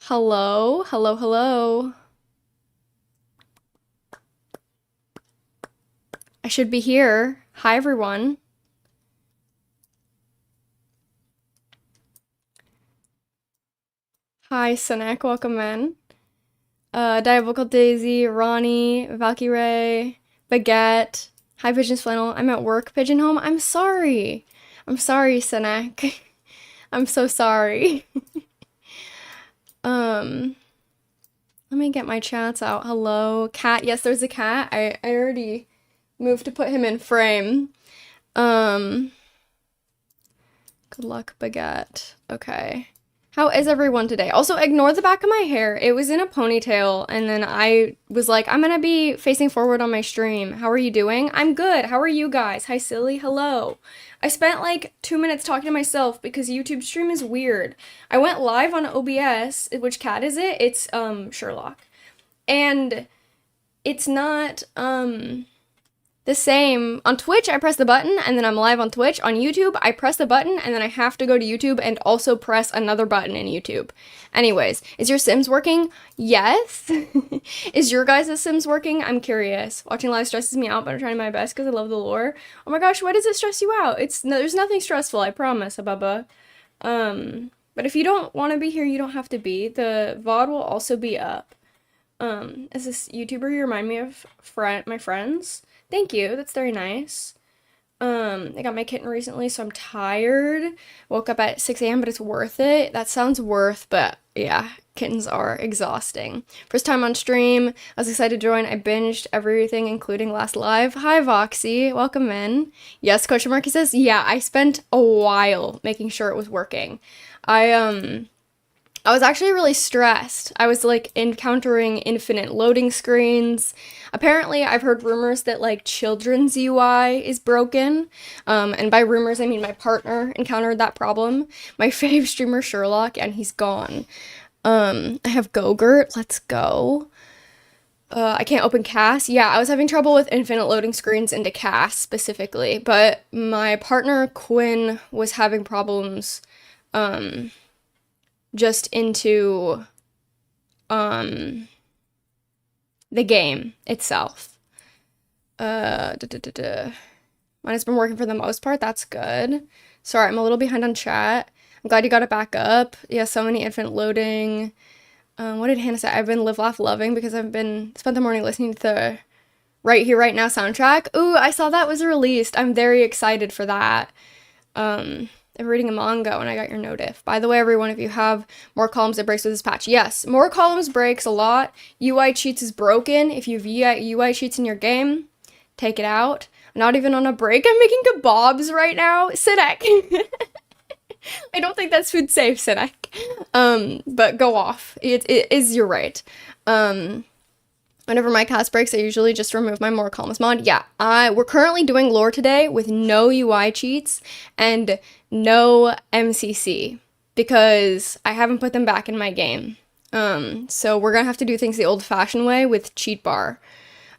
Hello, hello, hello. I should be here. Hi, everyone. Hi, Sinek, welcome in. Diabolical Daisy, Ronnie, Valkyrie, Baguette. Hi, Pigeons Flannel. I'm at work, Pigeon Home. I'm sorry. I'm sorry, Sinek. I'm so sorry. um, Let me get my chats out. Hello, cat. Yes, there's a cat. I already moved to put him in frame. Um, Good luck, Baguette. Okay. How is everyone today? Also, ignore the back of my hair. It was in a ponytail, and then I was like, I'm gonna be facing forward on my stream. How are you doing? I'm good. How are you guys? Hi, silly. Hello. I spent like 2 minutes talking to myself because YouTube stream is weird. I went live on OBS. Which cat is it? It's, Sherlock. And it's not, the same. On Twitch, I press the button and then I'm live on Twitch. On YouTube, I press the button and then I have to go to YouTube and also press another button in YouTube. Anyways, is your Sims working? Yes. Is your guys' Sims working? I'm curious. Watching live stresses me out, but I'm trying my best because I love the lore. Oh my gosh, why does it stress you out? There's nothing stressful, I promise, Ababa. But if you don't want to be here, you don't have to be. The VOD will also be up. Is this YouTuber you remind me of my friends? Thank you, that's very nice. I got my kitten recently, so I'm tired. Woke up at 6 a.m., but it's worth it. That sounds worth, but yeah, kittens are exhausting. First time on stream, I was excited to join. I binged everything, including last live. Hi, Voxy, welcome in. Yes, Coach Marky says, yeah, I spent a while making sure it was working. I was actually really stressed. I was like encountering infinite loading screens. Apparently, I've heard rumors that like children's UI is broken. And by rumors, I mean my partner encountered that problem. My fave streamer Sherlock, and he's gone. I have Gogurt. Let's go. I can't open CAS. Yeah, I was having trouble with infinite loading screens into CAS specifically, but my partner Quinn was having problems. Just into the game itself. Mine has been working for the most part. That's good. Sorry, I'm a little behind on chat. I'm glad you got it back up. Yeah, so many infinite loading. What did Hannah say? I've been live, laugh, loving because I've been spent the morning listening to the Right Here, Right Now soundtrack. Ooh, I saw that was released. I'm very excited for that. I'm reading a manga when I got your notif. By the way, everyone, if you have more columns, it breaks with this patch. Yes, more columns breaks a lot. UI cheats is broken. If you have UI cheats in your game, take it out. I'm not even on a break. I'm making kebabs right now. Sinek. I don't think that's food safe, Sinek. But go off. It is, you're right. Whenever my cast breaks, I usually just remove my more columns mod. Yeah, we're currently doing lore today with no UI cheats and no MCC because I haven't put them back in my game. So we're gonna have to do things the old-fashioned way with cheat bar.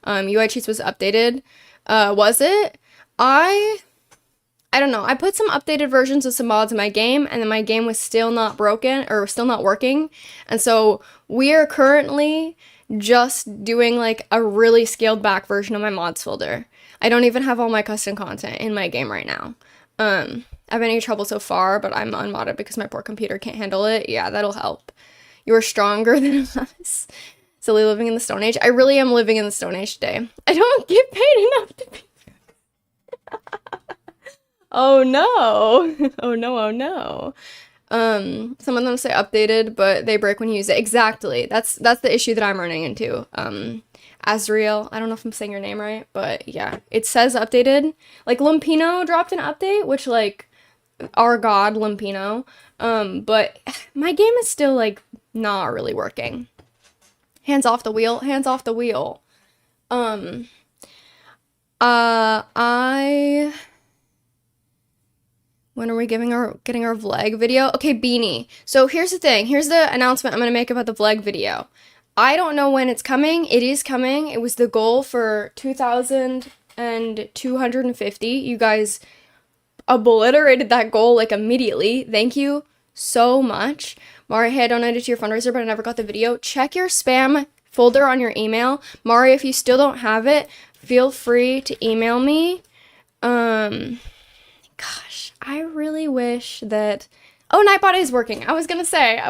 UI cheats was updated. Was it? I don't know. I put some updated versions of some mods in my game, and then my game was still not broken or still not working. And so we are currently just doing like a really scaled back version of my mods folder. I don't even have all my custom content in my game right now. I've been any trouble so far, but I'm unmodded because my poor computer can't handle it. Yeah, that'll help. You're stronger than us. Silly living in the Stone Age. I really am living in the Stone Age today. I don't get paid enough to be. Oh no. Oh no, oh no. Some of them say updated, but they break when you use it. Exactly. That's the issue that I'm running into. Azriel, I don't know if I'm saying your name right, but yeah, it says updated. Like Lumpino dropped an update, which like our god Lumpino. But my game is still like not really working. Hands off the wheel, hands off the wheel. When are we getting our vlog video? Okay, Beanie. So here's the thing. Here's the announcement I'm going to make about the vlog video. I don't know when it's coming. It is coming. It was the goal for 2,250. You guys obliterated that goal like immediately. Thank you so much. Mari, hey, I donated to your fundraiser, but I never got the video. Check your spam folder on your email. Mari, if you still don't have it, feel free to email me. Gosh, I really wish that... Oh, Nightbot is working. I was gonna say,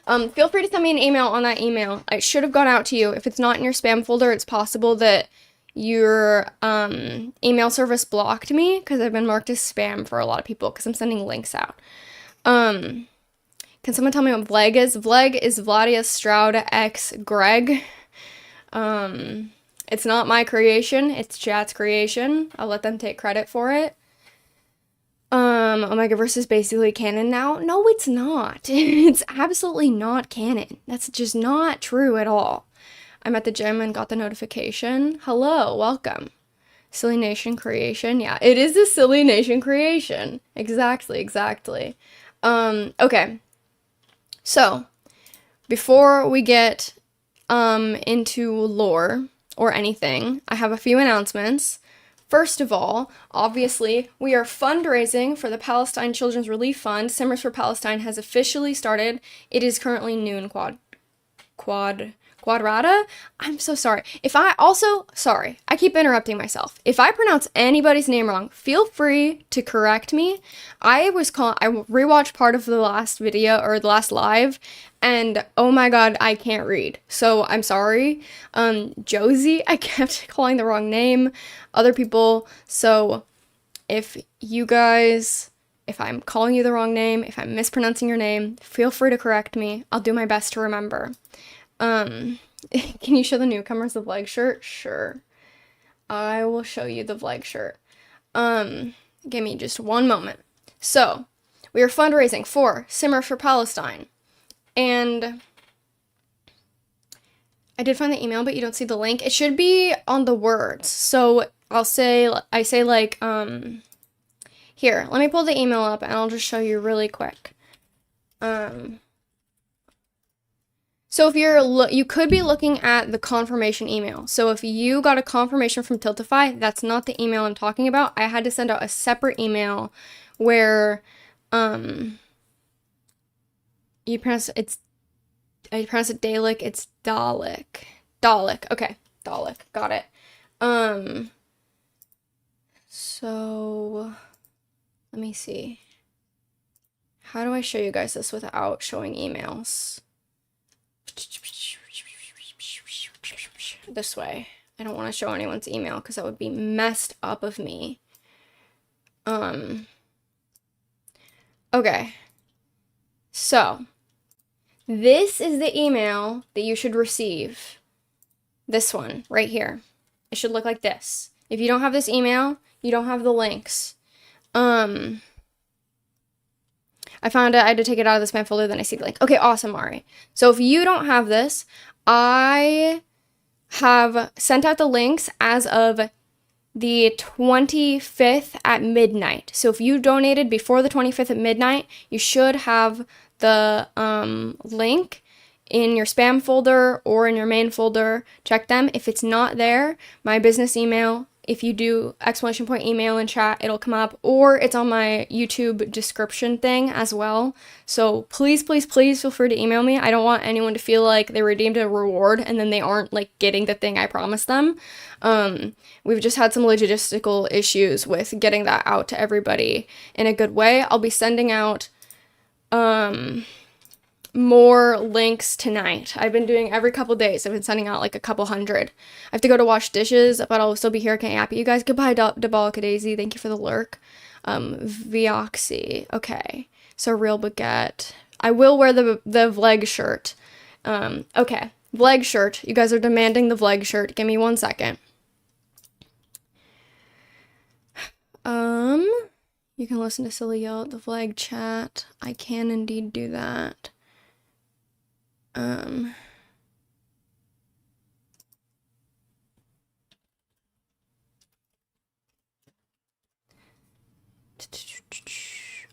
feel free to send me an email on that email. I should have gone out to you. If it's not in your spam folder, it's possible that your email service blocked me because I've been marked as spam for a lot of people because I'm sending links out. Can someone tell me what Vleg is? Vleg is Vladia Stroud x Greg. It's not my creation. It's chat's creation. I'll let them take credit for it. Omegaverse is basically canon now. No, it's not. It's absolutely not canon. That's just not true at all. I'm at the gym and got the notification. Hello, welcome. Silly Nation creation. Yeah, it is a Silly Nation creation. Exactly. Okay. So, before we get into lore or anything, I have a few announcements. First of all, obviously, we are fundraising for the Palestine Children's Relief Fund. Simmers for Palestine has officially started. It is currently noon quadrata. I'm so sorry. I keep interrupting myself. If I pronounce anybody's name wrong, feel free to correct me. I rewatched part of the last video or the last live, and oh my god, I can't read. So I'm sorry. Josie, I kept calling the wrong name. Other people. So if I'm calling you the wrong name, if I'm mispronouncing your name, feel free to correct me. I'll do my best to remember. Can you show the newcomers the Vleg shirt? Sure. I will show you the Vleg shirt. Give me just one moment. So, we are fundraising for Simmers for Palestine. And I did find the email, but you don't see the link. It should be on the words. So, here, let me pull the email up and I'll just show you really quick. So if you could be looking at the confirmation email. So if you got a confirmation from Tiltify, that's not the email I'm talking about. I had to send out a separate email where I pronounce it Dalek, it's Dalek. Okay, Dalek, got it. So let me see. How do I show you guys this without showing emails? This way. I don't want to show anyone's email because that would be messed up of me. Okay. So, this is the email that you should receive. This one, right here. It should look like this. If you don't have this email, you don't have the links. I found it, I had to take it out of the spam folder, then I see the link. Okay, awesome, Mari. So if you don't have this, I have sent out the links as of the 25th at midnight. So if you donated before the 25th at midnight, you should have the link in your spam folder or in your main folder. Check them. If it's not there, my business email, if you do ! Email in chat, it'll come up, or it's on my YouTube description thing as well. So please feel free to email me. I don't want anyone to feel like they redeemed a reward and then they aren't like getting the thing I promised them. We've just had some logistical issues with getting that out to everybody in a good way. I'll be sending out more links tonight. I've been doing every couple days. I've been sending out like a couple hundred. I have to go to wash dishes, but I'll still be here. Can't yap at you guys. Goodbye, Dabalica Daisy. Thank you for the lurk. Vioxy. Okay. So real baguette. I will wear the Vleg shirt. Okay. Vleg shirt. You guys are demanding the Vleg shirt. Give me 1 second. You can listen to Silly yell at the Vleg chat. I can indeed do that.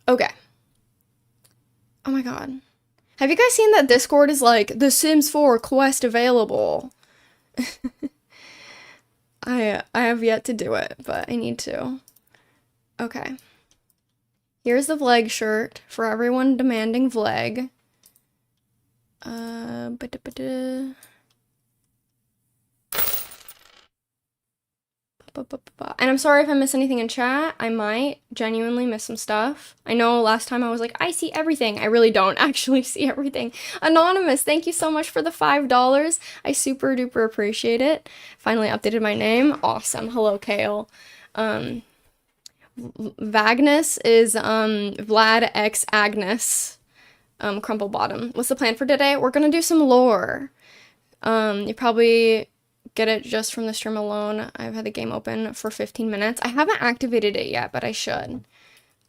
Okay. Oh my god. Have you guys seen that Discord is like, The Sims 4 quest available? I have yet to do it, but I need to. Okay. Here's the Vleg shirt for everyone demanding Vleg. And I'm sorry if I miss anything in chat. I might genuinely miss some stuff. I know last time I was like, I see everything. I really don't actually see everything. Anonymous, thank you so much for the $5. I super duper appreciate it. Finally updated my name. Awesome. Hello, Kale. Vagnus is Vlad X Agnes. Crumple Bottom. What's the plan for today? We're gonna do some lore. You probably get it just from the stream alone. I've had the game open for 15 minutes. I haven't activated it yet, but I should.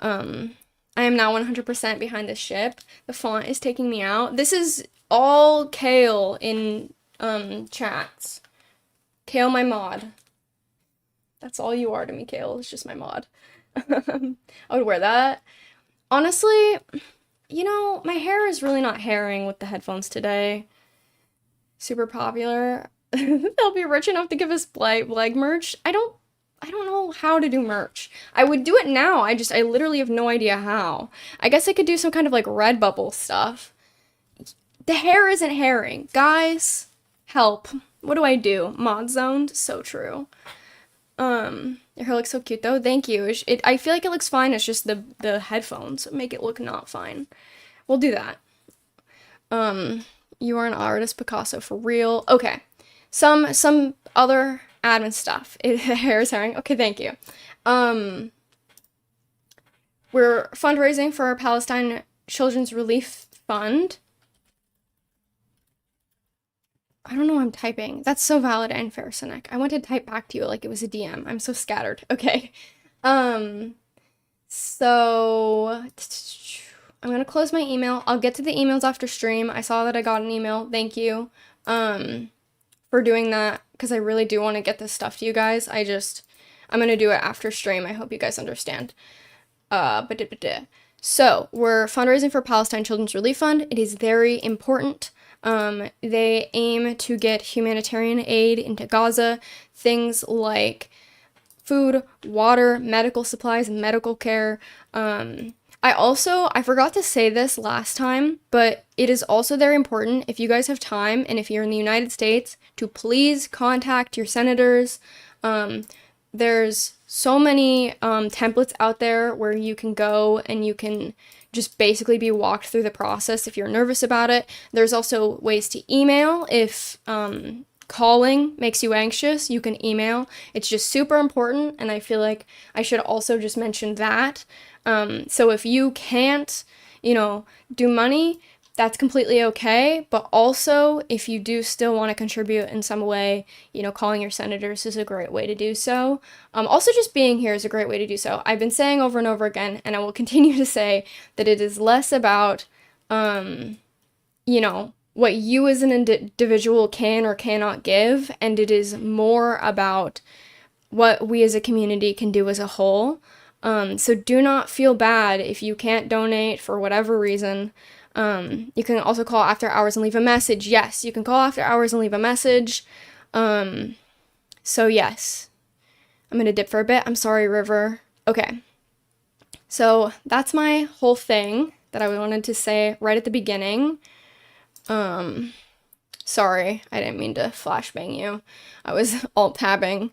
I am now 100% behind this ship. The font is taking me out. This is all Kale in chats. Kale, my mod. That's all you are to me, Kale. It's just my mod. I would wear that. Honestly, you know, my hair is really not hairing with the headphones today. Super popular. They'll be rich enough to give us leg merch. I don't know how to do merch. I would do it now. I literally have no idea how. I guess I could do some kind of like Redbubble stuff. The hair isn't hairing. Guys, help. What do I do? Mod zoned? So true. Your hair looks so cute though. Thank you. I feel like it looks fine. It's just the headphones make it look not fine. We'll do that. You are an artist, Picasso, for real. Okay. Some other admin stuff. The hair is hairing. Okay, thank you. We're fundraising for our Palestine Children's Relief Fund. I don't know what I'm typing. That's so valid and fair, Sinek. I want to type back to you like it was a DM. I'm so scattered. Okay. So I'm gonna close my email. I'll get to the emails after stream. I saw that I got an email. Thank you for doing that, because I really do want to get this stuff to you guys. I'm gonna do it after stream. I hope you guys understand. So we're fundraising for Palestine Children's Relief Fund. It is very important. They aim to get humanitarian aid into Gaza, things like food, water, medical supplies, medical care. I forgot to say this last time, but it is also very important, if you guys have time and if you're in the United States, to please contact your senators. There's so many templates out there where you can go and you can just basically be walked through the process if you're nervous about it. There's also ways to email if calling makes you anxious. You can email. It's just super important, and I feel like I should also just mention that. So if you can't, do money, that's completely okay. But also, if you do still want to contribute in some way, calling your senators is a great way to do so. Also, just being here is a great way to do so. I've been saying over and over again, and I will continue to say that it is less about, what you as an individual can or cannot give, and it is more about what we as a community can do as a whole. So do not feel bad if you can't donate for whatever reason. You can also call after hours and leave a message. Yes, you can call after hours and leave a message. So yes, I'm gonna dip for a bit. I'm sorry, River. Okay. So that's my whole thing that I wanted to say right at the beginning. Sorry, I didn't mean to flashbang you. I was alt-tabbing.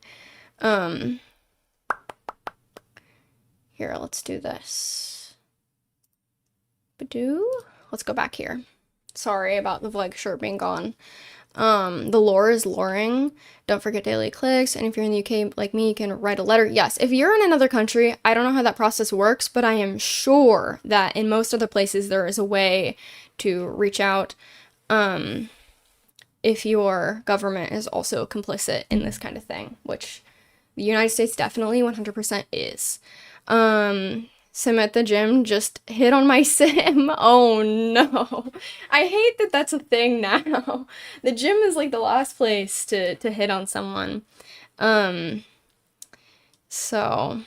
Here, let's do this. Let's go back here. Sorry about the vlog shirt being gone. The lore is loring. Don't forget daily clicks. And if you're in the UK like me, you can write a letter. Yes, if you're in another country, I don't know how that process works, but I am sure that in most other places there is a way to reach out if your government is also complicit in this kind of thing, which the United States definitely 100% is. Sim at the gym just hit on my sim. Oh no. I hate that that's a thing now. The gym is like the last place to hit on someone. So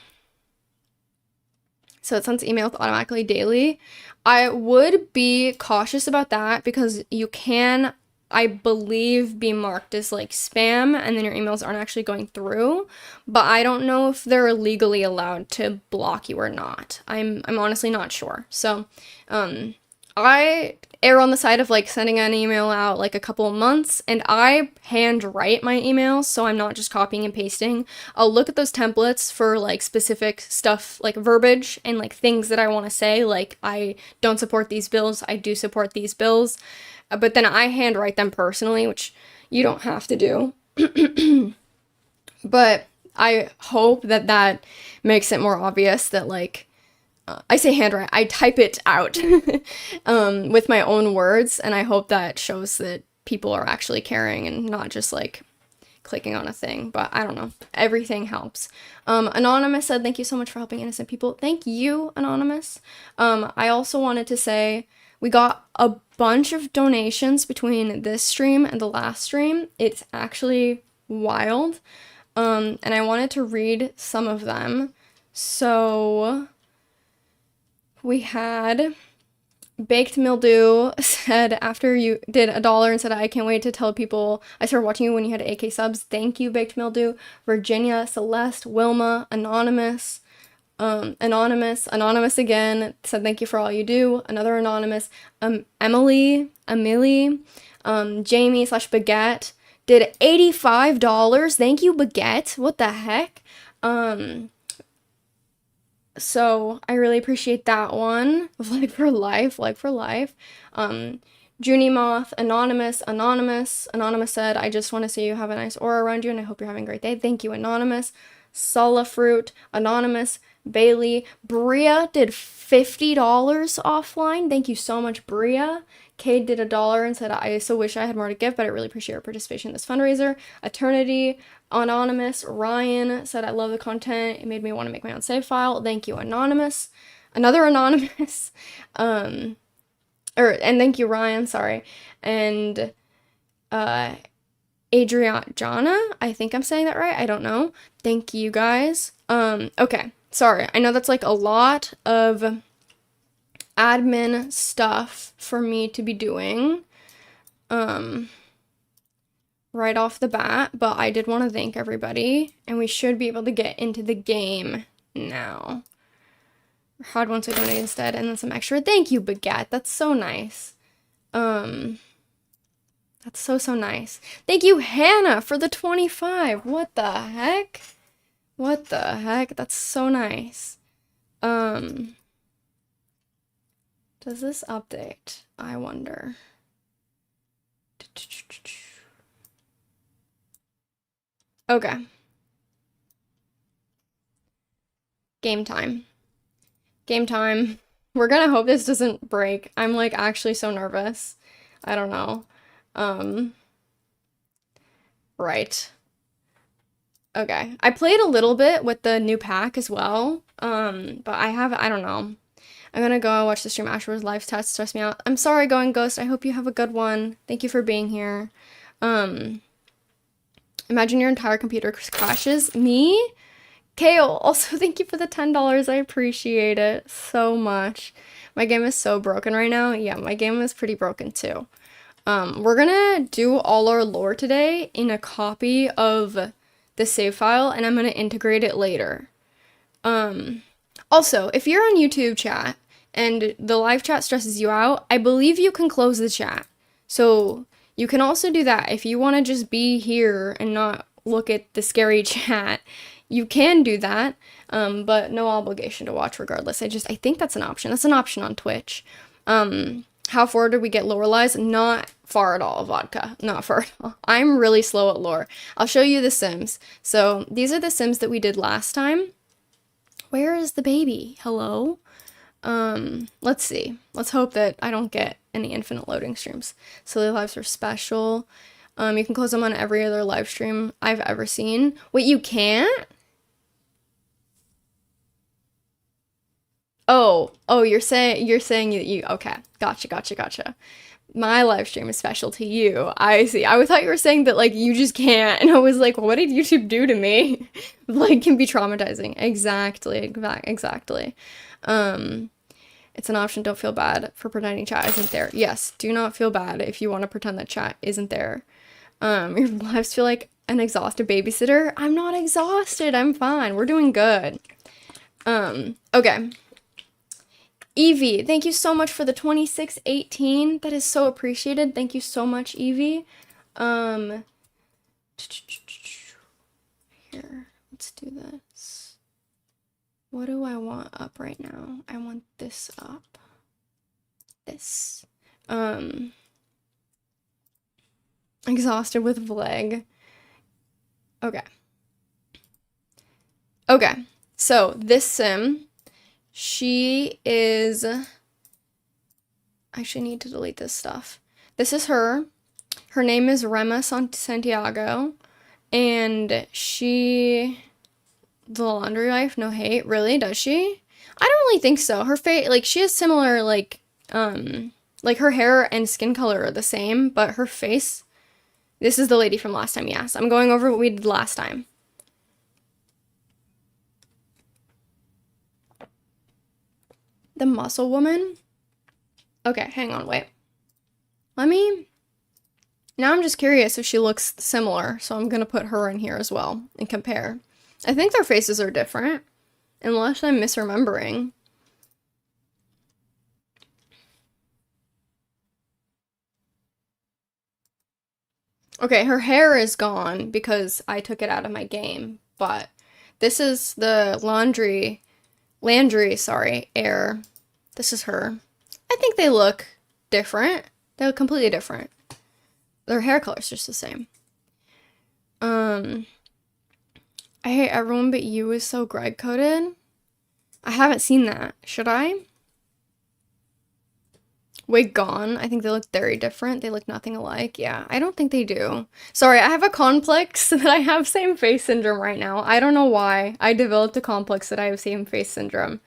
it sends emails automatically daily. I would be cautious about that because you can, I believe, be marked as like spam and then your emails aren't actually going through, but I don't know if they're legally allowed to block you or not. I'm honestly not sure. So I err on the side of like sending an email out like a couple of months, and I hand write my emails, so I'm not just copying and pasting. I'll look at those templates for like specific stuff, like verbiage and like things that I want to say, like I don't support these bills, I do support these bills, but then I hand write them personally, which you don't have to do. But I hope that that makes it more obvious that like I say handwrite, I type it out with my own words, and I hope that shows that people are actually caring and not just like clicking on a thing. But I don't know, everything helps. Anonymous said, thank you so much for helping innocent people. Thank you, Anonymous. I also wanted to say we got a bunch of donations between this stream and the last stream. It's actually wild. And I wanted to read some of them. So we had Baked Mildew said, after you did $1 and said, I can't wait to tell people I started watching you when you had 8K subs. Thank you, Baked Mildew. Virginia, Celeste, Wilma, Anonymous, Anonymous again said, thank you for all you do. Another Anonymous, Emily, Jamie / Baguette did $85. Thank you, Baguette. What the heck? So I really appreciate that one. Like for life. Junie Moth, Anonymous said, I just want to say you have a nice aura around you and I hope you're having a great day. Thank you, Anonymous. Sala Fruit, Anonymous, Bailey, Bria did $50 offline. Thank you so much, Bria. Cade did $1 and said, I so wish I had more to give, but I really appreciate your participation in this fundraiser. Eternity, Anonymous, Ryan said, I love the content. It made me want to make my own save file. Thank you, Anonymous. Another Anonymous. And thank you, Ryan, sorry. And Adriana, I think I'm saying that right. I don't know. Thank you guys. Okay, sorry. I know that's like a lot of admin stuff for me to be doing right off the bat, but I did want to thank everybody, and we should be able to get into the game now. Had once I donate instead, and then some extra. Thank you, Baguette. That's so nice. That's so nice. Thank you, Hannah, for the 25. What the heck? What the heck? That's so nice. Does this update? I wonder. Okay. Game time. Game time. We're gonna hope this doesn't break. I'm like actually so nervous. I don't know. Right. Okay. I played a little bit with the new pack as well. But I don't know. I'm gonna go watch the stream afterwards. Live tests stress me out. I'm sorry, Going Ghost. I hope you have a good one. Thank you for being here. Imagine your entire computer crashes. Me? Kale, also thank you for the $10. I appreciate it so much. My game is so broken right now. Yeah, my game is pretty broken too. We're gonna do all our lore today in a copy of the save file, and I'm gonna integrate it later. Also, if you're on YouTube chat and the live chat stresses you out, I believe you can close the chat. So you can also do that. If you want to just be here and not look at the scary chat, you can do that, but no obligation to watch regardless. I think that's an option. That's an option on Twitch. How far did we get lore-wise? Not far at all, Vodka. Not far at all. I'm really slow at lore. I'll show you the Sims. So these are the Sims that we did last time. Where is the baby? Hello? Let's see. Let's hope that I don't get any infinite loading streams. Silly Lives are special. You can close them on every other live stream I've ever seen. Wait, you can't? Oh, you're saying you okay. Gotcha. My live stream is special to you. I see. I thought you were saying that like you just can't, and I was like, what did YouTube do to me? Like, can be traumatizing. Exactly. It's an option. Don't feel bad for pretending chat isn't there. Yes, do not feel bad if you want to pretend that chat isn't there. Your lives feel like an exhausted babysitter. I'm not exhausted. I'm fine. We're doing good. Okay. Evie, thank you so much for the 2618. That is so appreciated. Thank you so much, Evie. Here, let's do this. What do I want up right now? I want this up. This. Exhausted with Vleg. Okay. Okay, so this sim, she is, I actually need to delete this stuff. This is her. Her name is Rema Santiago, and she, the laundry life, no hate, really, does she? I don't really think so. Her face, like, she has similar, like her hair and skin color are the same, but her face, this is the lady from last time, yes. I'm going over what we did last time. The muscle woman? Okay, hang on, wait. Now I'm just curious if she looks similar, so I'm gonna put her in here as well and compare. I think their faces are different, unless I'm misremembering. Okay, her hair is gone because I took it out of my game, but this is the Landry, sorry, Air. This is her. I think they look different. They look completely different. Their hair color's just the same. I hate everyone but you is so Greg coded. I haven't seen that. Should I? Wig gone. I think they look very different. They look nothing alike. Yeah, I don't think they do. Sorry, I have a complex that I have same face syndrome right now. I don't know why. I developed a complex that I have same face syndrome.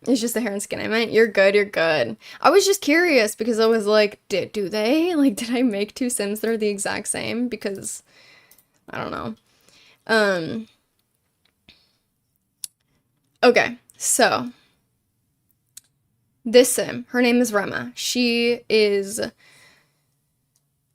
It's just the hair and skin. I meant you're good, you're good. I was just curious because I was like, do they? Like, did I make two Sims that are the exact same? Because, I don't know. Okay, so this sim, her name is Rema. She is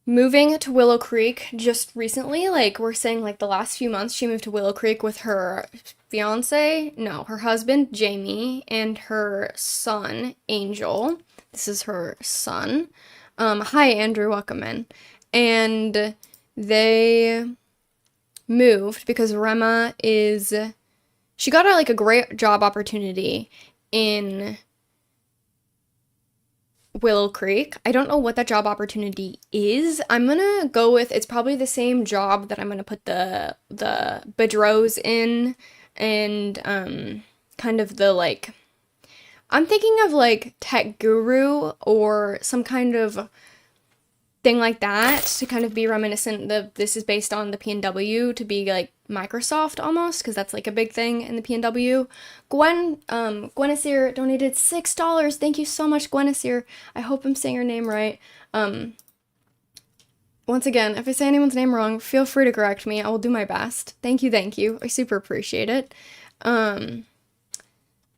moving to Willow Creek just recently. Like, we're saying, like, the last few months, she moved to Willow Creek with her her husband, Jamie, and her son, Angel. This is her son. Hi, Andrew, welcome in. And they moved because Rema she got a great job opportunity in Willow Creek. I don't know what that job opportunity is. I'm gonna go with, it's probably the same job that I'm gonna put the Bedros in, and kind of the I'm thinking of tech guru or some kind of thing like that to kind of be reminiscent of, this is based on the PNW, to be like Microsoft almost, because that's like a big thing in the PNW. Gwenesir donated $6. Thank you so much, Gwenesir. I hope I'm saying your name right. Once again, if I say anyone's name wrong, feel free to correct me. I will do my best. Thank you, thank you. I super appreciate it.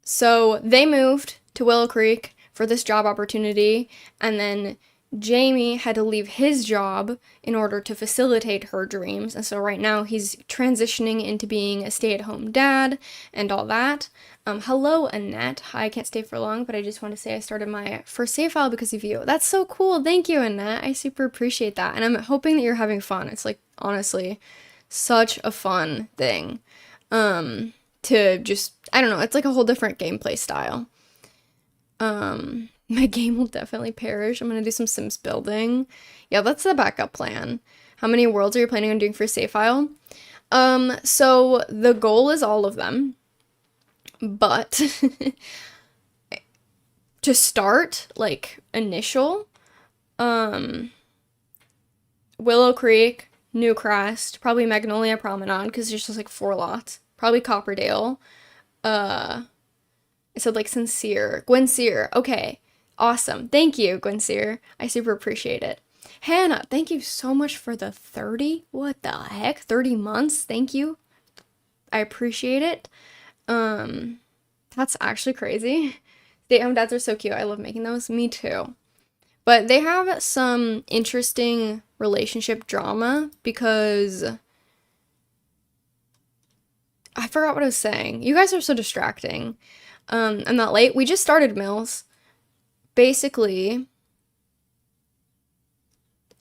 So they moved to Willow Creek for this job opportunity, and then Jamie had to leave his job in order to facilitate her dreams, and so right now he's transitioning into being a stay-at-home dad and all that. Hello, Annette. Hi, I can't stay for long, but I just want to say I started my first save file because of you. That's so cool. Thank you, Annette. I super appreciate that, and I'm hoping that you're having fun. It's honestly such a fun thing. To just, I don't know, it's like a whole different gameplay style. My game will definitely perish. I'm gonna do some Sims building. Yeah, that's the backup plan. How many worlds are you planning on doing for save file? So the goal is all of them, but to start, initial, Willow Creek, Newcrest, probably Magnolia Promenade, because there's just 4 lots. Probably Copperdale. I said Sincere. Gwenseer. Okay. Awesome. Thank you, Gwenseer. I super appreciate it. Hannah, thank you so much for the 30. What the heck? 30 months? Thank you. I appreciate it. That's actually crazy. Stay-at-home dads are so cute. I love making those. Me too. But they have some interesting relationship drama because I forgot what I was saying. You guys are so distracting. I'm not late. We just started Mills. Basically,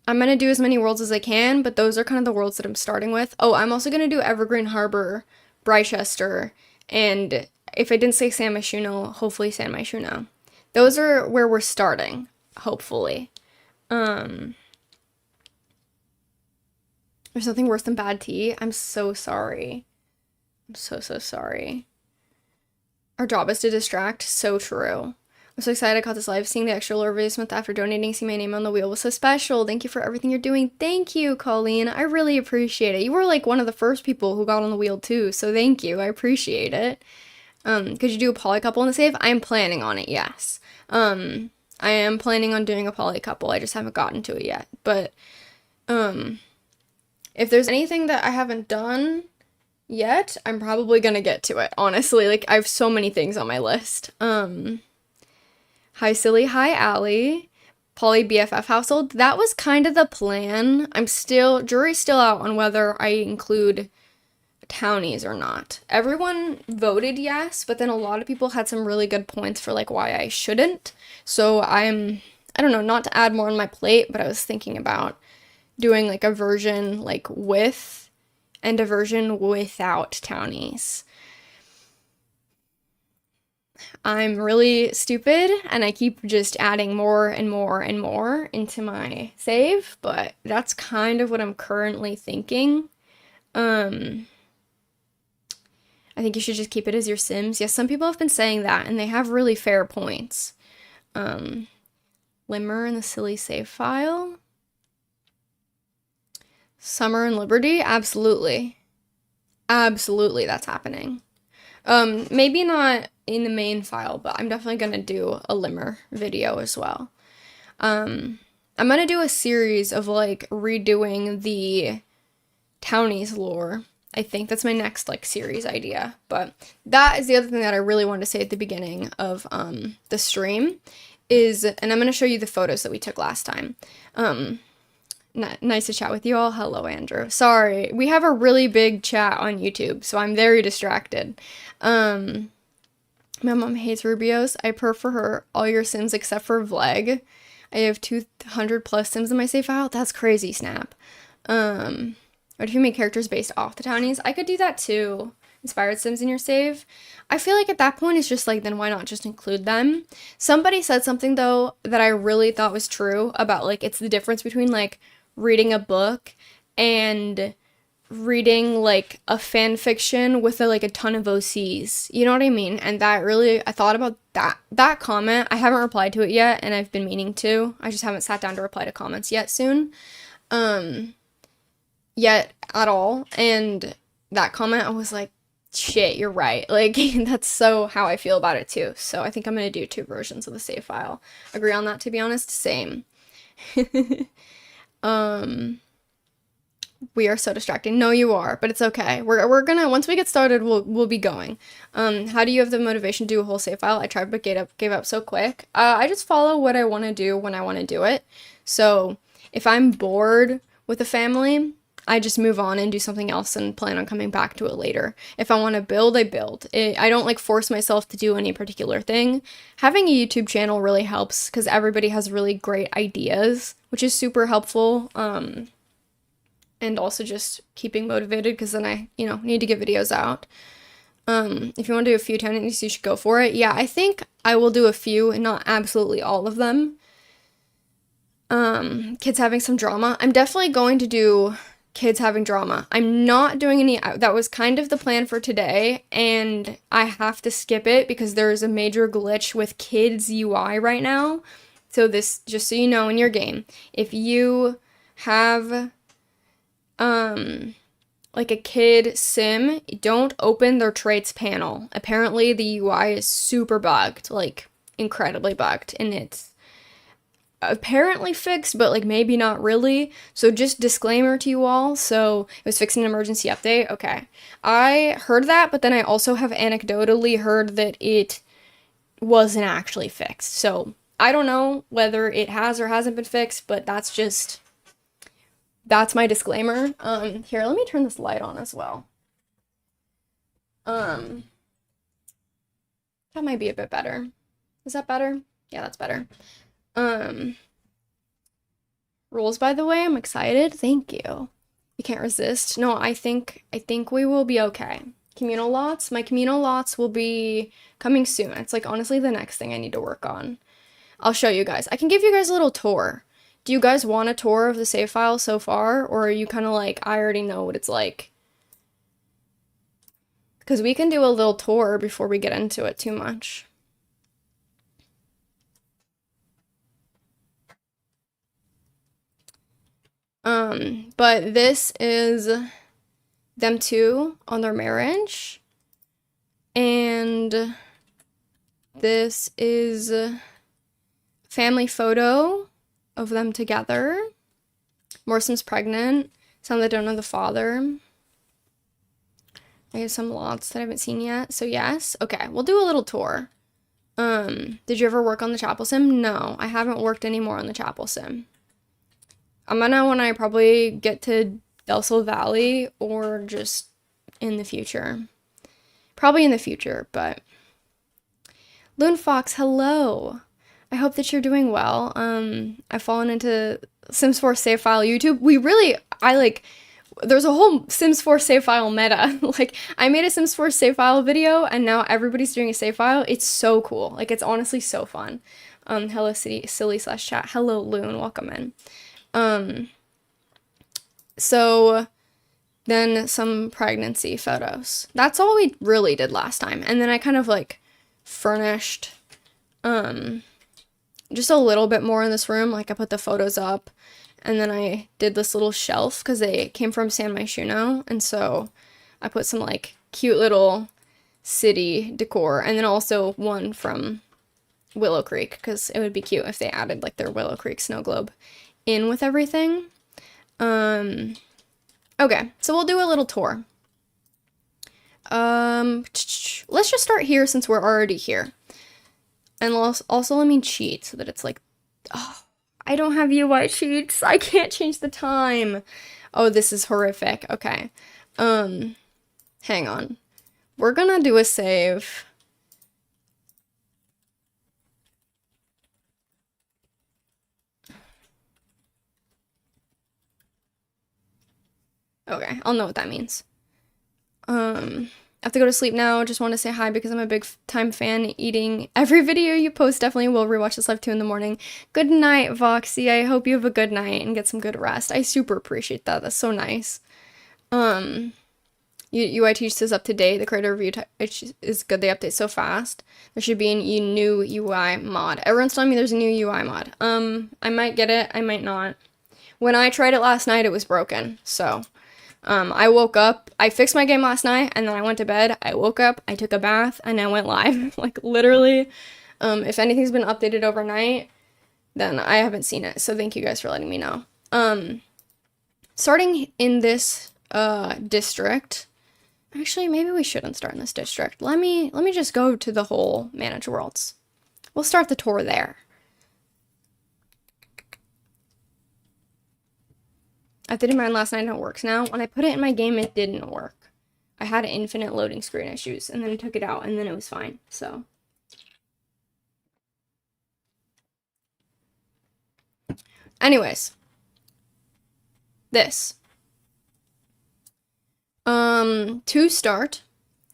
I'm gonna do as many worlds as I can, but those are kind of the worlds that I'm starting with. Oh, I'm also gonna do Evergreen Harbor, Brychester, and if I didn't say San Myshuno, hopefully San Myshuno. Those are where we're starting, hopefully. There's nothing worse than bad tea. I'm so sorry. I'm so sorry. Our job is to distract. So true. I'm so excited I caught this live. Seeing the extra lore this month after donating, seeing my name on the wheel was so special. Thank you for everything you're doing. Thank you, Colleen. I really appreciate it. You were like one of the first people who got on the wheel too, so thank you. I appreciate it. Could you do a poly couple in the save? I am planning on it, yes. I am planning on doing a poly couple. I just haven't gotten to it yet. But if there's anything that I haven't done yet, I'm probably gonna get to it, honestly. Like, I have so many things on my list. Hi, Silly. Hi, Allie. Poly BFF household. That was kind of the plan. Jury's still out on whether I include townies or not. Everyone voted yes, but then a lot of people had some really good points for, like, why I shouldn't. So I don't know, not to add more on my plate, but I was thinking about doing, like, a version, like, with and a version without townies. I'm really stupid and I keep just adding more and more and more into my save, but that's kind of what I'm currently thinking. I think you should just keep it as your Sims. Yes, some people have been saying that and they have really fair points. Limmer in the silly save file. Summer and Liberty? Absolutely. Absolutely, that's happening. Maybe not in the main file, but I'm definitely gonna do a Limmer video as well. I'm gonna do a series of, like, redoing the townies lore. I think that's my next, like, series idea, but that is the other thing that I really wanted to say at the beginning of, the stream is, and I'm gonna show you the photos that we took last time. Nice to chat with you all. Hello, Andrew. Sorry, we have a really big chat on YouTube, so I'm very distracted. My mom hates Rubios. I prefer her all your Sims except for Vleg. I have 200 plus Sims in my save file. That's crazy, Snap. What if you make characters based off the townies? I could do that too. Inspired Sims in your save. I feel like at that point it's just like, then why not just include them? Somebody said something though that I really thought was true about, like, it's the difference between, like, reading a book and reading, like, a fan fiction with like a ton of OCs. You know what I mean? And that really, I thought about that comment. I haven't replied to it yet, and I've been meaning to. I just haven't sat down to reply to comments yet yet at all. And that comment, I was like, shit, you're right. Like, that's so how I feel about it too. So I think I'm gonna do 2 versions of the save file. Agree on that, to be honest? Same. We are so distracting. No, you are, but it's okay. We're gonna, once we get started, we'll be going. How do you have the motivation to do a whole save file? I tried but gave up so quick. I just follow what I want to do when I want to do it. So if I'm bored with a family, I just move on and do something else and plan on coming back to it later. If I want to build, I build. I don't, like, force myself to do any particular thing. Having a YouTube channel really helps because everybody has really great ideas, which is super helpful. And also just keeping motivated because then I, need to get videos out. If you want to do a few townies, you should go for it. Yeah, I think I will do a few and not absolutely all of them. Kids having some drama. I'm definitely going to do kids having drama. I'm not doing any, that was kind of the plan for today, and I have to skip it because there is a major glitch with kids UI right now. So this, just so you know, in your game, if you have like a kid sim, don't open their traits panel. Apparently the UI is super bugged, like incredibly bugged, and it's apparently fixed, but, like, maybe not really. So just disclaimer to you all. So it was fixing an emergency update. Okay. I heard that, but then I also have anecdotally heard that it wasn't actually fixed. So I don't know whether it has or hasn't been fixed, but that's my disclaimer. Here, let me turn this light on as well. That might be a bit better. Is that better? Yeah, that's better. Rules, by the way, I'm excited. Thank you. You can't resist. No, I think we will be okay. Communal lots. My communal lots will be coming soon. It's like honestly the next thing I need to work on. I'll show you guys. I can give you guys a little tour. Do you guys want a tour of the save file so far? Or are you kind of like, I already know what it's like? Because we can do a little tour before we get into it too much. But this is them two on their marriage. And this is a family photo of them together. Morsom's pregnant. Some that don't know the father. I have some lots that I haven't seen yet. So yes. Okay, we'll do a little tour. Did you ever work on the chapel sim? No, I haven't worked anymore on the chapel sim. I'm gonna when I probably get to Del Sol Valley or just in the future. Probably in the future, but Loon Fox, hello. I hope that you're doing well. I've fallen into Sims 4 save file YouTube. There's a whole Sims 4 save file meta. Like, I made a Sims 4 save file video, and now everybody's doing a save file. It's so cool. Like, it's honestly so fun. Hello, silly/chat. Hello, Loon. Welcome in. So then some pregnancy photos. That's all we really did last time. And then I kind of like furnished just a little bit more in this room. Like I put the photos up and then I did this little shelf because they came from San Myshuno. And so I put some like cute little city decor and then also one from Willow Creek because it would be cute if they added like their Willow Creek snow globe in with everything. Okay, so we'll do a little tour. Let's just start here since we're already here. And also let me cheat so that it's like, oh, I don't have UI cheats. I can't change the time. Oh, this is horrific. Okay. Hang on. We're gonna do a save. Okay, I'll know what that means. I have to go to sleep now. Just want to say hi because I'm a big time fan. Eating every video you post. Definitely will rewatch this live 2 in the morning. Good night, Voxy. I hope you have a good night and get some good rest. I super appreciate that. That's so nice. UIT says up to date. The creator review is good. They update so fast. There should be a new UI mod. Everyone's telling me there's a new UI mod. I might get it. I might not. When I tried it last night, it was broken. So. I woke up, I fixed my game last night, and then I went to bed, I woke up, I took a bath, and I went live. Like, literally, if anything's been updated overnight, then I haven't seen it, so thank you guys for letting me know. Starting in this, district, actually, maybe we shouldn't start in this district. Let me just go to the whole Manage Worlds. We'll start the tour there. I did mine last night and it works now. When I put it in my game, it didn't work. I had infinite loading screen issues, and then I took it out, and then it was fine, so. Anyways. This. To start,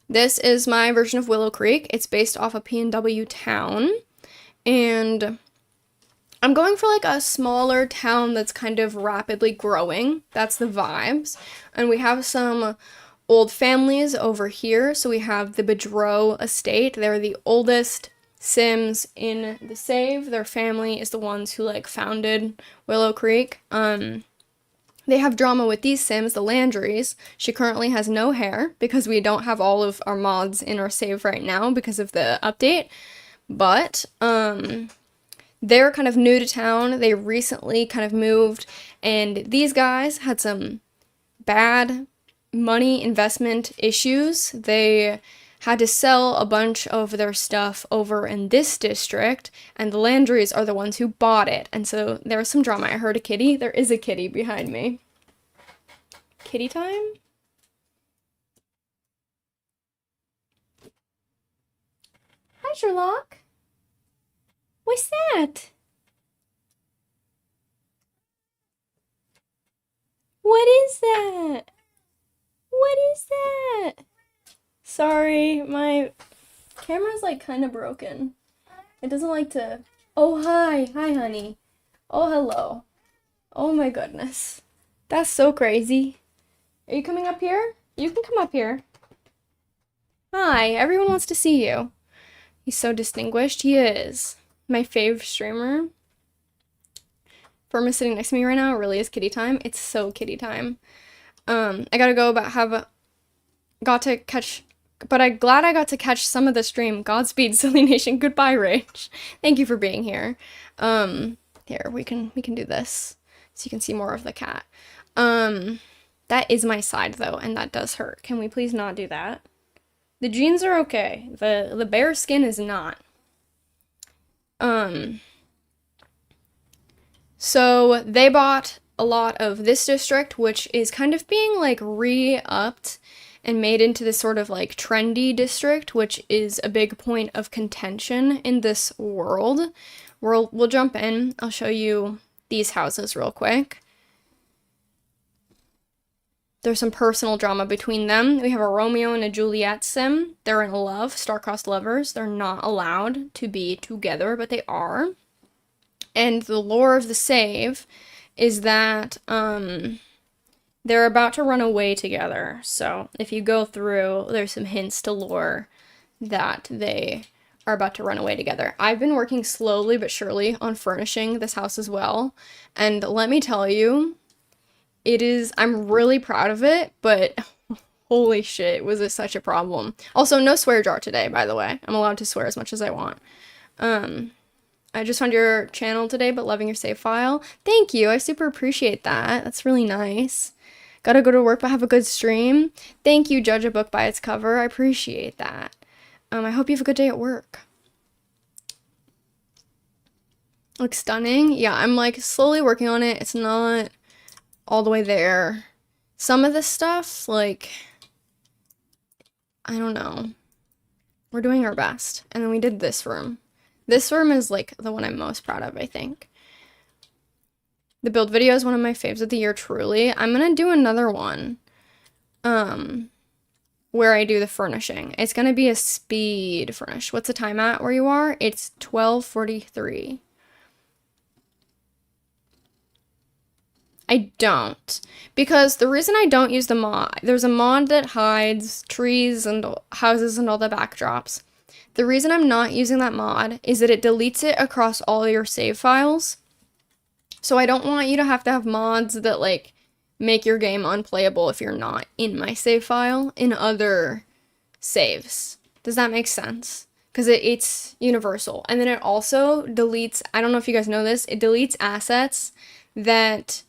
this is my version of Willow Creek. It's based off of PNW Town, and I'm going for like a smaller town that's kind of rapidly growing. That's the vibes. And we have some old families over here. So we have the Bedreau estate. They're the oldest Sims in the save. Their family is the ones who like founded Willow Creek. They have drama with these Sims, the Landrys. She currently has no hair because we don't have all of our mods in our save right now because of the update. But, they're kind of new to town. They recently kind of moved, and these guys had some bad money investment issues. They had to sell a bunch of their stuff over in this district, and the Landrys are the ones who bought it. And so there was some drama. I heard a kitty. There is a kitty behind me. Kitty time? Hi, Hi, Sherlock. What's that? What is that? What is that? Sorry, my camera's like kind of broken. It doesn't like to. Oh, hi. Hi, honey. Oh, hello. Oh my goodness. That's so crazy. Are you coming up here? You can come up here. Hi, everyone wants to see you. He's so distinguished. He is. My fave streamer. Firma's sitting next to me right now. It really is kitty time. It's so kitty time. I gotta go, but I'm glad I got to catch some of the stream. Godspeed, Silly Nation. Goodbye, Rach. Thank you for being here. Here, we can do this so you can see more of the cat. That is my side though, and that does hurt. Can we please not do that? The jeans are okay. The bare skin is not. So they bought a lot of this district, which is kind of being like re-upped and made into this sort of like trendy district, which is a big point of contention in this world. We'll jump in. I'll show you these houses real quick. There's some personal drama between them. We have a Romeo and a Juliet sim. They're in love, star-crossed lovers. They're not allowed to be together, but they are. And the lore of the save is that they're about to run away together. So if you go through, there's some hints to lore that they are about to run away together. I've been working slowly but surely on furnishing this house as well. And let me tell you, I'm really proud of it, but holy shit, was it such a problem. Also, no swear jar today, by the way. I'm allowed to swear as much as I want. I just found your channel today, but loving your save file. Thank you, I super appreciate that. That's really nice. Gotta go to work, but have a good stream. Thank you, judge a book by its cover. I appreciate that. I hope you have a good day at work. Looks stunning. Yeah, I'm like slowly working on it. It's not all the way there. Some of this stuff, like, I don't know. We're doing our best. And then we did this room. This room is like the one I'm most proud of, I think. The build video is one of my faves of the year, truly. I'm gonna do another one where I do the furnishing. It's gonna be a speed furnish. What's the time at where you are? It's 12:43. I don't. Because the reason I don't use the mod, there's a mod that hides trees and houses and all the backdrops. The reason I'm not using that mod is that it deletes it across all your save files. So I don't want you to have mods that like make your game unplayable if you're not in my save file in other saves. Does that make sense? Because it's universal. And then it also deletes, I don't know if you guys know this, it deletes assets that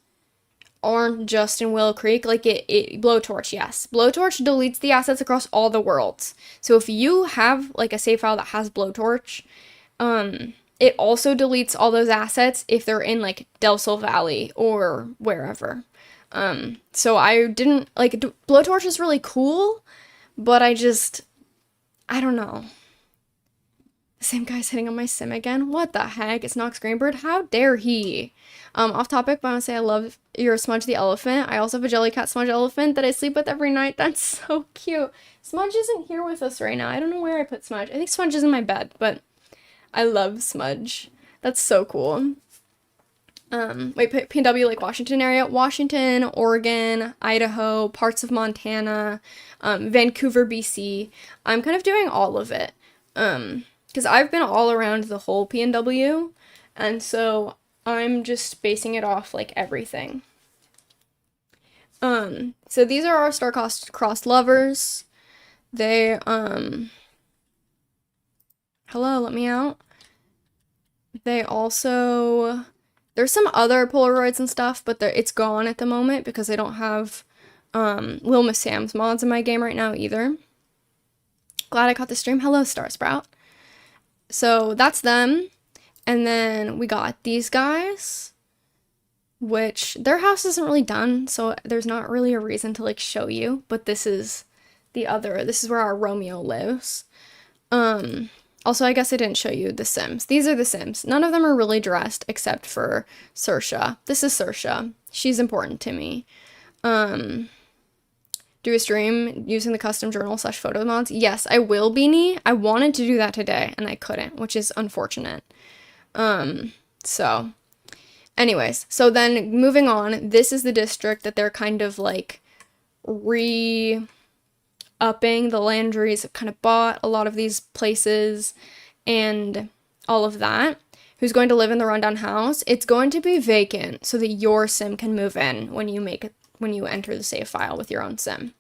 aren't just in Willow Creek. Like Blowtorch, yes. Blowtorch deletes the assets across all the worlds. So if you have like a save file that has Blowtorch, it also deletes all those assets if they're in like Del Sol Valley or wherever. So I didn't like Blowtorch is really cool, but I don't know. The same guy's hitting on my sim again. What the heck? It's Nox Greenbird. How dare he? Off topic, but I want to say I love your Smudge the elephant. I also have a Jellycat Smudge elephant that I sleep with every night. That's so cute. Smudge isn't here with us right now. I don't know where I put Smudge. I think Smudge is in my bed, but I love Smudge. That's so cool. Wait, PNW, like Washington area? Washington, Oregon, Idaho, parts of Montana, Vancouver, BC. I'm kind of doing all of it. Because I've been all around the whole PNW, and so I'm just basing it off like everything. So these are our star-crossed lovers. They, hello, let me out. They also, there's some other Polaroids and stuff, but it's gone at the moment because I don't have, Lil Miss Sam's mods in my game right now either. Glad I caught the stream. Hello, Star Sprout. So that's them. And then we got these guys, which their house isn't really done, so there's not really a reason to like show you, but this is where our Romeo lives. Also, I guess I didn't show you the Sims. These are the Sims. None of them are really dressed except for Saoirse. This is Saoirse. She's important to me. Do a stream using the custom journal / photo mods. Yes, I will, Beanie. I wanted to do that today and I couldn't, which is unfortunate. So anyways, so then moving on, this is the district that they're kind of like re-upping. The Landrys have kind of bought a lot of these places and all of that. Who's going to live in the rundown house? It's going to be vacant so that your sim can move in when you enter the save file with your own sim.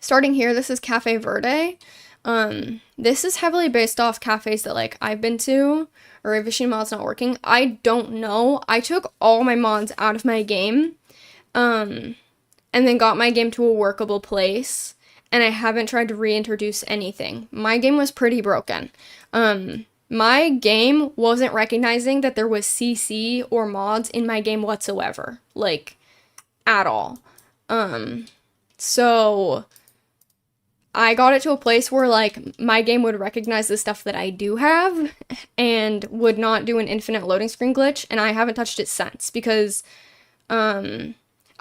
Starting here, this is Cafe Verde. This is heavily based off cafes that like I've been to, or if Vision mod's not working. I don't know. I took all my mods out of my game, and then got my game to a workable place, and I haven't tried to reintroduce anything. My game was pretty broken. My game wasn't recognizing that there was CC or mods in my game whatsoever, like, at all. So I got it to a place where, like, my game would recognize the stuff that I do have and would not do an infinite loading screen glitch, and I haven't touched it since because,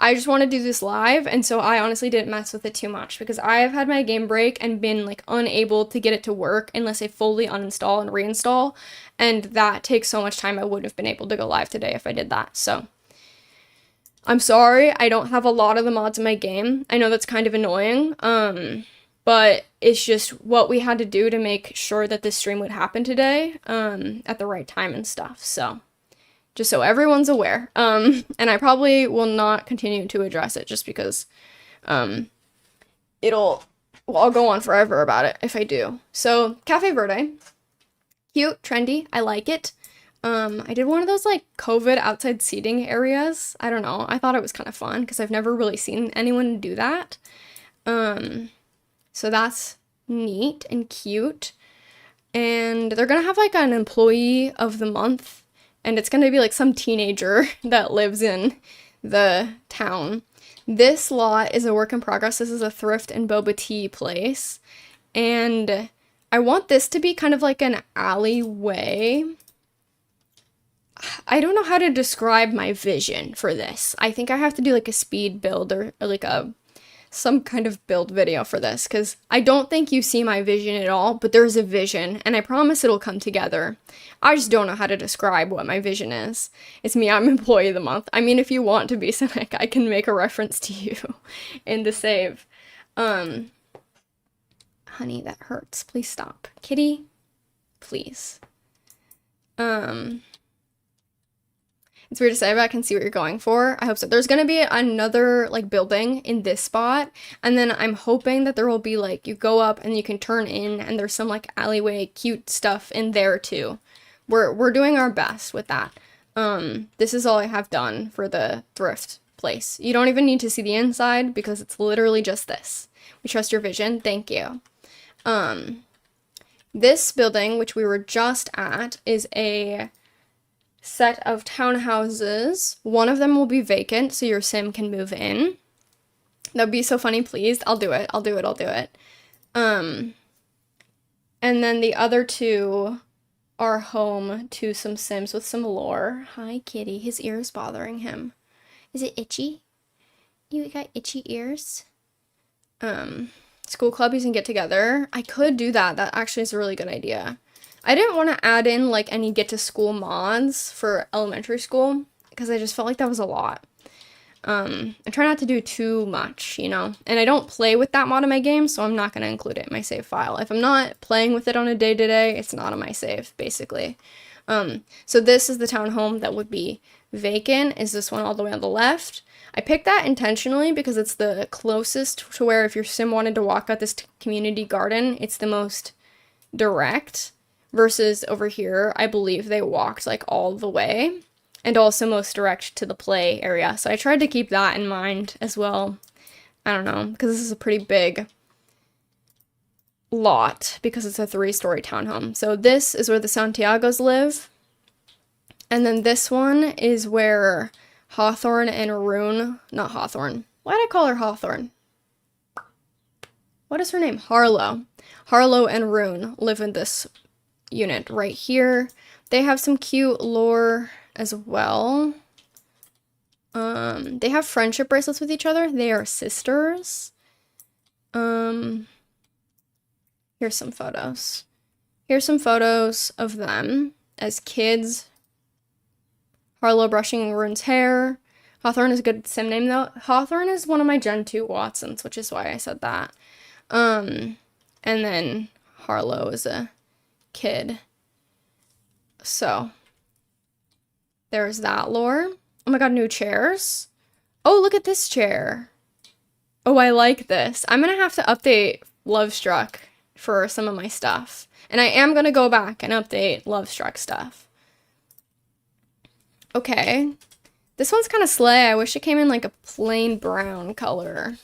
I just want to do this live, and so I honestly didn't mess with it too much because I have had my game break and been, like, unable to get it to work unless I fully uninstall and reinstall, and that takes so much time I wouldn't have been able to go live today if I did that, so I'm sorry, I don't have a lot of the mods in my game. I know that's kind of annoying, but it's just what we had to do to make sure that this stream would happen today, at the right time and stuff, so just so everyone's aware. And I probably will not continue to address it just because I'll go on forever about it if I do. So, Cafe Verde. Cute, trendy, I like it. I did one of those, like, COVID outside seating areas. I don't know, I thought it was kind of fun because I've never really seen anyone do that. So that's neat and cute. And they're gonna have, like, an employee of the month, and it's going to be like some teenager that lives in the town. This lot is a work in progress. This is a thrift and boba tea place. And I want this to be kind of like an alleyway. I don't know how to describe my vision for this. I think I have to do like a speed build or like some kind of build video for this, because I don't think you see my vision at all, but there's a vision, and I promise it'll come together. I just don't know how to describe what my vision is. It's me, I'm employee of the month. I mean, if you want to be cynic, I can make a reference to you in the save. Honey, that hurts. Please stop. Kitty, please. It's weird to say, but I can see what you're going for. I hope so. There's gonna be another, like, building in this spot, and then I'm hoping that there will be, like, you go up and you can turn in, and there's some, like, alleyway cute stuff in there, too. We're doing our best with that. This is all I have done for the thrift place. You don't even need to see the inside, because it's literally just this. We trust your vision. Thank you. This building, which we were just at, is a set of townhouses. One of them will be vacant, so your sim can move in. That'd be so funny, please. I'll do it. And then the other two are home to some sims with some lore. Hi, kitty. His ear is bothering him. Is it itchy? You got itchy ears? School clubbies and get together. I could do that. That actually is a really good idea. I didn't want to add in, like, any get to school mods for elementary school, because I just felt like that was a lot. I try not to do too much, you know, and I don't play with that mod in my game, so I'm not going to include it in my save file. If I'm not playing with it on a day-to-day, it's not on my save, basically. So this is the townhome that would be vacant, is this one all the way on the left. I picked that intentionally because it's the closest to where if your sim wanted to walk out this community garden, it's the most direct. Versus over here, I believe they walked, like, all the way, and also most direct to the play area. So I tried to keep that in mind as well. I don't know, because this is a pretty big lot, because it's a 3-story townhome. So this is where the Santiagos live. And then this one is where Hawthorne and Rune, not Hawthorne. Why did I call her Hawthorne? What is her name? Harlow. Harlow and Rune live in this unit right here. They have some cute lore as well. They have friendship bracelets with each other. They are sisters. Here's some photos. Here's some photos of them as kids. Harlow brushing Rune's hair. Hawthorne is a good sim name though. Hawthorne is one of my Gen 2 Watsons, which is why I said that. And then Harlow is a kid. So there's that lore. Oh my god, new chairs. Oh, look at this chair. Oh, I like this. I'm gonna have to update Lovestruck for some of my stuff. And I am gonna go back and update Lovestruck stuff. Okay. This one's kind of slay. I wish it came in like a plain brown color.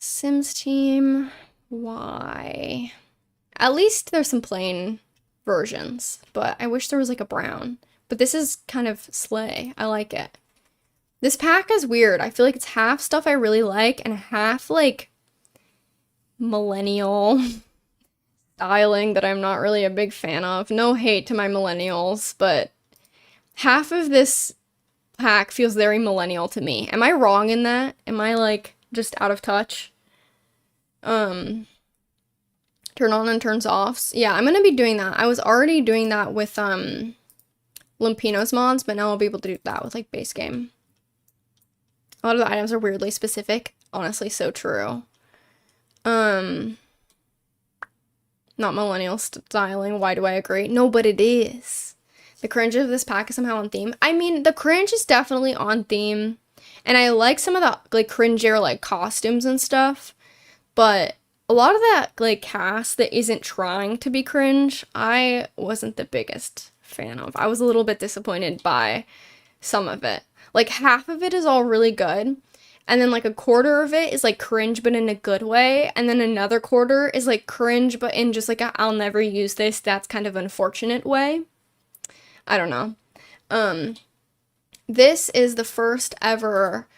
Sims team. Why? At least there's some plain versions, but I wish there was like a brown. But this is kind of slay. I like it. This pack is weird. I feel like it's half stuff I really like and half like millennial styling that I'm not really a big fan of. No hate to my millennials, but half of this pack feels very millennial to me. Am I wrong in that? Am I like just out of touch? Turn on and turns offs. Yeah, I'm gonna be doing that. I was already doing that with Lumpino's mods, but now I'll be able to do that with like base game. A lot of the items are weirdly specific. Honestly, so true. Not millennial styling. Why do I agree? No, but it is. The cringe of this pack is somehow on theme. I mean, the cringe is definitely on theme. And I like some of the like cringier like costumes and stuff. But a lot of that like cast that isn't trying to be cringe, I wasn't the biggest fan of. I was a little bit disappointed by some of it. Like half of it is all really good. And then like a quarter of it is like cringe but in a good way. And then another quarter is like cringe but in just like a I'll never use this, that's kind of unfortunate way. I don't know. This is the first ever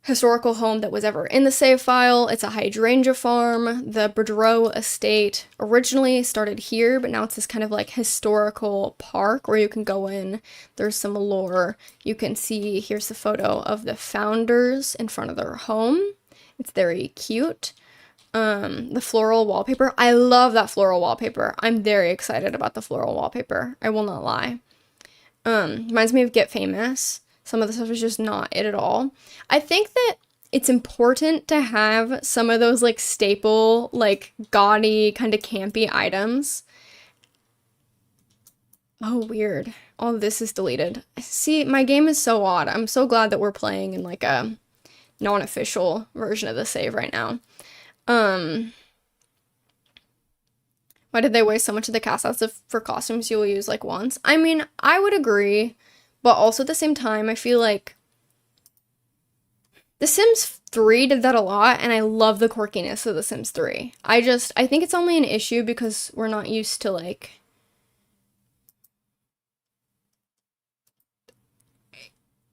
historical home that was ever in the save file. It's a hydrangea farm. The Boudreaux estate originally started here, but now it's this kind of like historical park where you can go in. There's some lore. You can see, here's the photo of the founders in front of their home. It's very cute. The floral wallpaper. I love that floral wallpaper. I'm very excited about the floral wallpaper. I will not lie. Reminds me of Get Famous. Some of the stuff is just not it at all. I think that it's important to have some of those like staple, like gaudy, kind of campy items. Oh, weird. All of this is deleted. See, my game is so odd. I'm so glad that we're playing in like a non-official version of the save right now. Why did they waste so much of the cast outs for costumes you will use like once? I mean, I would agree. But also at the same time, I feel like The Sims 3 did that a lot, and I love the quirkiness of The Sims 3. I think it's only an issue because we're not used to, like,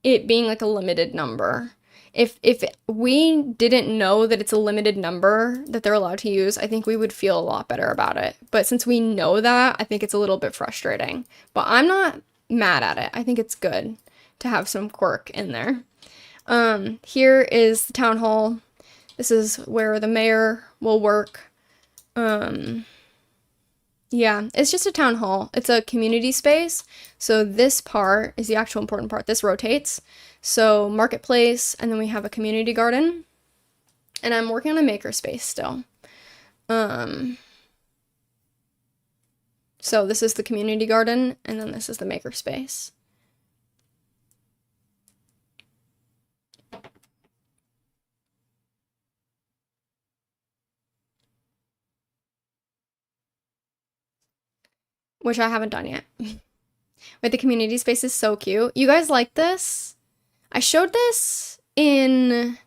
it being, like, a limited number. If we didn't know that it's a limited number that they're allowed to use, I think we would feel a lot better about it. But since we know that, I think it's a little bit frustrating. But I'm not mad at it. I think it's good to have some quirk in there. Here is the town hall. This is where the mayor will work. Yeah, it's just a town hall. It's a community space. So this part is the actual important part. This rotates. So marketplace, and then we have a community garden. And I'm working on a makerspace still. So this is the community garden, and then this is the makerspace. Which I haven't done yet. Wait, the community space is so cute. You guys like this? I showed this in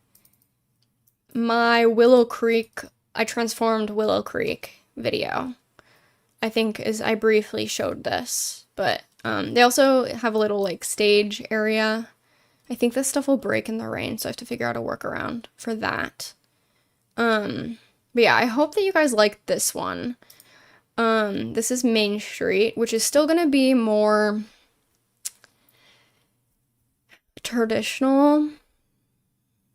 my Willow Creek, I transformed Willow Creek video. I think I briefly showed this, but they also have a little like stage area. I think this stuff will break in the rain, so I have to figure out a workaround for that. But yeah, I hope that you guys like this one. This is Main Street, which is still gonna be more traditional.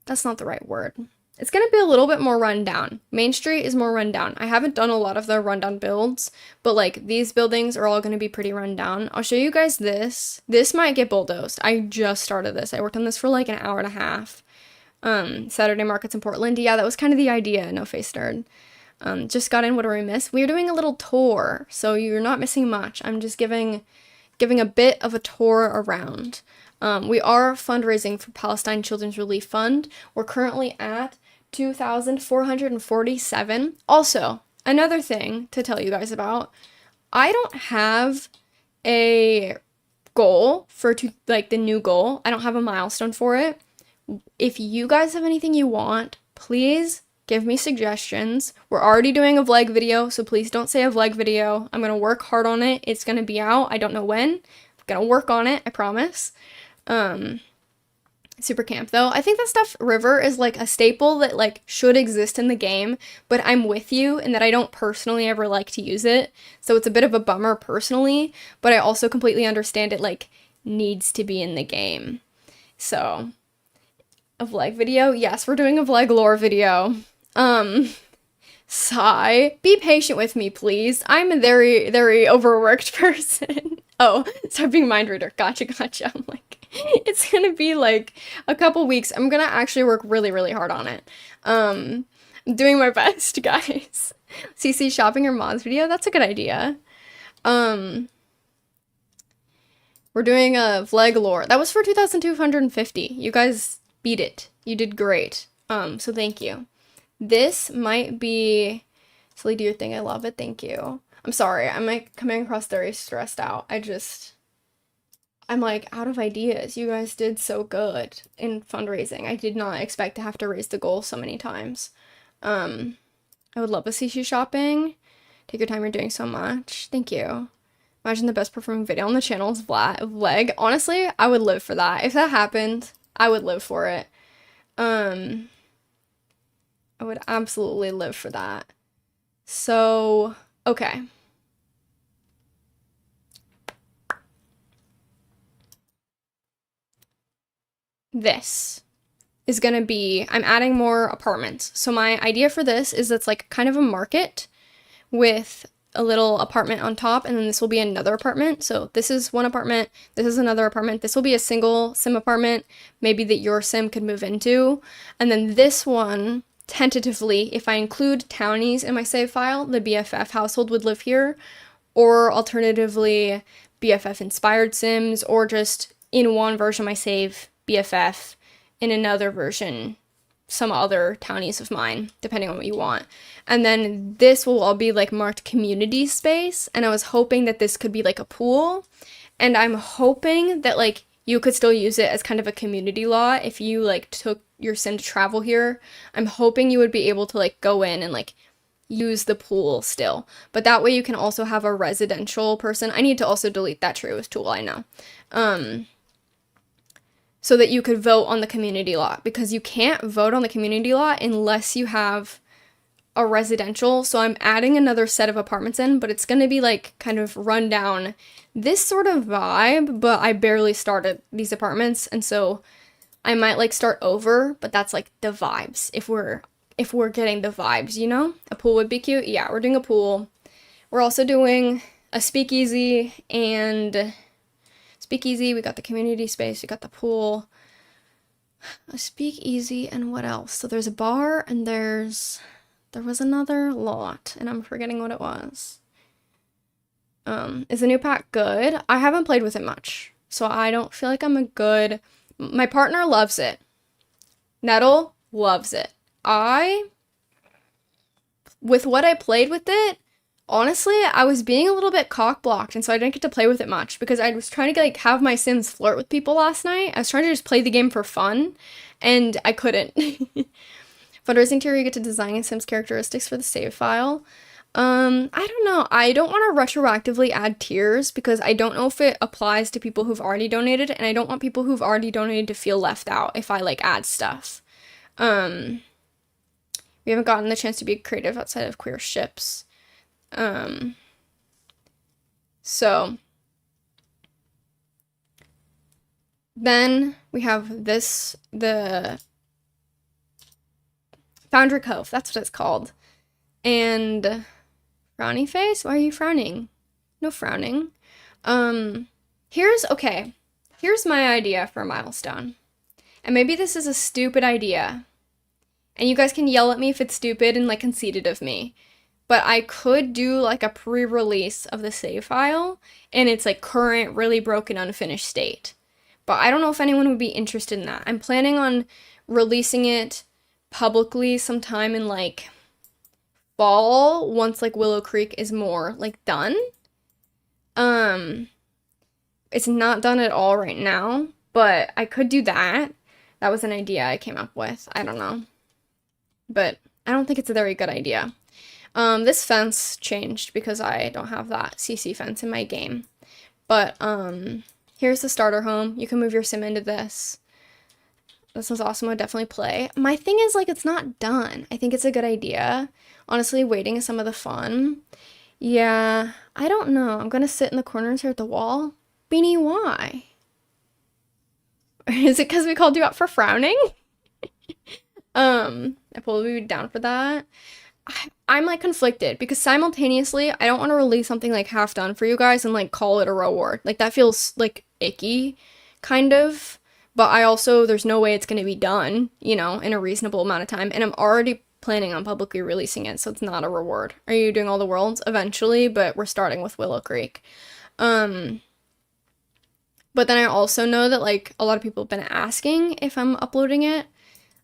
That's not the right word. It's gonna be a little bit more rundown. Main Street is more rundown. I haven't done a lot of the rundown builds, but like these buildings are all gonna be pretty rundown. I'll show you guys this. This might get bulldozed. I just started this. I worked on this for like an hour and a half. Saturday markets in Portland. Yeah, that was kind of the idea. No face nerd. Just got in. What do we miss? We're doing a little tour, so you're not missing much. I'm just giving a bit of a tour around. We are fundraising for Palestine Children's Relief Fund. We're currently at 2,447. Also, another thing to tell you guys about, I don't have a goal for the new goal. I don't have a milestone for it. If you guys have anything you want, please give me suggestions. We're already doing a vlog video, so please don't say a vlog video. I'm gonna work hard on it. It's gonna be out. I don't know when. I'm gonna work on it, I promise. Super camp though. I think that stuff river is like a staple that like should exist in the game, but I'm with you in that I don't personally ever like to use it. So it's a bit of a bummer personally, but I also completely understand it like needs to be in the game. So a vlog video? Yes, we're doing a vlog lore video. Sigh. Be patient with me, please. I'm a very, very overworked person. Oh, stop being mind reader. Gotcha. I'm like, it's gonna be like a couple weeks. I'm gonna actually work really, really hard on it. I'm doing my best, guys. CC shopping or mods video? That's a good idea. We're doing a vlog lore. That was for 2,250. You guys beat it. You did great. So thank you. This might be silly, do your thing. I love it. Thank you. I'm sorry. I'm like coming across very stressed out. I'm like out of ideas. You guys did so good in fundraising. I did not expect to have to raise the goal so many times. I would love to see you shopping. Take your time. You're doing so much. Thank you. Imagine the best performing video on the channel is vlog. Honestly, I would live for that. If that happened, I would live for it. I would absolutely live for that. So, okay. This is gonna be, I'm adding more apartments. So my idea for this is it's like kind of a market with a little apartment on top, and then this will be another apartment. So this is one apartment, this is another apartment, this will be a single sim apartment, maybe that your sim could move into. And then this one, tentatively, if I include townies in my save file, the BFF household would live here, or alternatively, BFF inspired sims, or just in one version of my save, BFF, in another version, some other townies of mine, depending on what you want. And then this will all be like marked community space, and I was hoping that this could be like a pool, and I'm hoping that like you could still use it as kind of a community lot if you like took your sim to travel here. I'm hoping you would be able to like go in and like use the pool still, but that way you can also have a residential person. I need to also delete that Trios tool, I know. So that you could vote on the community lot, because you can't vote on the community lot unless you have a residential. So I'm adding another set of apartments in, but it's going to be like kind of run down this sort of vibe, but I barely started these apartments, and so I might like start over, but that's like the vibes. If we're getting the vibes, you know? A pool would be cute. Yeah, we're doing a pool. We're also doing a speakeasy, and speakeasy, we got the community space, we got the pool, a speakeasy, and what else? So there's a bar, and there was another lot, and I'm forgetting what it was. Is the new pack good? I haven't played with it much, so I don't feel like I'm a good... My partner loves it. Nettle loves it. With what I played with it, honestly, I was being a little bit cock-blocked, and so I didn't get to play with it much, because I was trying to like have my sims flirt with people last night. I was trying to just play the game for fun, and I couldn't. Fundraising tier, you get to design sims characteristics for the save file. I don't know. I don't want to retroactively add tiers, because I don't know if it applies to people who've already donated, and I don't want people who've already donated to feel left out if I like add stuff. We haven't gotten the chance to be creative outside of queer ships. So then we have this, the Foundry Cove, that's what it's called. And frowny face? Why are you frowning? No frowning. Here's my idea for a milestone. And maybe this is a stupid idea. And you guys can yell at me if it's stupid and like conceited of me. But I could do like a pre-release of the save file in its like current, really broken, unfinished state. But I don't know if anyone would be interested in that. I'm planning on releasing it publicly sometime in like fall, once like Willow Creek is more like done. It's not done at all right now, but I could do that. That was an idea I came up with. I don't know. But I don't think it's a very good idea. This fence changed because I don't have that CC fence in my game. But, here's the starter home. You can move your sim into this. This was awesome. I would definitely play. My thing is, like, it's not done. I think it's a good idea. Honestly, waiting is some of the fun. Yeah, I don't know. I'm gonna sit in the corner and stare at the wall. Beanie, why? Is it because we called you out for frowning? I probably would be down for that. I'm like conflicted because simultaneously I don't want to release something like half done for you guys and like call it a reward. Like that feels like icky, kind of. But I also, there's no way it's going to be done, you know, in a reasonable amount of time. And I'm already planning on publicly releasing it, so it's not a reward. Are you doing all the worlds? Eventually, but we're starting with Willow Creek. But then I also know that like a lot of people have been asking if I'm uploading it.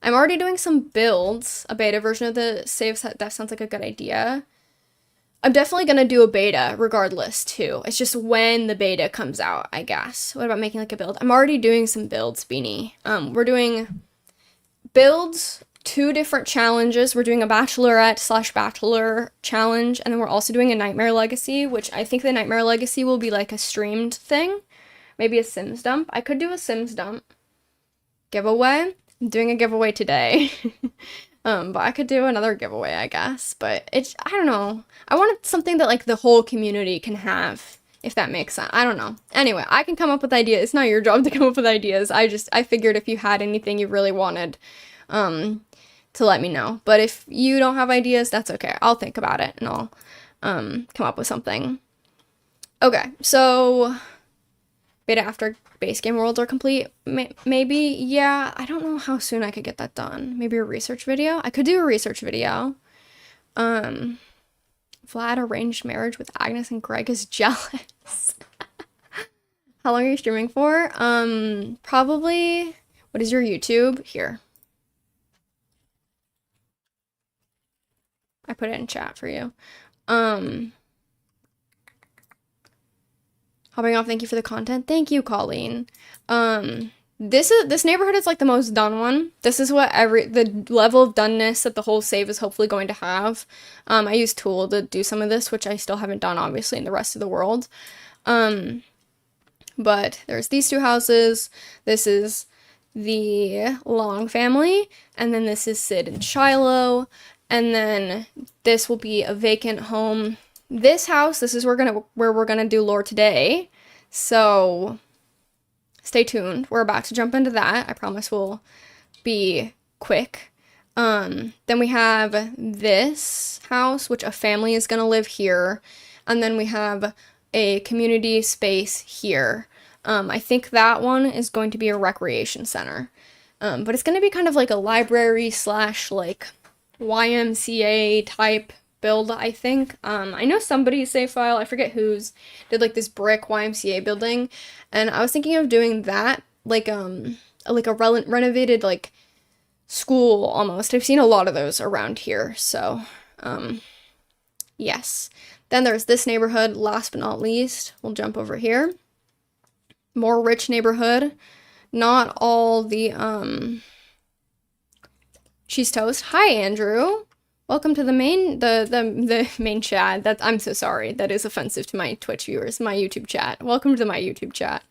I'm already doing some builds, a beta version of the save set. That sounds like a good idea. I'm definitely going to do a beta regardless, too. It's just when the beta comes out, I guess. What about making, like, a build? I'm already doing some builds, Beanie. We're doing builds, 2 different challenges. We're doing a Bachelorette/Bachelor challenge, and then we're also doing a Nightmare Legacy, which I think the Nightmare Legacy will be, like, a streamed thing. Maybe a Sims dump. I could do a Sims dump giveaway. I'm doing a giveaway today. But I could do another giveaway, I guess. But it's, I don't know. I wanted something that, like, the whole community can have, if that makes sense. I don't know. Anyway, I can come up with ideas. It's not your job to come up with ideas. I figured if you had anything you really wanted, to let me know. But if you don't have ideas, that's okay. I'll think about it, and I'll, come up with something. Okay, so beta after base game worlds are complete, maybe. Yeah, I don't know how soon I could get that done. Maybe a research video. I could do a research video. Vlad arranged marriage with Agnes and Greg is jealous. How long are you streaming for? Probably, what is your YouTube? Here, I put it in chat for you. Hopping off, thank you for the content. Thank you, Colleen. This neighborhood is like the most done one. This is what the level of doneness that the whole save is hopefully going to have. I used Tool to do some of this, which I still haven't done, obviously, in the rest of the world. But there's these 2 houses. This is the Long family, and then this is Sid and Shiloh, and then this will be a vacant home. This house, this is where we're gonna do lore today, so stay tuned. We're about to jump into that. I promise we'll be quick. Then we have this house, which a family is gonna live here, and then we have a community space here. I think that one is going to be a recreation center, but it's gonna be kind of like a library / like YMCA type build, I think. I know somebody's save file, I forget whose, did like this brick YMCA building, and I was thinking of doing that, like a renovated, like, school, almost. I've seen a lot of those around here, so, yes. Then there's this neighborhood, last but not least. We'll jump over here. More rich neighborhood. Not all the, cheese toast. Hi, Andrew. Welcome to the main main chat. I'm so sorry. That is offensive to my Twitch viewers, my YouTube chat. Welcome to my YouTube chat.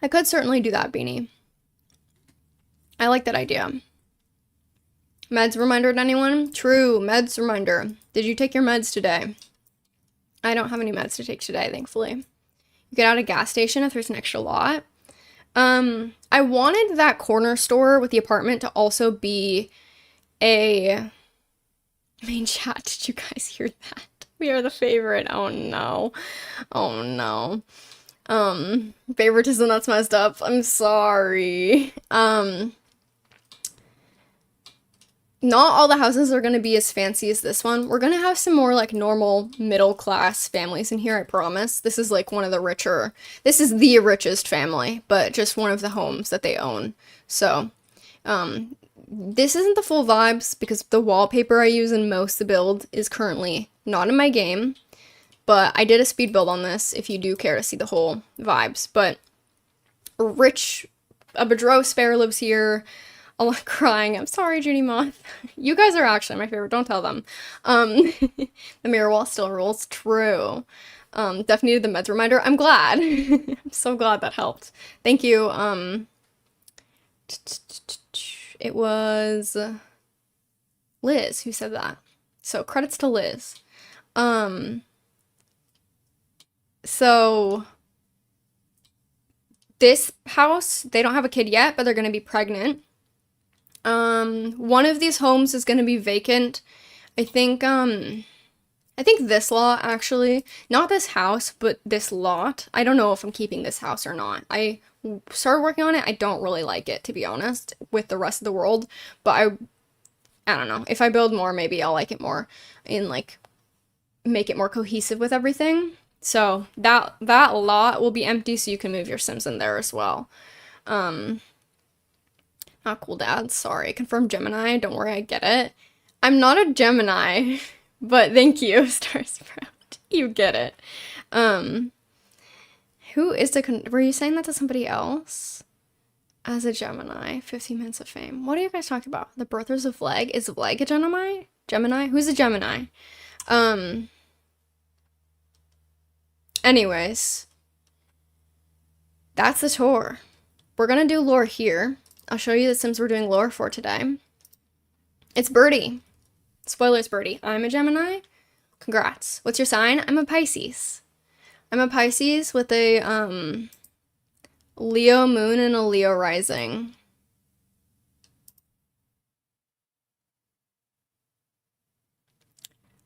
I could certainly do that, Beanie. I like that idea. Meds reminder to anyone? True, meds reminder. Did you take your meds today? I don't have any meds to take today, thankfully. You get out of a gas station if there's an extra lot. I wanted that corner store with the apartment to also be a main chat. Did you guys hear that? We are the favorite. Oh no. Oh no. Favoritism, that's messed up. I'm sorry. Not all the houses are going to be as fancy as this one. We're going to have some more like normal middle class families in here, I promise. This is like one of the richer, this is the richest family, but just one of the homes that they own. So, this isn't the full vibes because the wallpaper I use in most of the build is currently not in my game, but I did a speed build on this if you do care to see the whole vibes. But a Bedreau Spare lives here. A lot crying. I'm sorry, Judy Moth. You guys are actually my favorite. Don't tell them. The mirror wall still rules. True. Def needed the meds reminder. I'm glad. I'm so glad that helped. Thank you. It was Liz who said that. So credits to Liz. So this house, they don't have a kid yet, but they're gonna be pregnant. One of these homes is gonna be vacant. I think this lot, actually. Not this house, but this lot. I don't know if I'm keeping this house or not. I started working on it. I don't really like it, to be honest, with the rest of the world. But I don't know. If I build more, maybe I'll like it more and, like, make it more cohesive with everything. So that lot will be empty, so you can move your Sims in there as well. Not cool, Dad. Sorry. Confirm Gemini. Don't worry, I get it. I'm not a Gemini, but thank you, Star Sprout. You get it. Who is were you saying that to somebody else? As a Gemini, 15 minutes of fame. What are you guys talking about? The birthers of Vleg? Is Vleg a Gemini? Gemini? Who's a Gemini? Anyways. That's the tour. We're gonna do lore here. I'll show you the Sims we're doing lore for today. It's Birdie. Spoilers, Birdie. I'm a Gemini. Congrats. What's your sign? I'm a Pisces. I'm a Pisces with a Leo moon and a Leo rising.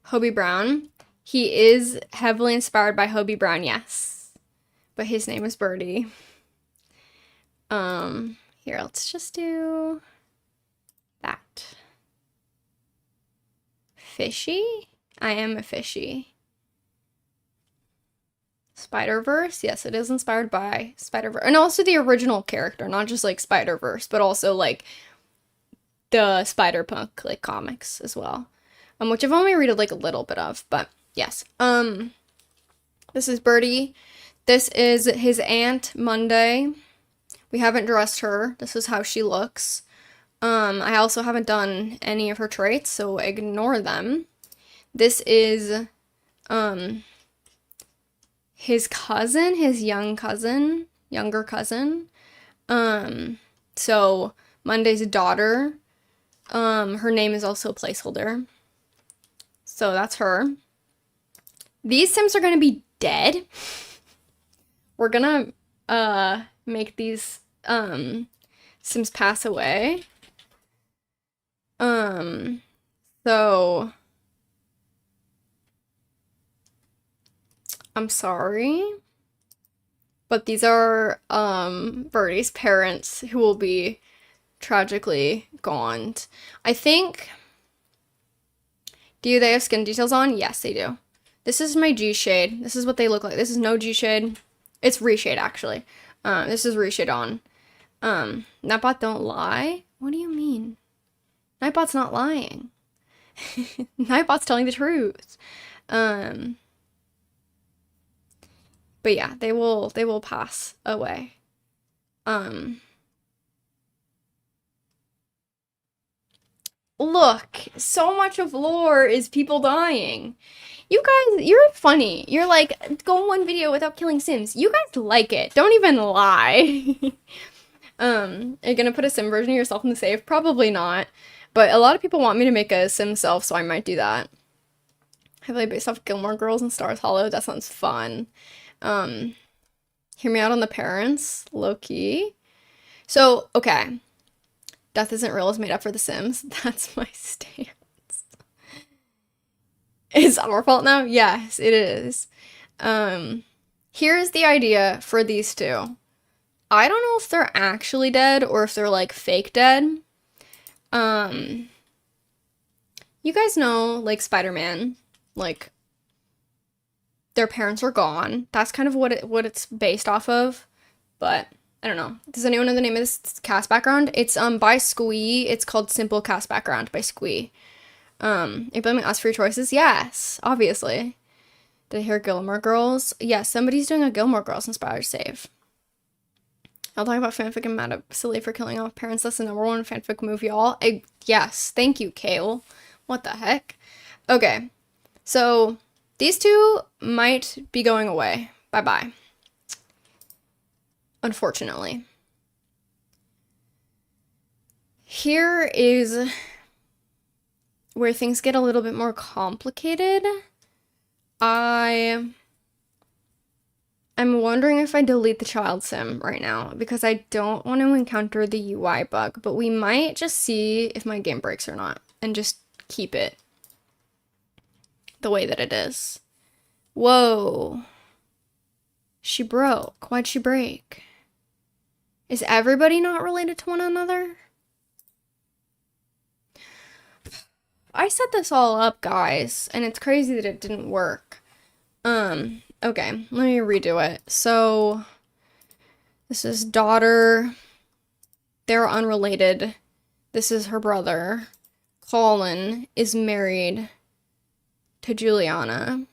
Hobie Brown. He is heavily inspired by Hobie Brown, yes. But his name is Birdie. Here, let's just do that. Fishy? I am a fishy. Spider-Verse? Yes, it is inspired by Spider-Verse. And also the original character, not just like Spider-Verse, but also like the Spider-Punk like comics as well. Which I've only read like a little bit of, but yes. This is Birdie. This is his aunt, Monday. We haven't dressed her. This is how she looks. I also haven't done any of her traits, so ignore them. This is his cousin, his younger cousin. So Monday's daughter. Her name is also a placeholder. So that's her. These Sims are gonna be dead. We're gonna make these Sims pass away. So I'm sorry, but these are Birdie's parents who will be tragically gone. I think. Do they have skin details on? Yes, they do. This is my G shade. This is what they look like. This is no G shade. It's reshade actually. This is reshade on. Nightbot don't lie? What do you mean? Nightbot's not lying. Nightbot's telling the truth. But yeah, they will pass away. Look, so much of lore is people dying. you're funny. You're like, go one video without killing Sims. You guys like it. Don't even lie. Are you gonna put a Sim version of yourself in the save? Probably not. But a lot of people want me to make a Sim self, so I might do that. Heavily based off Gilmore Girls and Stars Hollow. That sounds fun. Hear me out on the parents. Low key. So, okay. Death isn't real is made up for The Sims. That's my stance. Is our fault now? Yes, it is. Here's the idea for these two. I don't know if they're actually dead or if they're like fake dead. You guys know, like Spider-Man, like their parents were gone. That's kind of what it's based off of. But I don't know. Does anyone know the name of this cast background? It's by Squee. It's called Simple Cast Background by Squee. Are you blaming us for your choices? Yes, obviously. Did I hear Gilmore Girls? Yes, somebody's doing a Gilmore Girls inspired save. I'll talk about fanfic and mad at Silly for killing off parents. That's the #1 fanfic move, y'all. Yes, thank you, Kale. What the heck? Okay, so these two might be going away. Bye-bye. Unfortunately. Here is where things get a little bit more complicated. I'm wondering if I delete the child sim right now because I don't want to encounter the UI bug, but we might just see if my game breaks or not and just keep it the way that it is. Whoa. She broke. Why'd she break? Is everybody not related to one another? I set this all up, guys, and it's crazy that it didn't work. Okay, let me redo it. So, this is daughter. They're unrelated. This is her brother. Colin is married to Juliana.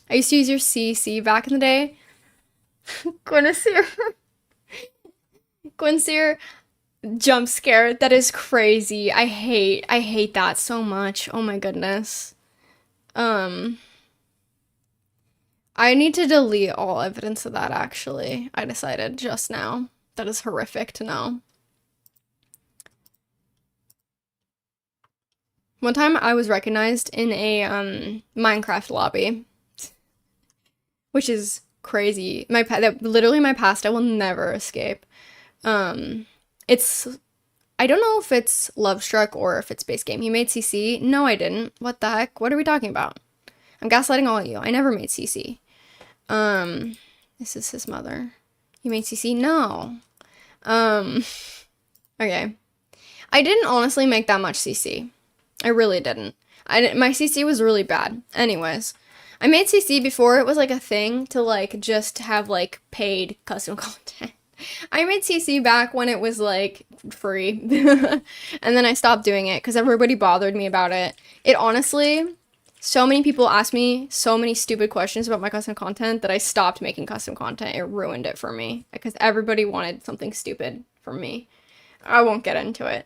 I used to use your CC back in the day. Gwenseer. Jump scare. That is crazy. I hate that so much. Oh my goodness. I need to delete all evidence of that, actually. I decided just now. That is horrific to know. One time I was recognized in a Minecraft lobby, which is crazy. Literally my past I will never escape. I don't know if it's Love Struck or if it's base game. He made CC. No, I didn't. What the heck? What are we talking about? I'm gaslighting all of you. I never made CC. This is his mother. You made CC? No. Okay. I didn't honestly make that much CC. I really didn't. My CC was really bad. Anyways, I made CC before it was like a thing to like just have like paid custom content. I made CC back when it was like free. And then I stopped doing it because everybody bothered me about it. It honestly, so many people asked me so many stupid questions about my custom content that I stopped making custom content. It ruined it for me because everybody wanted something stupid from me. I won't get into it.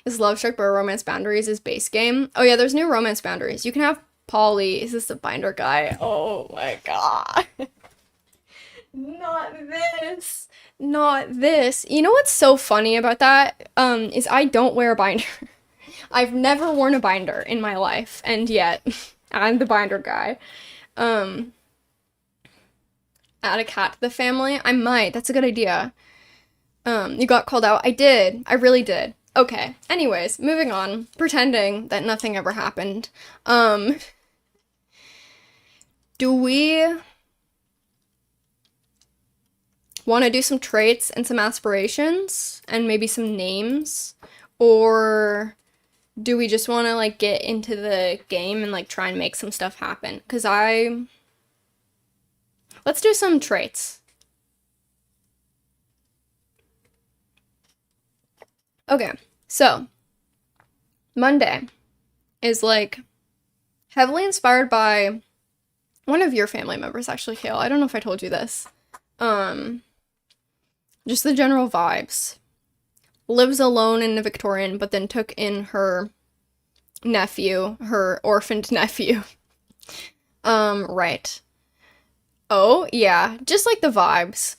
Is Love Struck by Romance Boundaries is base game? Oh yeah, there's new Romance Boundaries. You can have Polly. Is this the binder guy? Oh my god. Not this. Not this. You know what's so funny about that? Is I don't wear a binder. I've never worn a binder in my life, and yet I'm the binder guy. Add a cat to the family? I might. That's a good idea. You got called out? I did. I really did. Okay. Anyways, moving on. Pretending that nothing ever happened. Do we want to do some traits and some aspirations and maybe some names, or do we just want to like get into the game and like try and make some stuff happen? Because let's do some traits. Okay, so Monday is like heavily inspired by one of your family members, actually, Kale. I don't know if I told you this. Just the general vibes. Lives alone in a Victorian, but then took in her nephew, her orphaned nephew. Right. Oh, yeah, just like the vibes.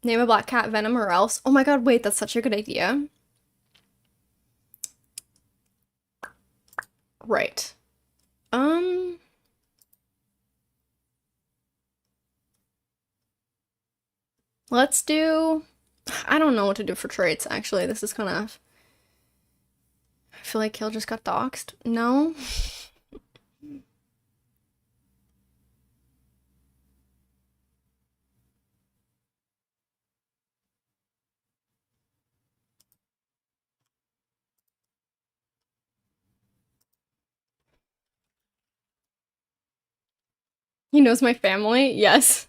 Name a black cat Venom or else. Oh my god, wait, that's such a good idea. Right. Um, let's do. I don't know what to do for traits, actually. This is kind of. I feel like Kale just got doxxed. No? He knows my family? Yes.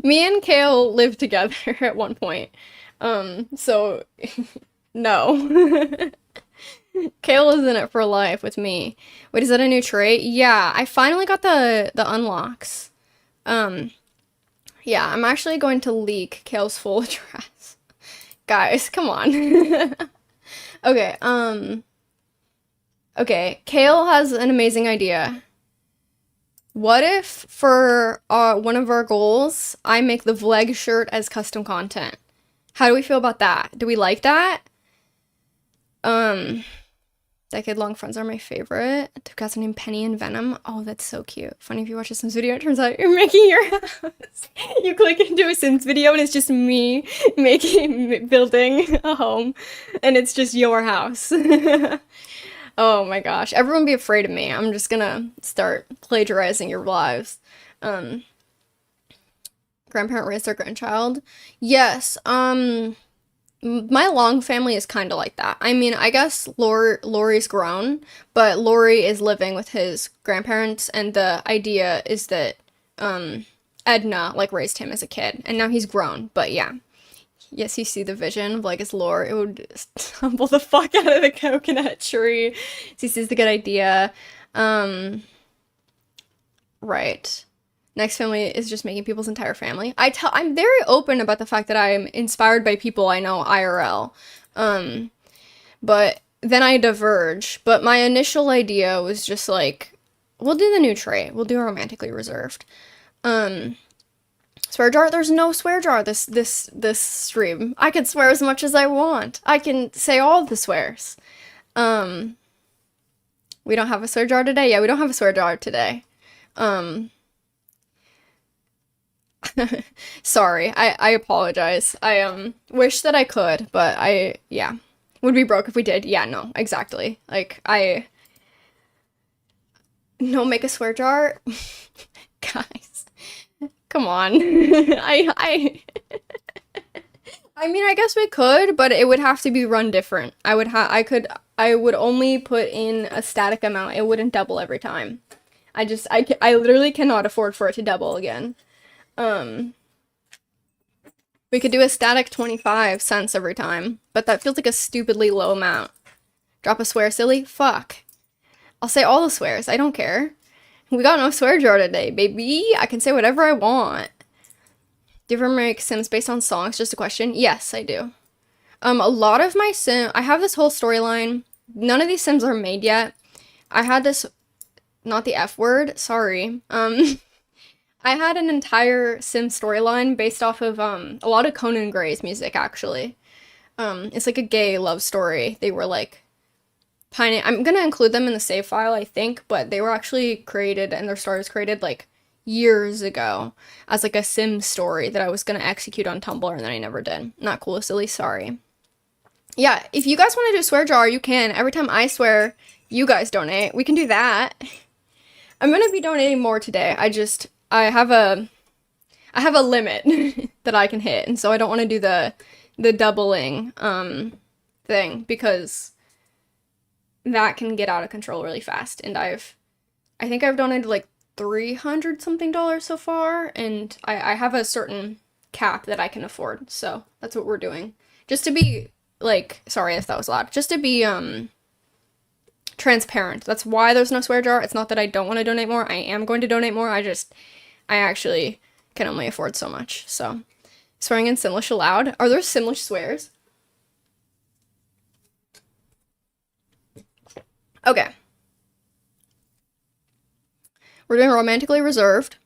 Me and Kale lived together at one point. So no. Kale is in it for life with me. Wait, is that a new trait? Yeah, I finally got the unlocks. Um, yeah, I'm actually going to leak Kale's full address. Guys, come on. Okay, okay, Kale has an amazing idea. What if for one of our goals, I make the Vleg shirt as custom content? How do we feel about that? Do we like that? Um, Decade-long friends are my favorite. Two cats named Penny and Venom. Oh, that's so cute. Funny if you watch a Sims video, it turns out you're making your house. You click into a Sims video and it's just me building a home, and it's just your house. Oh my gosh. Everyone be afraid of me. I'm just gonna start plagiarizing your lives. Um, Grandparent raised their grandchild. Yes, my Long family is kind of like that. I mean, I guess Lori's grown, but Lori is living with his grandparents, and the idea is that Edna like raised him as a kid, and now he's grown. But yeah, yes, you see the vision of like his Lori, it would stumble the fuck out of the coconut tree. So he sees the good idea. Um, right. Next family is just making people's entire family. I'm very open about the fact that I'm inspired by people I know IRL. Um, but then I diverge. But my initial idea was just like, we'll do the new trait. We'll do romantically reserved. Um, Swear jar? There's no swear jar this stream. I can swear as much as I want. I can say all the swears. Um, we don't have a swear jar today? Yeah, we don't have a swear jar today. Um, Sorry, I apologize. I wish that I could, but yeah. Would be broke if we did. Yeah, no, exactly. Like no, make a swear jar. Guys, come on. I mean, I guess we could, but it would have to be run different. I would only put in a static amount. It wouldn't double every time. I literally cannot afford for it to double again. Um, we could do a static 25 cents every time, but that feels like a stupidly low amount. Drop a swear, silly? Fuck. I'll say all the swears. I don't care. We got no swear jar today, baby. I can say whatever I want. Do you ever make Sims based on songs? Just a question. Yes, I do. A lot of my I have this whole storyline. None of these Sims are made yet. I had this, not the F word, sorry. I had an entire Sim storyline based off of a lot of Conan Gray's music, actually. It's like a gay love story. They were like tiny. I'm gonna include them in the save file, I think, but they were actually created, and their story was created like years ago as like a Sim story that I was gonna execute on Tumblr, and then I never did. Not cool, silly, sorry. Yeah, if you guys want to do swear jar, you can. Every time I swear, you guys donate. We can do that. I'm gonna be donating more today. I have a limit that I can hit, and so I don't want to do the doubling thing, because that can get out of control really fast. And I think I've donated like 300 something dollars so far, and I have a certain cap that I can afford, so that's what we're doing. Just to be like, sorry if that was loud, just to be transparent. That's why there's no swear jar. It's not that I don't want to donate more. I am going to donate more. I actually can only afford so much. So, swearing in Simlish allowed? Are there Simlish swears? Okay. We're doing romantically reserved.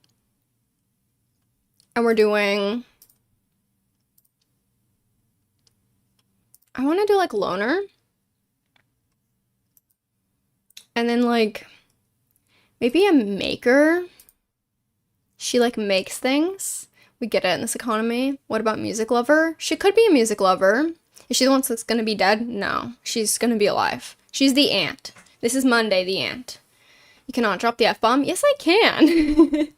And we're doing... I want to do like loner. And then like maybe a maker. She like makes things. We get it in this economy. What about music lover? She could be a music lover. Is she the one that's gonna be dead? No. She's gonna be alive. She's the ant. This is Monday, the ant. You cannot drop the F-bomb? Yes, I can.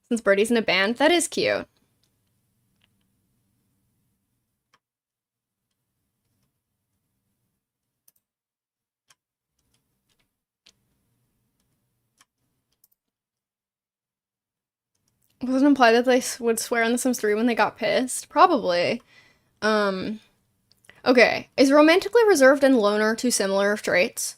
Since Birdie's in a band, that is cute. Was it implied that they would swear on The Sims 3 when they got pissed? Probably. Okay. Is romantically reserved and loner two similar traits?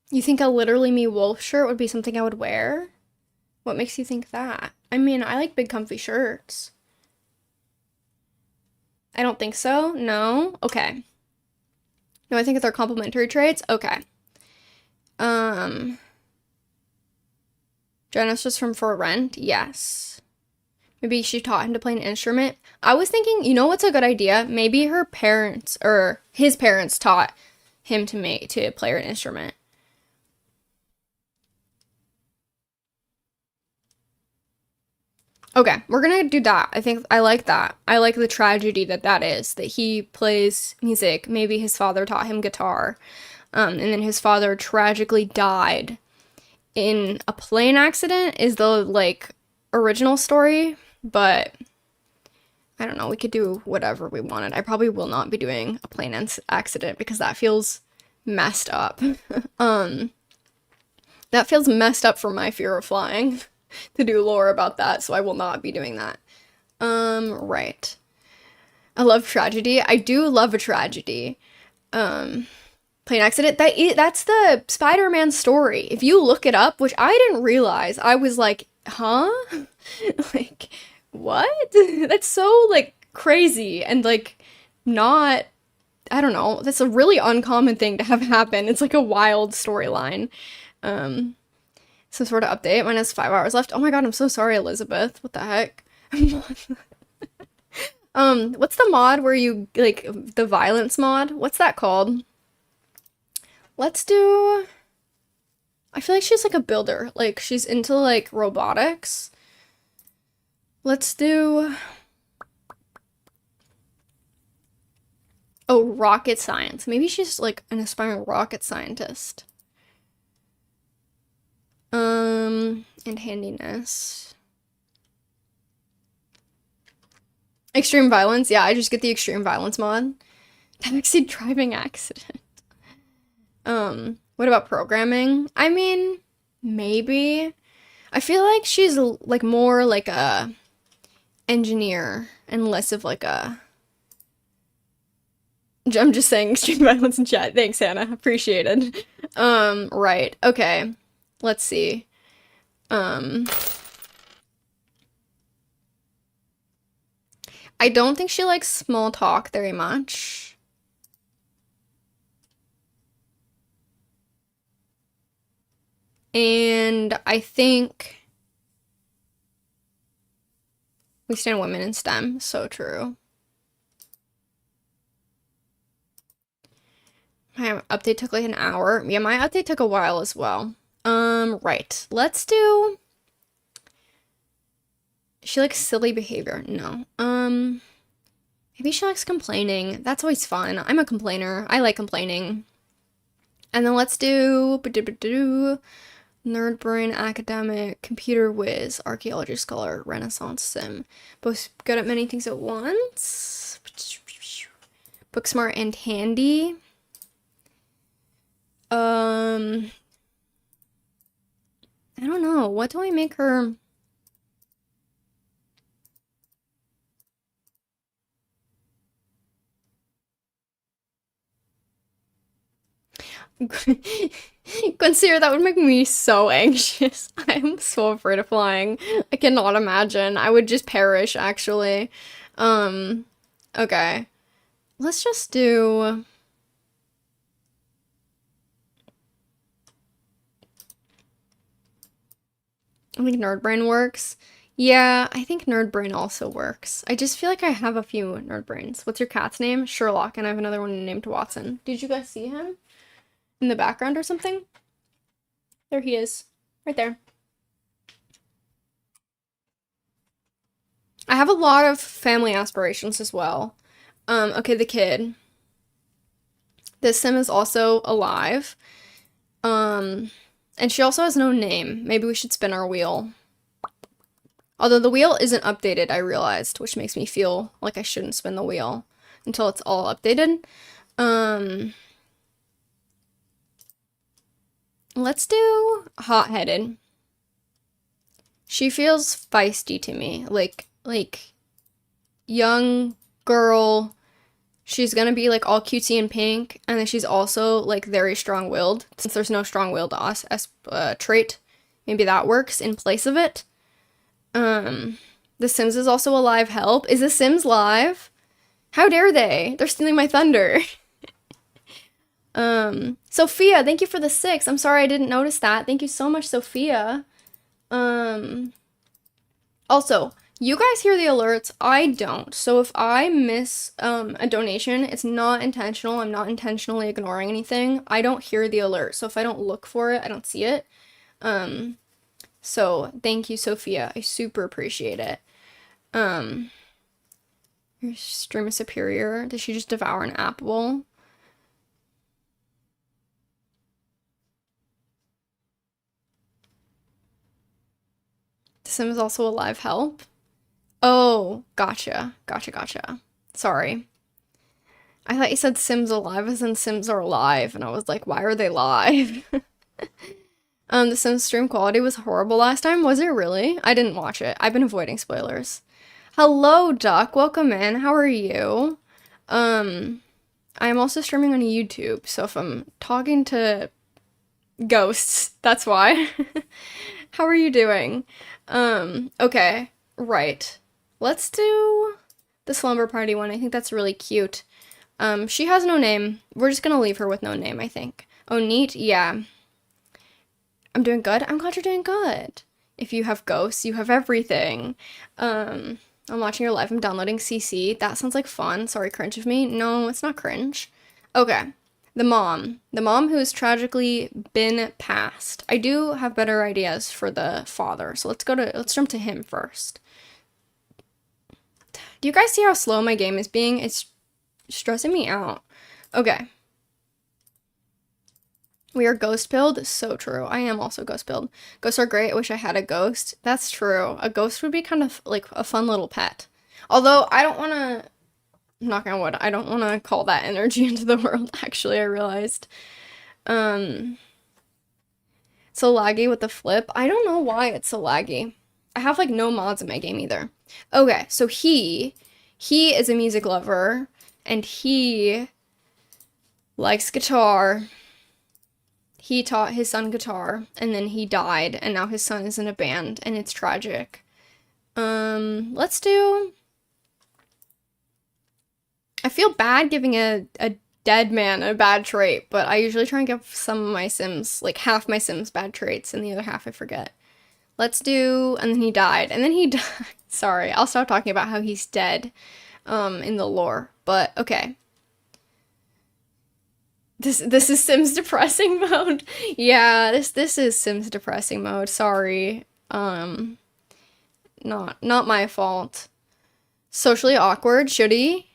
You think a literally me wolf shirt would be something I would wear? What makes you think that? I mean, I like big comfy shirts. I don't think so. No? Okay. No, I think they're complementary traits. Okay. Genesis from For Rent? Yes. Maybe she taught him to play an instrument. I was thinking, you know what's a good idea? Maybe her parents or his parents taught him to play an instrument. Okay, we're gonna do that. I think I like that. I like the tragedy that is, that he plays music. Maybe his father taught him guitar. And then his father tragically died in a plane accident is the, like, original story. But, I don't know, we could do whatever we wanted. I probably will not be doing a plane accident because that feels messed up. That feels messed up for my fear of flying. To do lore about that, so I will not be doing that. Right. I love tragedy. I do love a tragedy. Plane accident. That's the Spider-Man story. If you look it up, which I didn't realize, I was like, huh? Like, what? That's so, like, crazy and, like, not... I don't know. That's a really uncommon thing to have happen. It's like a wild storyline. Some sort of update. Mine has 5 hours left. Oh my god, I'm so sorry, Elizabeth. What the heck? What's the mod where you, like, the violence mod? What's that called? Let's do... I feel like she's, like, a builder. Like, she's into, like, robotics. Let's do... Oh, rocket science. Maybe she's, like, an aspiring rocket scientist. And handiness. Extreme violence, yeah, I just get the extreme violence mod. Taxi driving accident. What about programming? I mean, maybe. I feel like she's, like, more like a engineer and less of, like, a... I'm just saying extreme violence in chat. Thanks, Hannah. Appreciated. Right. Okay. Let's see. I don't think she likes small talk very much. And I think we stand women in STEM. So true. My update took like an hour. Yeah, my update took a while as well. Right. Let's do... She likes silly behavior. No. Maybe she likes complaining. That's always fun. I'm a complainer. I like complaining. And then let's do nerd brain, academic, computer whiz, archaeology scholar, renaissance sim. Both good at many things at once. Book smart and handy. I don't know. What do I make her? Consider that would make me so anxious. I'm so afraid of flying. I cannot imagine. I would just perish, actually. Um, okay. Let's just do... I think Nerd Brain works. Yeah, I think Nerd Brain also works. I just feel like I have a few Nerd Brains. What's your cat's name? Sherlock, and I have another one named Watson. Did you guys see him in the background or something? There he is. Right there. I have a lot of family aspirations as well. Okay, the kid. This sim is also alive. And she also has no name. Maybe we should spin our wheel. Although the wheel isn't updated, I realized, which makes me feel like I shouldn't spin the wheel until it's all updated. Let's do hot-headed. She feels feisty to me, like young girl. She's gonna be like all cutesy and pink, and then she's also like very strong-willed. Since there's no strong-willed trait, maybe that works in place of it. The Sims is also a live help. Is the Sims live? How dare they? They're stealing my thunder. Sophia, thank you for the 6. I'm sorry I didn't notice that. Thank you so much, Sophia. Also, you guys hear the alerts. I don't. So if I miss a donation, it's not intentional. I'm not intentionally ignoring anything. I don't hear the alert. So if I don't look for it, I don't see it. So thank you, Sophia. I super appreciate it. Your stream is superior. Did she just devour an apple? The Sim is also a live help. Oh, gotcha. Sorry. I thought you said Sims alive as in Sims are alive, and I was like, why are they live? The Sims stream quality was horrible last time. Was it really? I didn't watch it. I've been avoiding spoilers. Hello, Duck. Welcome in. How are you? I'm also streaming on YouTube, so if I'm talking to ghosts, that's why. How are you doing? Okay. Right. Let's do the slumber party one. I think that's really cute. She has no name. We're just gonna leave her with no name, I think. Oh, neat? Yeah. I'm doing good? I'm glad you're doing good. If you have ghosts, you have everything. I'm watching your live. I'm downloading CC. That sounds like fun. Sorry, cringe of me. No, it's not cringe. Okay. The mom who's tragically been passed. I do have better ideas for the father, so let's jump to him first. Do you guys see how slow my game is being? It's stressing me out. Okay. We are ghost pilled. So true. I am also ghost pilled. Ghosts are great. I wish I had a ghost. That's true. A ghost would be kind of like a fun little pet. Although I don't want to, knock on wood, I don't want to call that energy into the world, actually, I realized. So laggy with the flip. I don't know why it's so laggy. I have like no mods in my game either. Okay, so he is a music lover, and he likes guitar. He taught his son guitar, and then he died, and now his son is in a band, and it's tragic. Let's do... I feel bad giving a dead man a bad trait, but I usually try and give some of my Sims, like half my Sims, bad traits, and the other half I forget. Let's do... and then he died, and then he died. Sorry, I'll stop talking about how he's dead, in the lore, but okay. This is Sims depressing mode. Yeah, this is Sims depressing mode. Sorry. Not my fault. Socially awkward, should he?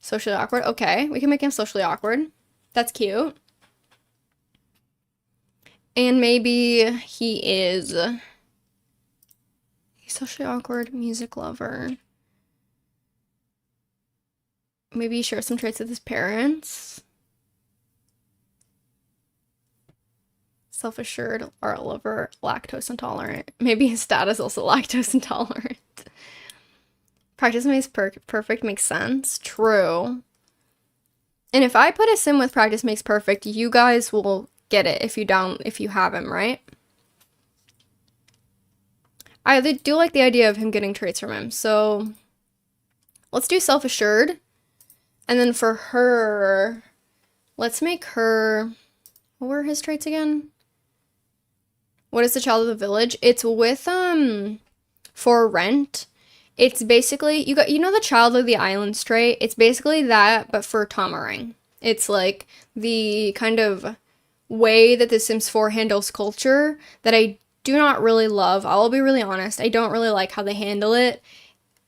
Socially awkward. Okay, we can make him socially awkward. That's cute. And maybe he is he's socially awkward, music lover. Maybe he shares some traits with his parents. Self-assured, art lover, lactose intolerant. Maybe his dad is also lactose intolerant. Practice makes perfect makes sense. True. And if I put a sim with practice makes perfect, you guys will get it if you have him, right? I do like the idea of him getting traits from him. So let's do self-assured. And then for her, let's make her, what were his traits again? What is the child of the village? It's with, for rent. It's basically, you know the child of the island trait? It's basically that, but for Tamarang. It's like the kind of way that The Sims 4 handles culture that I do not really love. I'll be really honest. I don't really like how they handle it.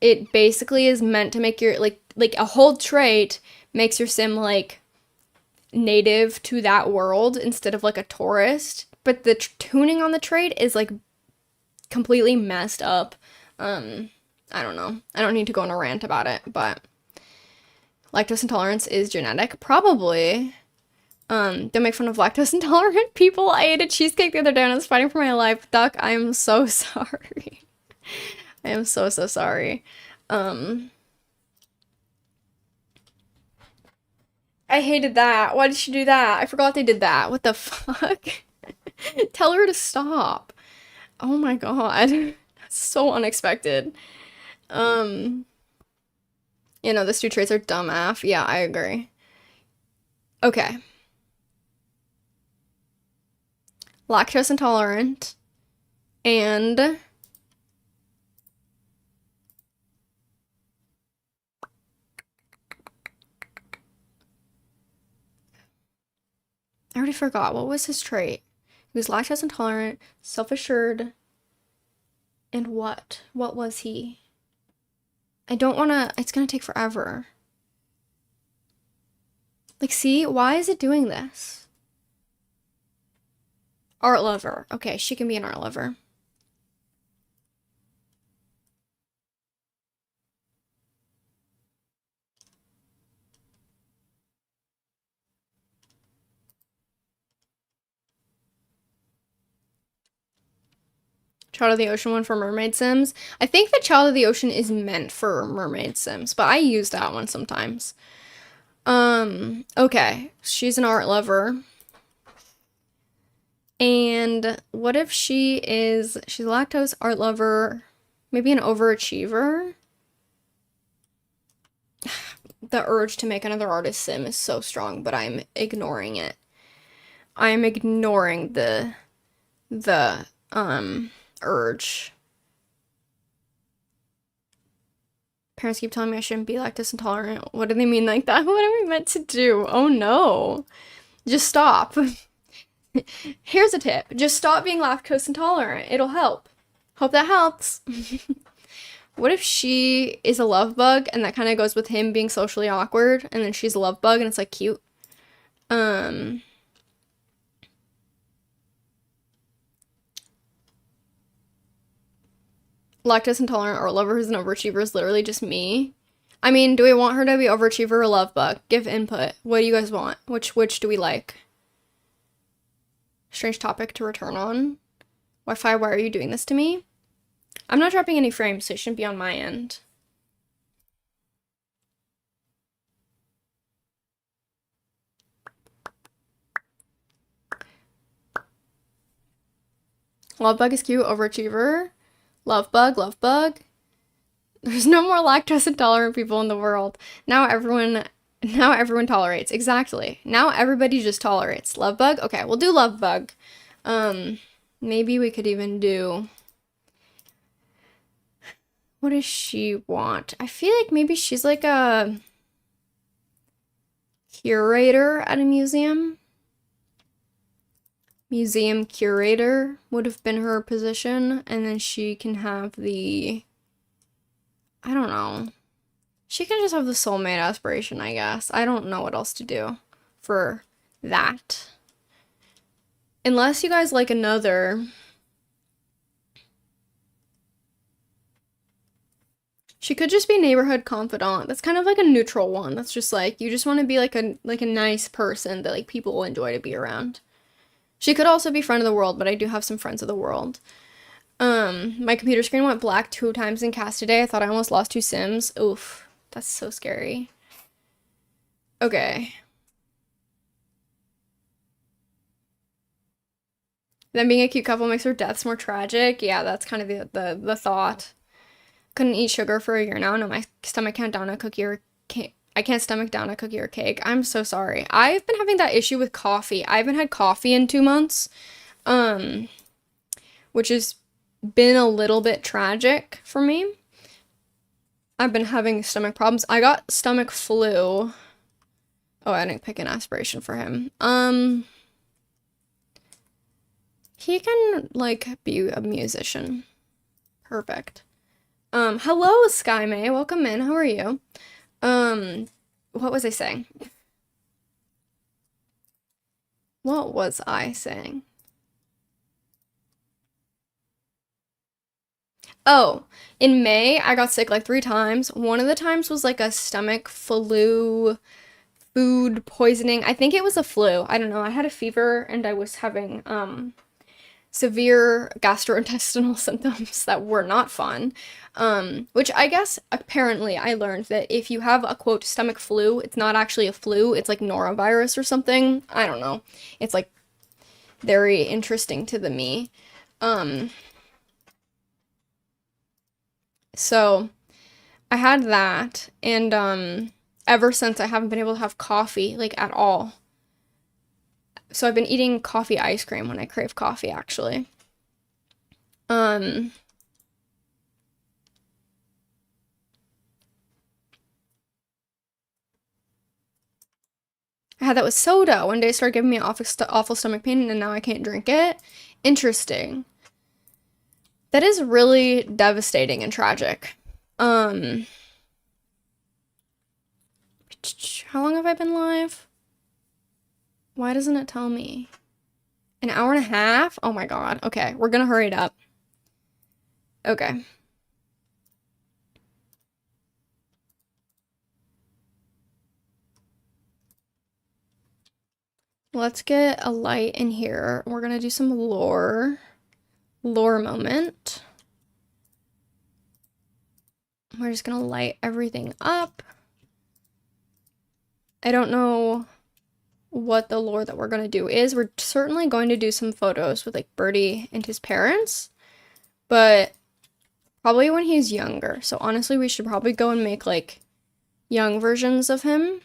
It basically is meant to make your, like a whole trait makes your sim, like, native to that world instead of, like, a tourist. But the tuning on the trait is, like, completely messed up. I don't know. I don't need to go on a rant about it, but lactose intolerance is genetic. Probably. Don't make fun of lactose intolerant people. I ate a cheesecake the other day and I was fighting for my life. Duck, I am so sorry. I am so sorry. I hated that. Why did she do that? I forgot they did that. What the fuck? Tell her to stop. Oh my god. That's so unexpected. You know, these two traits are dumb AF. Yeah, I agree. Okay. Lactose intolerant. And I already forgot. What was his trait? He was lactose intolerant, self-assured, and what? What was he? I don't want to... It's going to take forever. Like, see? Why is it doing this? Art lover. Okay, she can be an art lover. Child of the Ocean one for Mermaid Sims. I think the Child of the Ocean is meant for Mermaid Sims, but I use that one sometimes. Okay. She's an art lover. And what if she's lactose, art lover, maybe an overachiever? The urge to make another artist sim is so strong, but I'm ignoring it. I'm ignoring the urge. Parents keep telling me I shouldn't be lactose intolerant. What do they mean like that? What am I meant to do? Oh no. Just stop. Here's a tip. Just stop being lactose intolerant. It'll help. Hope that helps. What if she is a love bug and that kind of goes with him being socially awkward and then she's a love bug and it's like cute? Lactose intolerant or lover who's an overachiever is literally just me. I mean, do we want her to be overachiever or love bug? Give input. What do you guys want? Which do we like? Strange topic to return on. Wi-Fi, why are you doing this to me? I'm not dropping any frames, so it shouldn't be on my end. Love bug is cute. Overachiever. Love bug, love bug. There's no more lactose intolerant people in the world. Now everyone tolerates. Exactly. Now everybody just tolerates. Love bug? Okay, we'll do love bug. Maybe we could even do... What does she want? I feel like maybe she's like a curator at a museum. Museum curator would have been her position, and then she can have the... I don't know. She can just have the soulmate aspiration, I guess. I don't know what else to do for that. Unless you guys like another... She could just be neighborhood confidant. That's kind of like a neutral one. That's just like, you just want to be like a nice person that like people will enjoy to be around. She could also be friend of the world, but I do have some friends of the world. My computer screen went black 2 times in cast today. I thought I almost lost 2 Sims. Oof, that's so scary. Okay. Them being a cute couple makes their deaths more tragic. Yeah, that's kind of the thought. Couldn't eat sugar for a year now. No, my stomach can't down a cookie or cake. I can't stomach down a cookie or cake. I'm so sorry. I've been having that issue with coffee. I haven't had coffee in 2 months, which has been a little bit tragic for me. I've been having stomach problems. I got stomach flu. Oh, I didn't pick an aspiration for him. He can, like, be a musician. Perfect. Hello, Sky May. Welcome in. How are you? What was I saying? What was I saying? Oh, in May, I got sick like 3 times. One of the times was like a stomach flu, food poisoning. I think it was a flu. I don't know. I had a fever and I was having, severe gastrointestinal symptoms that were not fun. Which I guess apparently I learned that if you have a quote stomach flu, it's not actually a flu, it's like norovirus or something. I don't know. It's like very interesting to me. So I had that, and ever since I haven't been able to have coffee like at all. So I've been eating coffee ice cream when I crave coffee, actually. I had that with soda. One day it started giving me awful stomach pain, and now I can't drink it. Interesting. That is really devastating and tragic. How long have I been live? Why doesn't it tell me? An hour and a half? Oh my god. Okay, we're gonna hurry it up. Okay. Let's get a light in here. We're gonna do some lore moment. We're just gonna light everything up. I don't know what the lore that we're gonna do is. We're certainly going to do some photos with like Birdie and his parents, but probably when he's younger. So honestly, we should probably go and make like young versions of him.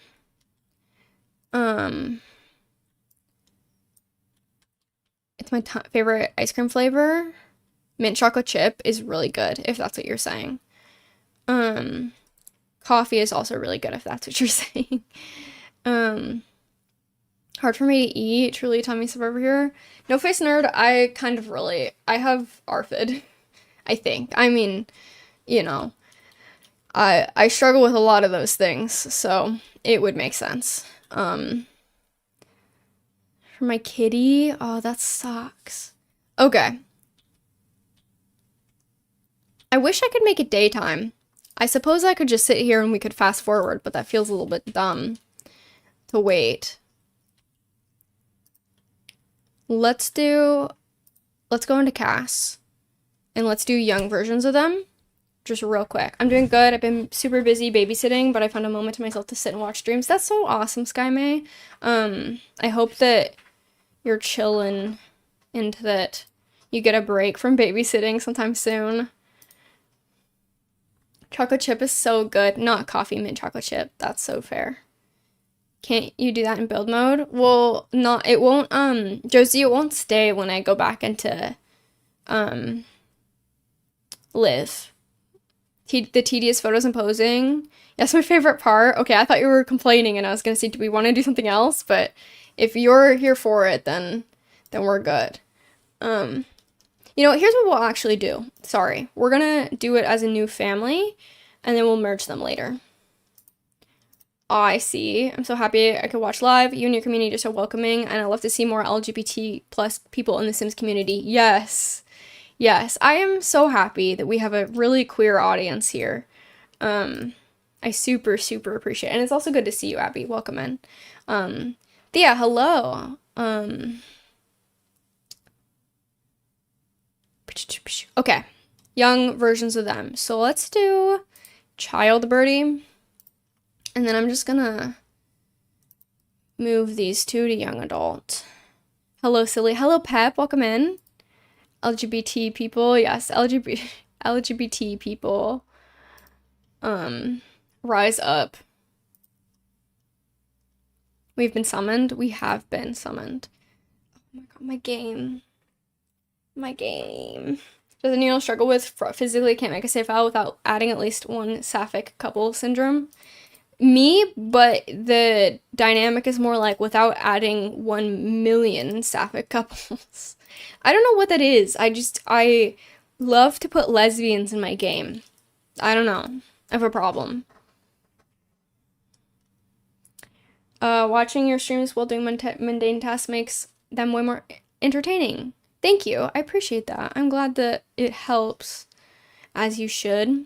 It's my favorite ice cream flavor. Mint chocolate chip is really good, if that's what you're saying. Coffee is also really good, if that's what you're saying. Hard for me to eat, truly tummy stuff over here. No face nerd, I have ARFID, I think. I mean, you know, I struggle with a lot of those things, so it would make sense. For my kitty, oh, that sucks. Okay. I wish I could make it daytime. I suppose I could just sit here and we could fast forward, but that feels a little bit dumb to wait. Let's go into Cass and let's do young versions of them just real quick. I'm doing good. I've been super busy babysitting, but I found a moment to myself to sit and watch streams. That's so awesome, Sky May. I hope that you're chilling and that you get a break from babysitting sometime soon. Chocolate chip is so good. Not coffee, mint chocolate chip. That's so fair. Can't you do that in build mode? Well, it won't, Josie, it won't stay when I go back into, live. The tedious photos and posing. That's my favorite part. Okay, I thought you were complaining and I was gonna say, do we want to do something else? But if you're here for it, then we're good. You know, here's what we'll actually do. Sorry. We're gonna do it as a new family, and then we'll merge them later. I see. I'm so happy I could watch live. You and your community are so welcoming, and I love to see more LGBT plus people in the Sims community. Yes. Yes. I am so happy that we have a really queer audience here. I super, super appreciate it. And it's also good to see you, Abby. Welcome in. Thea, hello. Okay. Young versions of them. So let's do child Birdie. And then I'm just gonna move these two to young adult. Hello, Silly. Hello, Pep. Welcome in. LGBT people, yes, LGBT people, rise up. We've been summoned. We have been summoned. Oh my god, my game. My game. Does anyone struggle with physically can't make a save file without adding at least one sapphic couple syndrome? Me, but the dynamic is more like without adding 1 million sapphic couples. I don't know what that is. I love to put lesbians in my game. I don't know. I have a problem. Watching your streams while doing mundane tasks makes them way more entertaining. Thank you. I appreciate that. I'm glad that it helps, as you should.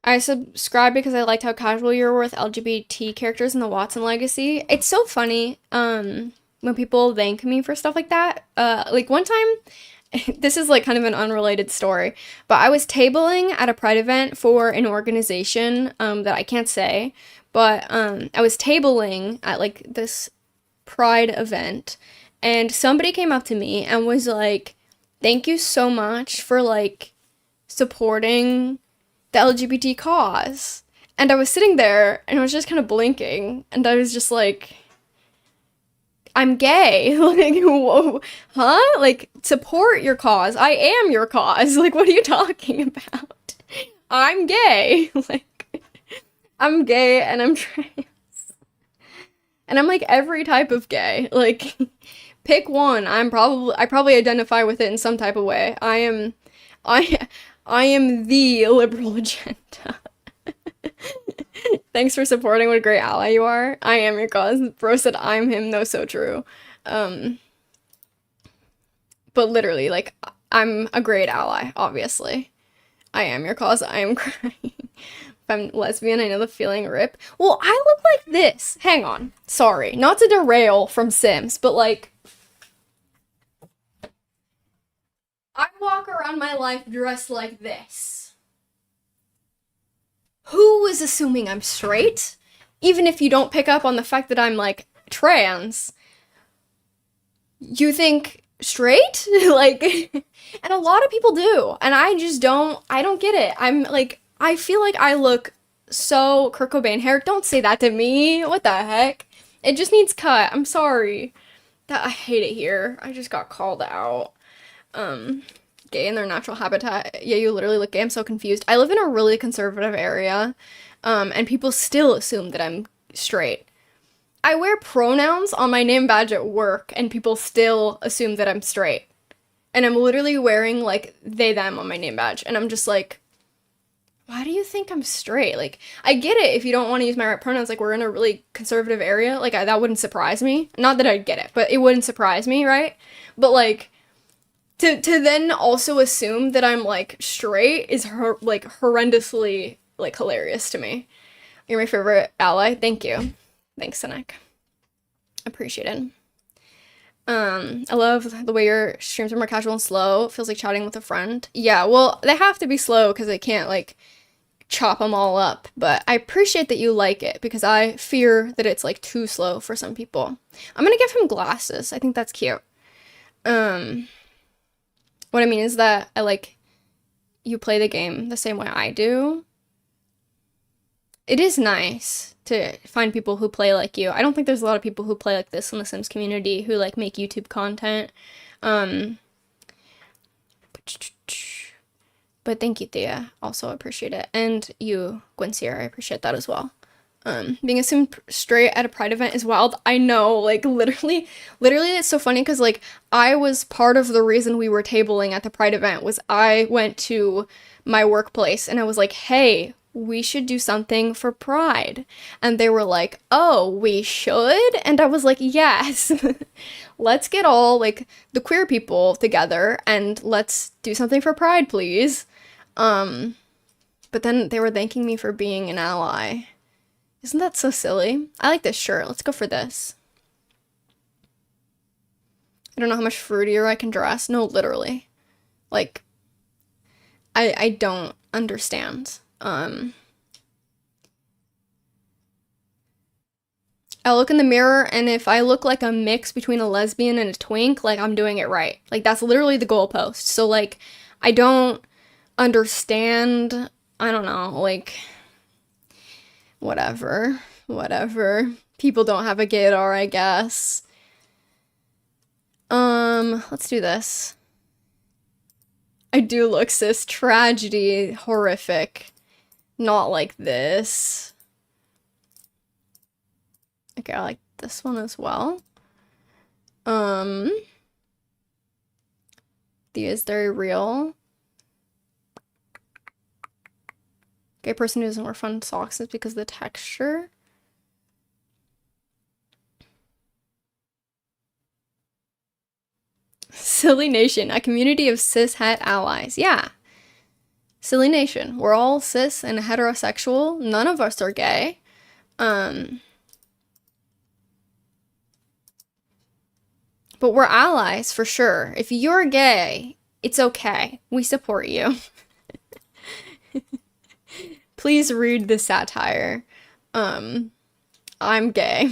I subscribed because I liked how casual you were with LGBT characters in the Watson Legacy. It's so funny, when people thank me for stuff like that. Like one time, this is like kind of an unrelated story, but I was tabling at a Pride event for an organization, that I can't say, but, I was tabling at like this Pride event, and somebody came up to me and was like, thank you so much for like supporting the LGBT cause. And I was sitting there and I was just kind of blinking and I was just like, I'm gay. Like, whoa, huh? Like, support your cause. I am your cause. Like, what are you talking about? I'm gay. Like, I'm gay and I'm trans. And I'm like every type of gay. Like, pick one. I probably identify with it in some type of way. I I am the liberal agenda. Thanks for supporting. What a great ally you are. I am your cause. Bro said I'm him, though, so true. Um, but literally, like, I'm a great ally, obviously. I am your cause. I am crying. If I'm lesbian, I know the feeling, rip. Well, I look like this. Hang on. Sorry. Not to derail from Sims, but like, I walk around my life dressed like this. Who is assuming I'm straight? Even if you don't pick up on the fact that I'm like trans, you think straight? Like, and a lot of people do. And I don't get it. I'm like, I feel like I look so Kurt Cobain hair. Don't say that to me. What the heck? It just needs cut. I'm sorry. I hate it here. I just got called out. Gay in their natural habitat. Yeah, you literally look gay. I'm so confused. I live in a really conservative area, and people still assume that I'm straight. I wear pronouns on my name badge at work, and people still assume that I'm straight. And I'm literally wearing, like, they, them on my name badge, and I'm just like, why do you think I'm straight? Like, I get it if you don't want to use my right pronouns, like, we're in a really conservative area, like, that wouldn't surprise me. Not that I'd get it, but it wouldn't surprise me, right? But, like, to then also assume that I'm, like, straight is, like, horrendously, like, hilarious to me. You're my favorite ally. Thank you. Thanks, Sinek. Appreciate it. I love the way your streams are more casual and slow. It feels like chatting with a friend. Yeah, well, they have to be slow because I can't, like, chop them all up. But I appreciate that you like it because I fear that it's, like, too slow for some people. I'm gonna give him glasses. I think that's cute. What I mean is that I like you play the game the same way I do. It is nice to find people who play like you. I don't think there's a lot of people who play like this in the Sims community who like make YouTube content. But thank you, Thea. Also appreciate it. And you, Gwensier, I appreciate that as well. Being assumed straight at a Pride event is wild. I know, like, literally, it's so funny because, like, I was part of the reason we were tabling at the Pride event was I went to my workplace and I was like, hey, we should do something for Pride. And they were like, oh, we should? And I was like, yes. Let's get all, like, the queer people together and let's do something for Pride, please. But then they were thanking me for being an ally. Isn't that so silly? I like this shirt. Let's go for this. I don't know how much fruitier I can dress. No, literally. Like, I don't understand. I look in the mirror, and if I look like a mix between a lesbian and a twink, like, I'm doing it right. Like, that's literally the goalpost. So, like, I don't understand. I don't know, like, whatever. People don't have a gaydar, I guess. Let's do this. I do look cis. Tragedy. Horrific. Not like this. Okay, I like this one as well. Is very real. Gay person who doesn't wear fun socks is because of the texture. Silly Nation, a community of cis-het allies. Yeah. Silly Nation. We're all cis and heterosexual. None of us are gay. But we're allies for sure. If you're gay, it's okay. We support you. Please read the satire. I'm gay.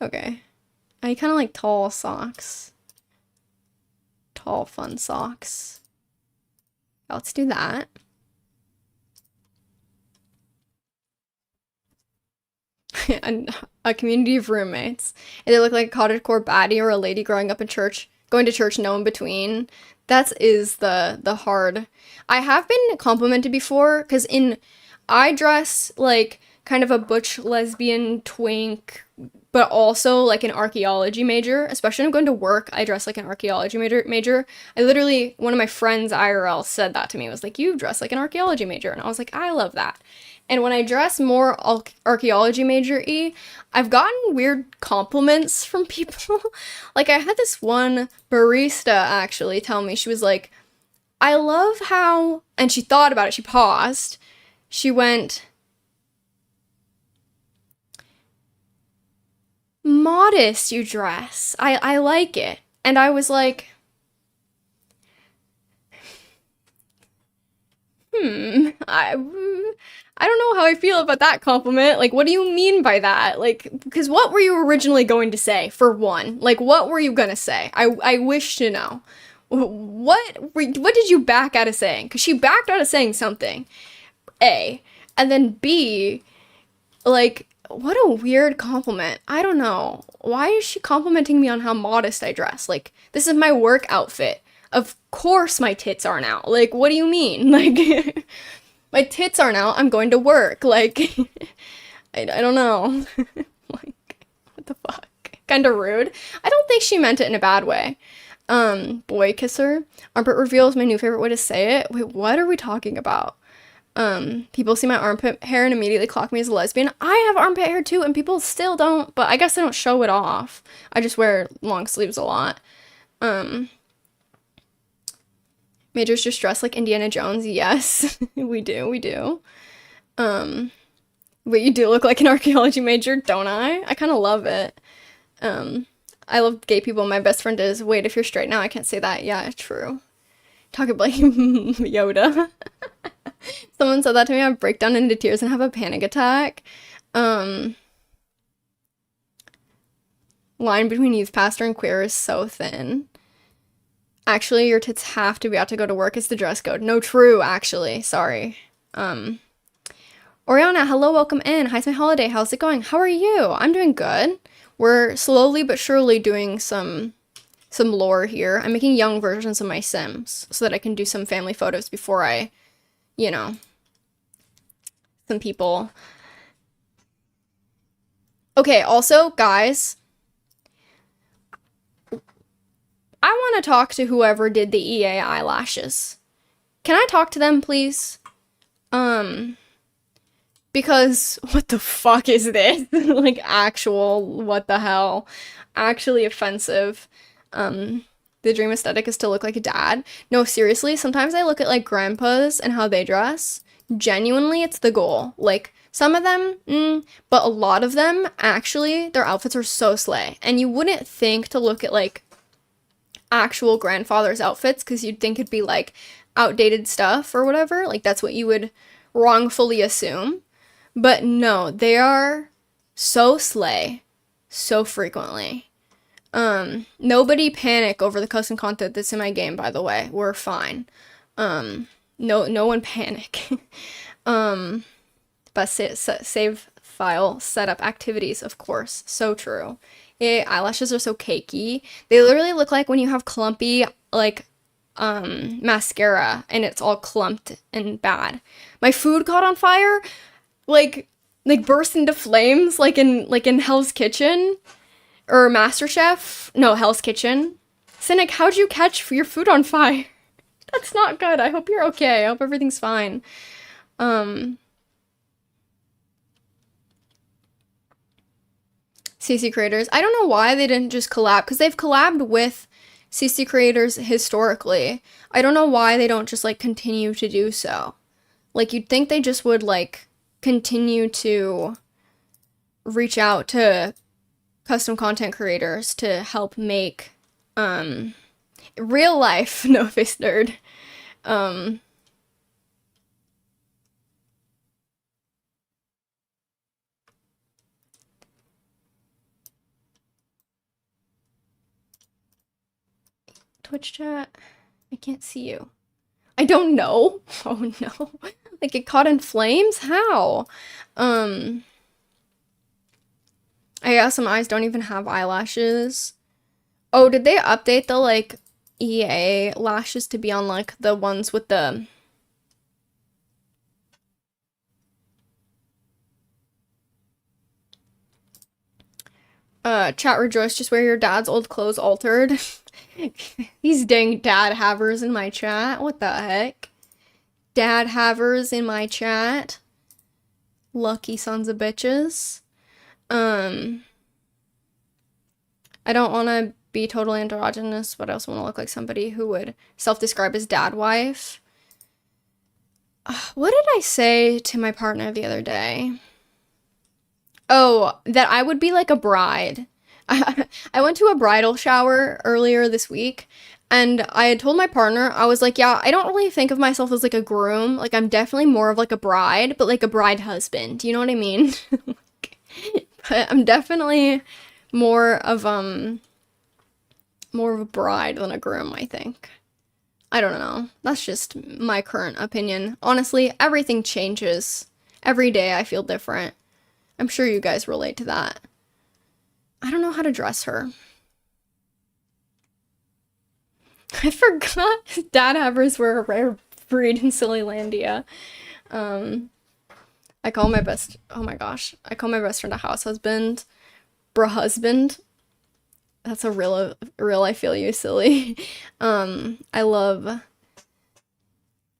Okay. I kind of like tall socks. Tall, fun socks. Let's do that. And a community of roommates. And they look like a cottagecore baddie or a lady growing up in church, going to church, no in between. That is the hard. I have been complimented before because I dress like kind of a butch lesbian twink, but also like an archaeology major. Especially when I'm going to work, I dress like an archaeology major. I literally, one of my friends IRL said that to me. It was like, you dress like an archaeology major. And I was like, I love that. And when I dress more archaeology major-y, I've gotten weird compliments from people. Like, I had this one barista actually tell me, she was like, I love how, and she thought about it, she paused. She went, modest you dress. I like it. And I was like, I don't know how I feel about that compliment. Like, what do you mean by that? Like, because what were you originally going to say, for one? Like, what were you gonna say? I wish to know. What did you back out of saying? Because she backed out of saying something, A. And then B, like, what a weird compliment. I don't know. Why is she complimenting me on how modest I dress? Like, this is my work outfit. Of course my tits aren't out. Like, what do you mean? Like... My tits aren't out, I'm going to work. Like, I don't know. Like, what the fuck? Kind of rude. I don't think she meant it in a bad way. Boy kisser. Armpit reveal is my new favorite way to say it. Wait, what are we talking about? People see my armpit hair and immediately clock me as a lesbian. I have armpit hair too, and people still don't, but I guess they don't show it off. I just wear long sleeves a lot. Majors just dress like Indiana Jones. Yes, we do. But you do look like an archaeology major, don't I? I kind of love it. I love gay people. My best friend is, wait, if you're straight now, I can't say that. Yeah, true. Talk about like Yoda. Someone said that to me, I'd break down into tears and have a panic attack. Line between youth pastor and queer is so thin. Actually, your tits have to be out to go to work. It's the dress code. No, true, actually. Sorry. Oriana, hello, welcome in. How's my holiday? How's it going? How are you? I'm doing good. We're slowly but surely doing some lore here. I'm making young versions of my Sims so that I can do some family photos before I, some people. Okay, also, guys, I want to talk to whoever did the EA eyelashes. Can I talk to them, please? Because what the fuck is this? Like, actual, what the hell? Actually offensive. The dream aesthetic is to look like a dad. No, seriously, sometimes I look at, like, grandpas and how they dress. Genuinely, it's the goal. Like, Some of them, but a lot of them, actually, their outfits are so slay. And you wouldn't think to look at, like, actual grandfather's outfits, because you'd think it'd be, like, outdated stuff or whatever. Like, that's what you would wrongfully assume. But no, they are so slay, so frequently. Nobody panic over the custom content that's in my game, by the way. We're fine. No one panic. But save file setup activities, of course. So true. Yeah, eyelashes are so cakey. They literally look like when you have clumpy, like, mascara and it's all clumped and bad. My food caught on fire, like burst into flames, like in Hell's Kitchen or MasterChef. No, Hell's Kitchen. Cynic, how'd you catch your food on fire? That's not good. I hope you're okay. I hope everything's fine. CC creators. I don't know why they didn't just collab, because they've collabed with CC creators historically. I don't know why they don't just, like, continue to do so. Like, you'd think they just would, like, continue to reach out to custom content creators to help make, real life No Face Nerd. Twitch chat? I can't see you. I don't know. Oh no. Like, it caught in flames? How? I guess some eyes don't even have eyelashes. Oh, did they update the, like, EA lashes to be on, like, the ones with the... Chat rejoice, just wear your dad's old clothes altered. These dang dad havers in my chat. What the heck? Dad havers in my chat. Lucky sons of bitches. I don't want to be totally androgynous, but I also want to look like somebody who would self-describe as dad wife. What did I say to my partner the other day? Oh, that I would be like a bride. I went to a bridal shower earlier this week, and I had told my partner, I was like, yeah, I don't really think of myself as, like, a groom. Like, I'm definitely more of, like, a bride, but, like, a bride husband. You know what I mean? But I'm definitely more of a bride than a groom, I think. I don't know. That's just my current opinion. Honestly, everything changes. Every day I feel different. I'm sure you guys relate to that. I don't know how to dress her. I forgot dad havers were a rare breed in Sillylandia. I call my best, oh my gosh, I call my best friend a house husband. Bruh husband. That's a real I feel you, silly. I love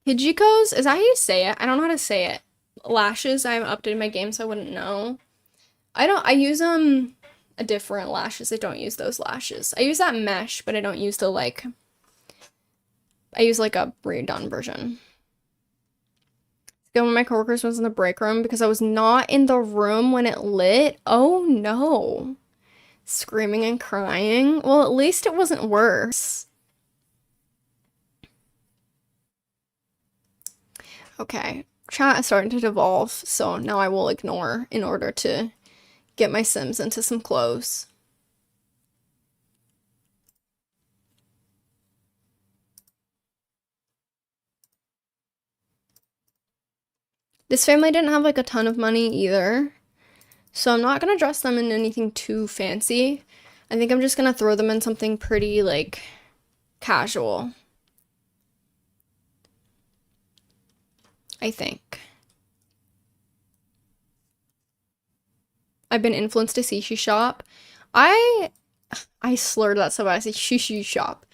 Hijiko's, is that how you say it? I don't know how to say it. Lashes, I haven't updated my game, so I wouldn't know. I use a different lashes. I don't use those lashes. I use that mesh, but I don't use the, like, I use, like, a redone version. One of my coworkers was in the break room because I was not in the room when it lit. Oh no. Screaming and crying. Well, at least it wasn't worse. Okay. Chat is starting to devolve, so now I will ignore in order to get my Sims into some clothes. This family didn't have, like, a ton of money either, so I'm not gonna dress them in anything too fancy. I think I'm just gonna throw them in something pretty, like, casual. I think. I've been influenced to sushi shop. I slurred that so bad. I said sushi shop.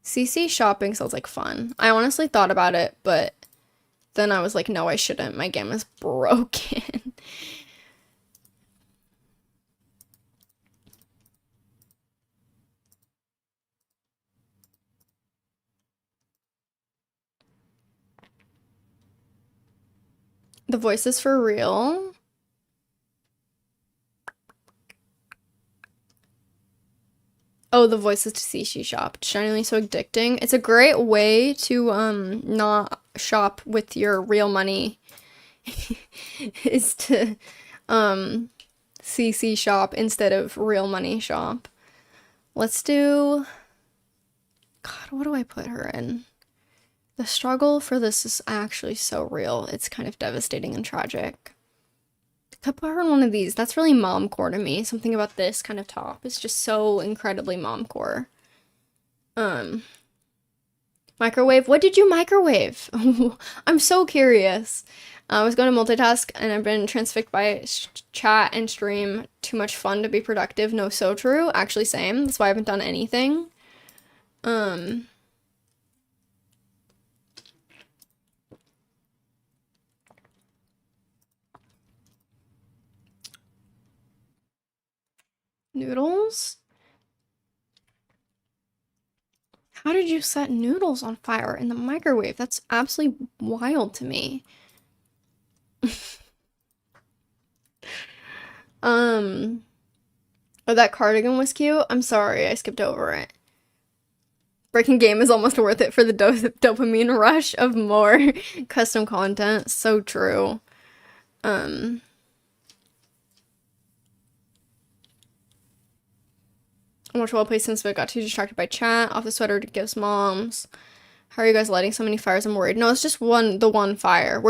CC shopping sounds like fun. I honestly thought about it, but then I was like, no, I shouldn't. My game is broken. The voice is for real. Oh, the voices to see she shopped. Shiningly so addicting. It's a great way to not shop with your real money. Is to CC shop instead of real money shop. Let's do, God, what do I put her in? The struggle for this is actually so real. It's kind of devastating and tragic. Could put her in one of these. That's really momcore to me. Something about this kind of top is just so incredibly momcore. Microwave. What did you microwave? I'm so curious. I was going to multitask and I've been transfixed by chat and stream. Too much fun to be productive. No, so true. Actually, same. That's why I haven't done anything. Noodles? How did you set noodles on fire in the microwave? That's absolutely wild to me. Oh, that cardigan was cute. I'm sorry, I skipped over it. Breaking game is almost worth it for the dopamine rush of more custom content. So true. How much well played since I got too distracted by chat. Off the sweater to gives moms. How are you guys lighting so many fires? I'm worried. No, it's just the one fire.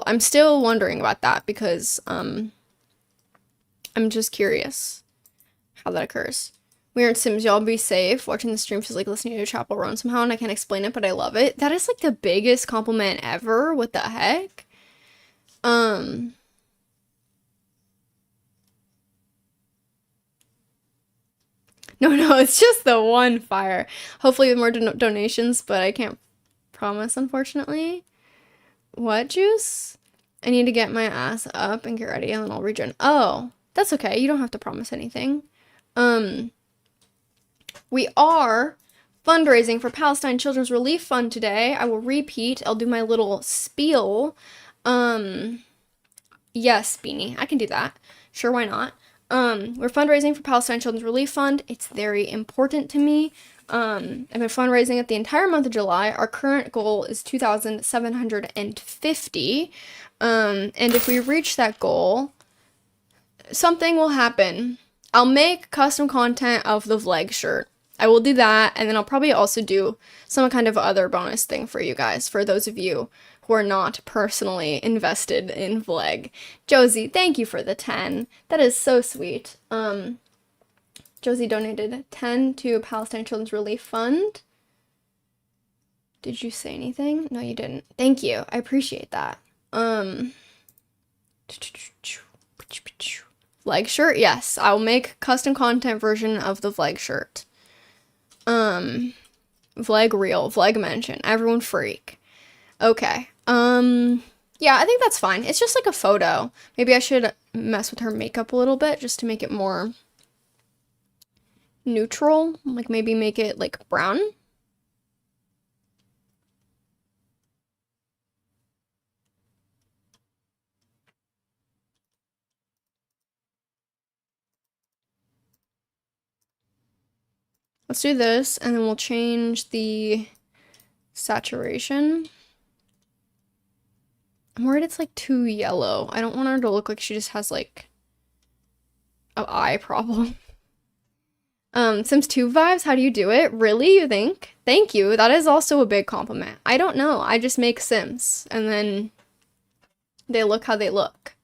I'm still wondering about that because I'm just curious how that occurs. We are in Sims, y'all be safe. Watching the stream feels like listening to Chapel Roan somehow, and I can't explain it, but I love it. That is like the biggest compliment ever. What the heck? No, it's just the one fire. Hopefully with more donations, but I can't promise, unfortunately. What juice? I need to get my ass up and get ready, and then I'll regen. Oh, that's okay. You don't have to promise anything. We are fundraising for Palestine Children's Relief Fund today. I will repeat. I'll do my little spiel. Yes, Beanie, I can do that. Sure, why not? We're fundraising for Palestine Children's Relief Fund. It's very important to me. I've been fundraising it the entire month of July. Our current goal is 2,750. And if we reach that goal, something will happen. I'll make custom content of the Vleg shirt. I will do that, and then I'll probably also do some kind of other bonus thing for you guys, for those of you who are not personally invested in Vleg. Josie, thank you for the 10. That is so sweet. Josie donated 10 to Palestine Children's Relief Fund. Did you say anything? No, you didn't. Thank you. I appreciate that. Vleg shirt? Yes, I'll make custom content version of the Vleg shirt. Vleg reel, Vleg mention, everyone freak. Okay. Yeah, I think that's fine. It's just like a photo. Maybe I should mess with her makeup a little bit just to make it more neutral. Like maybe make it like brown. Let's do this, and then we'll change the saturation. I'm worried it's like too yellow. I don't want her to look like she just has like an eye problem. Sims 2 vibes, how do you do it? Really, you think? Thank you. That is also a big compliment. I don't know. I just make Sims, and then they look how they look.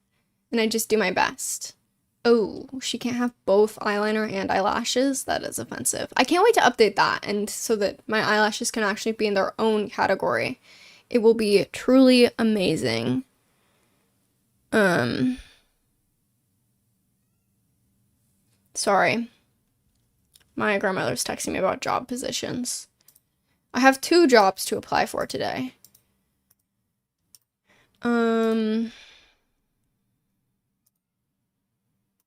And I just do my best. Oh, she can't have both eyeliner and eyelashes? That is offensive. I can't wait to update that, and so that my eyelashes can actually be in their own category. It will be truly amazing. Sorry. My grandmother's texting me about job positions. I have 2 jobs to apply for today.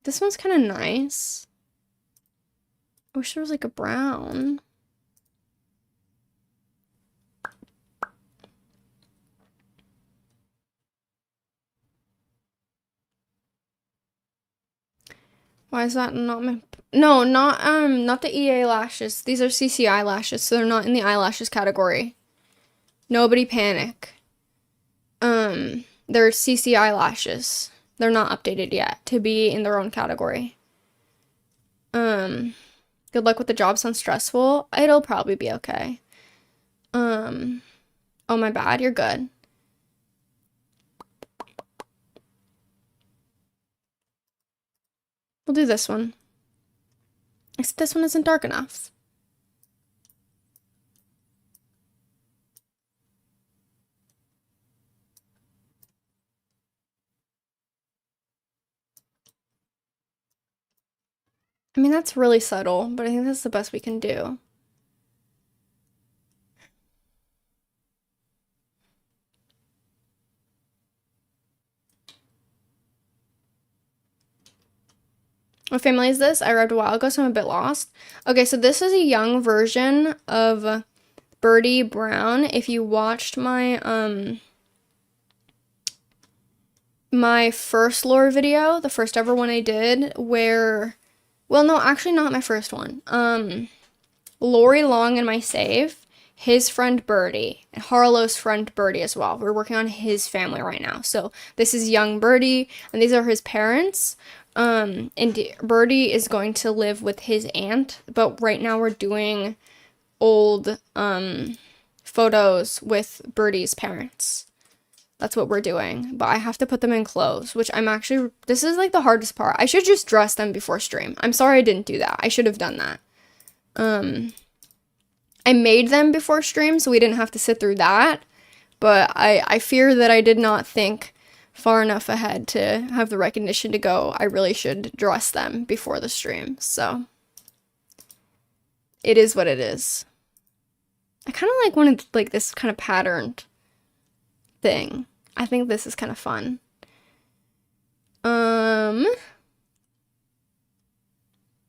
This one's kind of nice. I wish there was like a brown. Why is that not my... No, not the EA lashes. These are CC eyelashes, so they're not in the eyelashes category. Nobody panic. They're CC eyelashes. They're not updated yet to be in their own category. Good luck with the job. Sounds stressful. It'll probably be okay. Oh, my bad. You're good. We'll do this one. Except this one isn't dark enough. I mean, that's really subtle, but I think that's the best we can do. What family is this? I arrived a while ago, so I'm a bit lost. Okay, so this is a young version of Birdie Brown. If you watched my my first lore video, the first ever one I did, where, well, no, actually not my first one. Lori Long in my save, his friend Birdie, and Harlow's friend Birdie as well. We're working on his family right now. So this is young Birdie, and these are his parents. And Birdie is going to live with his aunt, but right now we're doing old photos with Birdie's parents. That's what we're doing, but I have to put them in clothes, which I'm actually, this is like the hardest part. I should just dress them before stream. I'm sorry I didn't do that. I should have done that. I made them before stream, so we didn't have to sit through that, but I fear that I did not think far enough ahead to have the recognition to go, I really should dress them before the stream, so it is what it is. I kind of like wanted like this kind of patterned thing. I think this is kind of fun.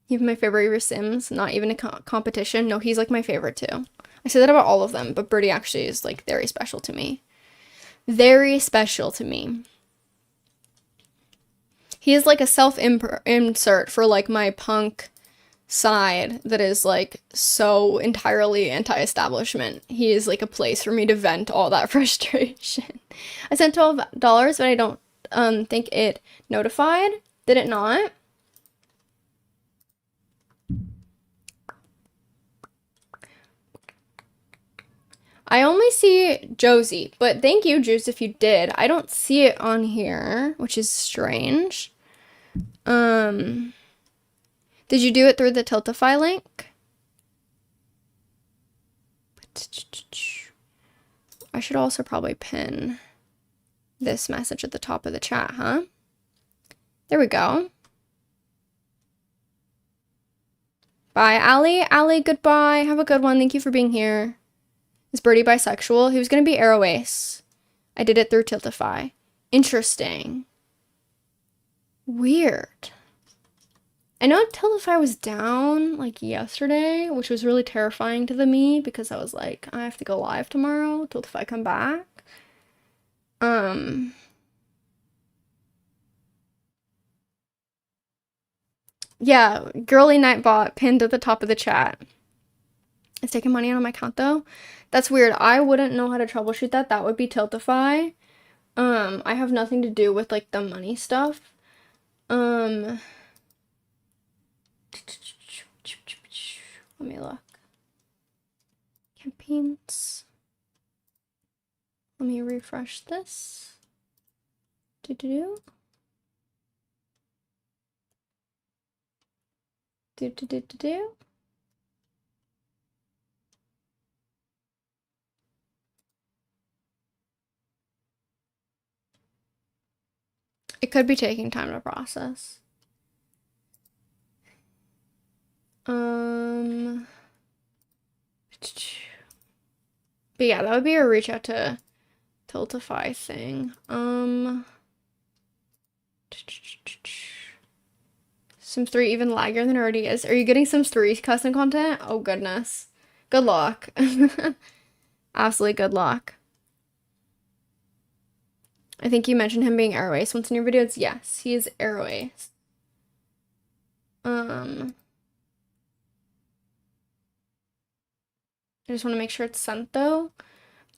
Even my favorite Sims, not even a competition. No, he's like my favorite too. I say that about all of them, but Birdie actually is like very special to me. Very special to me. He is like a self-insert for like my punk side that is like so entirely anti-establishment. He is like a place for me to vent all that frustration. I sent $12, but I don't think it notified. Did it not? I only see Josie, but thank you, Juice, if you did. I don't see it on here, which is strange. Did you do it through the Tiltify link? I should also probably pin this message at the top of the chat, huh? There we go. Bye, Allie. Allie, goodbye. Have a good one. Thank you for being here. Is Birdie bisexual? He was going to be Arrow Ace. I did it through Tiltify. Interesting. Weird. I know Tiltify was down like yesterday, which was really terrifying to me because I was like, I have to go live tomorrow. Tiltify come back. Yeah, Girly Nightbot pinned at the top of the chat. It's taking money out of my account though. That's weird. I wouldn't know how to troubleshoot that. That would be Tiltify. I have nothing to do with like the money stuff. Let me look. Campaigns. Let me refresh this. Do. It could be taking time to process. But yeah, that would be a reach out to Tiltify thing. Sims 3 even laggier than it already is. Are you getting Sims 3 custom content? Oh goodness. Good luck. Absolutely good luck. I think you mentioned him being Arrow Ace once in your videos. Yes, he is Arrow Ace. I just want to make sure it's sent though.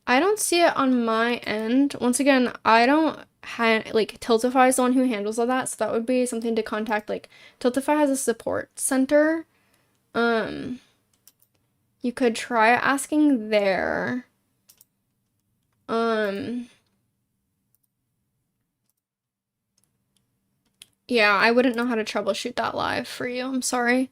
I don't see it on my end. Once again, I don't like Tiltify is the one who handles all that, so that would be something to contact. Like Tiltify has a support center. You could try asking there. Yeah, I wouldn't know how to troubleshoot that live for you. I'm sorry.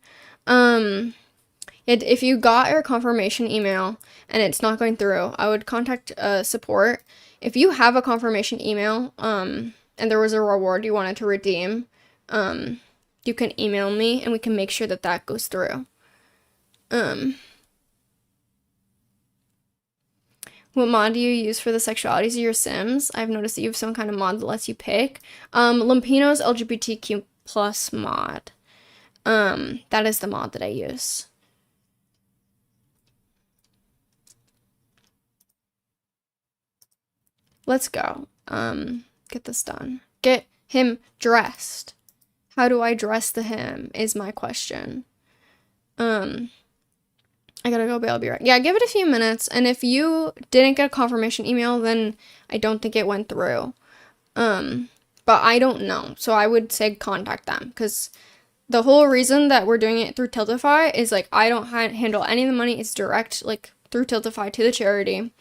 If you got your confirmation email and it's not going through, I would contact support. If you have a confirmation email, and there was a reward you wanted to redeem, you can email me and we can make sure that that goes through. What mod do you use for the sexualities of your Sims? I've noticed that you have some kind of mod that lets you pick. Lumpino's LGBTQ plus mod. That is the mod that I use. Let's go. Get this done. Get him dressed. How do I dress the him is my question. I gotta go, but I'll be right. Yeah, give it a few minutes, and if you didn't get a confirmation email, then I don't think it went through. But I don't know, so I would say contact them, because the whole reason that we're doing it through Tiltify is, like, I don't handle any of the money. It's direct, like, through Tiltify to the charity.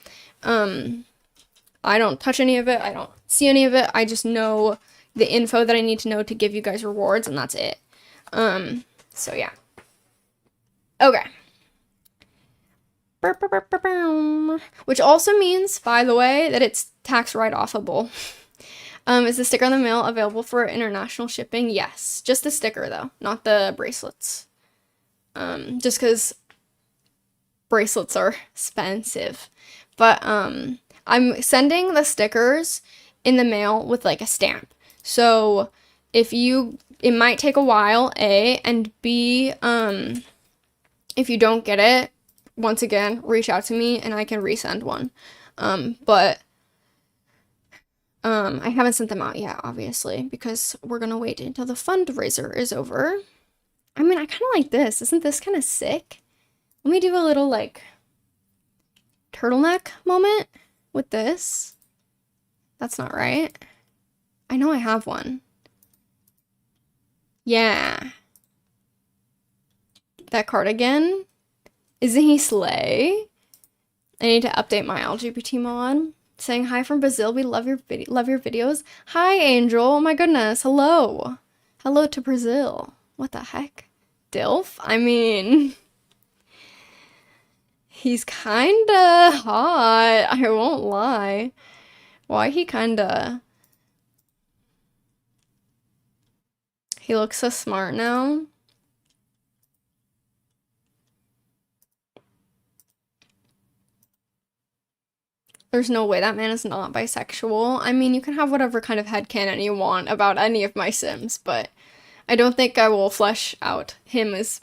I don't touch any of it. I don't see any of it. I just know the info that I need to know to give you guys rewards, and that's it. So yeah. Okay. Which also means, by the way, that it's tax write-offable. Is the sticker on the mail available for international shipping? Yes. Just the sticker, though, not the bracelets. Just because bracelets are expensive. But, I'm sending the stickers in the mail with, like, a stamp. So, it might take a while, A, and B, if you don't get it, once again, reach out to me and I can resend one. But I haven't sent them out yet, obviously, because we're gonna wait until the fundraiser is over. I mean, I kind of like this. Isn't this kind of sick? Let me do a little, like, turtleneck moment with this. That's not right. I know I have one. Yeah. That cardigan. Isn't he slay? I need to update my LGBT mod. Saying hi from Brazil. We love your videos. Hi, Angel. Oh my goodness. Hello. Hello to Brazil. What the heck? Dilf? I mean, he's kinda hot. I won't lie. Why he kinda... He looks so smart now. There's no way that man is not bisexual. I mean, you can have whatever kind of headcanon you want about any of my Sims, but I don't think I will flesh out him as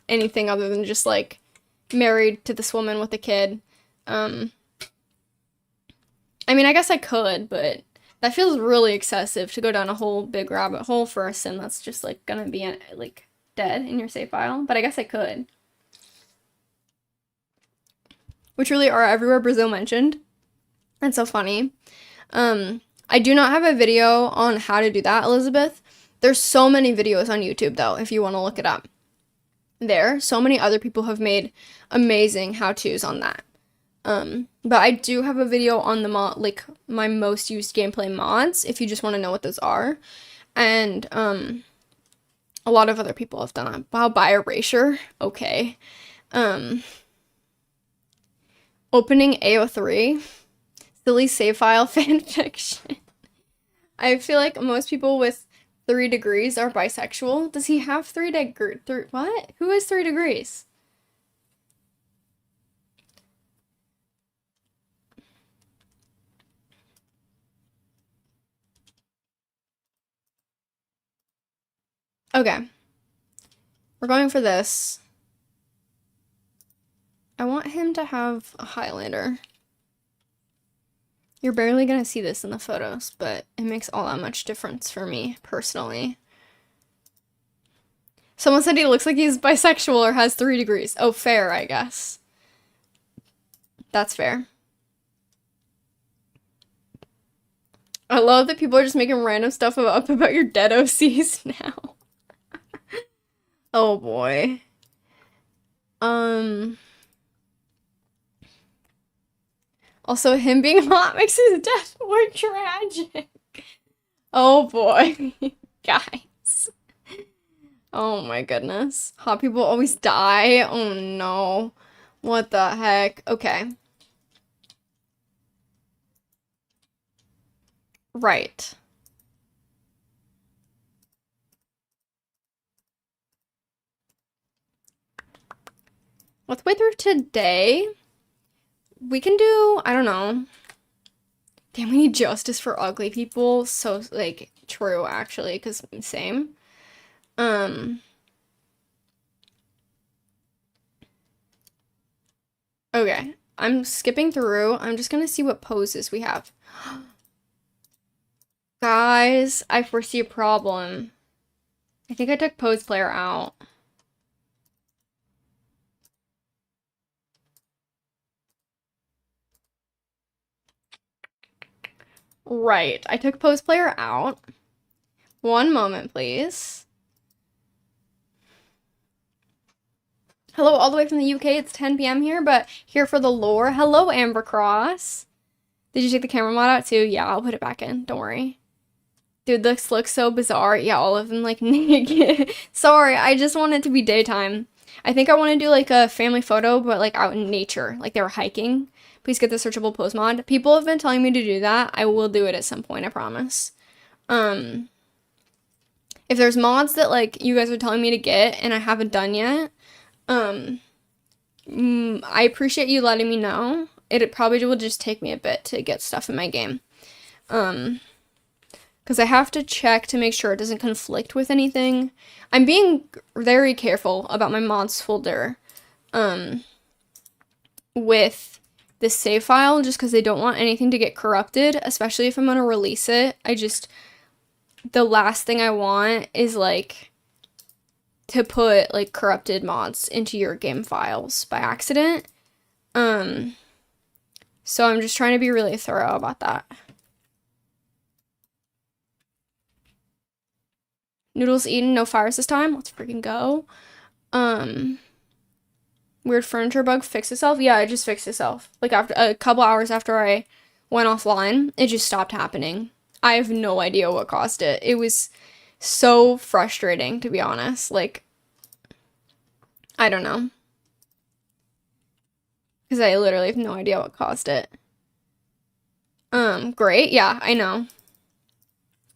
anything other than just, like, married to this woman with a kid. I mean, I guess I could, but that feels really excessive to go down a whole big rabbit hole for a Sim that's just, like, gonna be, like, dead in your save file, but I guess I could. Which really are everywhere Brazil mentioned. That's so funny. I do not have a video on how to do that, Elizabeth. There's so many videos on YouTube, though, if you want to look it up. So many other people have made amazing how-tos on that. But I do have a video on the mod, like, my most used gameplay mods, if you just want to know what those are. And, a lot of other people have done that. Wow, by erasure? Okay. Opening AO3. Silly save file fanfiction. I feel like most people with 3 degrees are bisexual. Does he have 3 degrees? What? Who has 3 degrees? Okay. We're going for this. I want him to have a Highlander. You're barely gonna see this in the photos, but it makes all that much difference for me, personally. Someone said he looks like he's bisexual or has 3 degrees. Oh, fair, I guess. That's fair. I love that people are just making random stuff up about your dead OCs now. Oh boy. Also, him being hot makes his death more tragic. Oh boy. Guys. Oh my goodness. Hot people always die? Oh no. What the heck? Okay. Right. Let's wait through today. We can do, I don't know. Damn, we need justice for ugly people. So, like, true, actually, because same. Okay. I'm skipping through. I'm just gonna see what poses we have. Guys, I foresee a problem. I think I took pose player out. Right, I took pose player out. One moment, please. Hello, all the way from the UK. It's 10 p.m. here, but here for the lore. Hello, Amber Cross. Did you take the camera mod out too? Yeah, I'll put it back in. Don't worry. Dude, this looks so bizarre. Yeah, all of them like naked. Sorry, I just want it to be daytime. I think I want to do like a family photo, but like out in nature, like they were hiking. Please get the searchable pose mod. People have been telling me to do that. I will do it at some point, I promise. If there's mods that like you guys are telling me to get and I haven't done yet, I appreciate you letting me know. It probably will just take me a bit to get stuff in my game. Because I have to check to make sure it doesn't conflict with anything. I'm being very careful about my mods folder with this save file, just because I don't want anything to get corrupted, especially if I'm going to release it. The last thing I want is, like, to put, like, corrupted mods into your game files by accident. So I'm just trying to be really thorough about that. Noodles eaten, no fires this time. Let's freaking go. Weird furniture bug fixed itself. Yeah, it just fixed itself. Like after a couple hours after I went offline, it just stopped happening. I have no idea what caused it. It was so frustrating, to be honest. Like, I don't know. Because I literally have no idea what caused it. Great. Yeah, I know.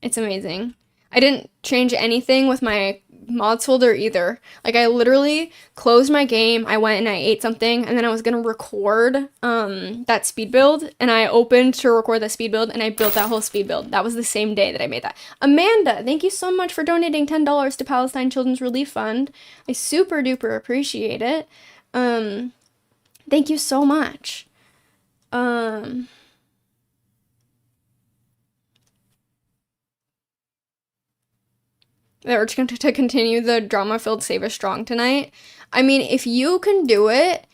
It's amazing. I didn't change anything with my mods folder either. Like, I literally closed my game, I went and I ate something, and then I was gonna record that speed build, and I opened to record that speed build, and I built that whole speed build. That was the same day that I made that. Amanda, thank you so much for donating $10 to Palestine Children's Relief Fund. I super duper appreciate it. Thank you so much. The urge to continue the drama-filled Save Us Strong tonight. I mean, if you can do it,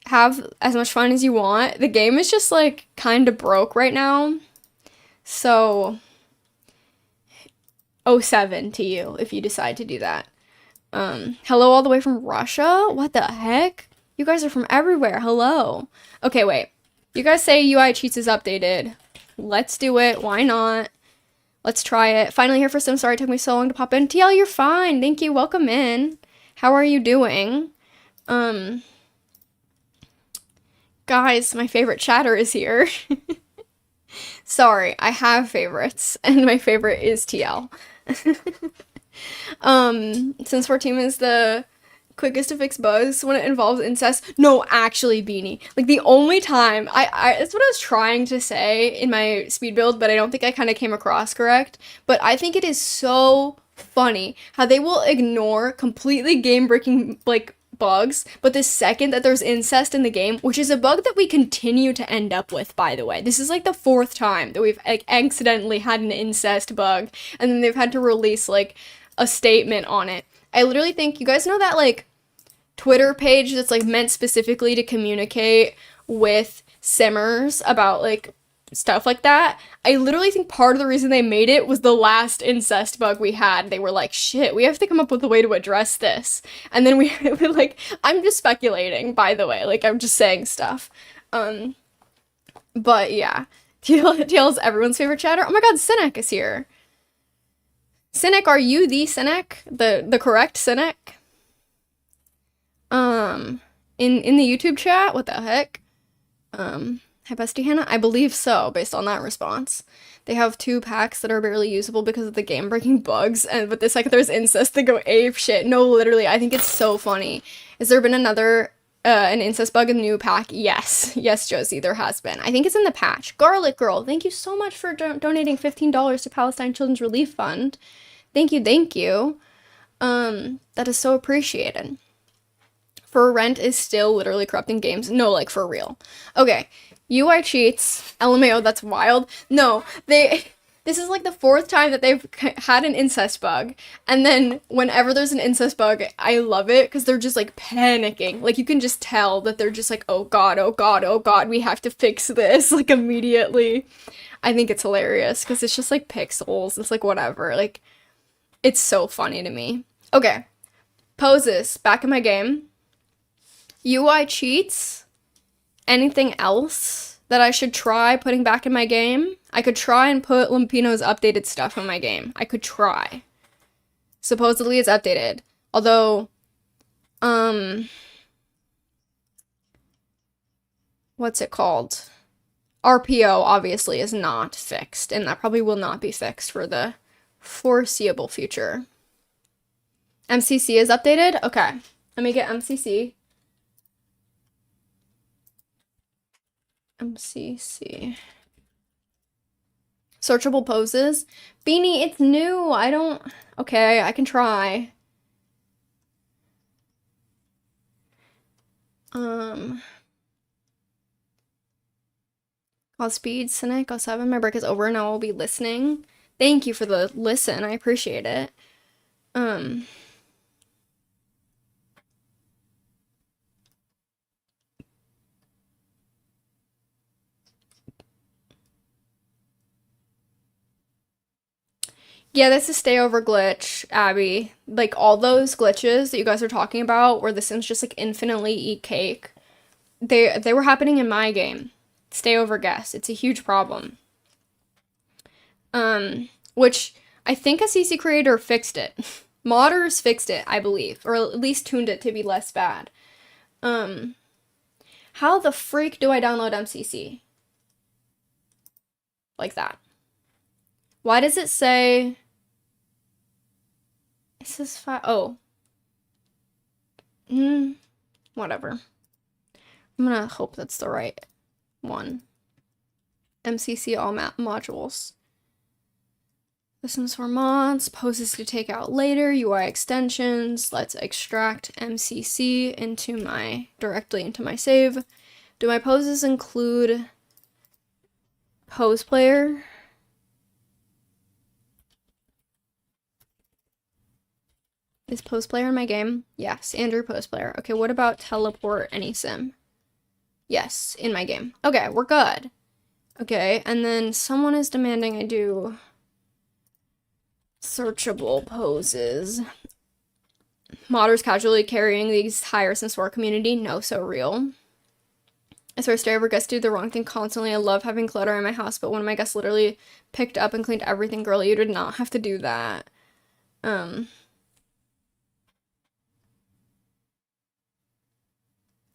have as much fun as you want. The game is just, like, kind of broke right now. So, 07 to you if you decide to do that. Hello all the way from Russia? What the heck? You guys are from everywhere. Hello. Okay, wait. You guys say UI Cheats is updated. Let's do it. Why not? Let's try it. Finally here for some. Sorry it took me so long to pop in. TL, you're fine. Thank you. Welcome in. How are you doing? Guys, my favorite chatter is here. Sorry, I have favorites, and my favorite is TL. Since 14 is the quickest to fix bugs when it involves incest. No, actually, Beanie. Like, the only time, that's what I was trying to say in my speed build, but I don't think I kind of came across correct. But I think it is so funny how they will ignore completely game-breaking, like, bugs, but the second that there's incest in the game, which is a bug that we continue to end up with, by the way. This is, like, the 4th time that we've, like, accidentally had an incest bug, and then they've had to release, like, a statement on it. I literally think, you guys know that, like, Twitter page that's, like, meant specifically to communicate with simmers about, like, stuff like that? I literally think part of the reason they made it was the last incest bug we had. They were like, shit, we have to come up with a way to address this. And then we like, I'm just speculating, by the way. Like, I'm just saying stuff. But yeah. TL's everyone's favorite chatter. Oh my god, Cynic is here. Cynic, are you the Cynic? The correct Cynic? In the YouTube chat? What the heck? Hi bestie Hannah? I believe so, based on that response. They have 2 packs that are barely usable because of the game-breaking bugs, but the second there's incest, they go ape shit. No, literally, I think it's so funny. Has there been another, an incest bug in the new pack? Yes. Yes, Josie, there has been. I think it's in the patch. Garlic Girl, thank you so much for donating $15 to Palestine Children's Relief Fund. Thank you, thank you. That is so appreciated. For Rent is still literally corrupting games. No, like, for real. Okay. UI cheats. LMAO, that's wild. No, this is like the 4th time that they've had an incest bug. And then whenever there's an incest bug, I love it because they're just like panicking. Like, you can just tell that they're just like, oh god, oh god, oh god, we have to fix this, like, immediately. I think it's hilarious because it's just like pixels. It's like whatever. Like, it's so funny to me. Okay. Poses. Back in my game. UI cheats. Anything else that I should try putting back in my game? I could try and put Lumpino's updated stuff in my game. I could try. Supposedly it's updated. Although, what's it called? RPO obviously is not fixed, and that probably will not be fixed for the foreseeable future. MCC is updated? Okay. Let me get MCC. MCC. Searchable poses. Beanie, it's new. I don't... Okay, I can try. Call speed, Cynic, 07. My break is over and I will be listening. Thank you for the listen. I appreciate it. Yeah, that's a stay over glitch, Abby. Like, all those glitches that you guys are talking about where the Sims just, like, infinitely eat cake, they were happening in my game. Stay over guess. It's a huge problem. Which I think a CC creator fixed it. Modders fixed it, I believe, or at least tuned it to be less bad. How the freak do I download MCC? Like that. Why does it say... Is this file? Oh. Whatever. I'm gonna hope that's the right one. MCC all modules. The Sims 4 mods, poses to take out later, UI extensions. Let's extract MCC directly into my save. Do my poses include pose player? Is pose player in my game? Yes, Andrew pose player. Okay, what about teleport any sim? Yes, in my game. Okay, we're good. Okay, and then someone is demanding I do searchable poses. Modders casually carrying these higher Sims 4 community. No, so real. I swear, stay over guests do the wrong thing constantly. I love having clutter in my house, but one of my guests literally picked up and cleaned everything. Girl, you did not have to do that.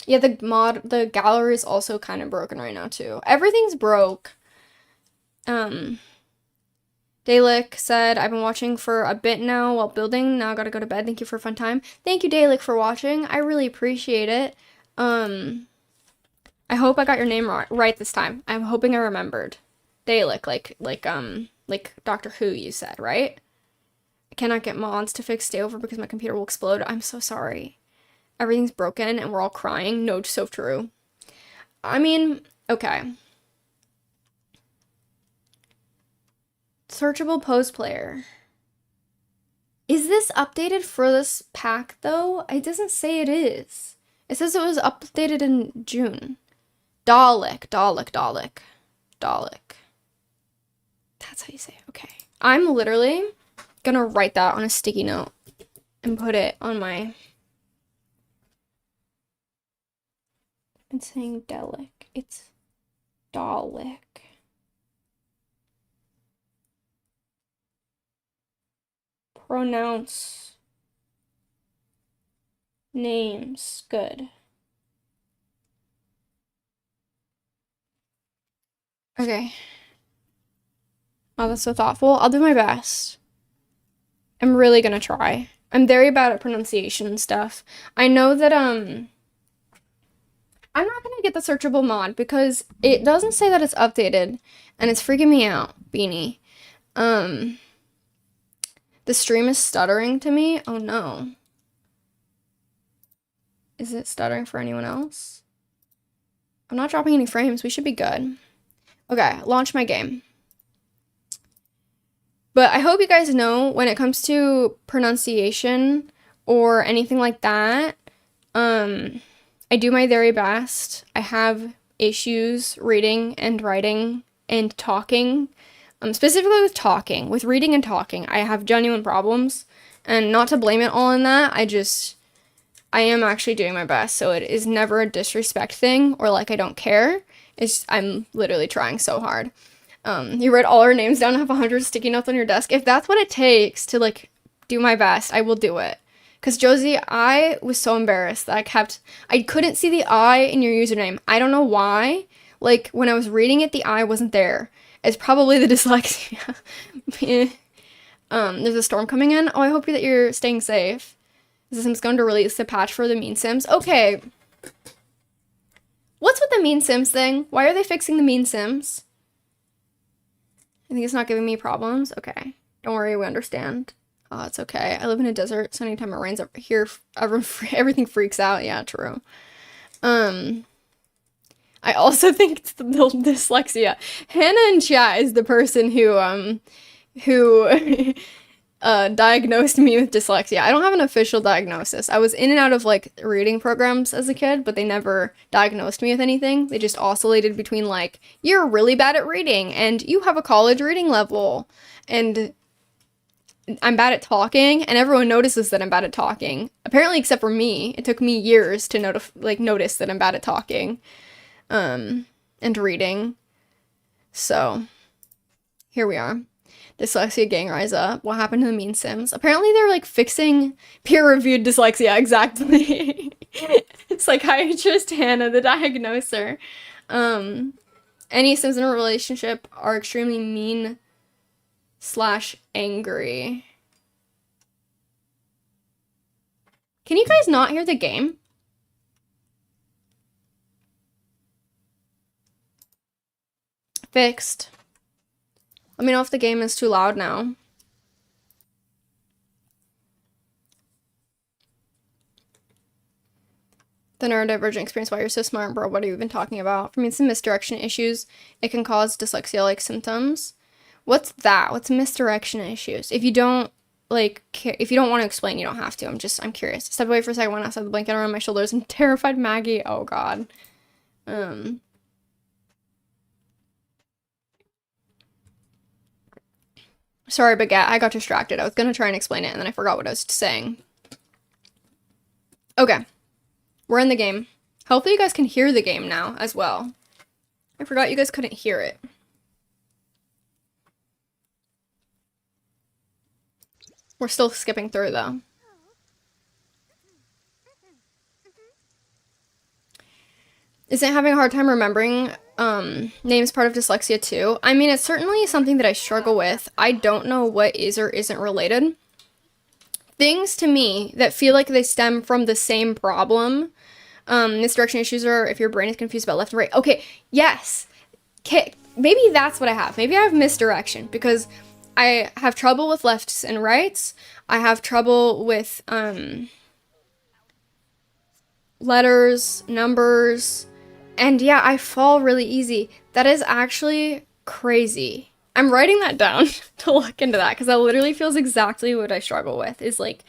Yeah, the gallery is also kind of broken right now, too. Everything's broke. Dalek said, I've been watching for a bit now while building. Now I gotta go to bed. Thank you for a fun time. Thank you, Dalek, for watching. I really appreciate it. I hope I got your name right this time. I'm hoping I remembered. Dalek, like Doctor Who, you said, right? I cannot get mods to fix stay over because my computer will explode. I'm so sorry. Everything's broken and we're all crying. No, so true. I mean, okay. Searchable pose player. Is this updated for this pack, though? It doesn't say it is. It says it was updated in June. Dalek. That's how you say it. Okay. I'm literally gonna write that on a sticky note and put it on my... It's saying Dalek. It's Dalek. Pronounce names. Good. Okay. Oh, that's so thoughtful. I'll do my best. I'm really gonna try. I'm very bad at pronunciation stuff. I know that, I'm not gonna get the searchable mod because it doesn't say that it's updated, and it's freaking me out, Beanie. The stream is stuttering to me. Oh no. Is it stuttering for anyone else? I'm not dropping any frames. We should be good. Okay, launch my game. But I hope you guys know when it comes to pronunciation or anything like that, I do my very best. I have issues reading and writing and talking. Specifically with talking. With reading and talking, I have genuine problems. And not to blame it all on that, I am actually doing my best. So it is never a disrespect thing or like I don't care. I'm literally trying so hard. You write all our names down and have 100 sticky notes on your desk. If that's what it takes to like do my best, I will do it. Because Josie, I was so embarrassed that I couldn't see the I in your username. I don't know why. Like when I was reading it, the I wasn't there. It's probably the dyslexia. There's a storm coming in. Oh, I hope that you're staying safe. The Sims going to release a patch for the mean Sims. Okay. What's with the mean Sims thing? Why are they fixing the mean Sims? I think it's not giving me problems. Okay. Don't worry, we understand. Oh, it's okay. I live in a desert, so anytime it rains over here, everything freaks out. Yeah, true. I also think it's the dyslexia. Hannah in chat is the person who diagnosed me with dyslexia. I don't have an official diagnosis. I was in and out of like reading programs as a kid, but they never diagnosed me with anything. They just oscillated between like, you're really bad at reading and you have a college reading level and I'm bad at talking, and everyone notices that I'm bad at talking. Apparently, except for me. It took me years to notice that I'm bad at talking. And reading. So, here we are. Dyslexia gang rise up. What happened to the mean Sims? Apparently they're like fixing peer-reviewed dyslexia, exactly. Psychiatrist Hannah, the diagnoser. Any Sims in a relationship are extremely mean / angry. Can you guys not hear the game? Fixed. Let me know if the game is too loud now. The neurodivergent experience, why you're so smart, bro. What are you even talking about? For me, some misdirection issues. It can cause dyslexia-like symptoms. What's that? What's misdirection issues? If you don't if you don't want to explain, you don't have to. I'm curious. Step away for a second, went outside the blanket around my shoulders and terrified Maggie. Oh god. Sorry, Baguette. I got distracted. I was gonna try and explain it, and then I forgot what I was saying. Okay. We're in the game. Hopefully you guys can hear the game now, as well. I forgot you guys couldn't hear it. We're still skipping through, though. Isn't having a hard time remembering names part of dyslexia too? I mean, it's certainly something that I struggle with. I don't know what is or isn't related. Things to me that feel like they stem from the same problem. Misdirection issues are if your brain is confused about left and right. Okay, yes. Okay, maybe that's what I have. Maybe I have misdirection because I have trouble with lefts and rights. I have trouble with letters, numbers, and yeah, I fall really easy. That is actually crazy. I'm writing that down to look into that because that literally feels exactly what I struggle with. Is like,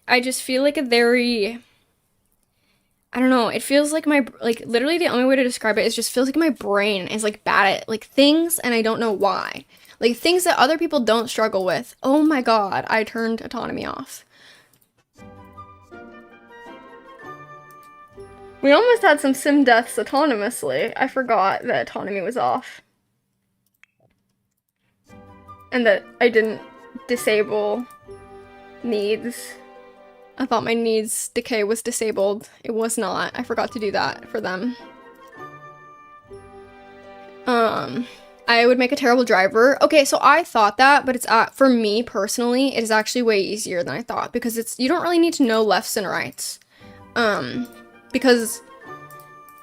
I just feel like a very, I don't know, it feels like my, like, literally the only way to describe it is just feels like my brain is like bad at like things and I don't know why. Like things that other people don't struggle with. Oh my god, I turned autonomy off. We almost had some sim deaths autonomously. I forgot that autonomy was off. And that I didn't disable needs. I thought my needs decay was disabled. It was not. I forgot to do that for them. I would make a terrible driver. Okay, so I thought that, but it's for me personally, it is actually way easier than I thought because you don't really need to know lefts and rights. Because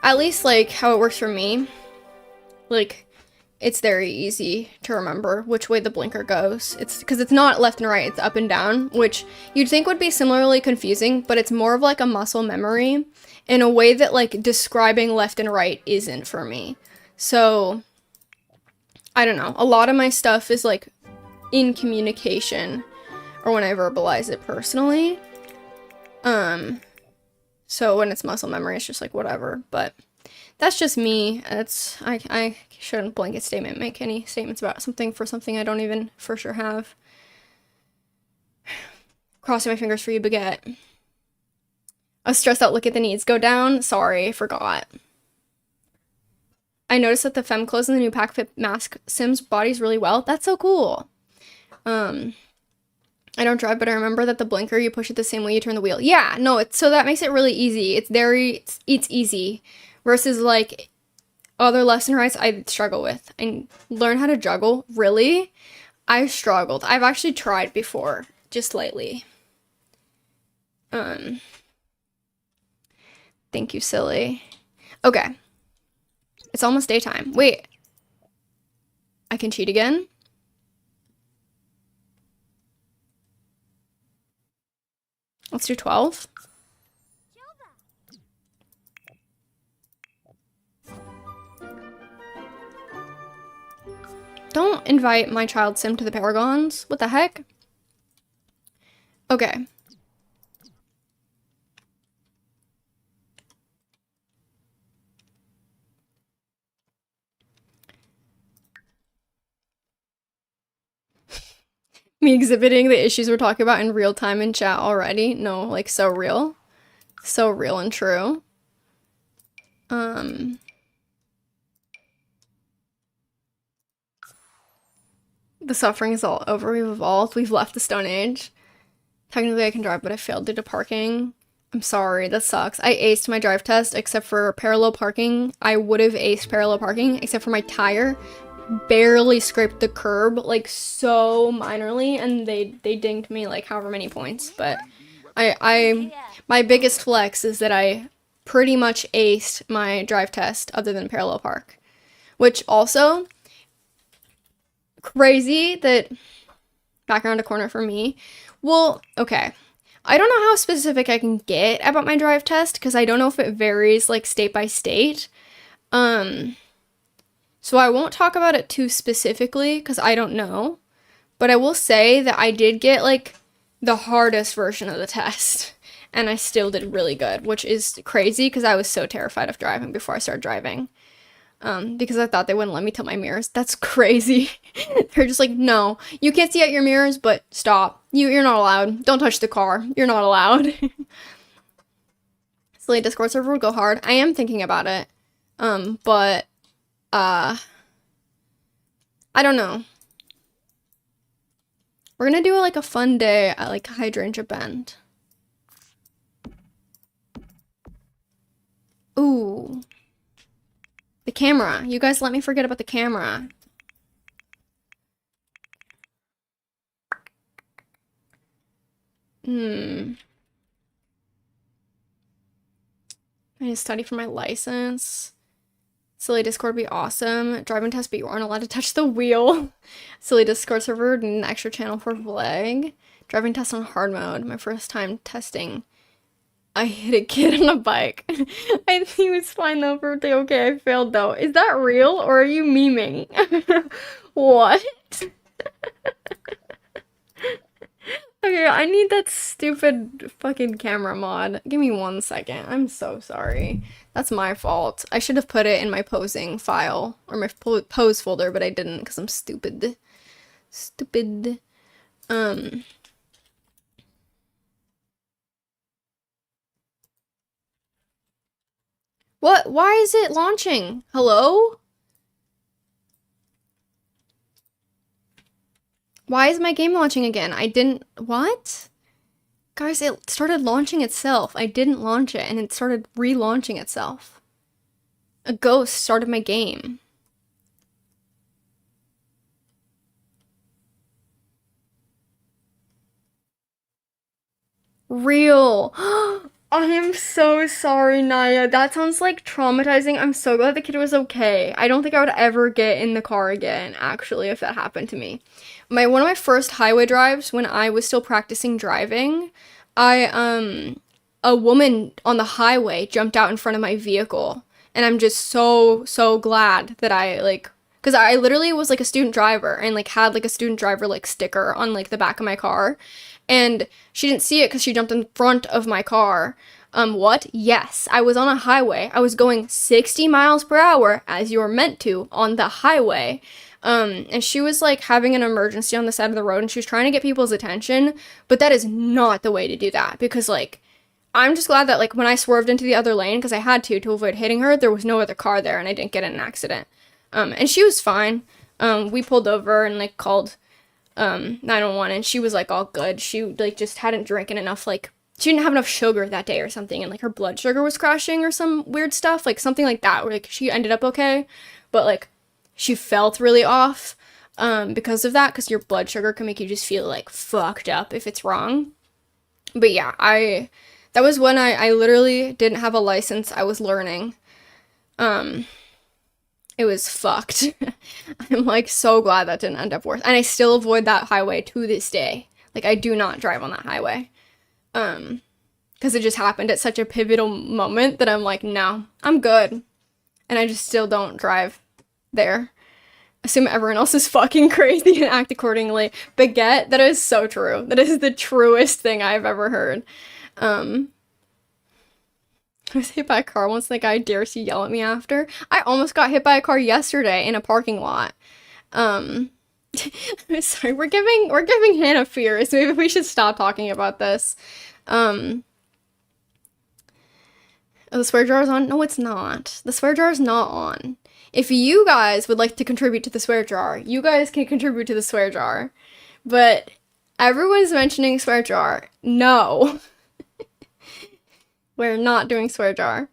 at least like how it works for me, like it's very easy to remember which way the blinker goes. It's because it's not left and right, it's up and down, which you'd think would be similarly confusing, but it's more of like a muscle memory in a way that like describing left and right isn't for me. So I don't know. A lot of my stuff is like in communication or when I verbalize it personally. So when it's muscle memory, it's just like whatever, but that's just me. I shouldn't blanket statement make any statements about something for something I don't even for sure have. Crossing my fingers for you, baguette. A stressed out look at the needs go down. Sorry, forgot. I noticed that the femme clothes in the new pack fit mask Sim's bodies really well. That's so cool. I don't drive, but I remember that the blinker, you push it the same way you turn the wheel. Yeah, no, so that makes it really easy. It's easy. Versus like other lefts and rights I struggle with. And learn how to juggle. Really? I struggled. I've actually tried before, just lately. Thank you, silly. Okay. It's almost daytime. Wait. I can cheat again? Let's do 12. Don't invite my child Sim to the Paragons. What the heck? Okay. Me exhibiting the issues we're talking about in real time in chat already. No, like so real. So real and true. The suffering is all over. We've evolved. We've left the Stone Age. Technically I can drive, but I failed due to parking. I'm sorry, that sucks. I aced my drive test except for parallel parking. I would have aced parallel parking except for my tire barely scraped the curb, like so minorly, and they dinged me like however many points. But my biggest flex is that I pretty much aced my drive test other than parallel park, which also crazy that back around a corner for me. Well, okay. I don't know how specific I can get about my drive test because I don't know if it varies like state by state. So I won't talk about it too specifically because I don't know. But I will say that I did get like the hardest version of the test and I still did really good, which is crazy because I was so terrified of driving before I started driving. Because I thought they wouldn't let me tilt my mirrors. That's crazy. They're just like, no, you can't see out your mirrors, but stop. You're not allowed. Don't touch the car. You're not allowed. Silly Discord server would go hard. I am thinking about it. But I don't know. We're gonna do like a fun day at like Hydrangea Bend. Ooh. The camera. You guys let me forget about the camera. I need to study for my license. Silly Discord would be awesome. Driving test, but you aren't allowed to touch the wheel. Silly Discord server, need an extra channel for vlog. Driving test on hard mode. My first time testing. I hit a kid on a bike. I think he was fine though, birthday okay, I failed though. Is that real or are you memeing? What? Okay, I need that stupid fucking camera mod. Give me 1 second. I'm so sorry. That's my fault. I should have put it in my posing file or my pose folder, but I didn't because I'm stupid. Stupid. Um. What? Why is it launching? Hello? Why is my game launching again? I didn't. What? Guys, it started launching itself. I didn't launch it, and it started relaunching itself. A ghost started my game. Real. I am so sorry, Naya. That sounds like traumatizing. I'm so glad the kid was okay. I don't think I would ever get in the car again, actually, if that happened to me. One of my first highway drives when I was still practicing driving, a woman on the highway jumped out in front of my vehicle. And I'm just so glad that I like, because I literally was like a student driver and like had like a student driver like sticker on like the back of my car. And she didn't see it because she jumped in front of my car. What? Yes, I was on a highway. I was going 60 miles per hour, as you're meant to, on the highway. And she was like having an emergency on the side of the road and she was trying to get people's attention, but that is not the way to do that because like I'm just glad that like when I swerved into the other lane because I had to avoid hitting her, there was no other car there and I didn't get in an accident. And she was fine. We pulled over and like called 911 and she was like all good. She like just hadn't drinking enough, like she didn't have enough sugar that day or something and like her blood sugar was crashing or some weird stuff, like something like that where like she ended up okay, but like she felt really off because of that, because your blood sugar can make you just feel like fucked up if it's wrong. But yeah, that was when I literally didn't have a license. I was learning. It was fucked. I'm like so glad that didn't end up worse. And I still avoid that highway to this day. Like I do not drive on that highway. Because it just happened at such a pivotal moment that I'm like, no, I'm good. And I just still don't drive there. Assume everyone else is fucking crazy and act accordingly. Baguette, that is so true. That is the truest thing I've ever heard. I was hit by a car once and the guy dares to yell at me after. I almost got hit by a car yesterday in a parking lot. Sorry, we're giving Hannah fears. Maybe we should stop talking about this. Oh, the swear jar is on? No, it's not. The swear jar is not on. If you guys would like to contribute to the swear jar, you guys can contribute to the swear jar. But everyone's mentioning swear jar. No. We're not doing swear jar.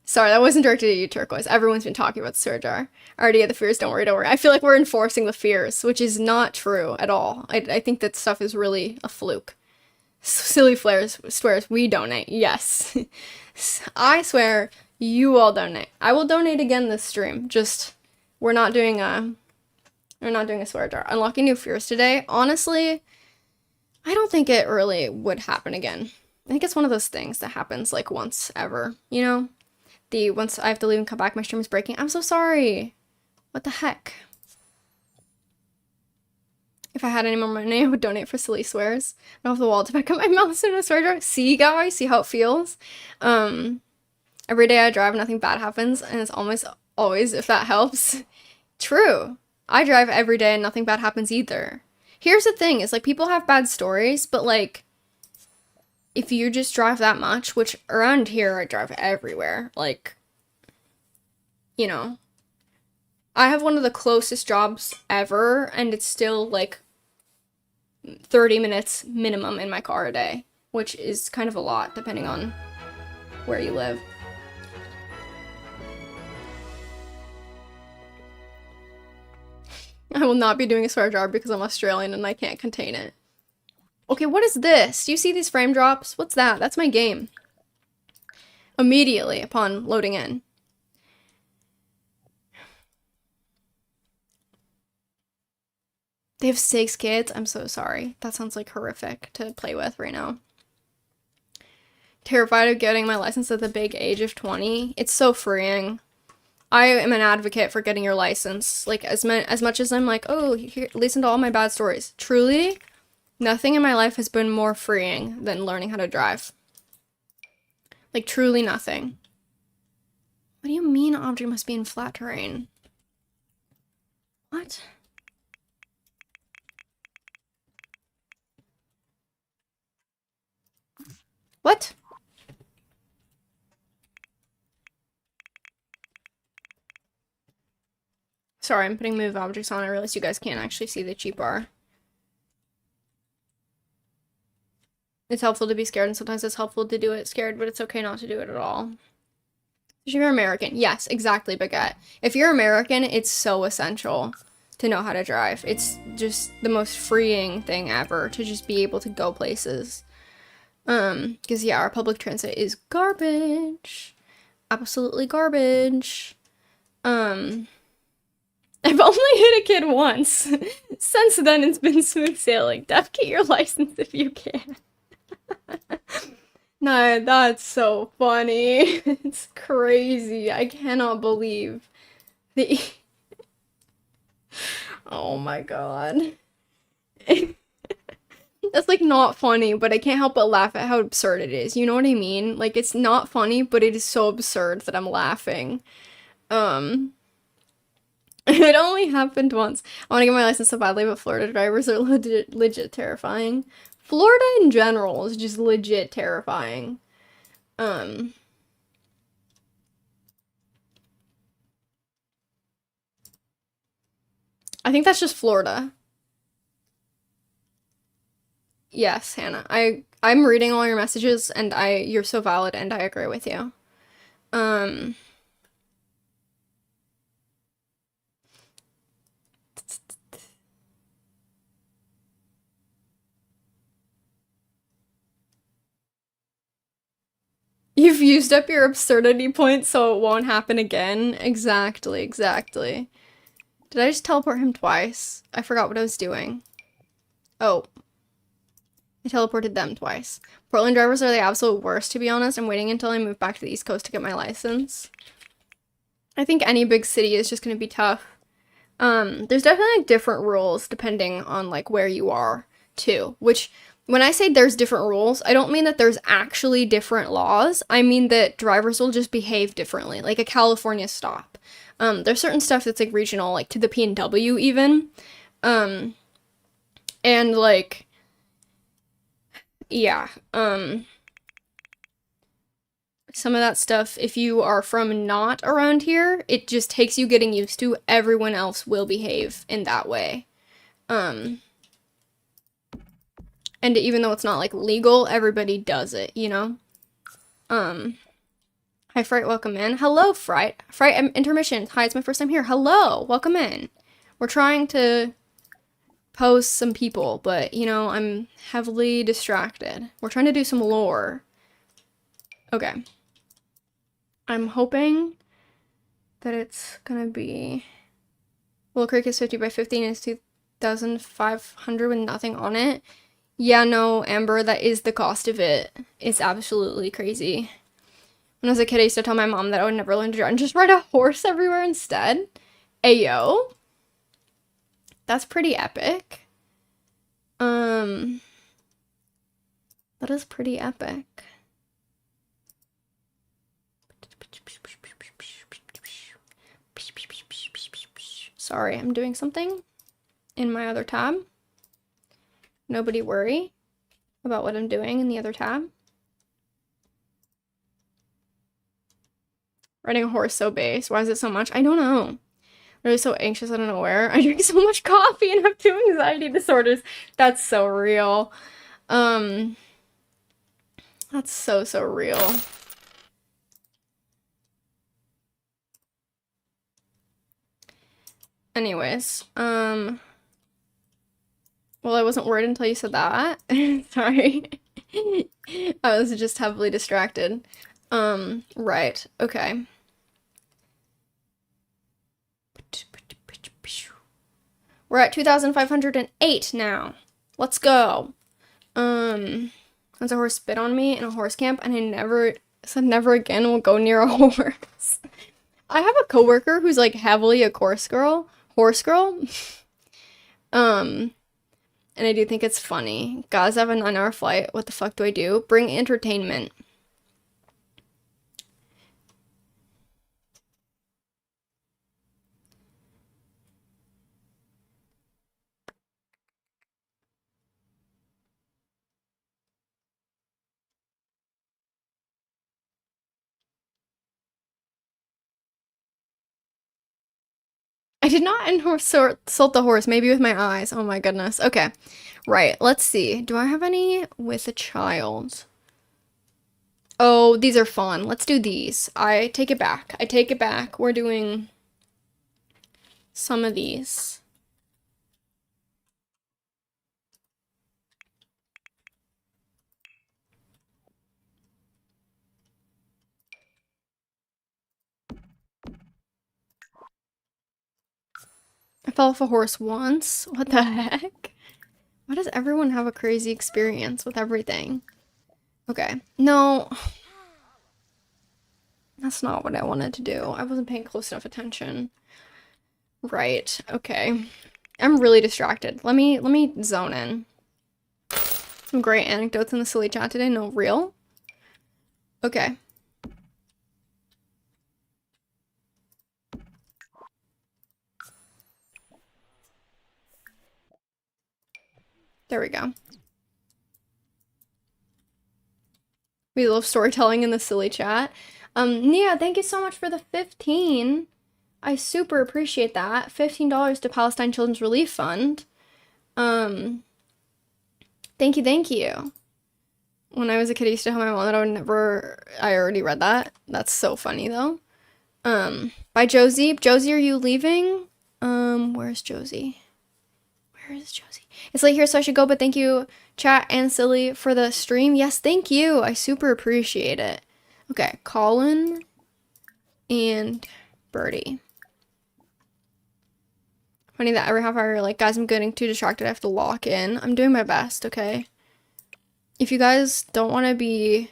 Sorry, that wasn't directed at you, Turquoise. Everyone's been talking about the swear jar. I already had the fears, don't worry, don't worry. I feel like we're enforcing the fears, which is not true at all. I think that stuff is really a fluke. Silly Flares swears we donate. Yes. I swear you all donate. I will donate again this stream. Just we're not doing a swear jar. Unlocking new fears today. Honestly, I don't think it really would happen again. I think it's one of those things that happens like once ever, you know? Once I have to leave and come back, my stream is breaking. I'm so sorry. What the heck? If I had any more money, I would donate for silly swears. I don't have the wallet to back up my mouse in a swear jar. See, guys? See how it feels? Every day I drive, nothing bad happens, and it's almost always, if that helps. True. I drive every day and nothing bad happens either. Here's the thing, is like people have bad stories, but like if you just drive that much, which around here I drive everywhere, like, you know, I have one of the closest jobs ever, and it's still like 30 minutes minimum in my car a day, which is kind of a lot depending on where you live. I will not be doing a swear jar because I'm Australian and I can't contain it. Okay, what is this? Do you see these frame drops? What's that? That's my game. Immediately upon loading in. They have 6 kids? I'm so sorry. That sounds like horrific to play with right now. Terrified of getting my license at the big age of 20. It's so freeing. I am an advocate for getting your license. Like, as much as I'm like, oh, here, listen to all my bad stories. Truly, nothing in my life has been more freeing than learning how to drive. Like, truly nothing. What do you mean object must be in flat terrain? What? What? Sorry, I'm putting move objects on. I realize you guys can't actually see the cheap bar. It's helpful to be scared, and sometimes it's helpful to do it scared, but it's okay not to do it at all. If you're American, yes, exactly, Baguette. If you're American, it's so essential to know how to drive. It's just the most freeing thing ever to just be able to go places. Because yeah, our public transit is garbage. Absolutely garbage. I've only hit a kid once. Since then, it's been smooth sailing. Def, get your license if you can. No, that's so funny. It's crazy. I cannot believe the... Oh my god. That's like not funny, but I can't help but laugh at how absurd it is. You know what I mean? Like, it's not funny, but it is so absurd that I'm laughing. It only happened once. I want to get my license so badly, but Florida drivers are legit terrifying. Florida in general is just legit terrifying. I think that's just Florida. Yes, Hannah. I'm reading all your messages and you're so valid and I agree with you. You've used up your absurdity points, so it won't happen again. Exactly, exactly. Did I just teleport him twice? I forgot what I was doing. Oh. I teleported them twice. Portland drivers are the absolute worst, to be honest. I'm waiting until I move back to the East Coast to get my license. I think any big city is just going to be tough. There's definitely different rules depending on, like, where you are, too. Which, when I say there's different rules, I don't mean that there's actually different laws. I mean that drivers will just behave differently, like a California stop. There's certain stuff that's, like, regional, like, to the P&W, even. And, like... Yeah, some of that stuff, if you are from not around here, it just takes you getting used to. Everyone else will behave in that way. And even though it's not, like, legal, everybody does it, you know? Hi, Fright, welcome in. Hello, Fright. Fright, intermission. Hi, it's my first time here. Hello, welcome in. We're trying to... post some people, but, you know, I'm heavily distracted. We're trying to do some lore. Okay. I'm hoping that it's gonna be... Willow Creek is 50 by 15 and it's 2,500 with nothing on it. Yeah, no, Amber, that is the cost of it. It's absolutely crazy. When I was a kid, I used to tell my mom that I would never learn to drive and just ride a horse everywhere instead. Ayo. That's pretty epic. That is pretty epic. Sorry, I'm doing something in my other tab. Nobody worry about what I'm doing in the other tab. Riding a horse so base. Why is it so much? I don't know. Really so anxious, I don't know where. I drink so much coffee and have 2 anxiety disorders. That's so real. That's so real. Anyways, well, I wasn't worried until you said that. Sorry. I was just heavily distracted. Right, okay. We're at 2,508 now. Let's go. Once a horse spit on me in a horse camp, and I never said never again will go near a horse. I have a coworker who's like heavily a horse girl. Um, and I do think it's funny. Gaza have a 9-hour flight. What the fuck do I do? Bring entertainment. I did not insult the horse, maybe with my eyes. Oh my goodness. Okay. Right. Let's see. Do I have any with a child? Oh, these are fun. Let's do these. I take it back. I take it back. We're doing some of these. I fell off a horse once. What the heck? Why does everyone have a crazy experience with everything? Okay. No, that's not what I wanted to do. I wasn't paying close enough attention. Right. Okay. I'm really distracted. Let me zone in. Some great anecdotes in the silly chat today. No, real? Okay. There we go. We love storytelling in the silly chat. Nia, thank you so much for the 15. I super appreciate that. $15 to Palestine Children's Relief Fund. Thank you, thank you. When I was a kid, I used to tell my mom that I would never. I already read that. That's so funny though. By Josie. Josie, are you leaving? Where's Josie? Where is Josie? It's late here, so I should go, but thank you, chat and Silly, for the stream. Yes, thank you. I super appreciate it. Okay, Colin and Birdie. Funny that every half hour you're like, guys, I'm getting too distracted. I have to lock in. I'm doing my best, okay? If you guys don't want to be...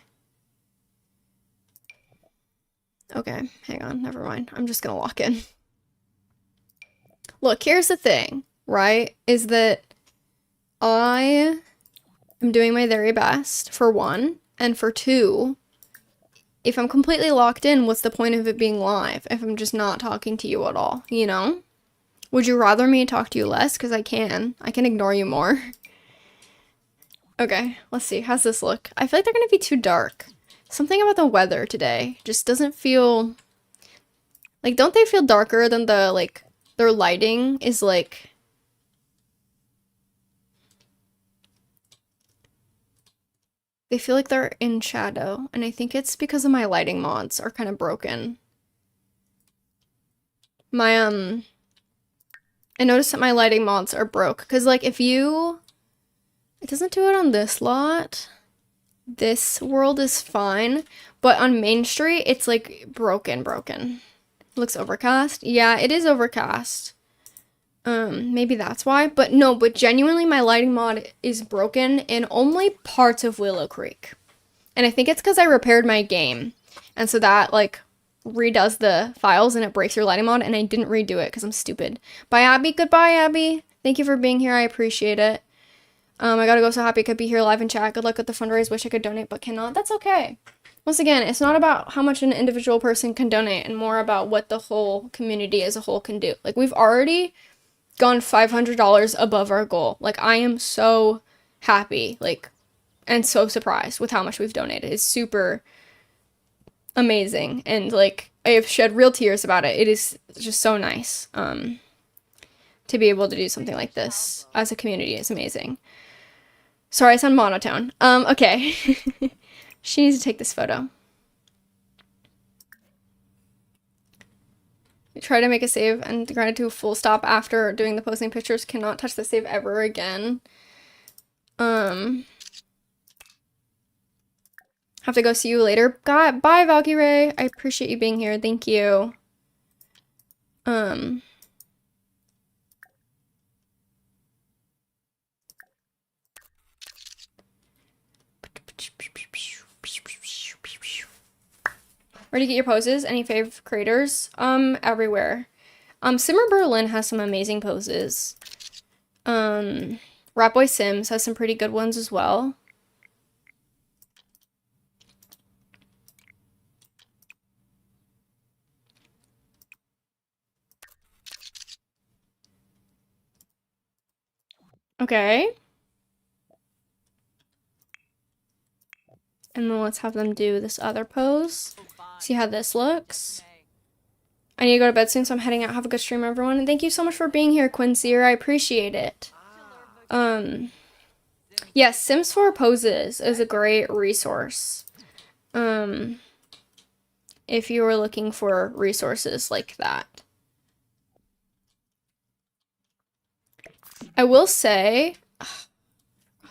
Okay, hang on. Never mind. I'm just gonna lock in. Look, here's the thing, right? Is that I am doing my very best, for one, and for two, if I'm completely locked in, what's the point of it being live if I'm just not talking to you at all, you know? Would you rather me talk to you less? Because I can. I can ignore you more. Okay, let's see. How's this look? I feel like they're gonna be too dark. Something about the weather today just doesn't feel... Like, don't they feel darker than the, like, their lighting is, like... They feel like they're in shadow, and I think it's because of my lighting mods are kind of broken. My, I noticed that my lighting mods are broke, because, like, if you... It doesn't do it on this lot. This world is fine, but on Main Street, it's, like, broken. It looks overcast. Yeah, it is overcast. Maybe that's why, but no, but genuinely my lighting mod is broken in only parts of Willow Creek. And I think it's because I repaired my game. And so that, like, redoes the files and it breaks your lighting mod, and I didn't redo it because I'm stupid. Bye, Abby. Goodbye, Abby. Thank you for being here. I appreciate it. I gotta go. So happy I could be here live in chat. Good luck with the fundraise. Wish I could donate, but cannot. That's okay. Once again, it's not about how much an individual person can donate and more about what the whole community as a whole can do. Like, we've already gone $500 above our goal. Like, I am so happy, like, and so surprised with how much we've donated. It's super amazing, and like, I have shed real tears about it. It is just so nice to be able to do something like this as a community. Is amazing. Sorry, I sound monotone. Okay. She needs to take this photo. Try to make a save and grind it to a full stop after doing the posting pictures. Cannot touch the save ever again. Have to go. See you later. Bye, Valkyrie. I appreciate you being here. Thank you. Where do you get your poses? Any fave creators? Everywhere. Simmer Berlin has some amazing poses. Ratboy Sims has some pretty good ones as well. Okay. And then let's have them do this other pose. See how this looks. I need to go to bed soon, so I'm heading out. Have a good stream, everyone. And thank you so much for being here, Quincy. I appreciate it. Yes, Sims 4 Poses is a great resource. If you were looking for resources like that. I will say, oh,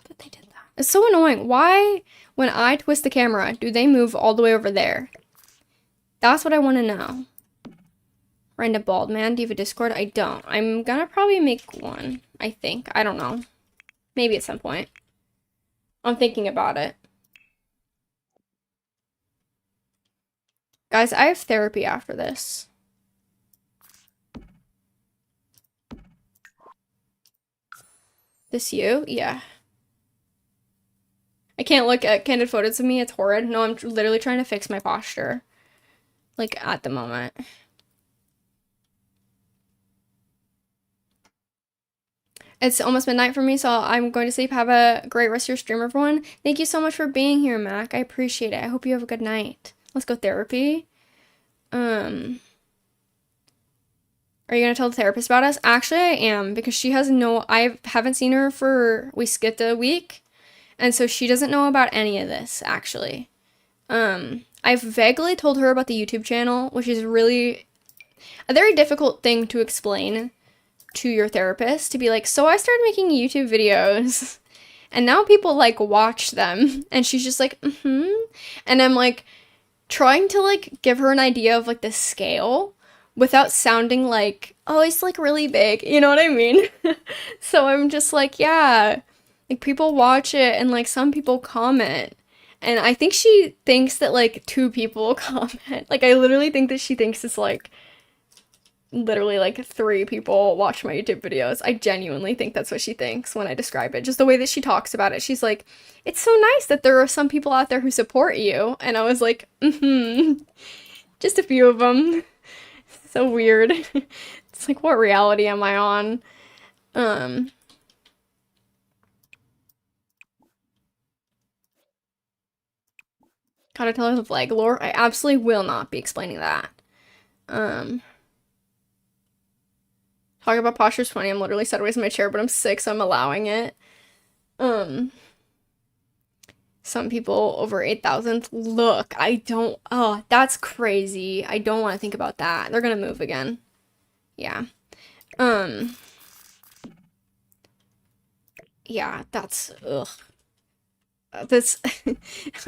that they did that. It's so annoying. Why, when I twist the camera, do they move all the way over there? That's what I want to know. Random bald man, do you have a Discord? I don't. I'm gonna probably make one, I think. I don't know. Maybe at some point. I'm thinking about it. Guys, I have therapy after this. This you? Yeah. I can't look at candid photos of me. It's horrid. No, I'm literally trying to fix my posture. Like, at the moment. It's almost midnight for me, so I'm going to sleep. Have a great rest of your stream, everyone. Thank you so much for being here, Mac. I appreciate it. I hope you have a good night. Let's go therapy. Are you gonna tell the therapist about us? Actually, I am, because she has I haven't seen her we skipped a week, and so she doesn't know about any of this, actually. I've vaguely told her about the YouTube channel, which is really a very difficult thing to explain to your therapist, to be like, so I started making YouTube videos, and now people, like, watch them, and she's just like, and I'm, like, trying to, like, give her an idea of, like, the scale, without sounding like, oh, it's, like, really big, you know what I mean? So I'm just like, yeah, like, people watch it, and, like, some people comment, and I think she thinks that, like, 2 people comment. Like, I literally think that she thinks it's, like, literally, like, 3 people watch my YouTube videos. I genuinely think that's what she thinks when I describe it. Just the way that she talks about it. She's like, it's so nice that there are some people out there who support you. And I was like, just a few of them. So weird. It's like, what reality am I on? Gotta tell her the flag lore. I absolutely will not be explaining that. Talking about posture's funny. I'm literally sideways in my chair, but I'm sick, so I'm allowing it. Some people over 8,000. Look, oh, that's crazy. I don't want to think about that. They're gonna move again. Yeah. Yeah, that's, ugh. That's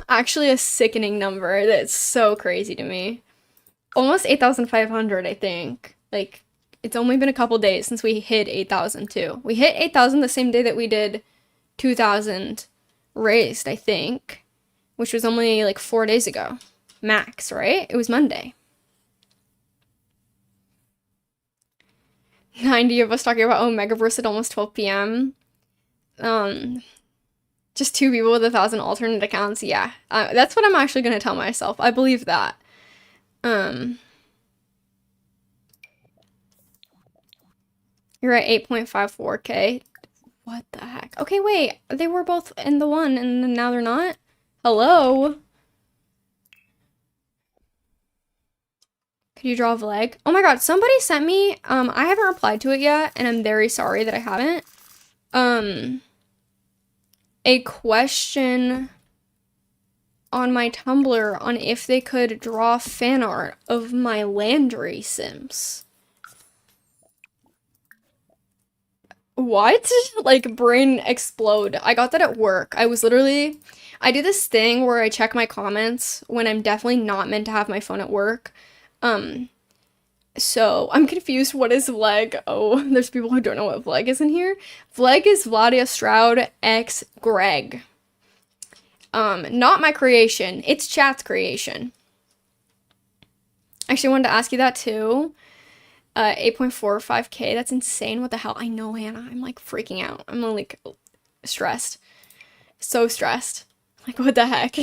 actually a sickening number. That's so crazy to me. Almost 8,500, I think. Like, it's only been a couple days since we hit 8,000 too. We hit 8,000 the same day that we did 2,000 raised, I think, which was only like 4 days ago. Max, right? It was Monday. 90 of us talking about, oh, Megaverse at almost 12 p.m. Just 2 people with 1,000 alternate accounts. Yeah, that's what I'm actually gonna tell myself. I believe that. You're at 8.54K. What the heck? Okay, wait. They were both in the one, and now they're not? Hello? Could you draw a leg? Oh my god, somebody sent me, I haven't replied to it yet, and I'm very sorry that I haven't. A question on my Tumblr on if they could draw fan art of my Landry Sims. What? Like, brain explode. I got that at work. I do this thing where I check my comments when I'm definitely not meant to have my phone at work. So I'm confused. What is Vleg? Oh, there's people who don't know what Vleg is in here. Vleg is Vladia Stroud x Greg. Not my creation. It's chat's creation. Actually wanted to ask you that too. 8.45K, that's insane. What the hell? I know, Hannah. I'm like freaking out. I'm like stressed. So stressed. Like, what the heck?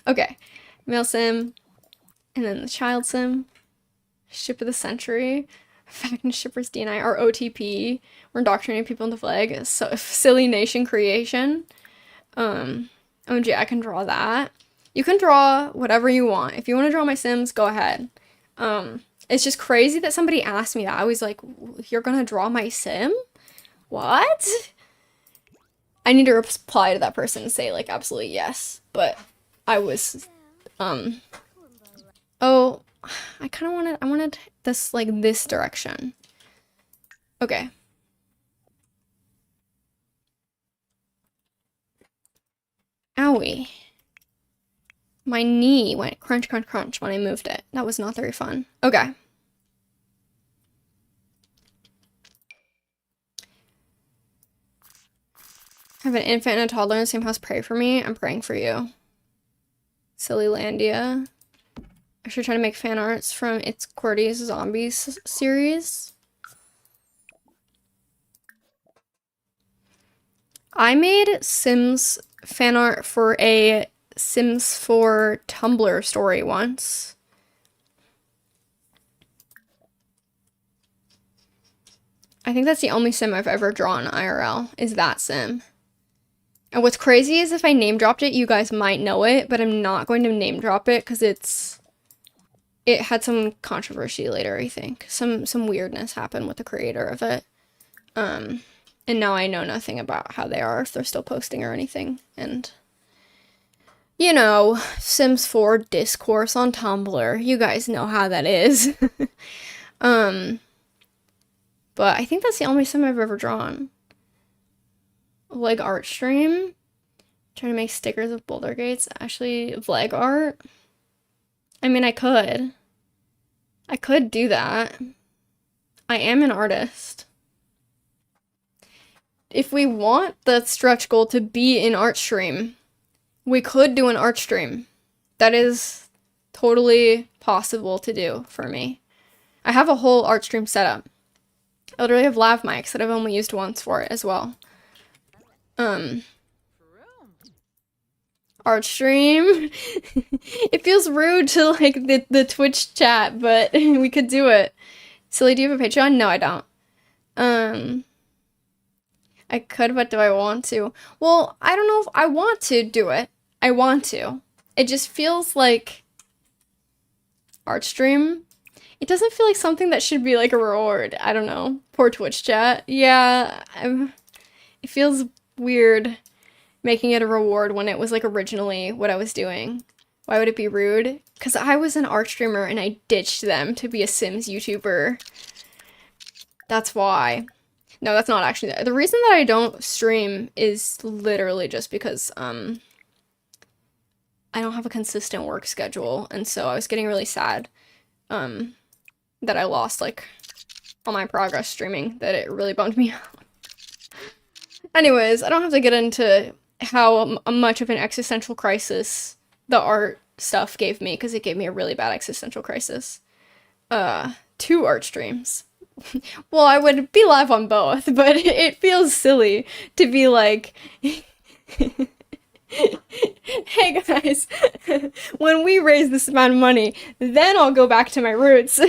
Okay. Male sim, and then the child sim. Ship of the century. Fact and shippers DNI. Our OTP. We're indoctrinating people into flag. So silly nation creation. OMG, I can draw that. You can draw whatever you want. If you want to draw my sims, go ahead. It's just crazy that somebody asked me that. I was like, you're gonna draw my sim? What? I need to reply to that person and say, like, absolutely yes. But I was, oh, I kind of wanted this, like, this direction. Okay. Owie. My knee went crunch, crunch, crunch when I moved it. That was not very fun. Okay. I have an infant and a toddler in the same house. Pray for me. I'm praying for you. Sillylandia. I should try to make fan arts from It's Cordy's Zombies series. I made Sims fan art for a Sims 4 Tumblr story once. I think that's the only sim I've ever drawn IRL, is that sim. And what's crazy is if I name dropped it, you guys might know it, but I'm not going to name drop it because it had some controversy later, I think. Some weirdness happened with the creator of it. And now I know nothing about how they are, if they're still posting or anything. And, you know, Sims 4 discourse on Tumblr. You guys know how that is. But I think that's the only sim I've ever drawn. Like art stream. Trying to make stickers of Boulder Gates. Actually, vlog art. I mean, I could. I could do that. I am an artist. If we want the stretch goal to be an art stream, we could do an art stream. That is totally possible to do for me. I have a whole art stream set up. I literally have lav mics that I've only used once for it as well. Art stream. It feels rude to like the Twitch chat, but we could do it. Silly, do you have a Patreon? No, I don't. I could, but do I want to? Well, I don't know if I want to do it. I want to. It just feels like art stream. It doesn't feel like something that should be like a reward. I don't know. Poor Twitch chat. Yeah, it feels weird making it a reward when it was like originally what I was doing. Why would it be rude? Because I was an art streamer and I ditched them to be a Sims YouTuber. That's why. No, that's not actually the reason that I don't stream is literally just because I don't have a consistent work schedule, and so I was getting really sad that I lost like all my progress streaming, that it really bummed me out. Anyways, I don't have to get into how much of an existential crisis the art stuff gave me, because it gave me a really bad existential crisis. 2 art streams. Well, I would be live on both, but it feels silly to be like, hey guys, when we raise this amount of money, then I'll go back to my roots.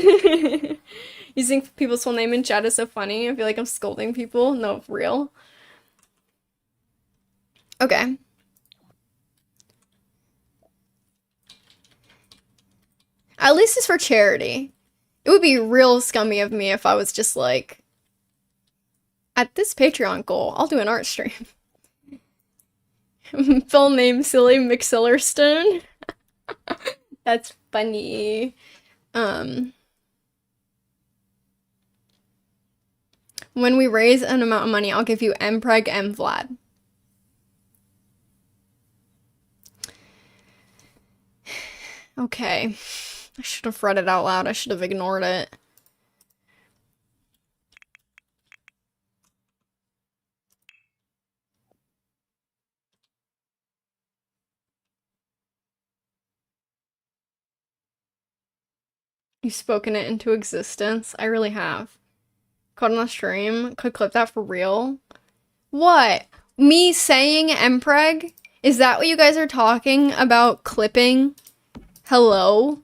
Using people's full name in chat is so funny. I feel like I'm scolding people. No, for real. Okay. At least it's for charity. It would be real scummy of me if I was just like, at this Patreon goal, I'll do an art stream. Full name Silly McSillerstone. That's funny. When we raise an amount of money, I'll give you Mpreg M Vlad. Okay. I should have read it out loud. I should have ignored it. You've spoken it into existence. I really have. Caught on a stream. Could clip that for real. What? Me saying mpreg? Is that what you guys are talking about clipping? Hello?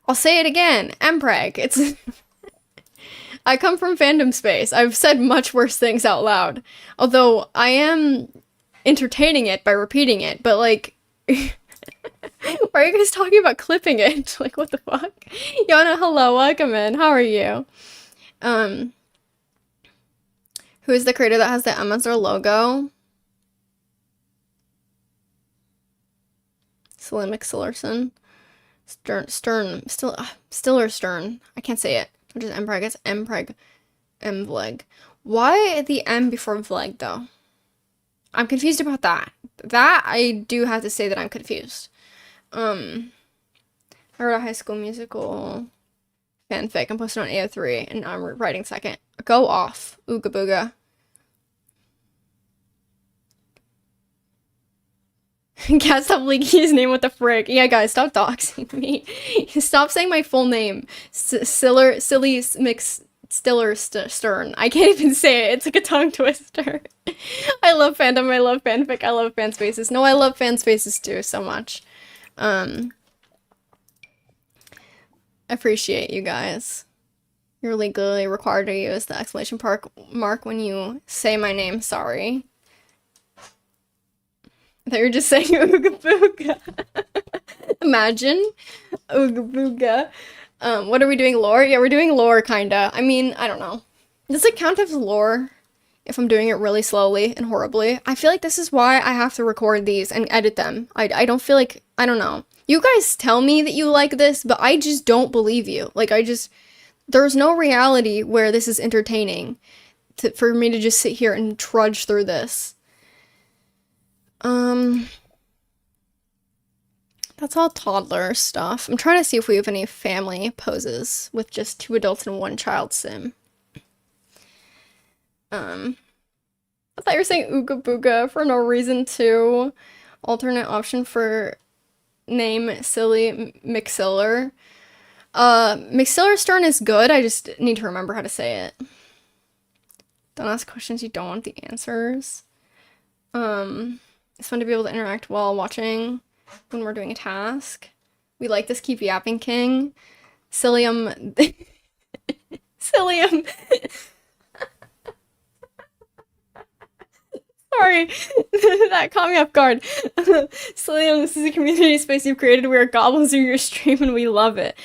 I'll say it again. Mpreg. It's... I come from fandom space. I've said much worse things out loud. Although I am entertaining it by repeating it, but like... Why are you guys talking about clipping it? Like, what the fuck? Yana, hello, welcome in. How are you? Who is the creator that has the M as their logo? Slim McSillerson. Still or Stern. I can't say it. Which is Mpreg. It's Mpreg. Mvleg. Why the M before Vleg, though? I'm confused about that. That, I do have to say that I'm confused. I wrote a High School Musical fanfic. I'm posting on AO3, and I'm writing second. Go off. Ooga booga. Can't stop leaking his name, what the frick. Yeah, guys, stop doxing me. Stop saying my full name. Silly mix Stiller Stern. I can't even say it. It's like a tongue twister. I love fandom. I love fanfic. I love fan spaces. No, I love fan spaces too so much. Appreciate you guys. You're legally required to use the exclamation mark when you say my name. Sorry. I thought you were just saying ooga booga. Imagine. Ooga booga. What are we doing, lore? Yeah, we're doing lore, kinda. I mean, I don't know. Does it count as lore if I'm doing it really slowly and horribly? I feel like this is why I have to record these and edit them. I don't feel like, I don't know. You guys tell me that you like this, but I just don't believe you. Like, there's no reality where this is entertaining for me to just sit here and trudge through this. That's all toddler stuff. I'm trying to see if we have any family poses with just 2 adults and 1 child sim. I thought you were saying ooga booga for no reason too. Alternate option for name, silly McSiller. McSiller Stern is good. I just need to remember how to say it. Don't ask questions you don't want the answers. It's fun to be able to interact while watching when we're doing a task. We like this, keep yapping king. Cilium. Cilium. Sorry, that caught me off guard. Cilium, this is a community space you've created where goblins are your stream and we love it.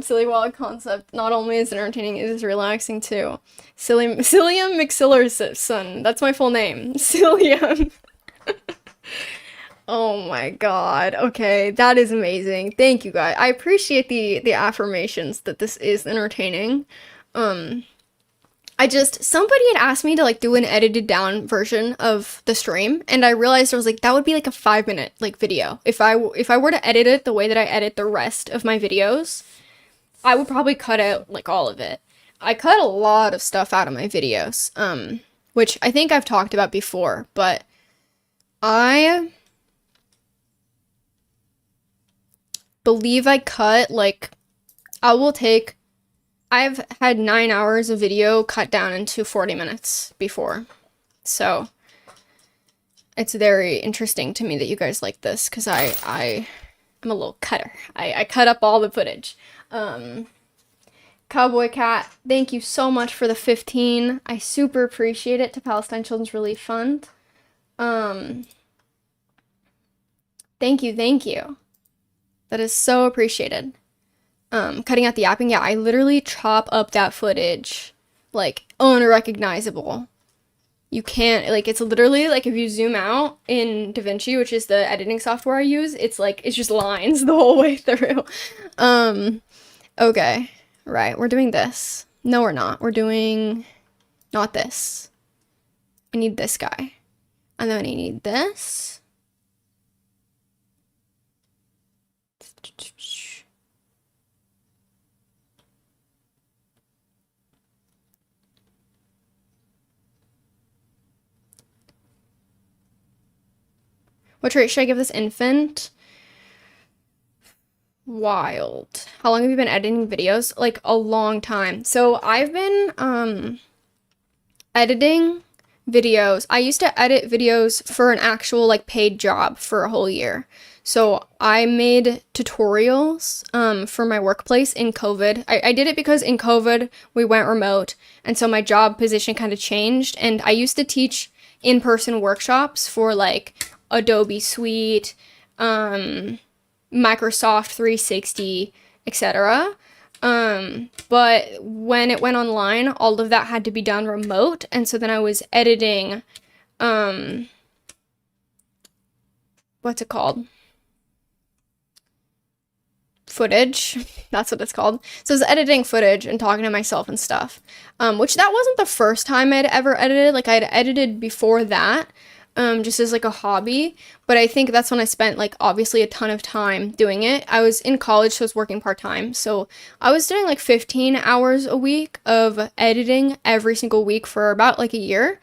Silly wild concept. Not only is it entertaining, it is relaxing too. Cilium McSillerson. That's my full name. Cilium. Oh my god. Okay, that is amazing. Thank you guys. I appreciate the affirmations that this is entertaining. Somebody had asked me to like do an edited down version of the stream, and I realized I was like, that would be like a 5-minute like video. If I were to edit it the way that I edit the rest of my videos, I would probably cut out like all of it. I cut a lot of stuff out of my videos, which I think I've talked about before, but I believe I cut like, I've had 9 hours of video cut down into 40 minutes before. So it's very interesting to me that you guys like this, because I'm a little cutter. I cut up all the footage. Cowboy Cat, thank you so much for the 15. I super appreciate it, to Palestine Children's Relief Fund. Thank you. That is so appreciated. Cutting out the yapping, yeah, I literally chop up that footage, like, unrecognizable. You can't, like, it's literally, like, if you zoom out in DaVinci, which is the editing software I use, it's, like, it's just lines the whole way through. Okay, right, we're doing this. No, we're not. We're doing, not this. I need this guy. And then I need this. What trait should I give this infant? wild. How long have you been editing videos? Like a long time. So I've been editing videos. I used to edit videos for an actual like paid job for a whole year. So I made tutorials for my workplace in COVID. I did it because in COVID we went remote, and so my job position kind of changed, and I used to teach in-person workshops for like Adobe Suite, Microsoft 360, etc. But when it went online, all of that had to be done remote, and so then I was editing, what's it called? Footage. That's what it's called. So I was editing footage and talking to myself and stuff, which that wasn't the first time I'd ever edited. Like I'd edited before that, just as like a hobby, but I think that's when I spent like obviously a ton of time doing it. I was in college, so I was working part-time, so I was doing like 15 hours a week of editing every single week for about like a year,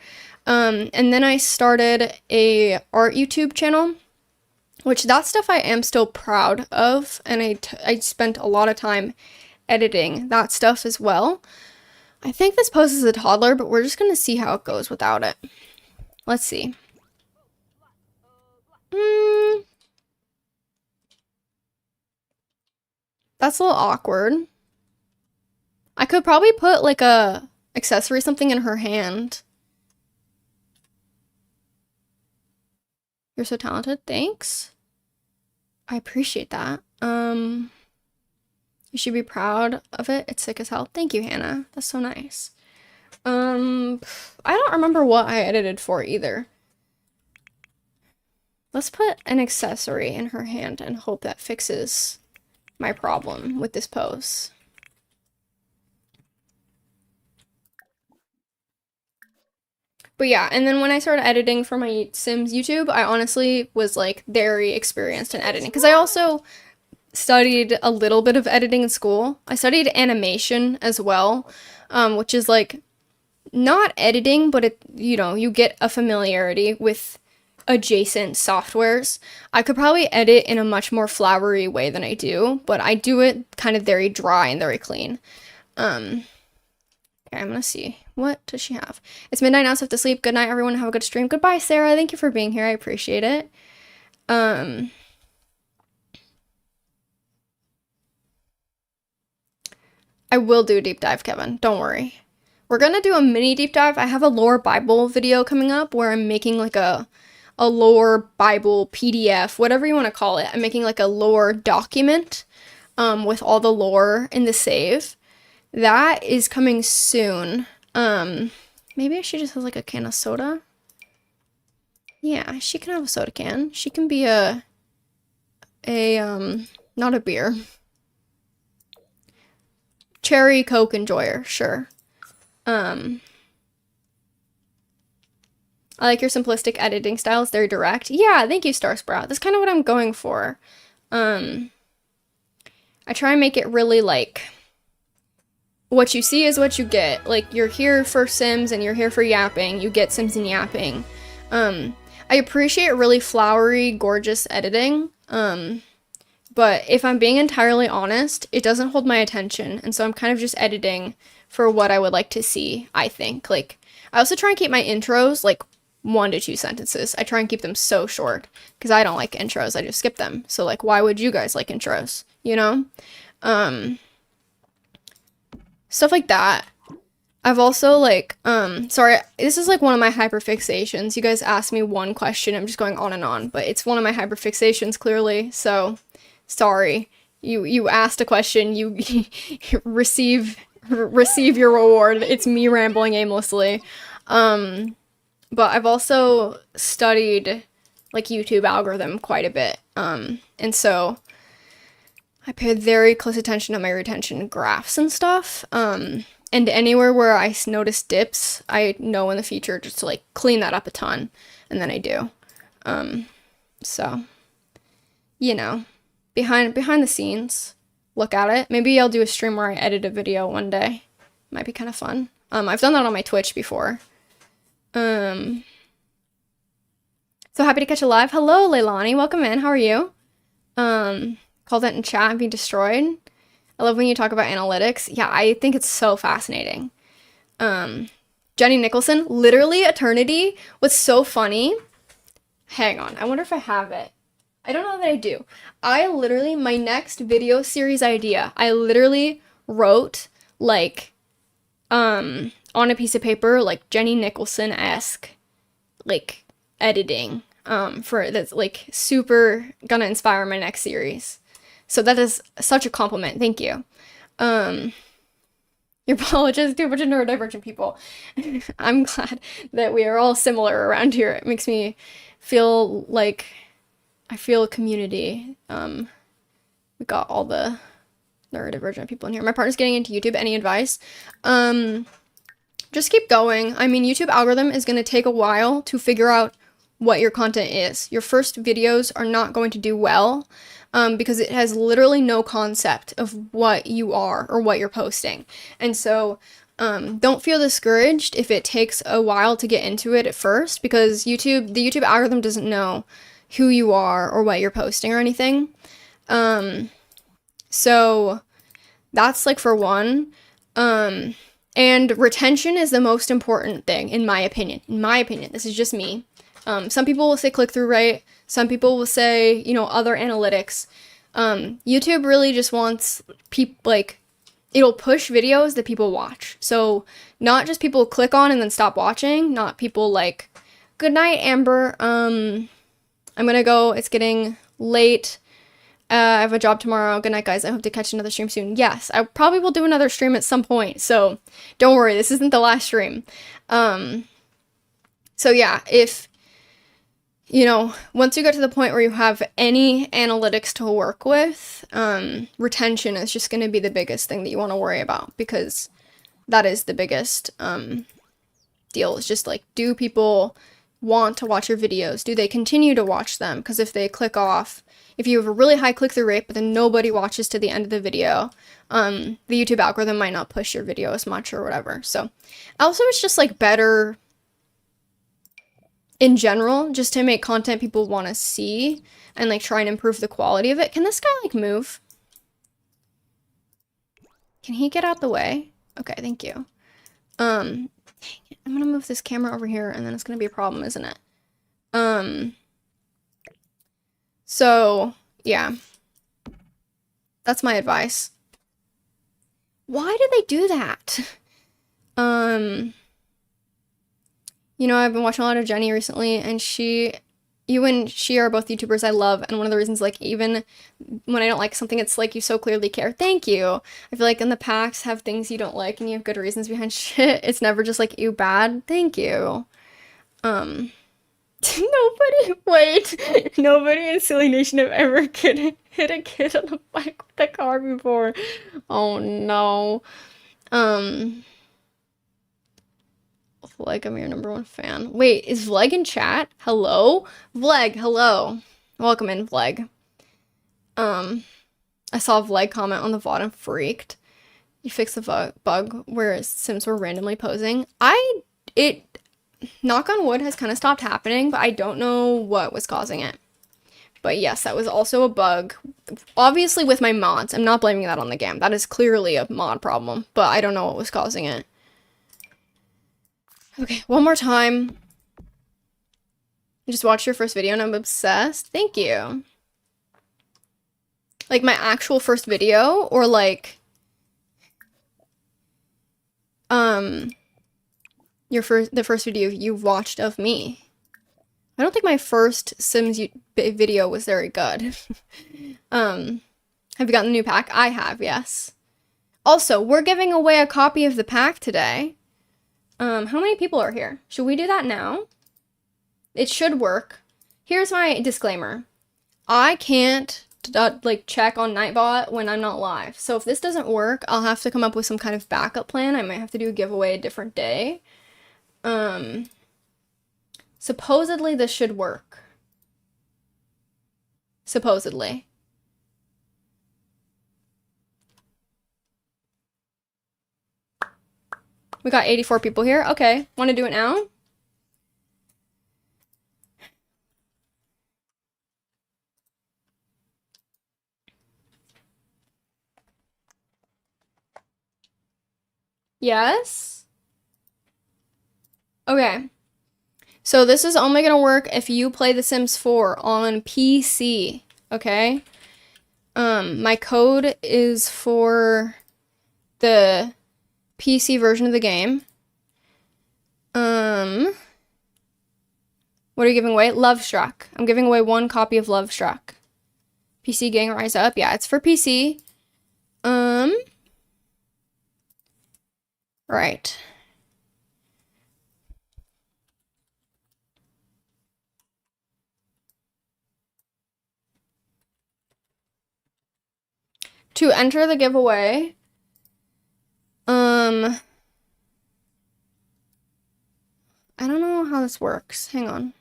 and then I started a art YouTube channel, which that stuff I am still proud of, and I spent a lot of time editing that stuff as well. I think this pose is a toddler, but we're just gonna see how it goes without it. Let's see. That's a little awkward. I could probably put like a accessory, something in her hand. You're so talented. Thanks. I appreciate that. You should be proud of it. It's sick as hell. Thank you, Hannah. That's so nice. I don't remember what I edited for either. Let's put an accessory in her hand and hope that fixes my problem with this pose. But yeah, and then when I started editing for my Sims YouTube, I honestly was like very experienced in editing, because I also studied a little bit of editing in school. I studied animation as well, which is like not editing, but it, you know, you get a familiarity with adjacent softwares. I could probably edit in a much more flowery way than I do, but I do it kind of very dry and very clean. Okay, I'm gonna see. What does she have? It's midnight now, so I have to sleep. Good night, everyone. Have a good stream. Goodbye, Sarah. Thank you for being here. I appreciate it. I will do a deep dive, Kevin. Don't worry. We're gonna do a mini deep dive. I have a lore Bible video coming up where I'm making like a lore Bible PDF, whatever you want to call it. I'm making like a lore document with all the lore in the save. That is coming soon. Maybe I should just have like a can of soda. Yeah, she can have a soda can. She can be not a beer. Cherry Coke enjoyer, sure. I like your simplistic editing style. It's very direct. Yeah, thank you, Starsprout. That's kind of what I'm going for. I try and make it really like, what you see is what you get. Like, you're here for Sims and you're here for yapping. You get Sims and yapping. I appreciate really flowery, gorgeous editing. But if I'm being entirely honest, it doesn't hold my attention. And so I'm kind of just editing for what I would like to see, I think. Like, I also try and keep my intros like 1 to 2 sentences. I try and keep them so short because I don't like intros. I just skip them. So like, why would you guys like intros? You know? Stuff like that. I've also like, sorry, this is like one of my hyperfixations. You guys asked me one question. I'm just going on and on, but it's one of my hyperfixations clearly. So sorry. You asked a question, you receive your reward. It's me rambling aimlessly. But I've also studied like YouTube algorithm quite a bit. And so I paid very close attention to my retention graphs and stuff. And anywhere where I notice dips, I know in the future just to like clean that up a ton, and then I do. So, you know, behind the scenes, look at it. Maybe I'll do a stream where I edit a video one day. Might be kind of fun. I've done that on my Twitch before. So happy to catch a live. Hello, Leilani. Welcome in. How are you? content in chat and being destroyed. I love when you talk about analytics. Yeah, I think it's so fascinating. Jenny Nicholson, literally Eternity was so funny. Hang on, I wonder if I have it. I don't know that I do. My next video series idea, I literally wrote, like, on a piece of paper, like, Jenny Nicholson-esque, like, editing, for that's, like, super gonna inspire my next series. So that is such a compliment. Thank you. Your apologies to a bunch of neurodivergent people. I'm glad that we are all similar around here. It makes me feel like I feel a community. We got all the neurodivergent people in here. My partner's getting into YouTube. Any advice? Just keep going. I mean, YouTube algorithm is going to take a while to figure out what your content is. Your first videos are not going to do well because it has literally no concept of what you are or what you're posting. And so don't feel discouraged if it takes a while to get into it at first, because the YouTube algorithm doesn't know who you are or what you're posting or anything. So that's like for one. And retention is the most important thing, in my opinion. In my opinion, this is just me. Some people will say click-through rate. Some people will say, you know, other analytics. YouTube really just wants people, like, it'll push videos that people watch. So not just people click on and then stop watching. Not people like, good night, Amber. I'm gonna go. It's getting late. I have a job tomorrow. Good night, guys. I hope to catch another stream soon. Yes, I probably will do another stream at some point. So don't worry. This isn't the last stream. So yeah, if, you know, once you get to the point where you have any analytics to work with, retention is just going to be the biggest thing that you want to worry about, because that is the biggest deal. It's just like, do people want to watch your videos? Do they continue to watch them? Because if they click off, if you have a really high click-through rate, but then nobody watches to the end of the video, the YouTube algorithm might not push your video as much or whatever. So also, it's just like better in general, just to make content people want to see and like try and improve the quality of it. Can this guy like move? Can he get out the way? Okay, thank you. Dang it, I'm gonna move this camera over here and then it's gonna be a problem, isn't it? So yeah, that's my advice. Why did they do that? You know, I've been watching a lot of Jenny recently, and you and she are both YouTubers I love, and one of the reasons, like, even when I don't like something, it's like you so clearly care. Thank you. I feel like in the packs have things you don't like, and you have good reasons behind shit. It's never just like, ew, bad. Thank you. Nobody in Silly Nation have ever hit a kid on the bike with a car before. Oh no. Vleg, I'm your number one fan. Wait, is Vleg in chat? Hello? Vleg, hello. Welcome in, Vleg. I saw Vleg comment on the VOD and freaked. You fixed the bug where Sims were randomly posing. Knock on wood, has kind of stopped happening, but I don't know what was causing it. But yes, that was also a bug. Obviously with my mods. I'm not blaming that on the game. That is clearly a mod problem, but I don't know what was causing it. Okay, one more time. I just watched your first video and I'm obsessed. Thank you. Like my actual first video, or like the first video you've watched of me. I don't think my first Sims video was very good. Have you gotten the new pack? I have, yes. Also, we're giving away a copy of the pack today. How many people are here? Should we do that now? It should work. Here's my disclaimer. I can't like check on Nightbot when I'm not live. So if this doesn't work, I'll have to come up with some kind of backup plan. I might have to do a giveaway a different day. Supposedly this should work. Supposedly. We got 84 people here. Okay, want to do it now? Yes? Okay. So this is only gonna work if you play The Sims 4 on PC, okay? My code is for the PC version of the game. What are you giving away? Love Struck. I'm giving away 1 copy of Love Struck. PC Gang Rise Up. Yeah, it's for PC. Right. To enter the giveaway, I don't know how this works. Hang on.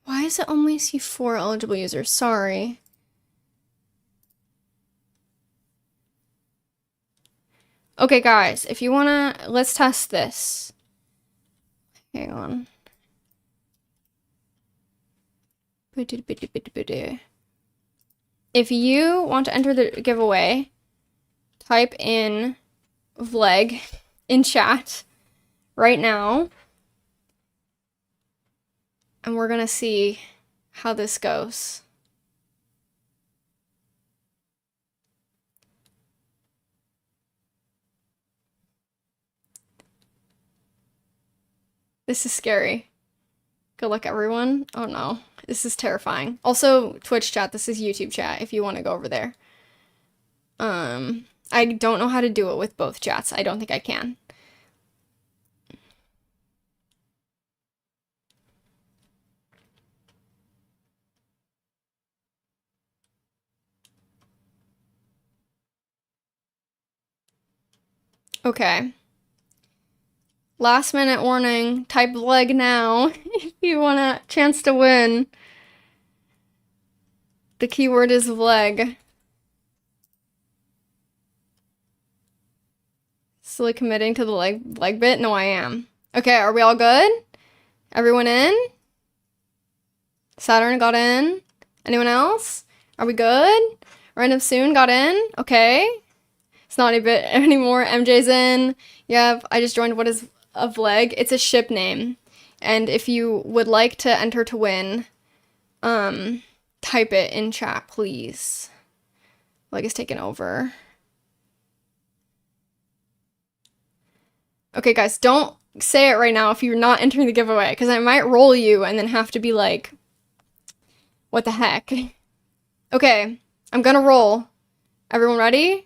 Why does it only see 4 eligible users? Sorry. Okay, guys, if you wanna, let's test this. Hang on. If you want to enter the giveaway, type in vleg in chat right now. And we're gonna see how this goes. This is scary. Good luck, everyone. Oh no, this is terrifying. Also, Twitch chat, this is YouTube chat if you want to go over there. I don't know how to do it with both chats. I don't think I can. Okay. Last minute warning, type leg now if you want a chance to win. The keyword is leg. Still committing to the leg bit? No, I am. Okay, are we all good? Everyone in? Saturn got in? Anyone else? Are we good? Random Soon got in? Okay. It's not a bit anymore. MJ's in. Yep, I just joined What is a Vleg? It's a ship name. And if you would like to enter to win, type it in chat, please. Leg is taken over. Okay, guys, don't say it right now if you're not entering the giveaway, because I might roll you and then have to be like, what the heck? Okay, I'm gonna roll. Everyone ready?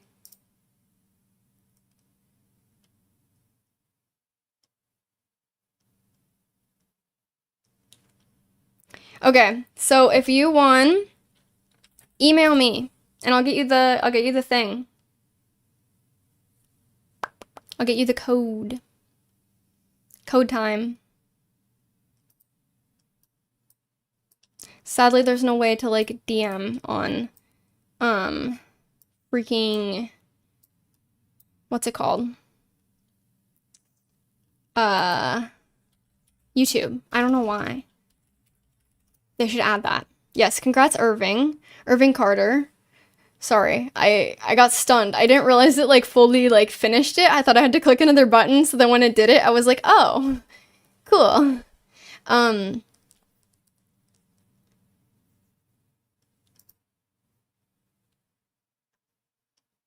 Okay, so if you won, email me and I'll get you the thing. I'll get you the code. Code time. Sadly, there's no way to like DM on freaking, what's it called? YouTube. I don't know why. They should add that. Yes, congrats, Irving. Irving Carter. Sorry, I got stunned. I didn't realize it like fully like finished it. I thought I had to click another button, so then when it did it, I was like, oh, cool.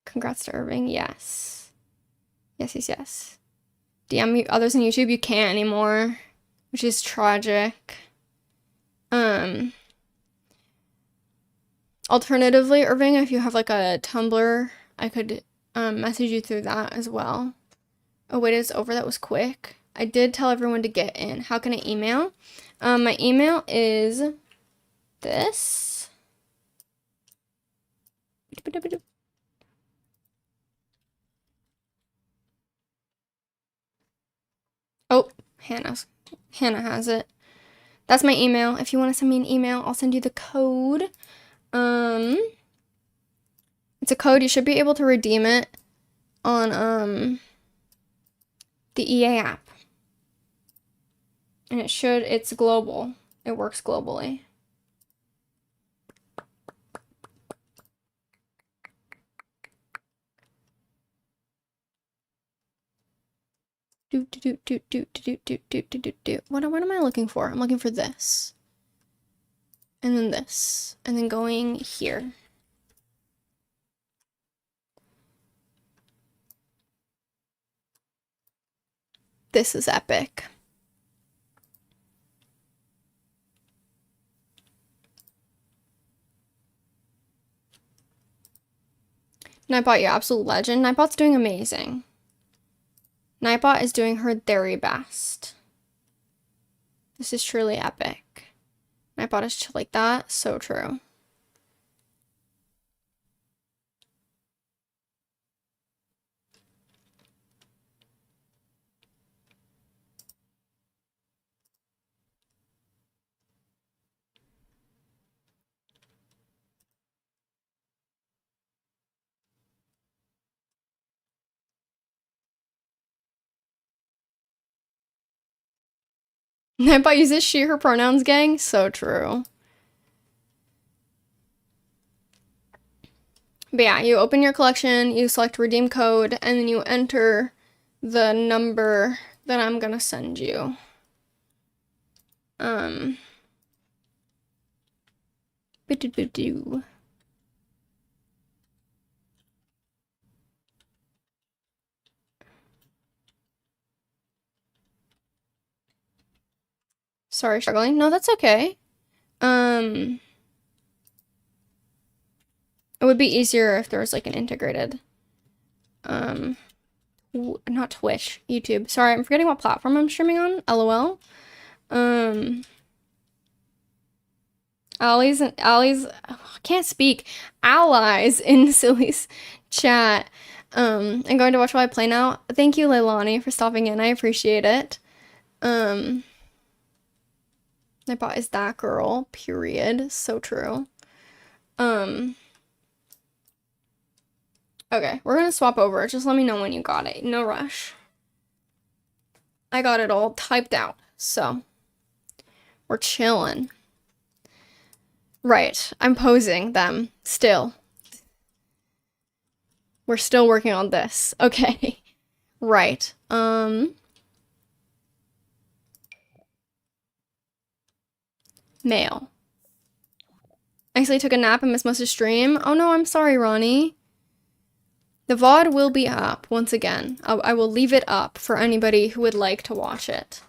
Congrats to Irving. Yes. Yes. DM me others on YouTube. You can't anymore, which is tragic. Alternatively, Irving, if you have like a Tumblr, I could message you through that as well. Oh wait, it's over. That was quick. I did tell everyone to get in. How can I email? My email is this. Oh, Hannah has it. That's my email. If you want to send me an email, I'll send you the code. It's a code. You should be able to redeem it on the EA app. And it's global. It works globally. What am I looking for? I'm looking for this. And then this. And then going here. This is epic. Nightbot, you absolute legend. Nightbot's doing amazing. Nightbot is doing her very best. This is truly epic. Nightbot is like that. So true. Nightbot uses she, her pronouns, gang. So true. But yeah, you open your collection, you select redeem code, and then you enter the number that I'm gonna send you. Sorry, struggling. No, that's okay. It would be easier if there was like an integrated, not Twitch, YouTube. Sorry, I'm forgetting what platform I'm streaming on. LOL. Allies, I can't speak. Allies in Silly's chat. I'm going to watch while I play now. Thank you, Leilani, for stopping in. I appreciate it. My bot is that girl, period. So true. Okay, we're gonna swap over. Just let me know when you got it. No rush. I got it all typed out, so we're chilling. Right, I'm posing them still. We're still working on this. Okay. Right. Mail. I actually took a nap and missed most of the stream. Oh no, I'm sorry, Ronnie. The VOD will be up once again. I will leave it up for anybody who would like to watch it.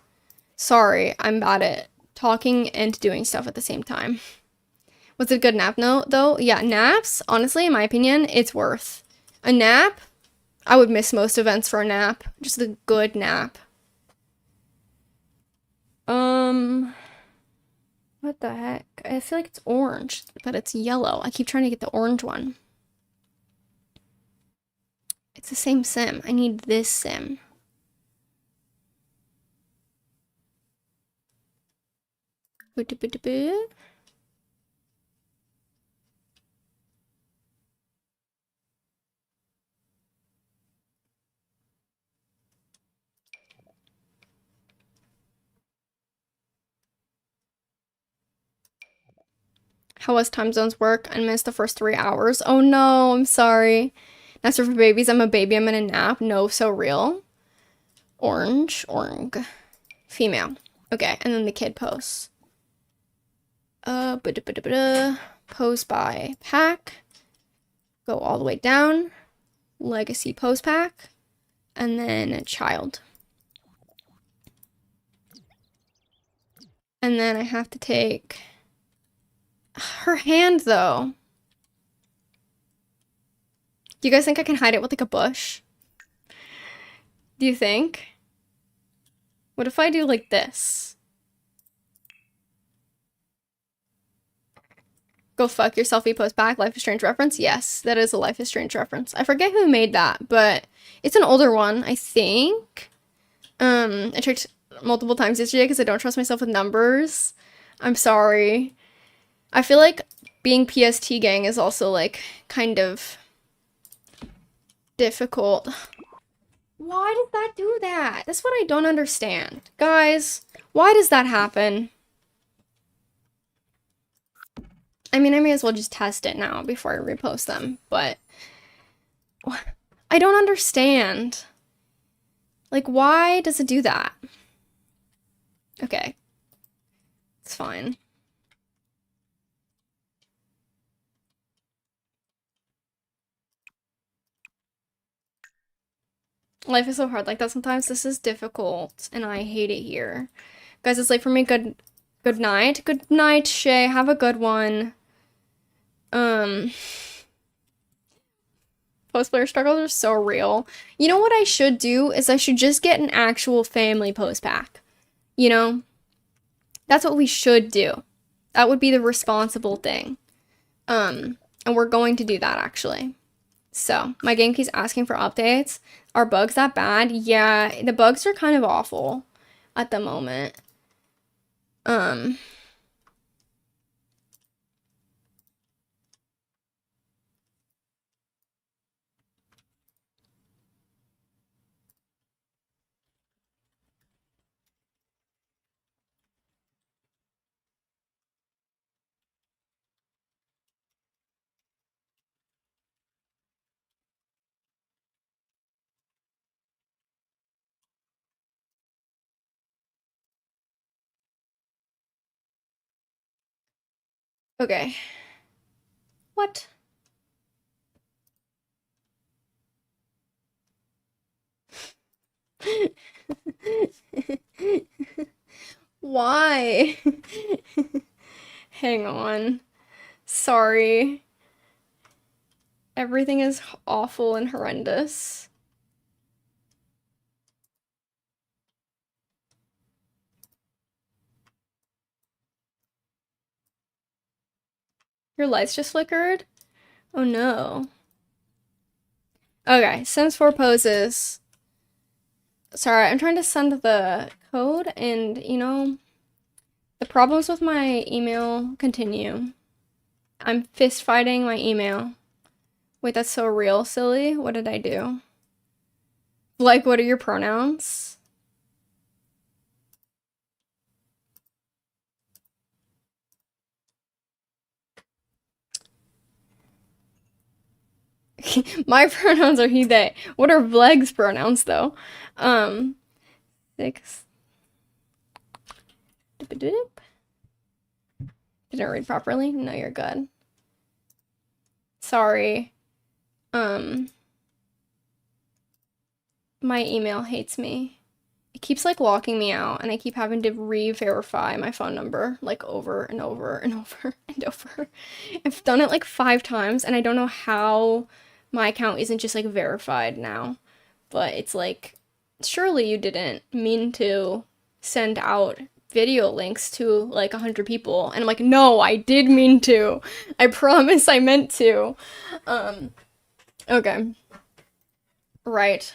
Sorry, I'm bad at talking and doing stuff at the same time. Was it a good nap though? Yeah, naps, honestly, in my opinion, it's worth. A nap? I would miss most events for a nap. Just a good nap. What the heck? I feel like it's orange, but it's yellow. I keep trying to get the orange one. It's the same sim. I need this sim. How was time zones work? I missed the first 3 hours. Oh no, I'm sorry. That's for babies. I'm a baby. I'm in a nap. No, so real. Orange. Female. Okay, and then the kid posts. Post by pack. Go all the way down. Legacy post pack. And then a child. And then I have to take her hand though. Do you guys think I can hide it with like a bush? Do you think? What if I do like this? Go fuck yourself, post back. Life is Strange reference? Yes, that is a Life is Strange reference. I forget who made that, but it's an older one, I think. I checked multiple times yesterday because I don't trust myself with numbers. I'm sorry. I feel like being PST gang is also like kind of difficult. Why did that do that? That's what I don't understand. Guys, Why does that happen? I mean, I may as well just test it now before I repost them, but I don't understand. Like, why does it do that? Okay. It's fine. Life is so hard like that sometimes. This is difficult, and I hate it here. Guys, it's late for me. Good night. Good night, Shay. Have a good one. Post-player struggles are so real. You know what I should do is I should just get an actual family post pack. You know? That's what we should do. That would be the responsible thing. And we're going to do that, actually. So, my game keeps asking for updates. Are bugs that bad? Yeah, the bugs are kind of awful at the moment. Okay. What? Why? Hang on. Sorry. Everything is awful and horrendous. Your lights just flickered? Oh no. Okay, Sims 4 poses. Sorry, I'm trying to send the code and, you know, the problems with my email continue. I'm fist fighting my email. Wait, that's so real, silly. What did I do? Like, what are your pronouns? My pronouns are he, they. What are Vleg's pronouns, though? 6. Didn't read properly? No, you're good. Sorry. My email hates me. It keeps like locking me out, and I keep having to re-verify my phone number like over and over and over and over. I've done it like 5 times, and I don't know how my account isn't just like verified now. But it's like, surely you didn't mean to send out video links to like 100 people. And I'm like, no, I did mean to. I promise I meant to. Okay. Right.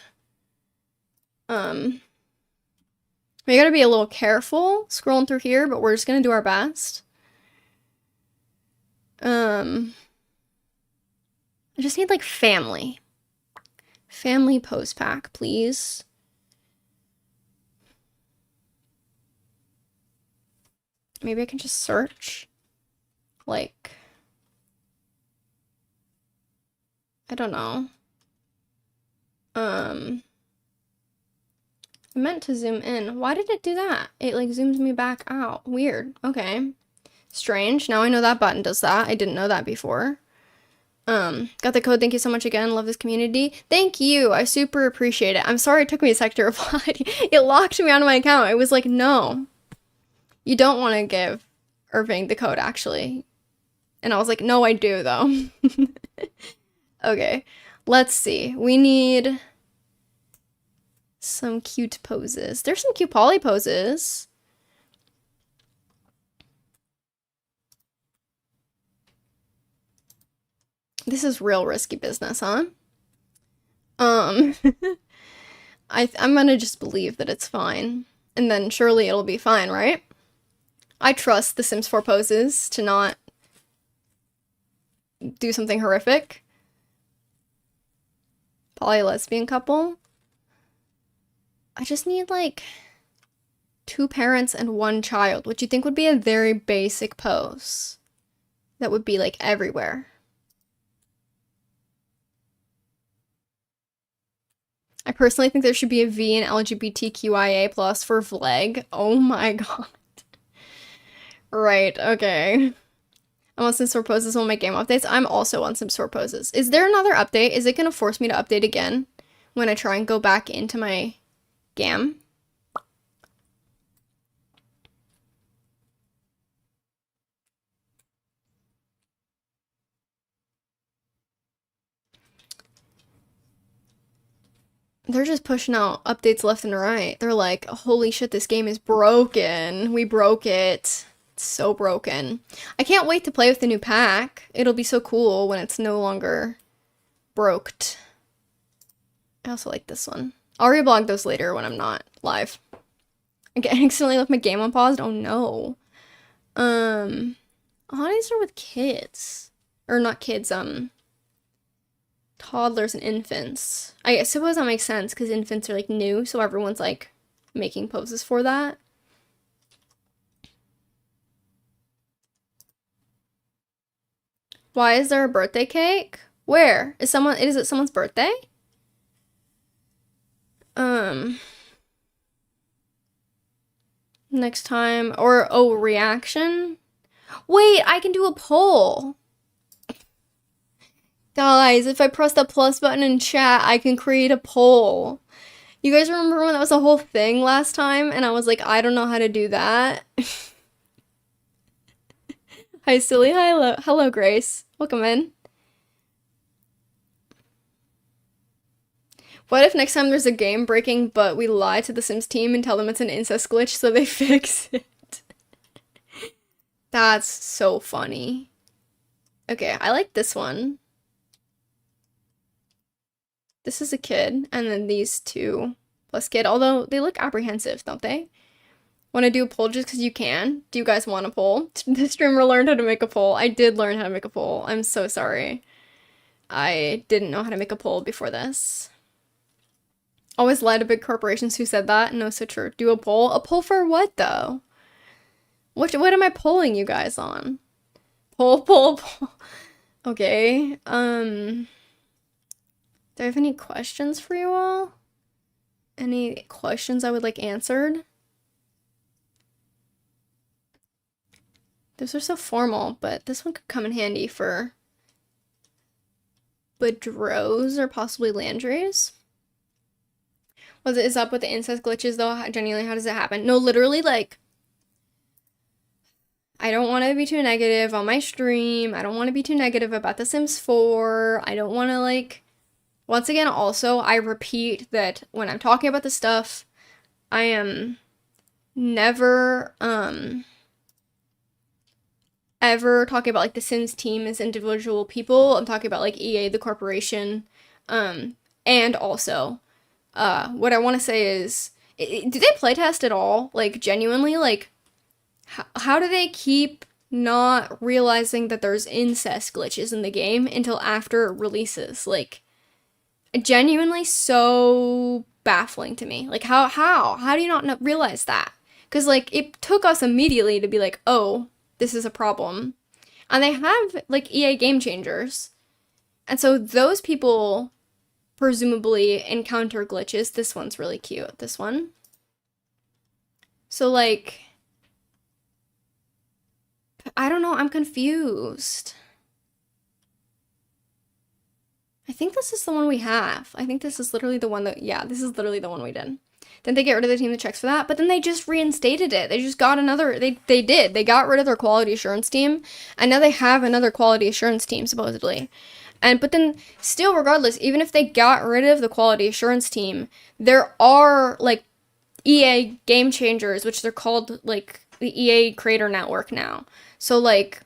We gotta be a little careful scrolling through here, but we're just gonna do our best. I just need like family. Family post pack, please. Maybe I can just search. Like, I don't know. I meant to zoom in. Why did it do that? It like zooms me back out. Weird. Okay. Strange. Now I know that button does that. I didn't know that before. Got the code. Thank you so much again. Love this community. Thank you. I super appreciate it. I'm sorry it took me a sec to reply. It locked me out of my account. It was like, no. You don't want to give Irving the code, actually. And I was like, no, I do, though. Okay. Let's see. We need some cute poses. There's some cute poly poses. This is real risky business, huh? I'm gonna just believe that it's fine. And then surely it'll be fine, right? I trust the Sims 4 poses to not do something horrific. Poly lesbian couple. I just need like 2 parents and 1 child, which you think would be a very basic pose that would be like everywhere. I personally think there should be a V in LGBTQIA+ for Vleg. Oh my god. Right, okay. I'm on some sore poses on my game updates. I'm also on some sore poses. Is there another update? Is it gonna force me to update again when I try and go back into my GAM? They're just pushing out updates left and right. They're like, holy shit, this game is broken. We broke it. It's so broken. I can't wait to play with the new pack. It'll be so cool when it's no longer broked. I also like this one. I'll reblog those later when I'm not live. I accidentally left my game on paused. Oh no. How do these are with kids? Or not kids, toddlers and infants. I suppose that makes sense because infants are like new, so everyone's like making poses for that. Why is there a birthday cake? Where? Is it someone's birthday? Next time, or, oh, reaction? Wait, I can do a poll. Guys, if I press the plus button in chat, I can create a poll. You guys remember when that was a whole thing last time? And I was like, I don't know how to do that. Hi, Silly. Hello, Grace. Welcome in. What if next time there's a game breaking, but we lie to the Sims team and tell them it's an incest glitch so they fix it? That's so funny. Okay, I like this one. This is a kid, and then these 2 plus kid, although they look apprehensive, don't they? Want to do a poll just because you can? Do you guys want a poll? The streamer learned how to make a poll. I did learn how to make a poll. I'm so sorry. I didn't know how to make a poll before this. Always lie to big corporations. Who said that? No, so true. Do a poll? A poll for what, though? What am I polling you guys on? Poll. Okay, do I have any questions for you all? Any questions I would like answered? Those are so formal, but this one could come in handy for Bedros or possibly Landry's. What is up with the incest glitches though? Genuinely, how does it happen? No, literally, like, I don't want to be too negative on my stream. I don't want to be too negative about The Sims 4. I don't want to, like, once again, also, I repeat that when I'm talking about this stuff, I am never, ever talking about, like, the Sims team as individual people. I'm talking about, like, EA, the corporation, and also, what I want to say is, do they playtest at all? Like, genuinely, like, how do they keep not realizing that there's incest glitches in the game until after it releases? Like, genuinely so baffling to me. Like, how do you not realize that? Because, like, it took us immediately to be like, oh, this is a problem. And they have, like, EA Game Changers. And so those people presumably encounter glitches. This one's really cute, this one. So, like, I don't know, I'm confused. I think this is the one we have. I think this is literally the one that, yeah, this is literally the one we did. Didn't they get rid of the team that checks for that? But then they just reinstated it. They just got another, they did. They got rid of their quality assurance team, and now they have another quality assurance team, supposedly. But then, still, regardless, even if they got rid of the quality assurance team, there are, like, EA Game Changers, which they're called, like, the EA Creator Network now. So, like,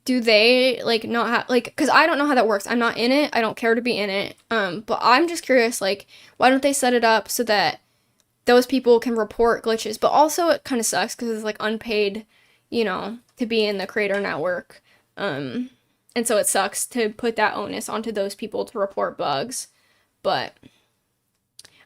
do they, like, not have, like, because I don't know how that works. I'm not in it. I don't care to be in it. But I'm just curious, like, why don't they set it up so that those people can report glitches? But also, it kind of sucks because it's, like, unpaid, you know, to be in the Creator Network. And so it sucks to put that onus onto those people to report bugs. But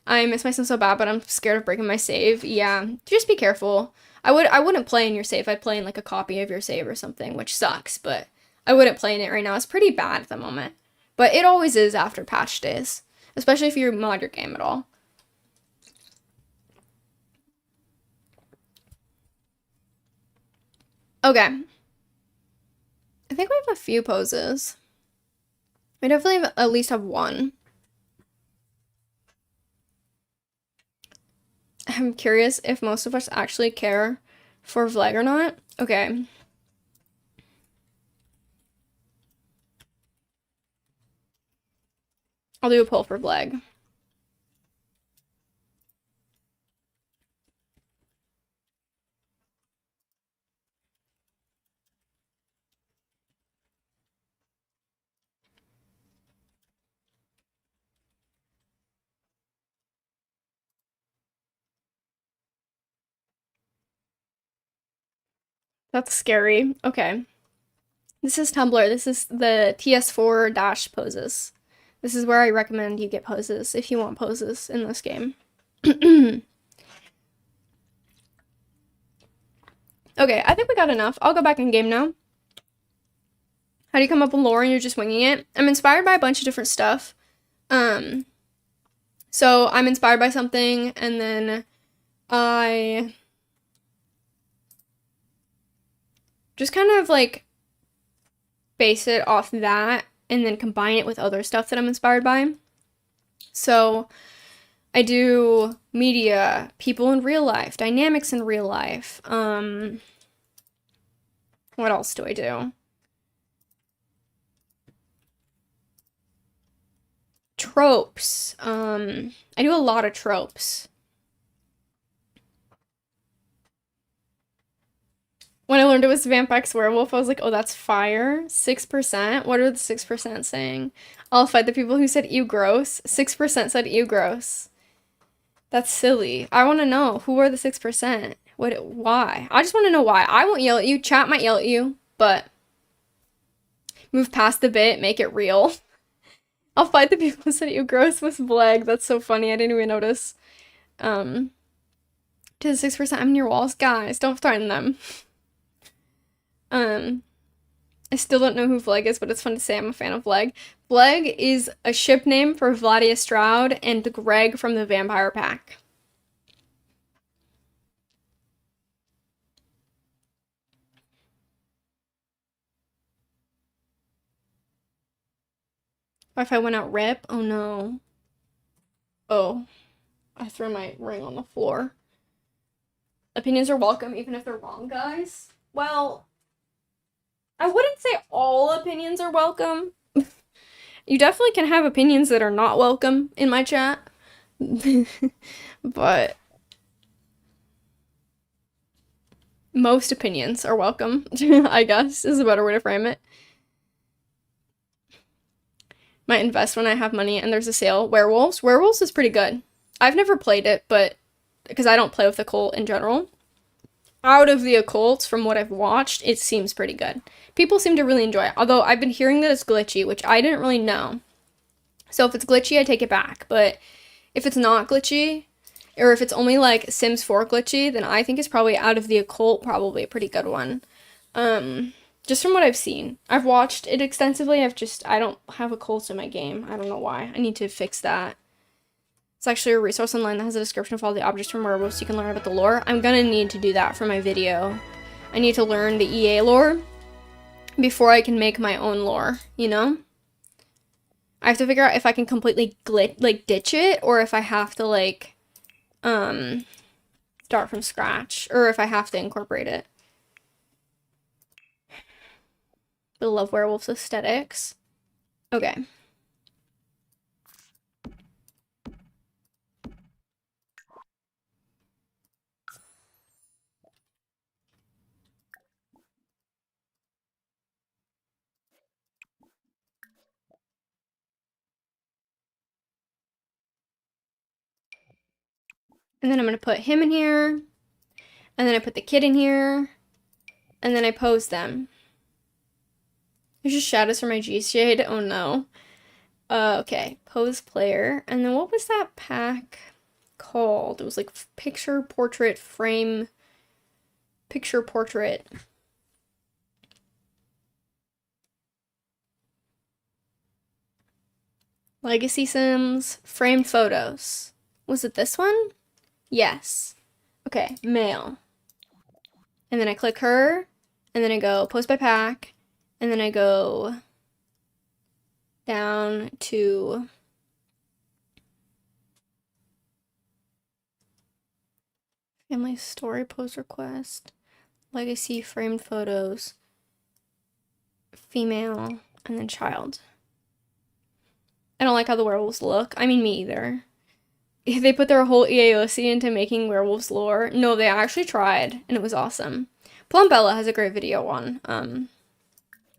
I miss my sim so bad, but I'm scared of breaking my save. Yeah, just be careful. I wouldn't play in your save. I'd play in like a copy of your save or something, which sucks, but I wouldn't play in it right now. It's pretty bad at the moment. But it always is after patch days, especially if you mod your game at all. Okay. I think we have a few poses. We definitely have, at least have one. I'm curious if most of us actually care for Vleg or not. Okay. I'll do a poll for Vleg. That's scary. Okay. This is Tumblr. This is the TS4 dash poses. This is where I recommend you get poses if you want poses in this game. Okay, I think we got enough. I'll go back in game now. How do you come up with lore and you're just winging it? I'm inspired by a bunch of different stuff. So I'm inspired by something and then I just kind of like base it off that and then combine it with other stuff that I'm inspired by. So I do media, people in real life, dynamics in real life. What else do I do? Tropes. I do a lot of tropes. When I learned it was Vampire Werewolf, I was like, oh, that's fire. 6%? What are the 6% saying? I'll fight the people who said ew gross. 6% said ew gross. That's silly. I want to know, who are the 6%? Why? I just want to know why. I won't yell at you. Chat might yell at you, but move past the bit, make it real. I'll fight the people who said ew gross with Bleg. That's so funny. I didn't even notice. To the 6%, I'm in your walls. Guys, don't threaten them. I still don't know who Vleg is, but it's fun to say I'm a fan of Vleg. Vleg is a ship name for Vladia Stroud and Greg from the Vampire Pack. Wi-Fi went out, rip. Oh no. Oh, I threw my ring on the floor. Opinions are welcome, even if they're wrong, guys. Well, I wouldn't say all opinions are welcome. You definitely can have opinions that are not welcome in my chat. But most opinions are welcome, I guess, is a better way to frame it. Might invest when I have money and there's a sale. Werewolves? Werewolves is pretty good. I've never played it, but because I don't play with occult in general. Out of the occults, from what I've watched, it seems pretty good. People seem to really enjoy it, although I've been hearing that it's glitchy, which I didn't really know. So if it's glitchy, I take it back, but if it's not glitchy, or if it's only like Sims 4 glitchy, then I think it's probably out of the occult, probably a pretty good one. Just from what I've seen. I've watched it extensively, I don't have occults in my game. I don't know why. I need to fix that. It's actually a resource online that has a description of all the objects from werewolves so you can learn about the lore. I'm gonna need to do that for my video. I need to learn the EA lore before I can make my own lore, you know? I have to figure out if I can completely ditch it, or if I have to, like, start from scratch, or if I have to incorporate it. I love werewolves aesthetics. Okay. And then I'm gonna put him in here, and then I put the kid in here, and then I pose them. There's just shadows for my G-shade. Oh no. Okay, pose player. And then what was that pack? called. It was like picture, portrait, frame, picture, portrait. Legacy Sims, framed photos. Was it this one? Yes. Okay, mail. And then I click her, and then I go post by pack, and then I go down to family story post request, legacy framed photos, female, and then child. I don't like how the werewolves look. I mean, me either. They put their whole EAOC into making werewolves lore. No, they actually tried, and it was awesome. Plumbella has a great video on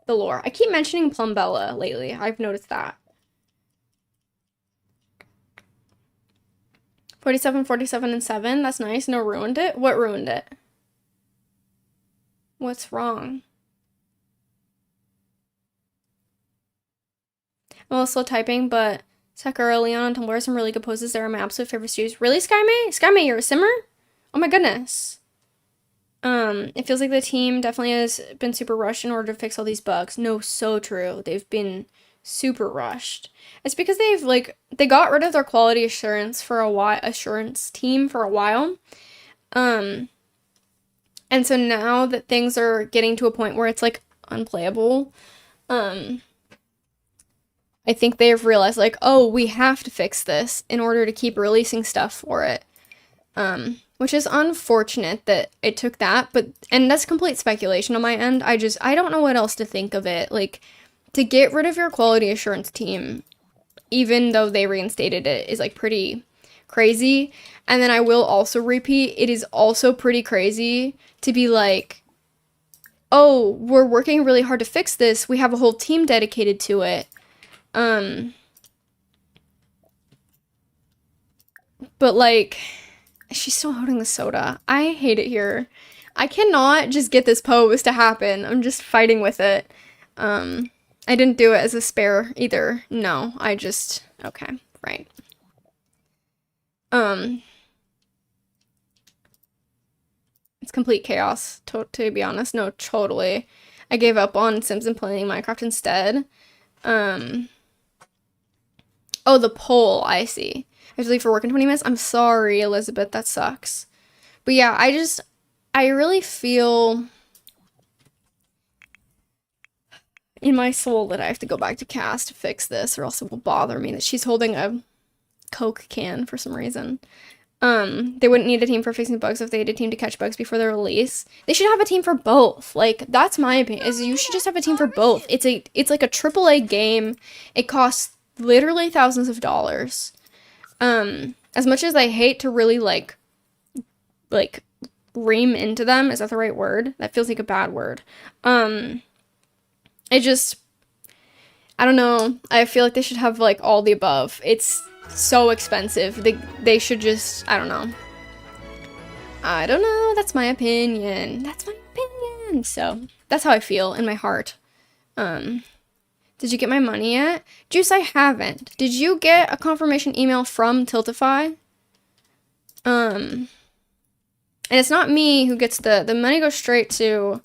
the lore. I keep mentioning Plumbella lately. I've noticed that. 47, 47, and 7. That's nice. No, ruined it. What ruined it? What's wrong? I'm also typing, but Sakura Leon on Tumblr has some really good poses. They're my absolute favorite studios. Really, SkyMay? SkyMay, you're a simmer? Oh my goodness. It feels like the team definitely has been super rushed in order to fix all these bugs. No, so true. They've been super rushed. It's because they got rid of their quality assurance for a while, assurance team for a while. And so now that things are getting to a point where it's like unplayable, I think they've realized like, oh, we have to fix this in order to keep releasing stuff for it. Which is unfortunate that it took that, and that's complete speculation on my end. I don't know what else to think of it. Like, to get rid of your quality assurance team, even though they reinstated it, is like pretty crazy. And then I will also repeat, it is also pretty crazy to be like, oh, we're working really hard to fix this. We have a whole team dedicated to it. But like, she's still holding the soda. I hate it here. I cannot just get this pose to happen. I'm just fighting with it. I didn't do it as a spare either. No, okay, right. It's complete chaos, to be honest. No, totally. I gave up on Sims and playing Minecraft instead. Oh, the poll, I see. I have to leave for work in 20 minutes. I'm sorry, Elizabeth, that sucks. But yeah, I really feel in my soul that I have to go back to Cass to fix this, or else it will bother me that she's holding a Coke can for some reason. They wouldn't need a team for fixing bugs if they had a team to catch bugs before their release. They should have a team for both. Like, that's my opinion, is you should just have a team for both. It's like a AAA game. It costs literally thousands of dollars. As much as I hate to really like ream into them, is that the right word? That feels like a bad word. I don't know. I feel like they should have like all the above. It's so expensive. They should just, I don't know. That's my opinion. So that's how I feel in my heart. Did you get my money yet? Juice, I haven't. Did you get a confirmation email from Tiltify? And it's not me who gets the money goes straight to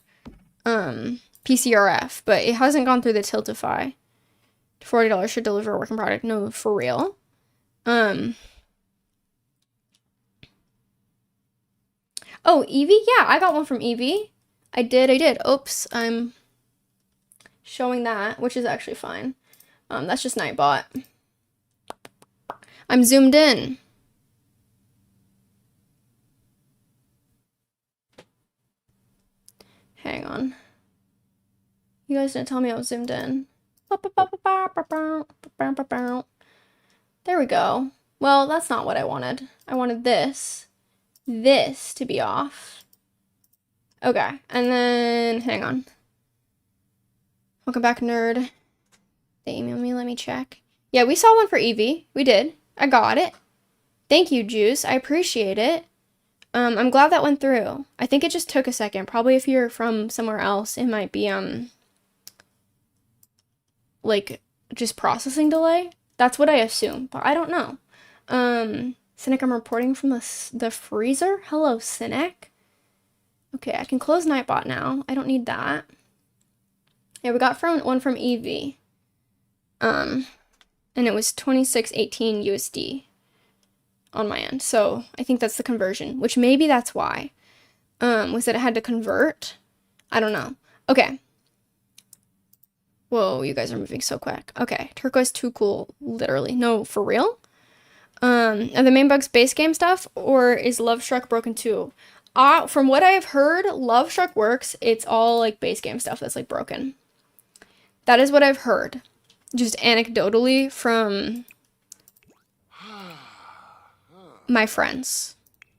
PCRF, but it hasn't gone through the Tiltify. $40 should deliver a working product. No, for real. Oh, Evie? Yeah, I got one from Evie. I did. Oops, I'm showing that, which is actually fine. That's just Nightbot. I'm zoomed in. Hang on. You guys didn't tell me I was zoomed in. There we go. Well, that's not what I wanted. I wanted this to be off. Okay, and then, hang on. Welcome back, nerd. They emailed me, let me check. Yeah, we saw one for Evie. We did. I got it. Thank you, Juice. I appreciate it. I'm glad that went through. I think it just took a second. Probably if you're from somewhere else, it might be, like, just processing delay. That's what I assume, but I don't know. Cynic, I'm reporting from the freezer. Hello, Cynic. Okay, I can close Nightbot now. I don't need that. Yeah, we got one from Evie. And it was 26.18 USD on my end. So I think that's the conversion, which maybe that's why. Was that it had to convert? I don't know. Okay. Whoa, you guys are moving so quick. Okay, turquoise too cool, literally. No, for real? Are the main bugs base game stuff, or is Love Struck broken too? From what I have heard, Love Struck works. It's all like base game stuff that's like broken. That is what I've heard. Just anecdotally from my friends.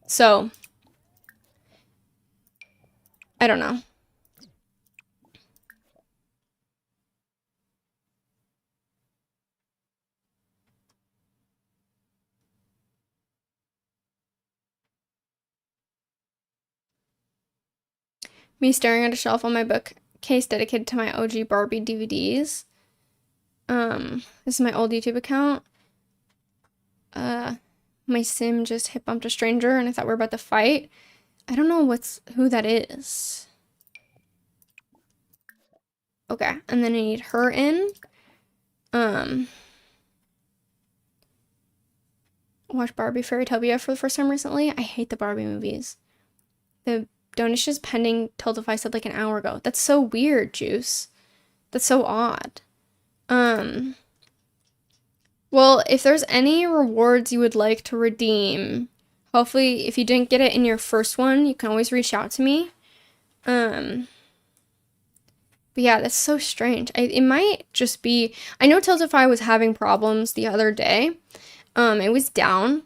So, I don't know. Me staring at a shelf on my bookcase dedicated to my OG Barbie DVDs. This is my old YouTube account. My sim just hit bumped a stranger and I thought we were about to fight. I don't know who that is. Okay, and then I need her in. Watch Barbie Fairytopia for the first time recently. I hate the Barbie movies. The donations pending Tiltify said like an hour ago. That's so weird, Juice. That's so odd. Well, if there's any rewards you would like to redeem, hopefully if you didn't get it in your first one, you can always reach out to me. But yeah, that's so strange. It might just be, I know Tiltify was having problems the other day. It was down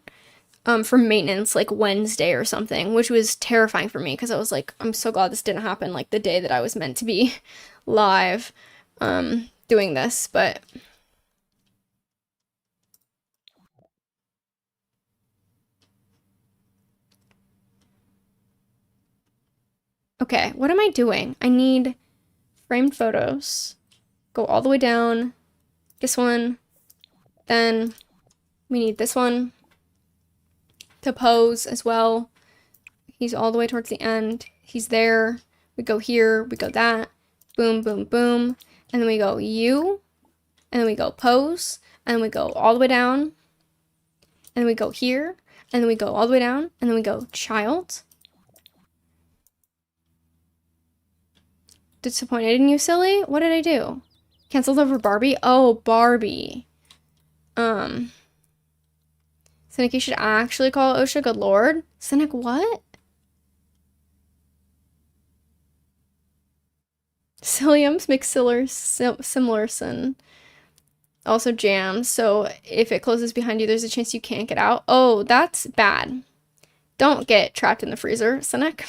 for maintenance like Wednesday or something, which was terrifying for me because I was like, I'm so glad this didn't happen like the day that I was meant to be live doing this, but okay, what am I doing? I need framed photos. Go all the way down. This one. Then we need this one to pose as well. He's all the way towards the end. He's there. We go here. We go that. Boom, boom, boom. And then we go you. And then we go pose. And then we go all the way down. And then we go here. And then we go all the way down. And then we go child. Disappointed in you, silly? What did I do? Canceled over Barbie? Oh, Barbie. Cynic, you should actually call OSHA, good lord. Cynic, what? Ciliums McSimilarson. Also jams, so if it closes behind you, there's a chance you can't get out. Oh, that's bad. Don't get trapped in the freezer, Cynic.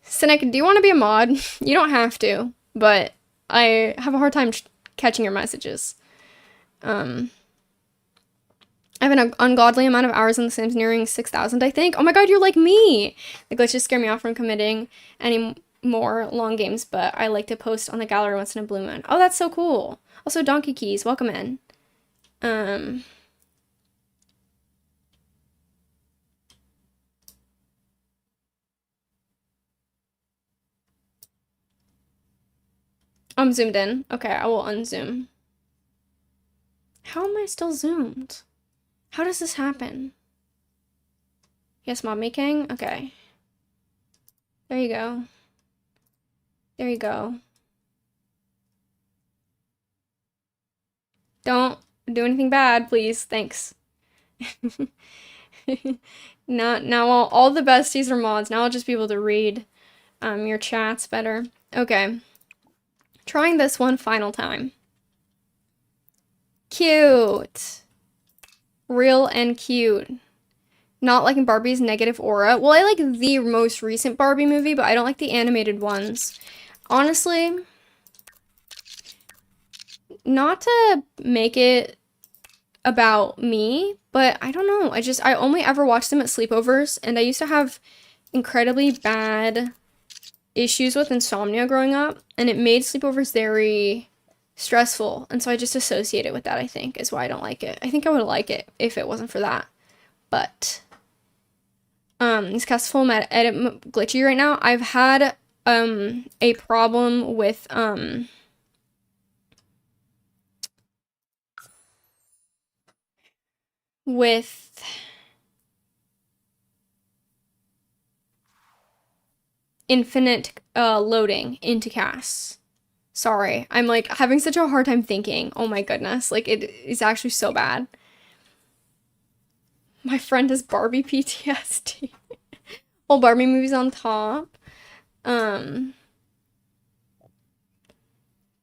Cynic, do you want to be a mod? You don't have to, but I have a hard time catching your messages. I have an ungodly amount of hours in The Sims, nearing 6,000, I think. Oh my god, you're like me! The glitches scare me off from committing any more long games, but I like to post on the gallery once in a blue moon. Oh, that's so cool. Also, Donkey Keys, welcome in. I'm zoomed in. Okay, I will unzoom. How am I still zoomed? How does this happen? Yes, mod making? Okay. There you go. There you go. Don't do anything bad, please. Thanks. Now all the besties are mods. Now I'll just be able to read your chats better. Okay. Trying this one final time. Cute. Real and cute. Not liking Barbie's negative aura. Well, I like the most recent Barbie movie, but I don't like the animated ones. Honestly, not to make it about me, but I don't know. I only ever watched them at sleepovers, and I used to have incredibly bad issues with insomnia growing up, and it made sleepovers very stressful, and so I just associate it with that, I think, is why I don't like it. I think I would like it if it wasn't for that, But this cast full edit glitchy right now. I've had a problem with infinite loading into casts. Sorry, I'm like having such a hard time thinking. Oh my goodness, like it is actually so bad. My friend has Barbie PTSD. All Barbie movies on top. The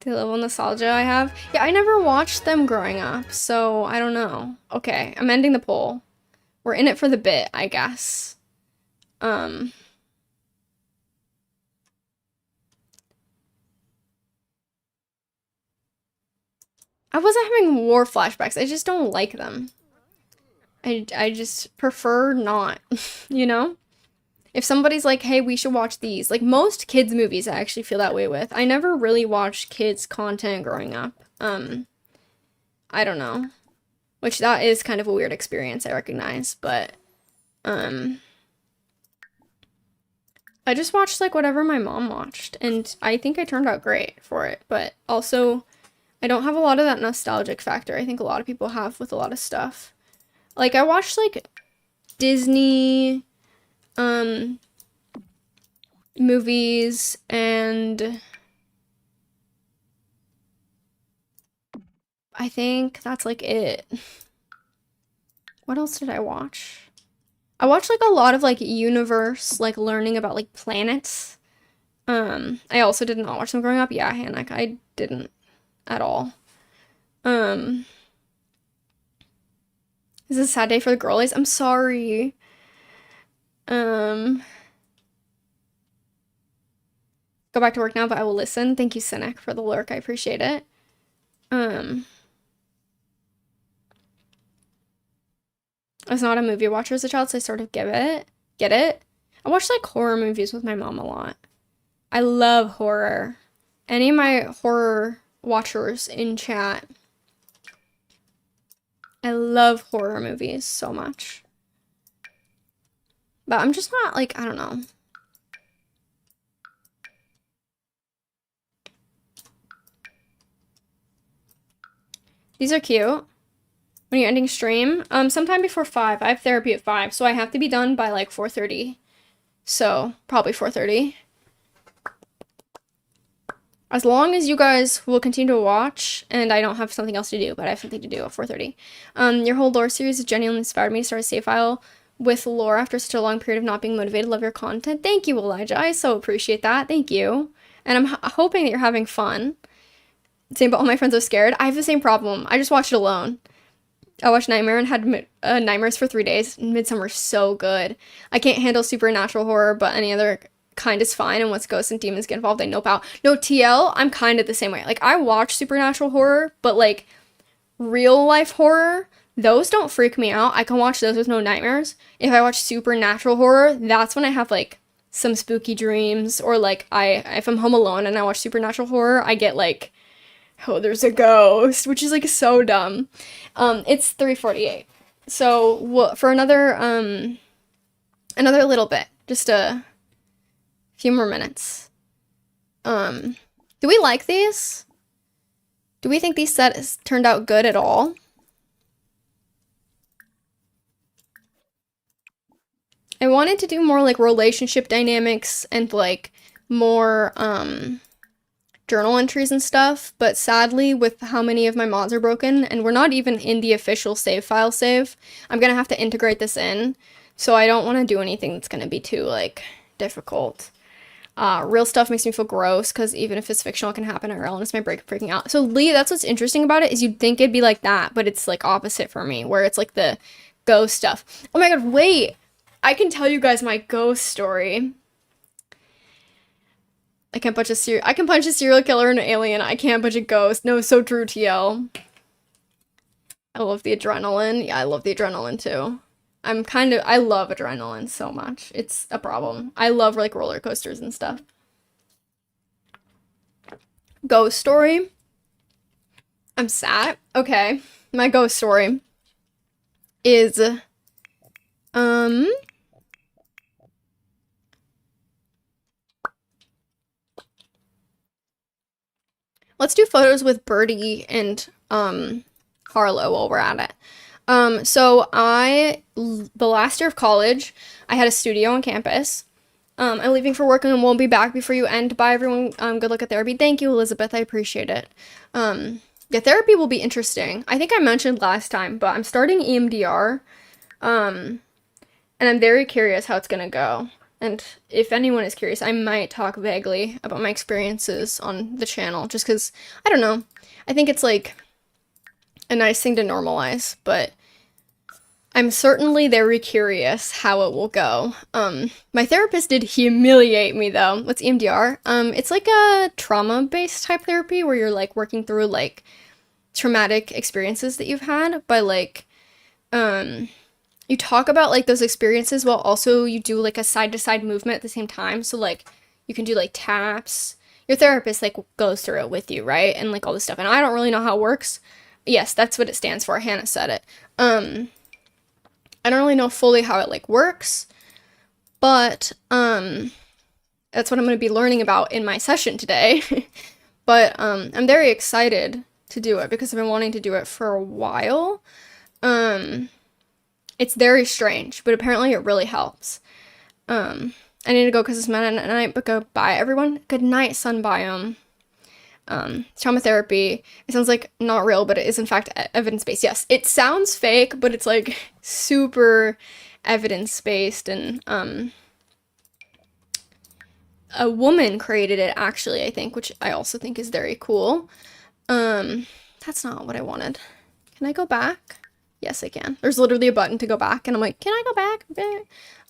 level of nostalgia I have. Yeah, I never watched them growing up, so I don't know. Okay, I'm ending the poll. We're in it for the bit, I guess. I wasn't having war flashbacks. I just don't like them. I just prefer not, you know? If somebody's like, hey, we should watch these, like most kids' movies I actually feel that way with. I never really watched kids' content growing up. I don't know. Which that is kind of a weird experience, I recognize, but I just watched like whatever my mom watched, and I think I turned out great for it, but also I don't have a lot of that nostalgic factor I think a lot of people have with a lot of stuff. Like I watched like Disney movies and I think that's like it. What else did I watch? I watched like a lot of like universe, like learning about like planets. I also did not watch them growing up. Yeah, Hannah, I didn't at all. Is this a sad day for the girlies? I'm sorry. Go back to work now, but I will listen. Thank you, Cynic, for the lurk. I appreciate it. I was not a movie watcher as a child, so I sort of get it. I watched like horror movies with my mom a lot. I love horror. Any of my horror watchers in chat, I love horror movies so much. But I'm just not like, I don't know. These are cute. When you're ending stream, sometime before 5. I have therapy at 5, so I have to be done by like 4:30. So, probably 4:30. As long as you guys will continue to watch, and I don't have something else to do, but I have something to do at 4:30. Your whole lore series has genuinely inspired me to start a save file with lore after such a long period of not being motivated. Love your content. Thank you, Elijah. I so appreciate that. Thank you. And I'm hoping that you're having fun. Same, but all my friends are scared. I have the same problem. I just watched it alone. I watched Nightmare and had nightmares for 3 days. Midsummer's so good. I can't handle supernatural horror, but any other kind is fine. And once ghosts and demons get involved, I nope out. No, TL, I'm kind of the same way. Like, I watch supernatural horror, but like real life horror, those don't freak me out. I can watch those with no nightmares. If I watch supernatural horror, that's when I have like some spooky dreams, or like if I'm home alone and I watch supernatural horror, I get like, oh, there's a ghost, which is like so dumb. It's 3:48. So for another little bit, just a few more minutes. Do we like these? Do we think these sets turned out good at all? I wanted to do more like relationship dynamics and like more journal entries and stuff, but sadly with how many of my mods are broken, and we're not even in the official save file save, I'm gonna have to integrate this in, so I don't want to do anything that's gonna be too like difficult. Real stuff makes me feel gross, because even if it's fictional, it can happen at real, and it's my freaking out. So Lee, that's what's interesting about it, is you'd think it'd be like that, but it's like opposite for me, where it's like the ghost stuff. Oh my god, wait! I can tell you guys my ghost story. I can punch a serial killer and an alien. I can't punch a ghost. No, so true, TL. I love the adrenaline. Yeah, I love the adrenaline too. I love adrenaline so much. It's a problem. I love like roller coasters and stuff. Ghost story. I'm sad. Okay. My ghost story is Um, let's do photos with Birdie and Harlow while we're at it. So the last year of college, I had a studio on campus. I'm leaving for work and won't be back before you end. Bye, everyone. Good luck at therapy. Thank you, Elizabeth. I appreciate it. Yeah, therapy will be interesting. I think I mentioned last time, but I'm starting EMDR. And I'm very curious how it's gonna go. And if anyone is curious, I might talk vaguely about my experiences on the channel, just because, I don't know, I think it's like a nice thing to normalize, but I'm certainly very curious how it will go. My therapist did humiliate me though. What's EMDR? It's like a trauma-based type therapy where you're like working through like traumatic experiences that you've had, but like, you talk about like those experiences while also you do like a side-to-side movement at the same time. So like you can do like taps. Your therapist like goes through it with you, right? And like all this stuff. And I don't really know how it works. Yes, that's what it stands for. Hannah said it. I don't really know fully how it like works, but that's what I'm going to be learning about in my session today. But I'm very excited to do it because I've been wanting to do it for a while. It's very strange, but apparently it really helps. I need to go because it's midnight, but goodbye, everyone. Good night, Sun Biome. Trauma therapy. It sounds like not real, but it is in fact evidence-based. Yes, it sounds fake, but it's like super evidence-based, and a woman created it actually, I think, which I also think is very cool. That's not what I wanted. Can I go back? Yes, I can. There's literally a button to go back, and I'm like, can I go back?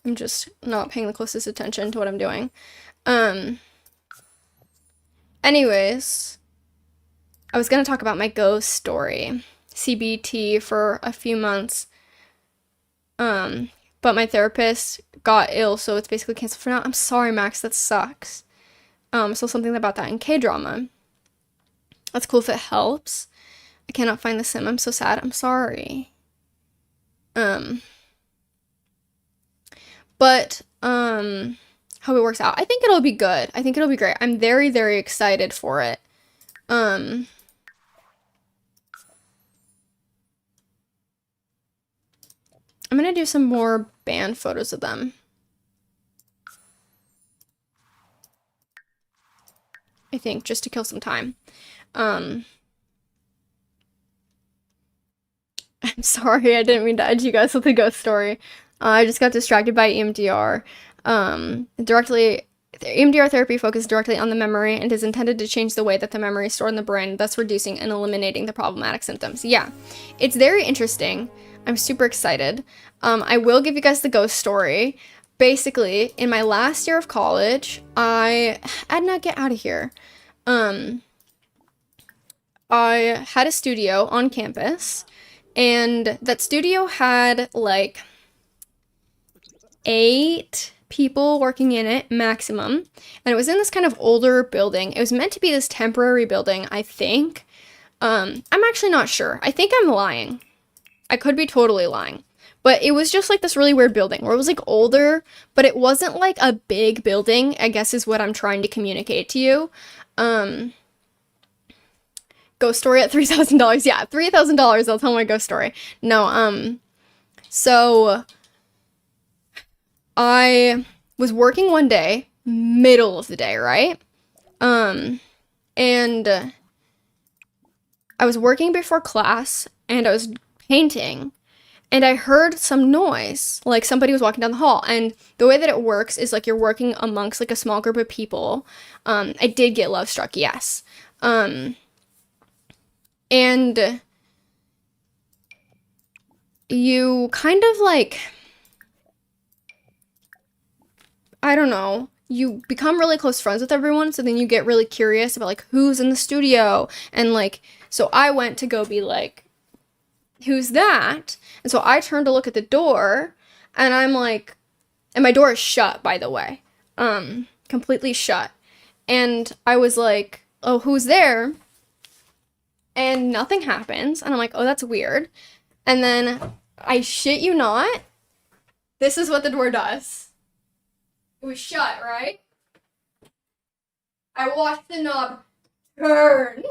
I'm just not paying the closest attention to what I'm doing. Anyways, I was gonna talk about my ghost story. CBT for a few months. But my therapist got ill, so it's basically canceled for now. I'm sorry, Max, that sucks. So something about that in K-drama. That's cool if it helps. I cannot find the sim. I'm so sad. I'm sorry. But how it works out, I think it'll be good. I think it'll be great. I'm very, very excited for it. I'm gonna do some more band photos of them. I think, just to kill some time. I'm sorry, I didn't mean to edge you guys with a ghost story. I just got distracted by EMDR. EMDR therapy focuses directly on the memory and is intended to change the way that the memory is stored in the brain, thus reducing and eliminating the problematic symptoms. Yeah, it's very interesting. I'm super excited. I will give you guys the ghost story. Basically, in my last year of college, Edna, get out of here. I had a studio on campus, and that studio had like 8 people working in it maximum, and it was in this kind of older building. It was meant to be this temporary building, I think. I'm actually not sure. I think I'm lying. I could be totally lying. But it was just like this really weird building where it was like older, but it wasn't like a big building, I guess is what I'm trying to communicate to you. Ghost story at $3,000. Yeah, $3,000. I'll tell my ghost story. No, so I was working one day, middle of the day, right? And I was working before class, and I was painting, and I heard some noise, like somebody was walking down the hall. And the way that it works is like you're working amongst like a small group of people. I did get love struck, yes. And you kind of like, I don't know, you become really close friends with everyone, so then you get really curious about like who's in the studio, and like, so I went to go be like, who's that? And so I turned to look at the door, and I'm like, and my door is shut, by the way, completely shut, and I was like, oh, who's there? And nothing happens, and I'm like, oh, that's weird. And then, I shit you not, This is what the door does. It was shut, right? I watched the knob turn.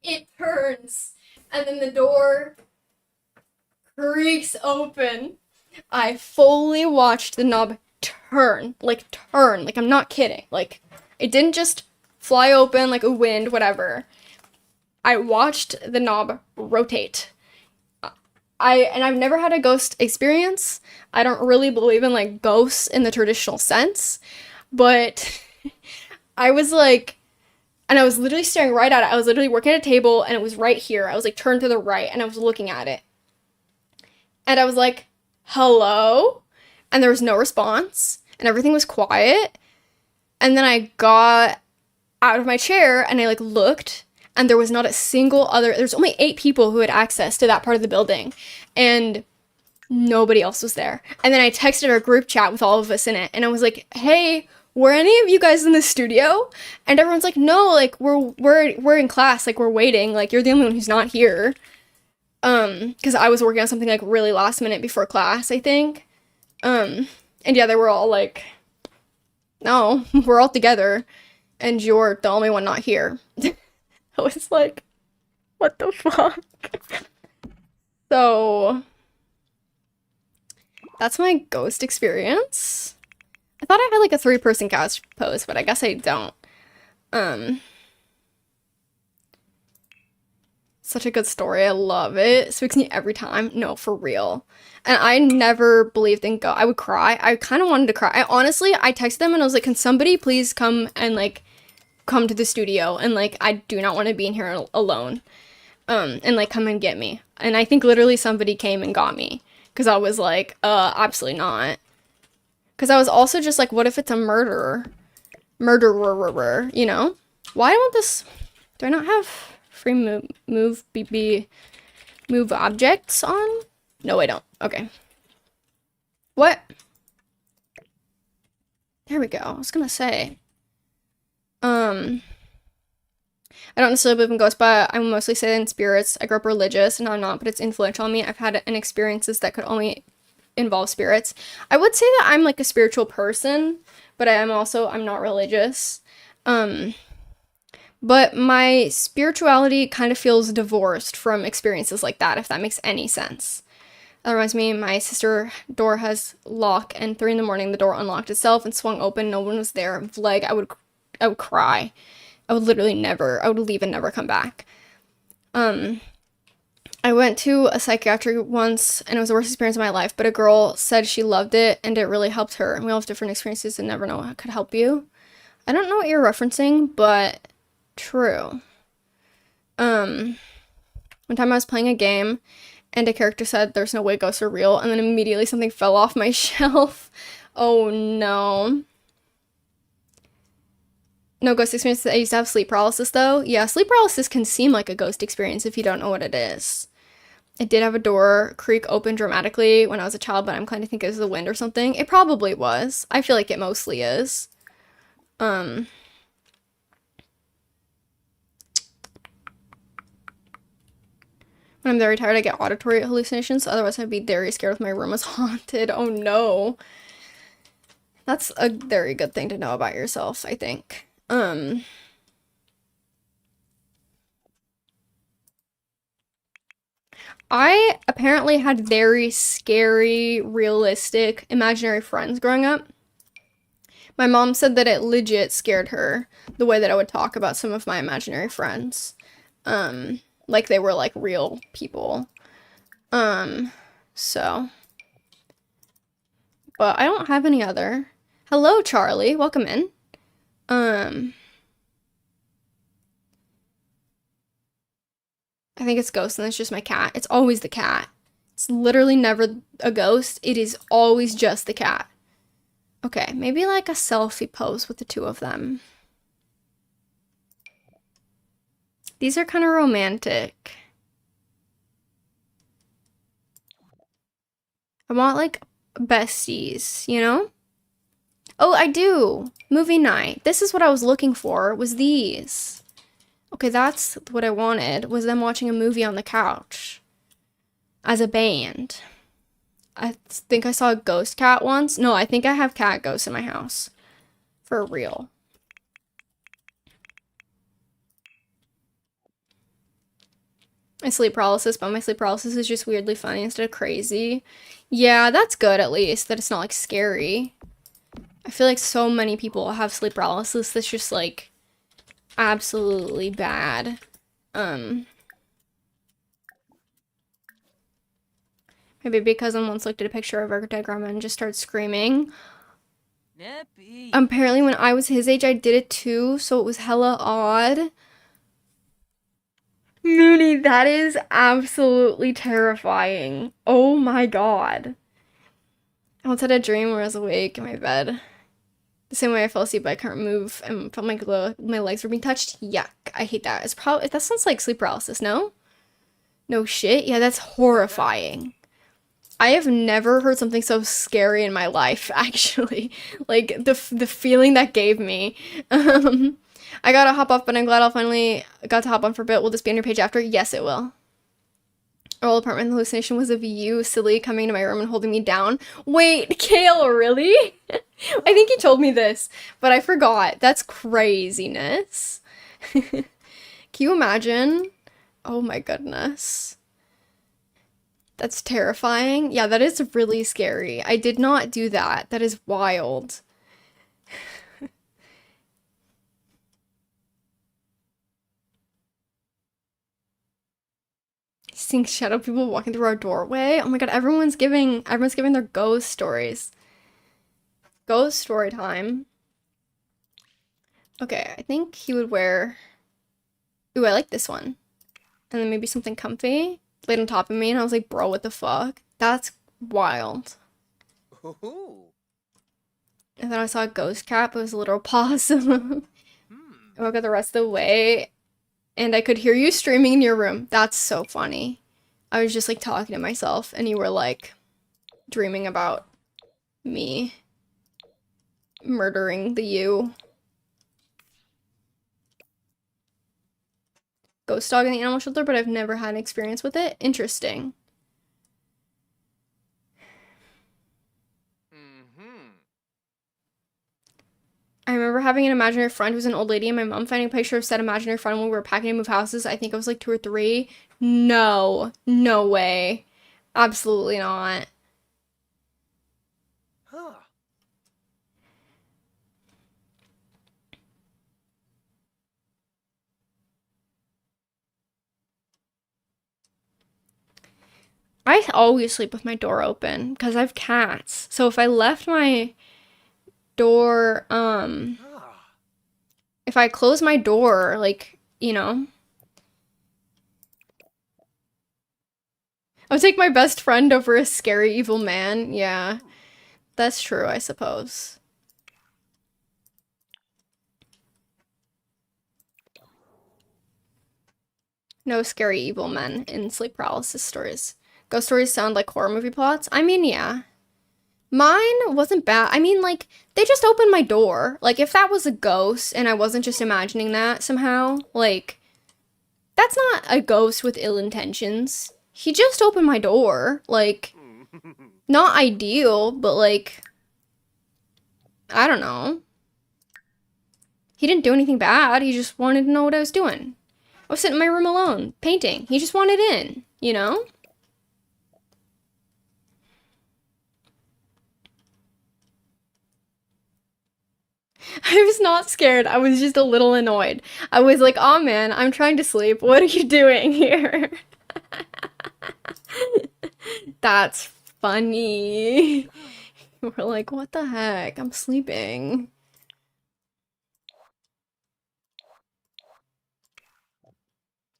It turns. And then the door creaks open. I fully watched the knob turn. Like, I'm not kidding. Like, it didn't just fly open like a wind, whatever. I watched the knob rotate. I've never had a ghost experience. I don't really believe in, like, ghosts in the traditional sense. But I was like, and I was literally staring right at it. I was literally working at a table, and it was right here. I was, like, turned to the right, and I was looking at it. And I was like, hello? And there was no response, and everything was quiet. And then I got out of my chair, and I, like, looked, and there was not a single other, there's only 8 people who had access to that part of the building, and nobody else was there. And then I texted our group chat with all of us in it, and I was like, hey, were any of you guys in the studio? And everyone's like, no, like, we're in class, like, we're waiting, like, you're the only one who's not here. Because I was working on something, like, really last minute before class, I think. And yeah, they were all like, no, we're all together, and you're the only one not here. I was like, what the fuck? So, that's my ghost experience. I thought I had, like, a 3-person couch pose, but I guess I don't. Such a good story. I love it. Speaks me every time. No, for real. And I never believed in I would cry. I kind of wanted to cry. I texted them and I was like, can somebody please come and, like, come to the studio? And, like, I do not want to be in here alone. And, like, come and get me. And I think literally somebody came and got me. Because I was like, absolutely not. Because I was also just like, what if it's a murderer, you know? Why won't this... Do I not have free move objects on? No, I don't. Okay. What? There we go. I was gonna say. I don't necessarily believe in ghosts, but I mostly say in spirits. I grew up religious, and I'm not, but it's influential on me. I've had experiences that could only involve spirits. I would say that I'm, like, a spiritual person, but I'm not religious. But my spirituality kind of feels divorced from experiences like that, if that makes any sense. That reminds me, my sister door has lock, and 3 a.m, the door unlocked itself and swung open. No one was there. Like, I would cry. I would leave and never come back. I went to a psychiatric once, and it was the worst experience of my life, but a girl said she loved it, and it really helped her. And we all have different experiences and never know what could help you. I don't know what you're referencing, but true. One time I was playing a game, and a character said there's no way ghosts are real, and then immediately something fell off my shelf. Oh no. No ghost experience. I used to have sleep paralysis, though. Yeah, sleep paralysis can seem like a ghost experience if you don't know what it is. I did have a door creak open dramatically when I was a child, but I'm kind of think it was the wind or something. It probably was. I feel like it mostly is. When I'm very tired, I get auditory hallucinations. Otherwise, I'd be very scared if my room was haunted. Oh no. That's a very good thing to know about yourself, I think. I apparently had very scary, realistic, imaginary friends growing up. My mom said that it legit scared her, the way that I would talk about some of my imaginary friends. Like they were, like, real people. So. But I don't have any other. Hello, Charlie. Welcome in. I think it's ghost, and it's just my cat. It's always the cat. It's literally never a ghost. It is always just the cat. Okay, maybe like a selfie pose with the 2 of them. These are kind of romantic. I want, like, besties, you know? Oh, I do. Movie night. This is what I was looking for, was these. Okay, that's what I wanted, was them watching a movie on the couch. As a band. I think I saw a ghost cat once. No, I think I have cat ghosts in my house. For real. My sleep paralysis, but my sleep paralysis is just weirdly funny instead of crazy. Yeah, that's good at least, that it's not like scary. I feel like so many people have sleep paralysis that's just like absolutely bad. Maybe because I once looked at a picture of our grandma and just started screaming. Apparently when I was his age, I did it too, so it was hella odd. Mooney, that is absolutely terrifying. Oh my god. I once had a dream where I was awake in my bed. The same way I fell asleep, but I can't move and felt my legs were being touched. Yuck. I hate that. It's probably, that sounds like sleep paralysis, no? No shit? Yeah, that's horrifying. I have never heard something so scary in my life, actually. Like, the feeling that gave me. I gotta hop off, but I'm glad I'll finally got to hop on for a bit. Will this be on your page after? Yes, it will. Our old apartment hallucination was of you, silly, coming to my room and holding me down. Wait, Kale, really? I think you told me this, but I forgot. That's craziness. Can you imagine? Oh my goodness. That's terrifying. Yeah, that is really scary. I did not do that. That is wild. Seeing shadow people walking through our doorway. Oh my god, everyone's giving their ghost stories. Ghost story time. Okay, I think he would wear. Ooh, I like this one. And then maybe something comfy laid on top of me, and I was like, bro, what the fuck? That's wild. And then I saw a ghost cat, but it was a little possum. I woke up the rest of the way, and I could hear you streaming in your room. That's so funny. I was just like talking to myself, and you were like dreaming about me murdering the you. Ghost dog in the animal shelter, but I've never had an experience with it. Interesting. I remember having an imaginary friend who was an old lady, and my mom finding a picture of said imaginary friend when we were packing to move houses. I think I was like 2 or 3. No, no way. Absolutely not. I always sleep with my door open because I have cats. So if I left my door, if I close my door, like, you know, I would take my best friend over a scary evil man. Yeah, that's true, I suppose. No scary evil men in sleep paralysis stories. Ghost stories sound like horror movie plots. I mean, yeah. Mine wasn't bad. I mean, like, they just opened my door. Like, if that was a ghost and I wasn't just imagining that somehow, like, that's not a ghost with ill intentions. He just opened my door. Like, not ideal, but like, I don't know. He didn't do anything bad. He just wanted to know what I was doing. I was sitting in my room alone, painting. He just wanted in, you know? I was not scared. I was just a little annoyed. I was like, oh man, I'm trying to sleep. What are you doing here? That's funny. We're like, what the heck? I'm sleeping.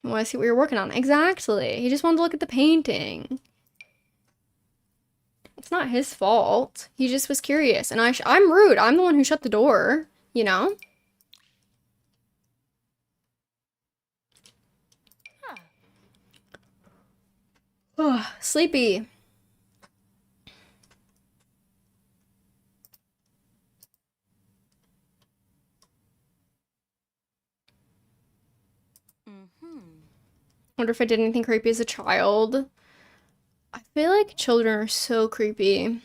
I want to see what you're working on. Exactly. He just wanted to look at the painting. It's not his fault. He just was curious. And I'm rude. I'm the one who shut the door, you know? Oh, sleepy. Wonder if I did anything creepy as a child. I feel like children are so creepy.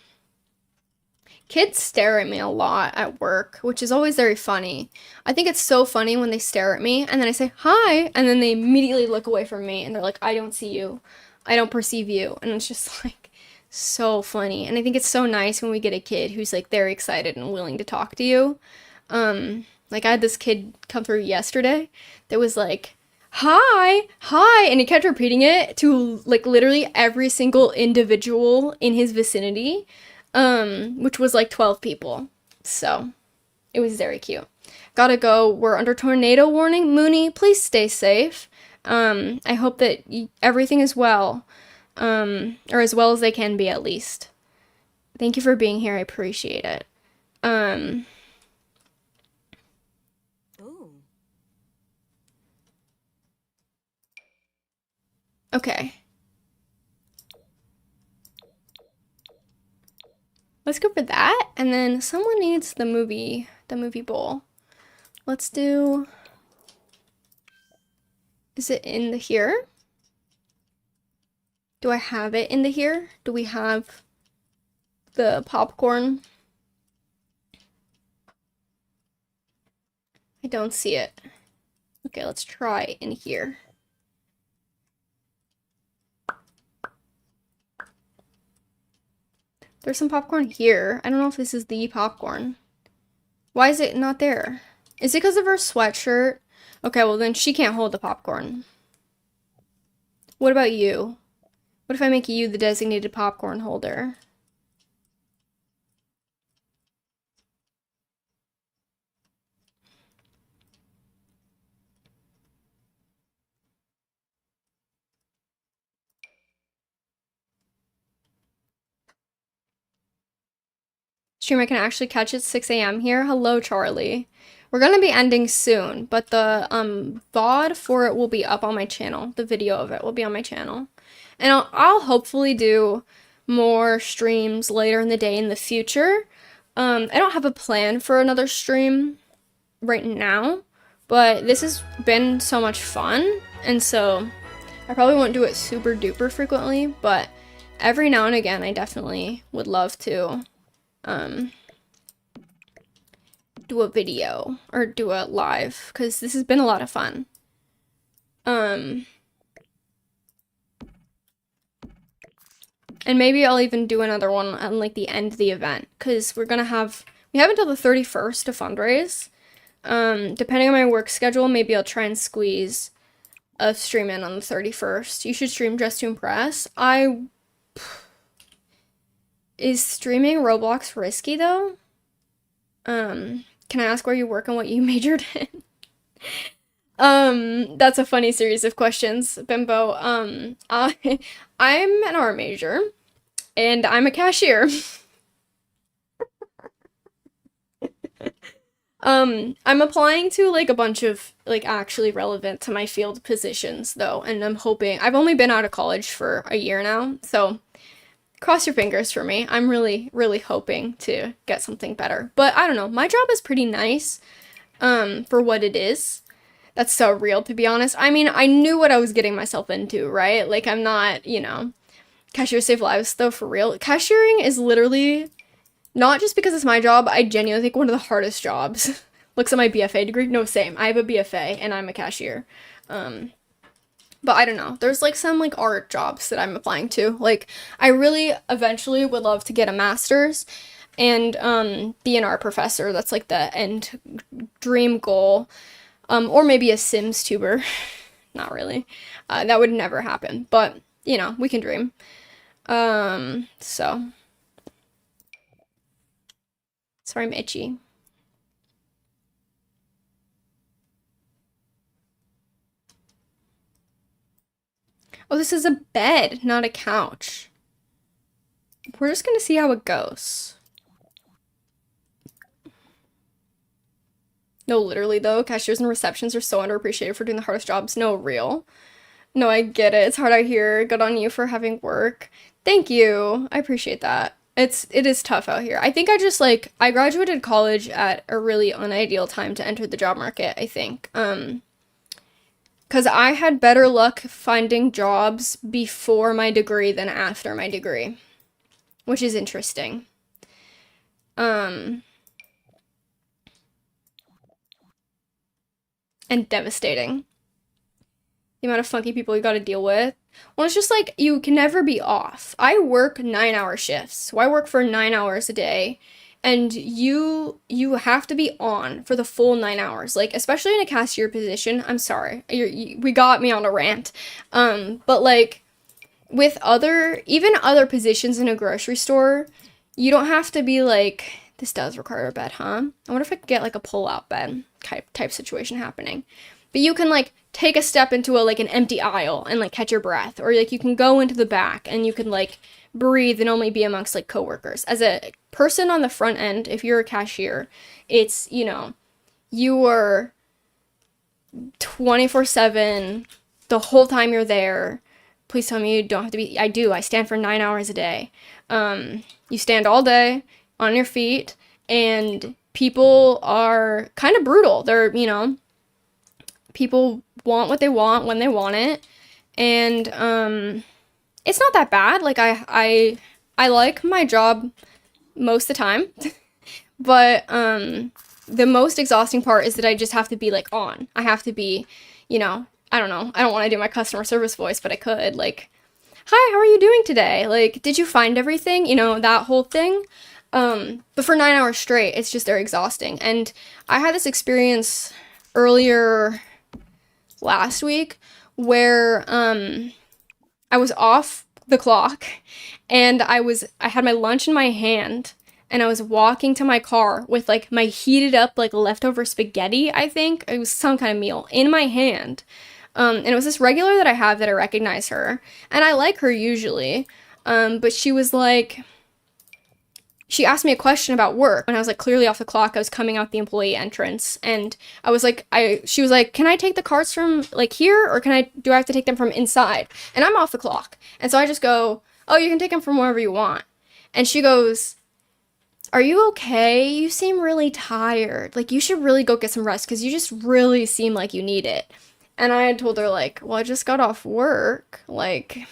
Kids stare at me a lot at work, which is always very funny. I think it's so funny when they stare at me and then I say, hi, and then they immediately look away from me and they're like, I don't see you. I don't perceive you. And it's just like so funny. And I think it's so nice when we get a kid who's like very excited and willing to talk to you. Like I had this kid come through yesterday that was like, hi, hi, and he kept repeating it to like literally every single individual in his vicinity, which was like 12 people. So it was very cute. Gotta go. We're under tornado warning. Mooney, please stay safe. I hope that everything is well, or as well as they can be at least. Thank you for being here. I appreciate it. Okay. Let's go for that. And then someone needs the movie bowl. Let's do, is it in the here? Do I have it in the here? Do we have the popcorn? I don't see it. Okay, let's try in here. There's some popcorn here. I don't know if this is the popcorn. Why is it not there? Is it because of her sweatshirt? Okay, well then she can't hold the popcorn. What about you? What if I make you the designated popcorn holder? Stream, I can actually catch it 6 a.m. here. Hello, Charlie. We're gonna be ending soon, but the VOD for it will be up on my channel. The video of it will be on my channel. And I'll hopefully do more streams later in the day in the future. I don't have a plan for another stream right now, but this has been so much fun, and so I probably won't do it super duper frequently, but every now and again I definitely would love to do a video or do a live, because this has been a lot of fun. And maybe I'll even do another one on like the end of the event, because we have until the 31st to fundraise. Depending on my work schedule, maybe I'll try and squeeze a stream in on the 31st. You should stream just to impress. Is streaming Roblox risky though? Can I ask where you work and what you majored in? That's a funny series of questions, Bimbo. I'm an art major, and I'm a cashier. I'm applying to like a bunch of like actually relevant to my field positions though, and I'm hoping, I've only been out of college for a year now, so cross your fingers for me. I'm really, really hoping to get something better. But I don't know, my job is pretty nice, for what it is. That's so real, to be honest. I mean, I knew what I was getting myself into, right? Like, I'm not, cashiers save lives, though, for real. Cashiering is literally, not just because it's my job, I genuinely think one of the hardest jobs. Looks at my BFA degree. No, same. I have a BFA, and I'm a cashier. But I don't know. There's like some like art jobs that I'm applying to. Like, I really eventually would love to get a master's and be an art professor. That's like the end dream goal. Or maybe a Sims tuber. Not really. That would never happen. But, we can dream. So. Sorry, I'm itchy. Oh, this is a bed, not a couch. We're just gonna see how it goes. No, literally though, cashiers and receptions are so underappreciated for doing the hardest jobs. No, real. No, I get it. It's hard out here. Good on you for having work. Thank you. I appreciate that. It is tough out here. I think I graduated college at a really unideal time to enter the job market, I think. Because I had better luck finding jobs before my degree than after my degree, which is interesting. And devastating. The amount of funky people you gotta deal with. Well, it's just like, you can never be off. I work 9-hour shifts, so I work for 9 hours a day, and you have to be on for the full 9 hours. Like, especially in a cashier position. I'm sorry, we got me on a rant. But like, with even other positions in a grocery store, you don't have to be like, this does require a bed, huh? I wonder if I could get like a pull-out bed type situation happening. But you can like take a step into like an empty aisle and like catch your breath, or like you can go into the back and you can like breathe and only be amongst like coworkers. As a person on the front end, if you're a cashier, it's, you are 24/7 the whole time you're there. Please tell me you don't have to be. I do. I stand for 9 hours a day. You stand all day on your feet, and people are kind of brutal. They're, people want what they want when they want it, and it's not that bad. Like, I like my job most of the time, but the most exhausting part is that I just have to be like on. I have to be, I don't know. I don't want to do my customer service voice, but I could, like, hi, how are you doing today? Like, did you find everything? That whole thing. But for 9 hours straight, it's just very exhausting. And I had this experience earlier last week where I was off the clock, and I had my lunch in my hand, and I was walking to my car with like my heated up like leftover spaghetti. I think it was some kind of meal in my hand. And it was this regular that I have that I recognize her, and I like her usually. But she was like, she asked me a question about work, and I was like clearly off the clock. I was coming out the employee entrance, and I was like, she was like, can I take the carts from like here, or do I have to take them from inside? And I'm off the clock. And so I just go, oh, you can take them from wherever you want. And she goes, are you okay? You seem really tired. Like, you should really go get some rest, because you just really seem like you need it. And I had told her, like, well, I just got off work, like,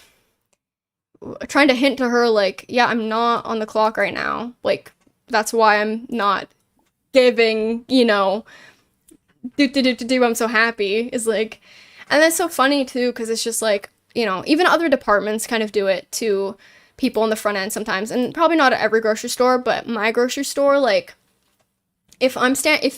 trying to hint to her, like, yeah, I'm not on the clock right now. Like, that's why I'm not giving, I'm so happy, is like, and that's so funny, too, because it's just like, even other departments kind of do it to people in the front end sometimes, and probably not at every grocery store, but my grocery store, like, if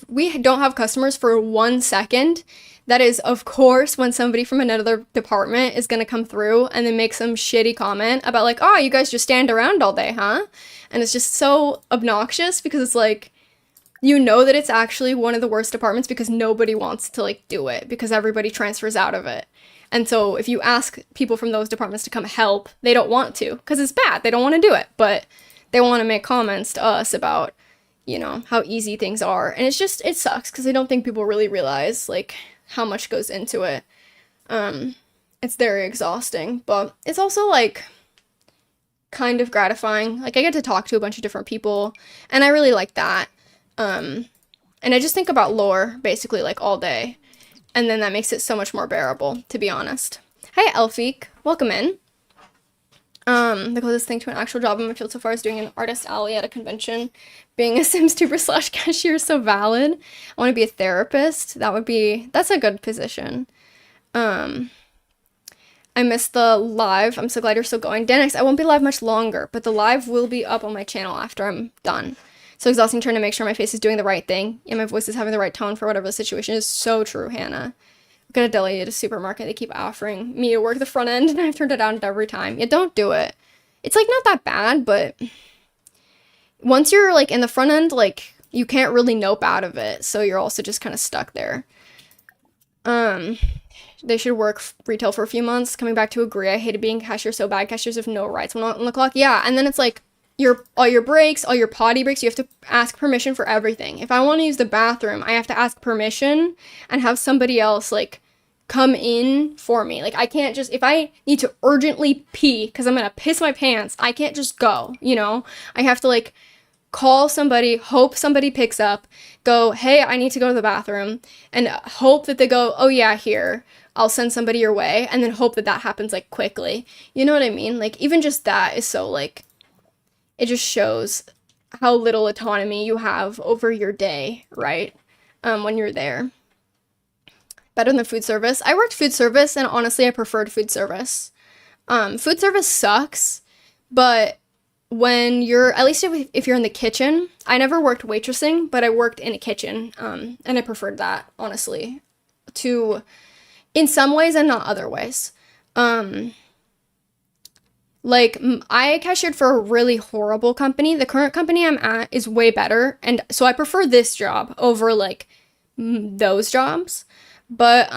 we don't have customers for 1 second, that is, of course, when somebody from another department is gonna come through and then make some shitty comment about like, oh, you guys just stand around all day, huh? And it's just so obnoxious, because it's like, that it's actually one of the worst departments, because nobody wants to like do it, because everybody transfers out of it. And so if you ask people from those departments to come help, they don't want to, because it's bad. They don't want to do it, but they want to make comments to us about, how easy things are. And it sucks, because I don't think people really realize like how much goes into it. It's very exhausting, but it's also like kind of gratifying. Like, I get to talk to a bunch of different people, and I really like that. And I just think about lore basically like all day, and then that makes it so much more bearable, to be honest. Hi, Elfique, welcome in. The closest thing to an actual job in my field so far is doing an artist alley at a convention. Being a Sims tuber / cashier is so valid. I want to be a therapist. That's a good position. I missed the live. I'm so glad you're still going. Danix, I won't be live much longer, but the live will be up on my channel after I'm done. So exhausting trying to make sure my face is doing the right thing and my voice is having the right tone for whatever the situation is. So true, Hannah. I'm gonna deli at a supermarket. They keep offering me to work the front end, and I've turned it down every time. Yeah, don't do it. It's like not that bad, but once you're like in the front end, like, you can't really nope out of it, so you're also just kind of stuck there. They should work retail for a few months. Coming back to agree. I hated being cashier so bad. Cashiers have no rights when on the clock. Yeah, and then it's like all your breaks, all your potty breaks, you have to ask permission for everything. If I want to use the bathroom, I have to ask permission and have somebody else like come in for me. Like, I can't just, if I need to urgently pee because I'm gonna piss my pants, I can't just go, I have to like call somebody, hope somebody picks up, go, hey, I need to go to the bathroom, and hope that they go, oh yeah, here. I'll send somebody your way and then hope that that happens like quickly. You know what I mean? Like even just that is so like, it just shows how little autonomy you have over your day, right? When you're there. Better than food service. I worked food service and honestly I preferred food service. Food service sucks, but when you're, at least if you're in the kitchen, I never worked waitressing, but I worked in a kitchen, and I preferred that, honestly, to, in some ways and not other ways. Like, I cashiered for a really horrible company. The current company I'm at is way better, and so I prefer this job over, like, those jobs. But,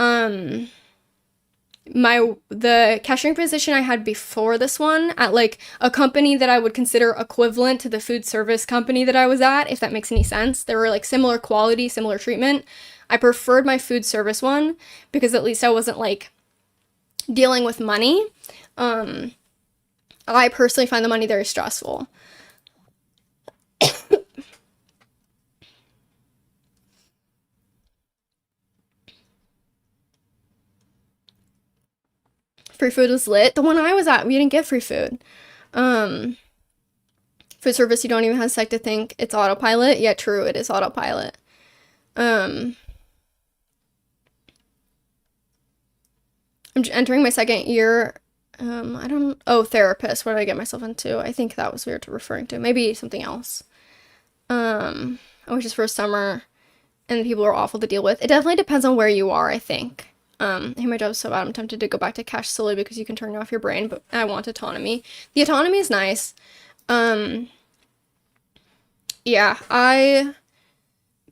the cashiering position I had before this one at like a company that I would consider equivalent to the food service company that I was at, if that makes any sense. They were like similar quality, similar treatment. I preferred my food service one because at least I wasn't like dealing with money. I personally find the money very stressful. Free food was lit. The one I was at, we didn't get free food. Food service, you don't even have a sec to think. It's autopilot. Yeah, true, it is autopilot. I'm entering my second year. Therapist. What did I get myself into? I think that was weird referring to. Maybe something else. I was just for a summer, and the people were awful to deal with. It definitely depends on where you are, I think. Hey, my job's so bad, I'm tempted to go back to cash solely because you can turn off your brain, but I want autonomy. The autonomy is nice. Yeah, I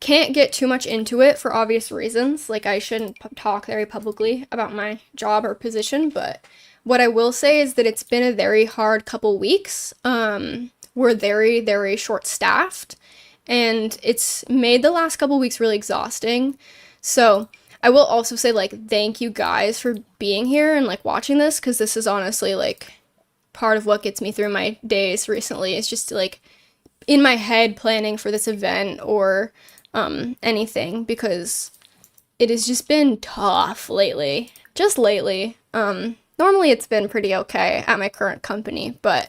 can't get too much into it for obvious reasons. Like, I shouldn't talk very publicly about my job or position, but what I will say is that it's been a very hard couple weeks. We're very, very short-staffed, and it's made the last couple weeks really exhausting. So I will also say, like, thank you guys for being here and, like, watching this, because this is honestly, like, part of what gets me through my days recently. It's just, like, in my head planning for this event or anything, because it has just been tough lately. Just lately. Normally it's been pretty okay at my current company, but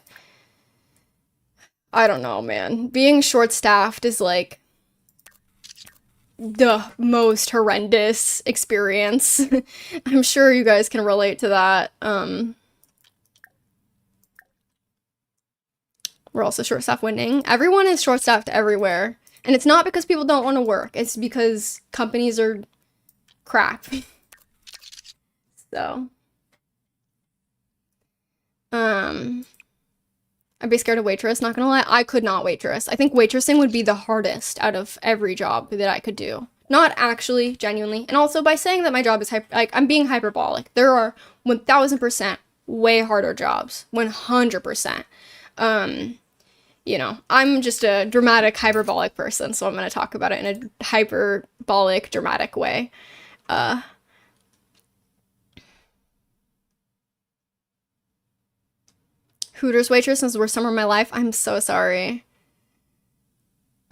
I don't know, man. Being short-staffed is, like, the most horrendous experience. I'm sure you guys can relate to that. We're also short-staffed winning. Everyone is short-staffed everywhere. And it's not because people don't want to work. It's because companies are crap. So. I'd be scared of waitress, not gonna lie. I could not waitress. I think waitressing would be the hardest out of every job that I could do. Not actually, genuinely. And also by saying that my job is, I'm being hyperbolic. There are 1000% way harder jobs. 100%. You know, I'm just a dramatic, hyperbolic person, so I'm gonna talk about it in a hyperbolic, dramatic way. Hooters waitress was the worst summer of my life. I'm so sorry.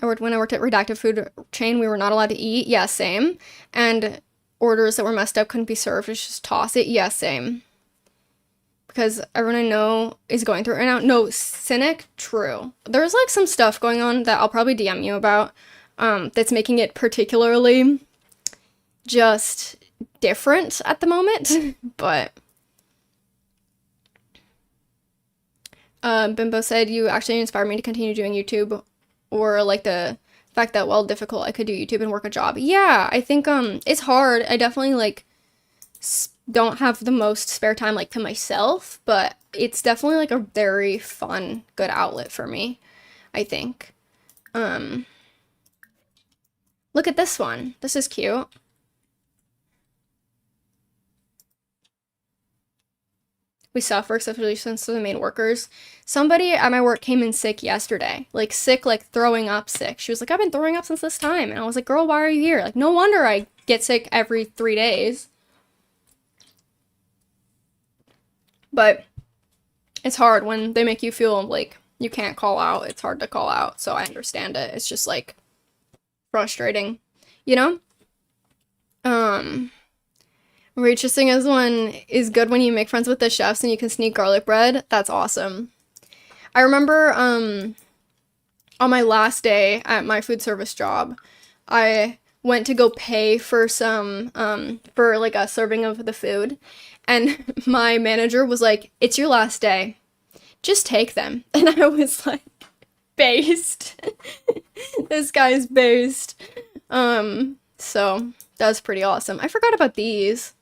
When I worked at Redacted Food Chain, we were not allowed to eat. Yeah, same. And orders that were messed up couldn't be served. It's just toss it. Yeah, same. Because everyone I know is going through it right now. No, cynic, true. There's like some stuff going on that I'll probably DM you about that's making it particularly just different at the moment. But Bimbo said, you actually inspired me to continue doing YouTube, or like the fact that while difficult, I could do YouTube and work a job. Yeah, I think it's hard. I definitely like don't have the most spare time like to myself, but it's definitely like a very fun, good outlet for me, I think. Look at this one. This is cute. We suffer, especially since the main workers. Somebody at my work came in sick yesterday. Like, sick, like, throwing up sick. She was like, I've been throwing up since this time. And I was like, girl, why are you here? Like, no wonder I get sick every 3 days. But it's hard when they make you feel like you can't call out. It's hard to call out, so I understand it. It's just, like, frustrating, you know? Waitressing is good when you make friends with the chefs and you can sneak garlic bread. That's awesome. I remember on my last day at my food service job, I went to go pay for some for like a serving of the food, and my manager was like, "It's your last day. Just take them." And I was like, "Based." This guy's based. So that's pretty awesome. I forgot about these.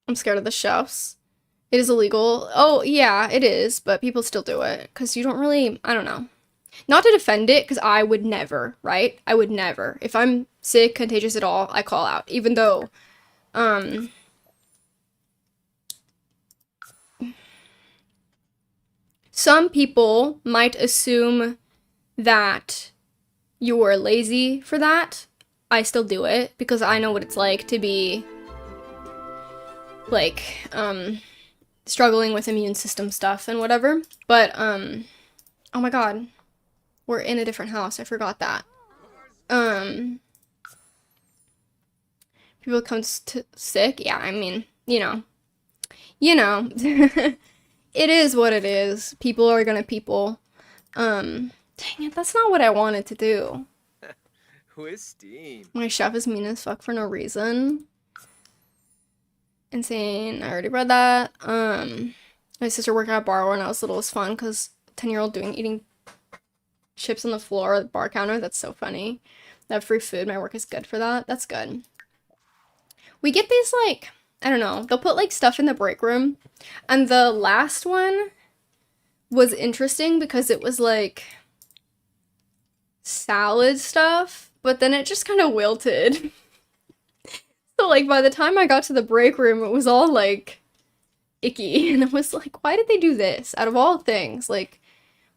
I'm scared of the chefs. It is illegal. Oh, yeah, it is, but people still do it because you don't really, I don't know. Not to defend it, because I would never, right? I would never. If I'm sick, contagious at all, I call out. Even though, um, some people might assume that you're lazy for that. I still do it because I know what it's like to be, like, struggling with immune system stuff and whatever. But, oh my god. We're in a different house. I forgot that. People come sick. Yeah, I mean, you know, it is what it is. People are gonna people. Dang it, that's not what I wanted to do. Who is Steam? My chef is mean as fuck for no reason. Insane. I already read that. My sister worked at a bar when I was little was fun because 10-year-old eating chips on the floor at the bar counter. That's so funny. They have free food. My work is good for that. That's good. We get these, like, I don't know. They'll put, like, stuff in the break room. And the last one was interesting because it was, like, salad stuff. But then it just kind of wilted. So, like, by the time I got to the break room, it was all, like, icky. And I was like, why did they do this? Out of all things, like,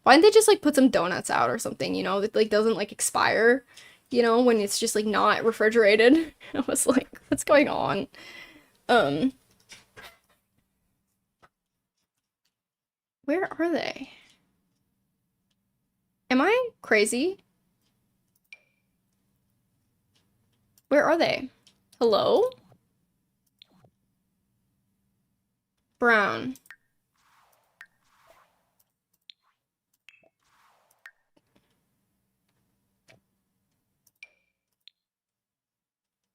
why didn't they just, like, put some donuts out or something, that, like, doesn't, like, expire, when it's just, like, not refrigerated? I was like, what's going on? Where are they? Am I crazy? Where are they? Hello? Brown.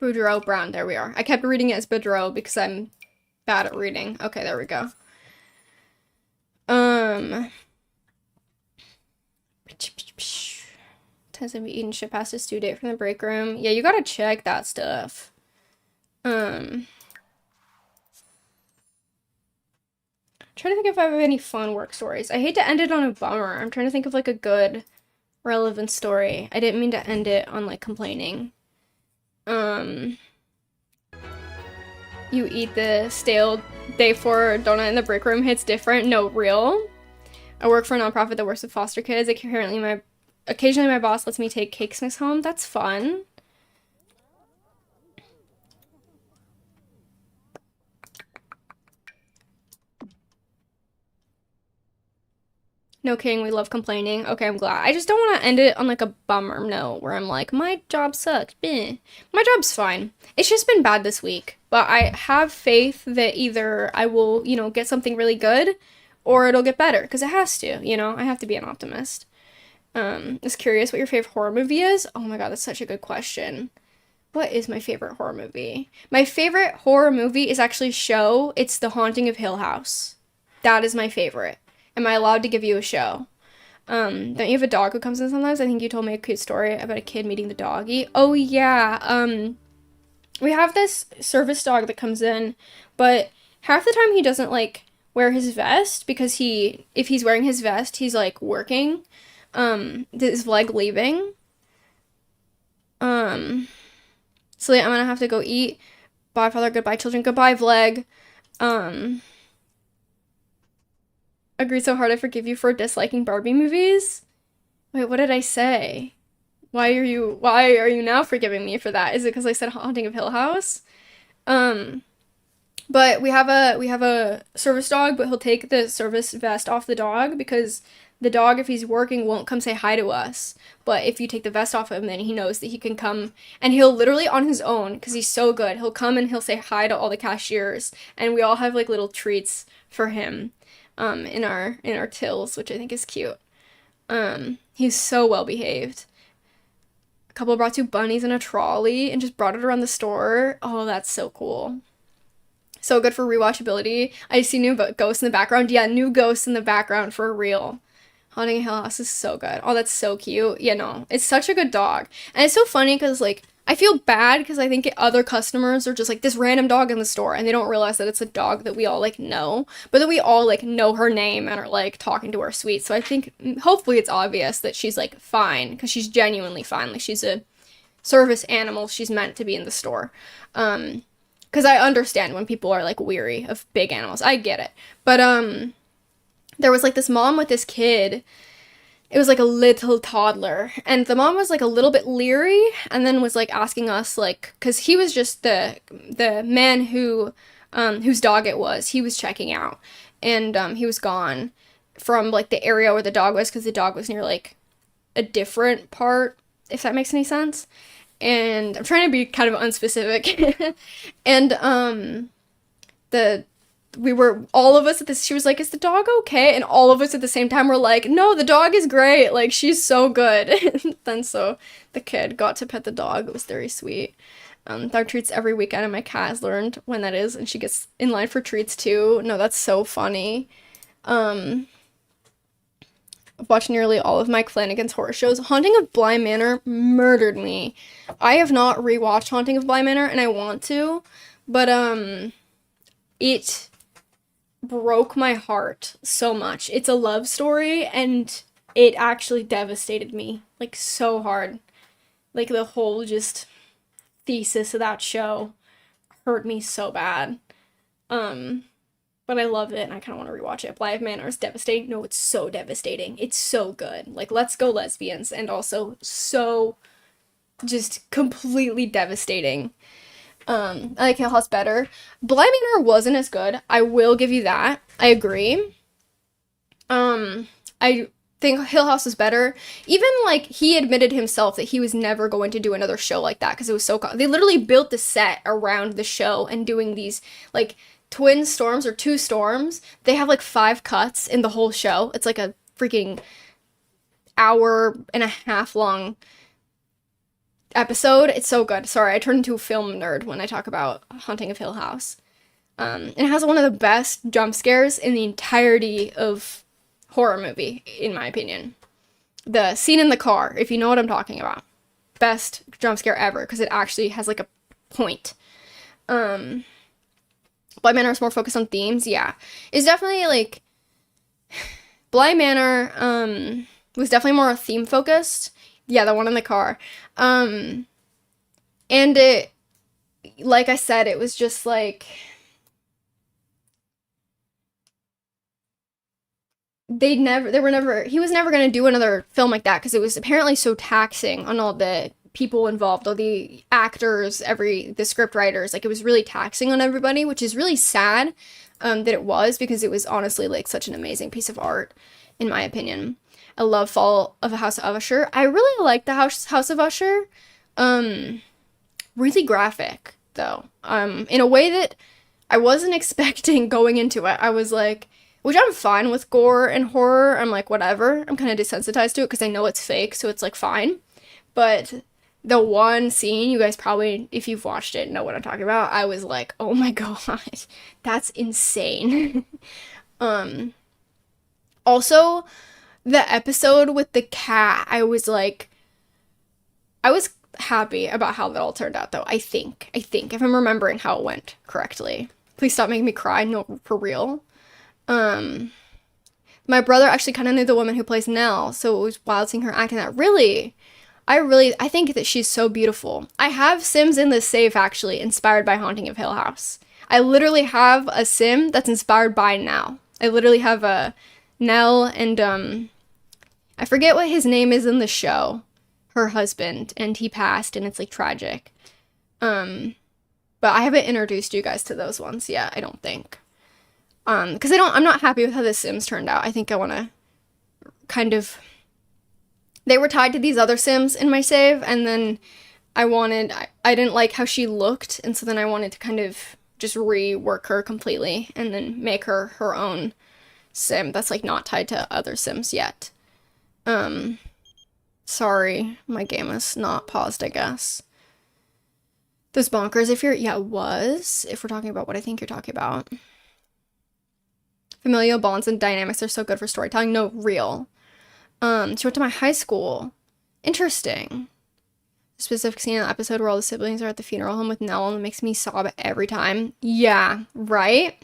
Boudreaux, brown. There we are. I kept reading it as Boudreaux because I'm bad at reading. Okay, there we go. Tends to be eating shit past his due date from the break room. Yeah, you gotta check that stuff. Trying to think if I have any fun work stories. I hate to end it on a bummer. I'm trying to think of, like, a good, relevant story. I didn't mean to end it on, like, complaining. You eat the stale day 4 donut in the break room. Hits different. No, real. I work for a nonprofit that works with foster kids. Occasionally my boss lets me take cake mix home. That's fun. No kidding, we love complaining. Okay, I'm glad. I just don't want to end it on, like, a bummer note where I'm like, my job sucks. Bleh. My job's fine. It's just been bad this week. But I have faith that either I will, get something really good or it'll get better. Because it has to, I have to be an optimist. Just curious what your favorite horror movie is. Oh my god, that's such a good question. What is my favorite horror movie? My favorite horror movie is actually show. It's The Haunting of Hill House. That is my favorite. Am I allowed to give you a show? Don't you have a dog who comes in sometimes? I think you told me a cute story about a kid meeting the doggy. Oh yeah, we have this service dog that comes in, but half the time he doesn't, like, wear his vest because if he's wearing his vest, he's, like, working. His leg leaving. So yeah, I'm gonna have to go eat. Bye, father. Goodbye, children. Goodbye, Vleg. Agreed so hard I forgive you for disliking Barbie movies. Wait, what did I say? Why are you now forgiving me for that? Is it because I said Haunting of Hill House? But we have a service dog, but he'll take the service vest off the dog because the dog, if he's working, won't come say hi to us. But if you take the vest off him, then he knows that he can come, and he'll literally on his own, because he's so good, he'll come and he'll say hi to all the cashiers, and we all have like little treats for him in our tills, which I think is cute. He's so well behaved. A couple brought 2 bunnies in a trolley and just brought it around the store. Oh, that's so cool. So good for rewatchability. I see new ghosts in the background. Yeah, new ghosts in the background for real. Haunting Hill House is so good. Oh, that's so cute. Yeah, no, it's such a good dog. And it's so funny because, like, I feel bad because I think other customers are just like this random dog in the store and they don't realize that it's a dog that we all like know, but that we all like know her name and are like talking to her sweet. So I think hopefully it's obvious that she's like fine because she's genuinely fine. Like she's a service animal. She's meant to be in the store. Because I understand when people are like weary of big animals. I get it. But there was like this mom with this kid. It was like a little toddler, and the mom was like a little bit leery, and then was like asking us like, because he was just the man who whose dog it was. He was checking out, and he was gone from like the area where the dog was, because the dog was near like a different part, if that makes any sense. And I'm trying to be kind of unspecific. And we were all of us at this, she was like, is the dog okay? And all of us at the same time were like, no, the dog is great, like she's so good. And then so the kid got to pet the dog. It was very sweet. Dog treats every weekend, and my cat has learned when that is, and she gets in line for treats too. No, that's so funny. I've watched nearly all of Mike Flanagan's horror shows. Haunting of Bly Manor murdered me. I have not rewatched Haunting of Bly Manor, and I want to, but it broke my heart so much. It's a love story, and it actually devastated me like so hard. Like the whole just thesis of that show hurt me so bad. But I loved it, and I kind of want to rewatch it. Bly Manor is devastating. No, it's so devastating. It's so good. Like, let's go lesbians, and also so just completely devastating. I like Hill House better. Bly Manor wasn't as good. I will give you that. I agree. I think Hill House is better. Even, like, he admitted himself that he was never going to do another show like that because it was so... They literally built the set around the show and doing these, like, twin storms or 2 storms. They have, like, 5 cuts in the whole show. It's, like, a freaking hour-and-a-half long episode. It's so good. Sorry, I turned into a film nerd when I talk about Haunting of Hill House. And it has one of the best jump scares in the entirety of horror movie, in my opinion. The scene in the car, if you know what I'm talking about. Best jump scare ever, because it actually has like a point. Bly Manor is more focused on themes, yeah. It's definitely like Bly Manor was definitely more theme focused. Yeah, the one in the car. And it, like I said, it was just like, he was never going to do another film like that because it was apparently so taxing on all the people involved, all the actors, the script writers. Like, it was really taxing on everybody, which is really sad that it was, because it was honestly like such an amazing piece of art, in my opinion. I love Fall of a House of Usher. I really like the House of Usher. Really graphic, though. In a way that I wasn't expecting going into it. I was like, which I'm fine with gore and horror. I'm like, whatever. I'm kind of desensitized to it because I know it's fake, so it's like fine. But the one scene, you guys probably, if you've watched it, know what I'm talking about. I was like, oh my god, that's insane. Also, the episode with the cat, I was happy about how that all turned out, though. I think, if I'm remembering how it went correctly. Please stop making me cry. No, for real. My brother actually kind of knew the woman who plays Nell, so it was wild seeing her acting that. Really? I think that she's so beautiful. I have Sims in this safe, actually, inspired by Haunting of Hill House. I literally have a Sim that's inspired by Nell. I literally have a Nell and, I forget what his name is in the show. Her husband, and he passed, and it's, like, tragic. But I haven't introduced you guys to those ones yet, I don't think. Because I'm not happy with how the Sims turned out. I think I want to kind of, they were tied to these other Sims in my save, and then I didn't like how she looked, and so then I wanted to kind of just rework her completely and then make her her own Sim that's like not tied to other Sims yet. Sorry, my game is not paused, I guess. Those bonkers, if we're talking about what I think you're talking about. Familial bonds and dynamics are so good for storytelling. No, real. She went to my high school. Interesting. Specific scene in the episode where all the siblings are at the funeral home with Nell and it makes me sob every time. Yeah, right?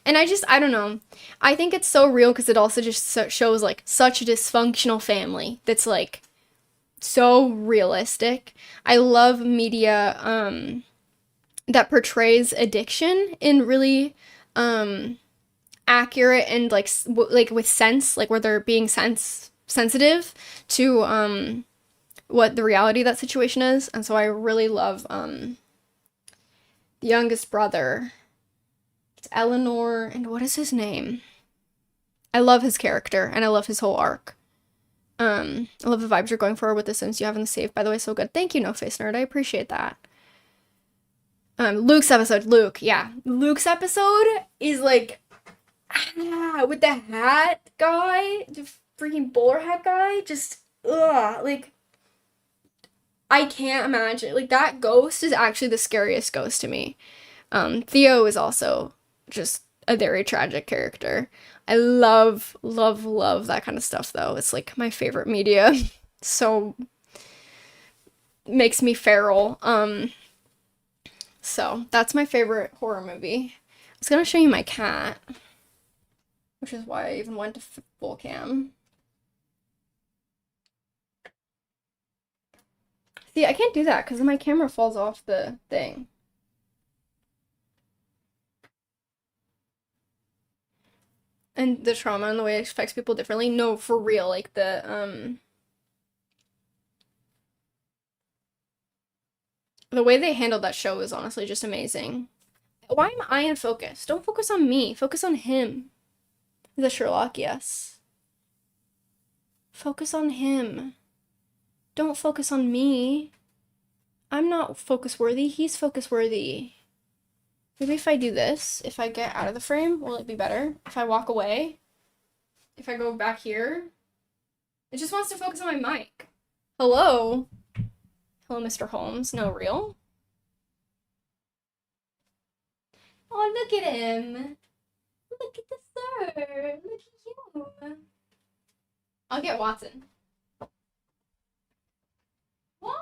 And I don't know. I think it's so real because it also just shows like such a dysfunctional family that's like so realistic. I love media that portrays addiction in really accurate and like with sense, like where they're being sensitive to what the reality of that situation is. And so I really love the youngest brother. It's Eleanor, and what is his name? I love his character and I love his whole arc. I love the vibes you're going for with the Sims you have in the save, by the way, so good. Thank you, No Face Nerd. I appreciate that. Luke's episode, Luke's episode is like with the hat guy, the freaking bowler hat guy, just like I can't imagine. Like that ghost is actually the scariest ghost to me. Theo is also just a very tragic character. I love that kind of stuff though. It's like my favorite media. So makes me feral. So that's my favorite horror movie. I was gonna show you my cat, which is why I even went to full cam. See, I can't do that because my camera falls off the thing. And the trauma and the way it affects people differently. No, for real. Like the way they handled that show is honestly just amazing. Why am I in focus? Don't focus on me. Focus on him. Is that Sherlock? Yes. Focus on him. Don't focus on me. I'm not focus worthy. He's focus worthy. Maybe if I do this, if I get out of the frame, will it be better? If I walk away? If I go back here? It just wants to focus on my mic. Hello? Hello, Mr. Holmes. No, real? Oh, look at him. Look at the sir. Look at you. I'll get Watson. What?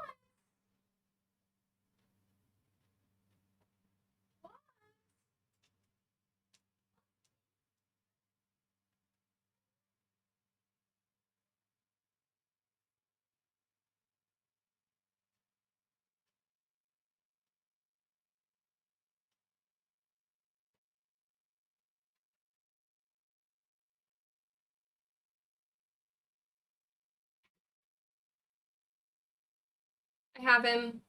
I have him.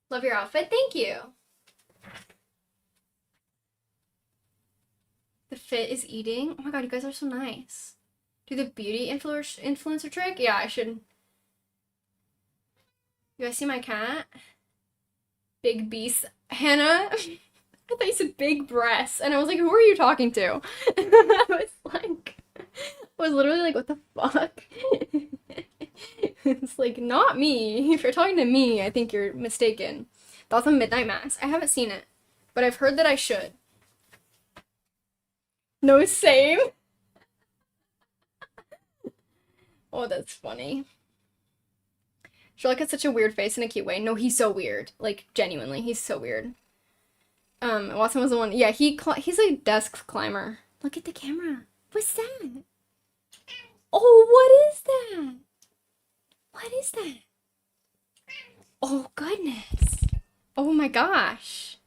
Love your outfit. Thank you. The fit is eating. Oh my god, you guys are so nice. Do the beauty influencer trick? Yeah, I should. You guys see my cat? Big beast. Hannah? I thought you said big breasts. And I was like, who are you talking to? I was literally like, what the fuck? It's like, not me. If you're talking to me, I think you're mistaken. That's a Midnight Mass. I haven't seen it, but I've heard that I should. No, same. Oh, that's funny. Sherlock has such a weird face in a cute way. No, he's so weird. Like, genuinely, he's so weird. Watson was the one. Yeah, he's a desk climber. Look at the camera. What's that? Oh, what is that? What is that? Oh, goodness. Oh my gosh.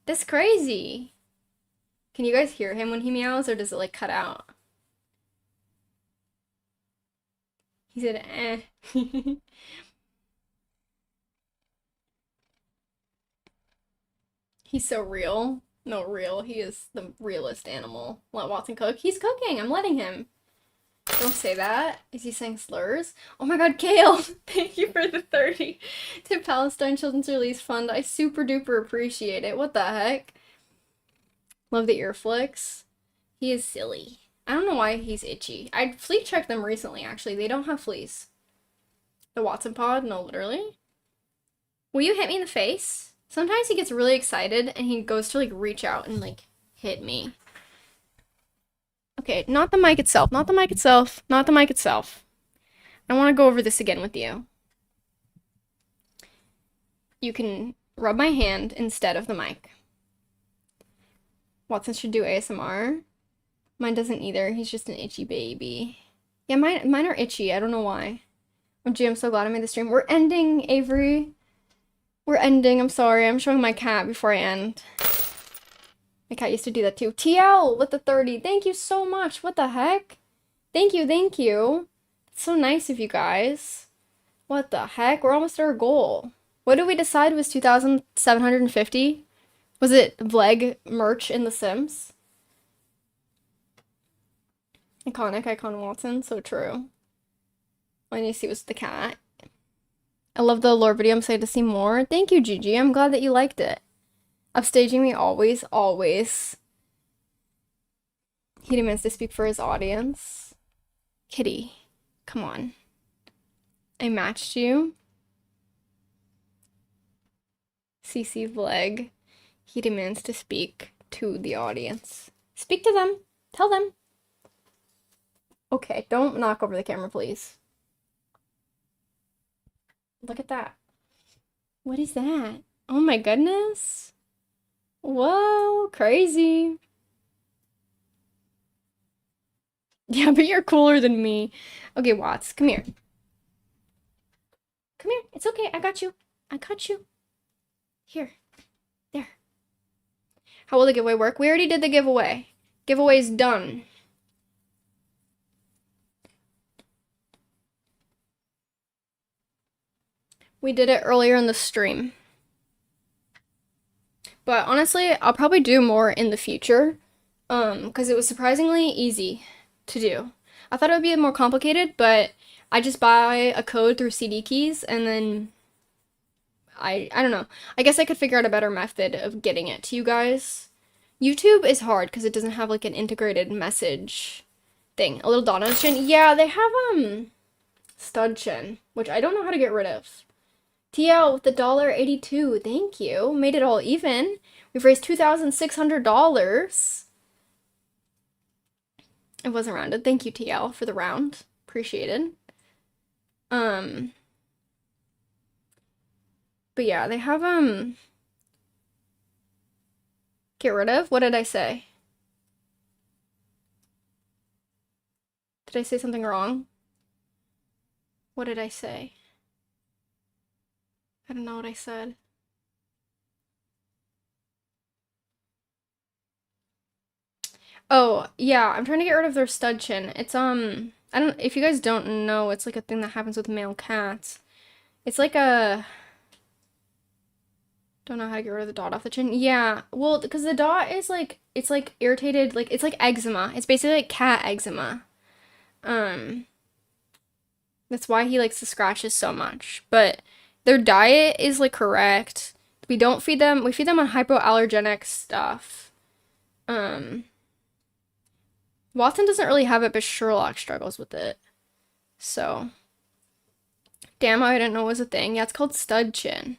That's crazy. Can you guys hear him when he meows, or does it, like, cut out? He said, eh. He's so real. No, real. He is the realest animal. Let Watson cook. He's cooking. I'm letting him. Don't say that. Is he saying slurs? Oh my god, Kale! Thank you for the 30 to Palestine Children's Release Fund. I super duper appreciate it. What the heck? Love the ear flicks. He is silly. I don't know why he's itchy. I flea checked them recently, actually. They don't have fleas. The Watson pod? No, literally. Will you hit me in the face? Sometimes he gets really excited and he goes to like reach out and like hit me. Okay, not the mic itself, not the mic itself, not the mic itself. I want to go over this again with you. You can rub my hand instead of the mic. Watson should do ASMR. Mine doesn't either. He's just an itchy baby. Yeah, mine are itchy. I don't know why. Oh, gee, I'm so glad I made the stream. We're ending, Avery. We're ending. I'm sorry. I'm showing my cat before I end. My cat used to do that too. TL with the 30. Thank you so much. What the heck? Thank you, thank you. It's so nice of you guys. What the heck? We're almost at our goal. What did we decide was 2,750? Was it Vleg merch in The Sims? Iconic, Icon Watson. So true. All I need to see was the cat. I love the lore video. I'm excited to see more. Thank you, Gigi. I'm glad that you liked it. Upstaging me always, always. He demands to speak for his audience. Kitty, come on. I matched you. CC Vleg. He demands to speak to the audience. Speak to them. Tell them. Okay, don't knock over the camera, please. Look at that. What is that? Oh my goodness. Whoa, crazy. Yeah, but you're cooler than me. Okay, Watts, come here. Come here. It's okay. I got you. I got you. Here. There. How will the giveaway work? We already did the giveaway. Giveaway's done. We did it earlier in the stream. But honestly, I'll probably do more in the future, because it was surprisingly easy to do. I thought it would be more complicated, but I just buy a code through CD keys, and then I don't know. I guess I could figure out a better method of getting it to you guys. YouTube is hard because it doesn't have like an integrated message thing. A little dot on his chin. Yeah, they have stud chin, which I don't know how to get rid of. TL with the $1.82. Thank you. Made it all even. We've raised $2,600. It wasn't rounded. Thank you, TL, for the round. Appreciated. But yeah, they have get rid of? What did I say? Did I say something wrong? What did I say? I don't know what I said. Oh, yeah, I'm trying to get rid of their stud chin. It's, I don't, if you guys don't know, it's like a thing that happens with male cats. It's like a, don't know how to get rid of the dot off the chin. Yeah, well, because the dot is like, it's like irritated, like, it's like eczema. It's basically like cat eczema. That's why he likes to scratches so much. But their diet is like correct. We don't feed them, we feed them on hypoallergenic stuff. Watson doesn't really have it, but Sherlock struggles with it. So, damn, I didn't know it was a thing. Yeah, it's called stud chin.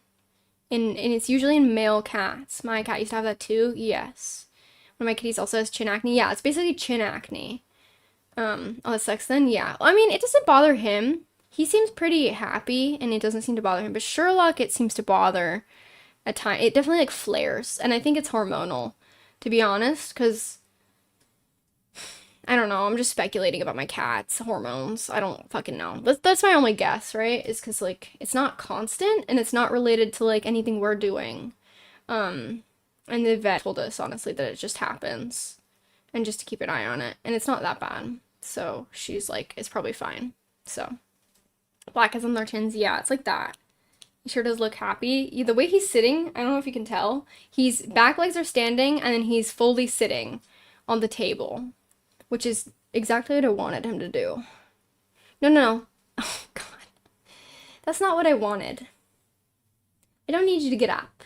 And it's usually in male cats. My cat used to have that too. Yes. One of my kitties also has chin acne. Yeah, it's basically chin acne. Oh, the sex then? Yeah. I mean, it doesn't bother him. He seems pretty happy, and it doesn't seem to bother him. But Sherlock, it seems to bother at times. It definitely, like, flares. And I think it's hormonal, to be honest, because I don't know. I'm just speculating about my cat's hormones. I don't fucking know. That's my only guess, right? Is because, like, it's not constant, and it's not related to, like, anything we're doing. And the vet told us, honestly, that it just happens. And just to keep an eye on it. And it's not that bad. So, she's like, it's probably fine. So, black eyes on their chins. Yeah, it's like that. He sure does look happy. The way he's sitting, I don't know if you can tell. His back legs are standing, and then he's fully sitting on the table. Which is exactly what I wanted him to do. No, no, no. Oh, God. That's not what I wanted. I don't need you to get up.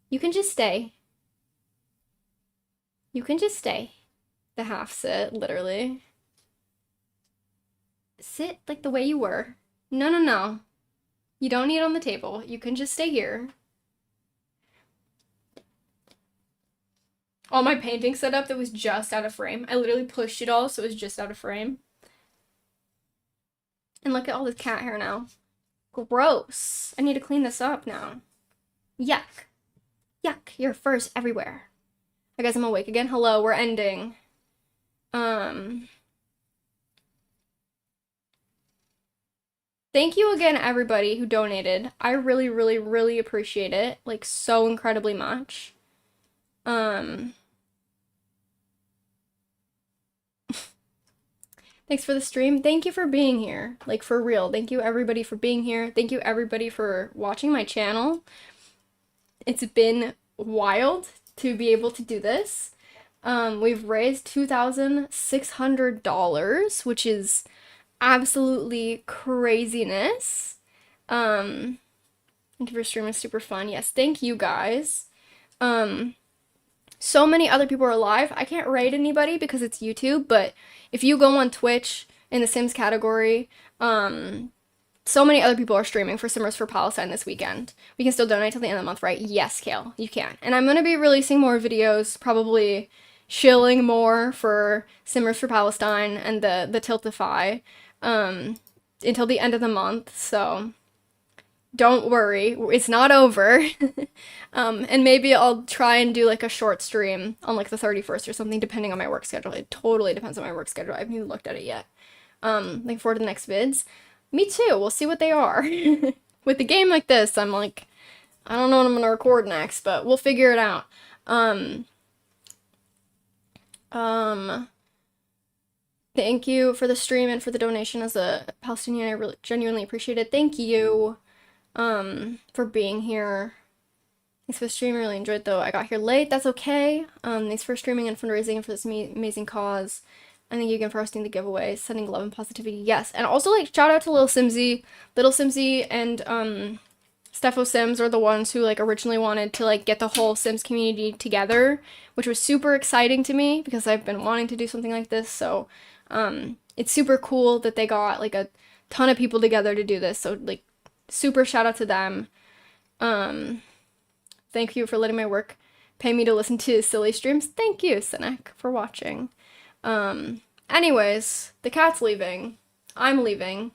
You can just stay. You can just stay. The half sit, literally. Sit like the way you were. No, no, no. You don't need it on the table. You can just stay here. All my painting setup that was just out of frame. I literally pushed it all so it was just out of frame. And look at all this cat hair now. Gross. I need to clean this up now. Yuck. Yuck. Your fur's everywhere. I guess I'm awake again. Hello, we're ending. Thank you again, everybody who donated. I really, really, really appreciate it. Like, so incredibly much. Thanks for the stream. Thank you for being here. Like, for real. Thank you, everybody, for being here. Thank you, everybody, for watching my channel. It's been wild to be able to do this. We've raised $2,600, which is absolutely craziness. Thank you for streaming, super fun. Yes, thank you guys. So many other people are live. I can't rate anybody because it's YouTube, but if you go on Twitch in the Sims category, so many other people are streaming for Simmers for Palestine this weekend. We can still donate till the end of the month, right? Yes, Kale, you can. And I'm going to be releasing more videos, probably shilling more for Simmers for Palestine and the Tiltify until the end of the month, so don't worry, it's not over. And maybe I'll try and do like a short stream on like the 31st or something, depending on my work schedule. It totally depends on my work schedule. I haven't even looked at it yet. Looking forward to the next vids. Me too. We'll see what they are. With a game like this, I'm like, I don't know what I'm gonna record next, but we'll figure it out. Thank you for the stream and for the donation as a Palestinian. I really genuinely appreciate it. Thank you, for being here. Thanks for the stream. I really enjoyed though. I got here late. That's okay. Thanks for streaming and fundraising and for this amazing cause. And thank you again for hosting the giveaway, sending love and positivity. Yes, and also like shout out to Little Simsy and Steffo Sims are the ones who like originally wanted to like get the whole Sims community together, which was super exciting to me because I've been wanting to do something like this. So it's super cool that they got like a ton of people together to do this. So like super shout out to them. Thank you for letting my work pay me to listen to silly streams. Thank you, Cynic, for watching. Anyways, the cat's leaving. I'm leaving.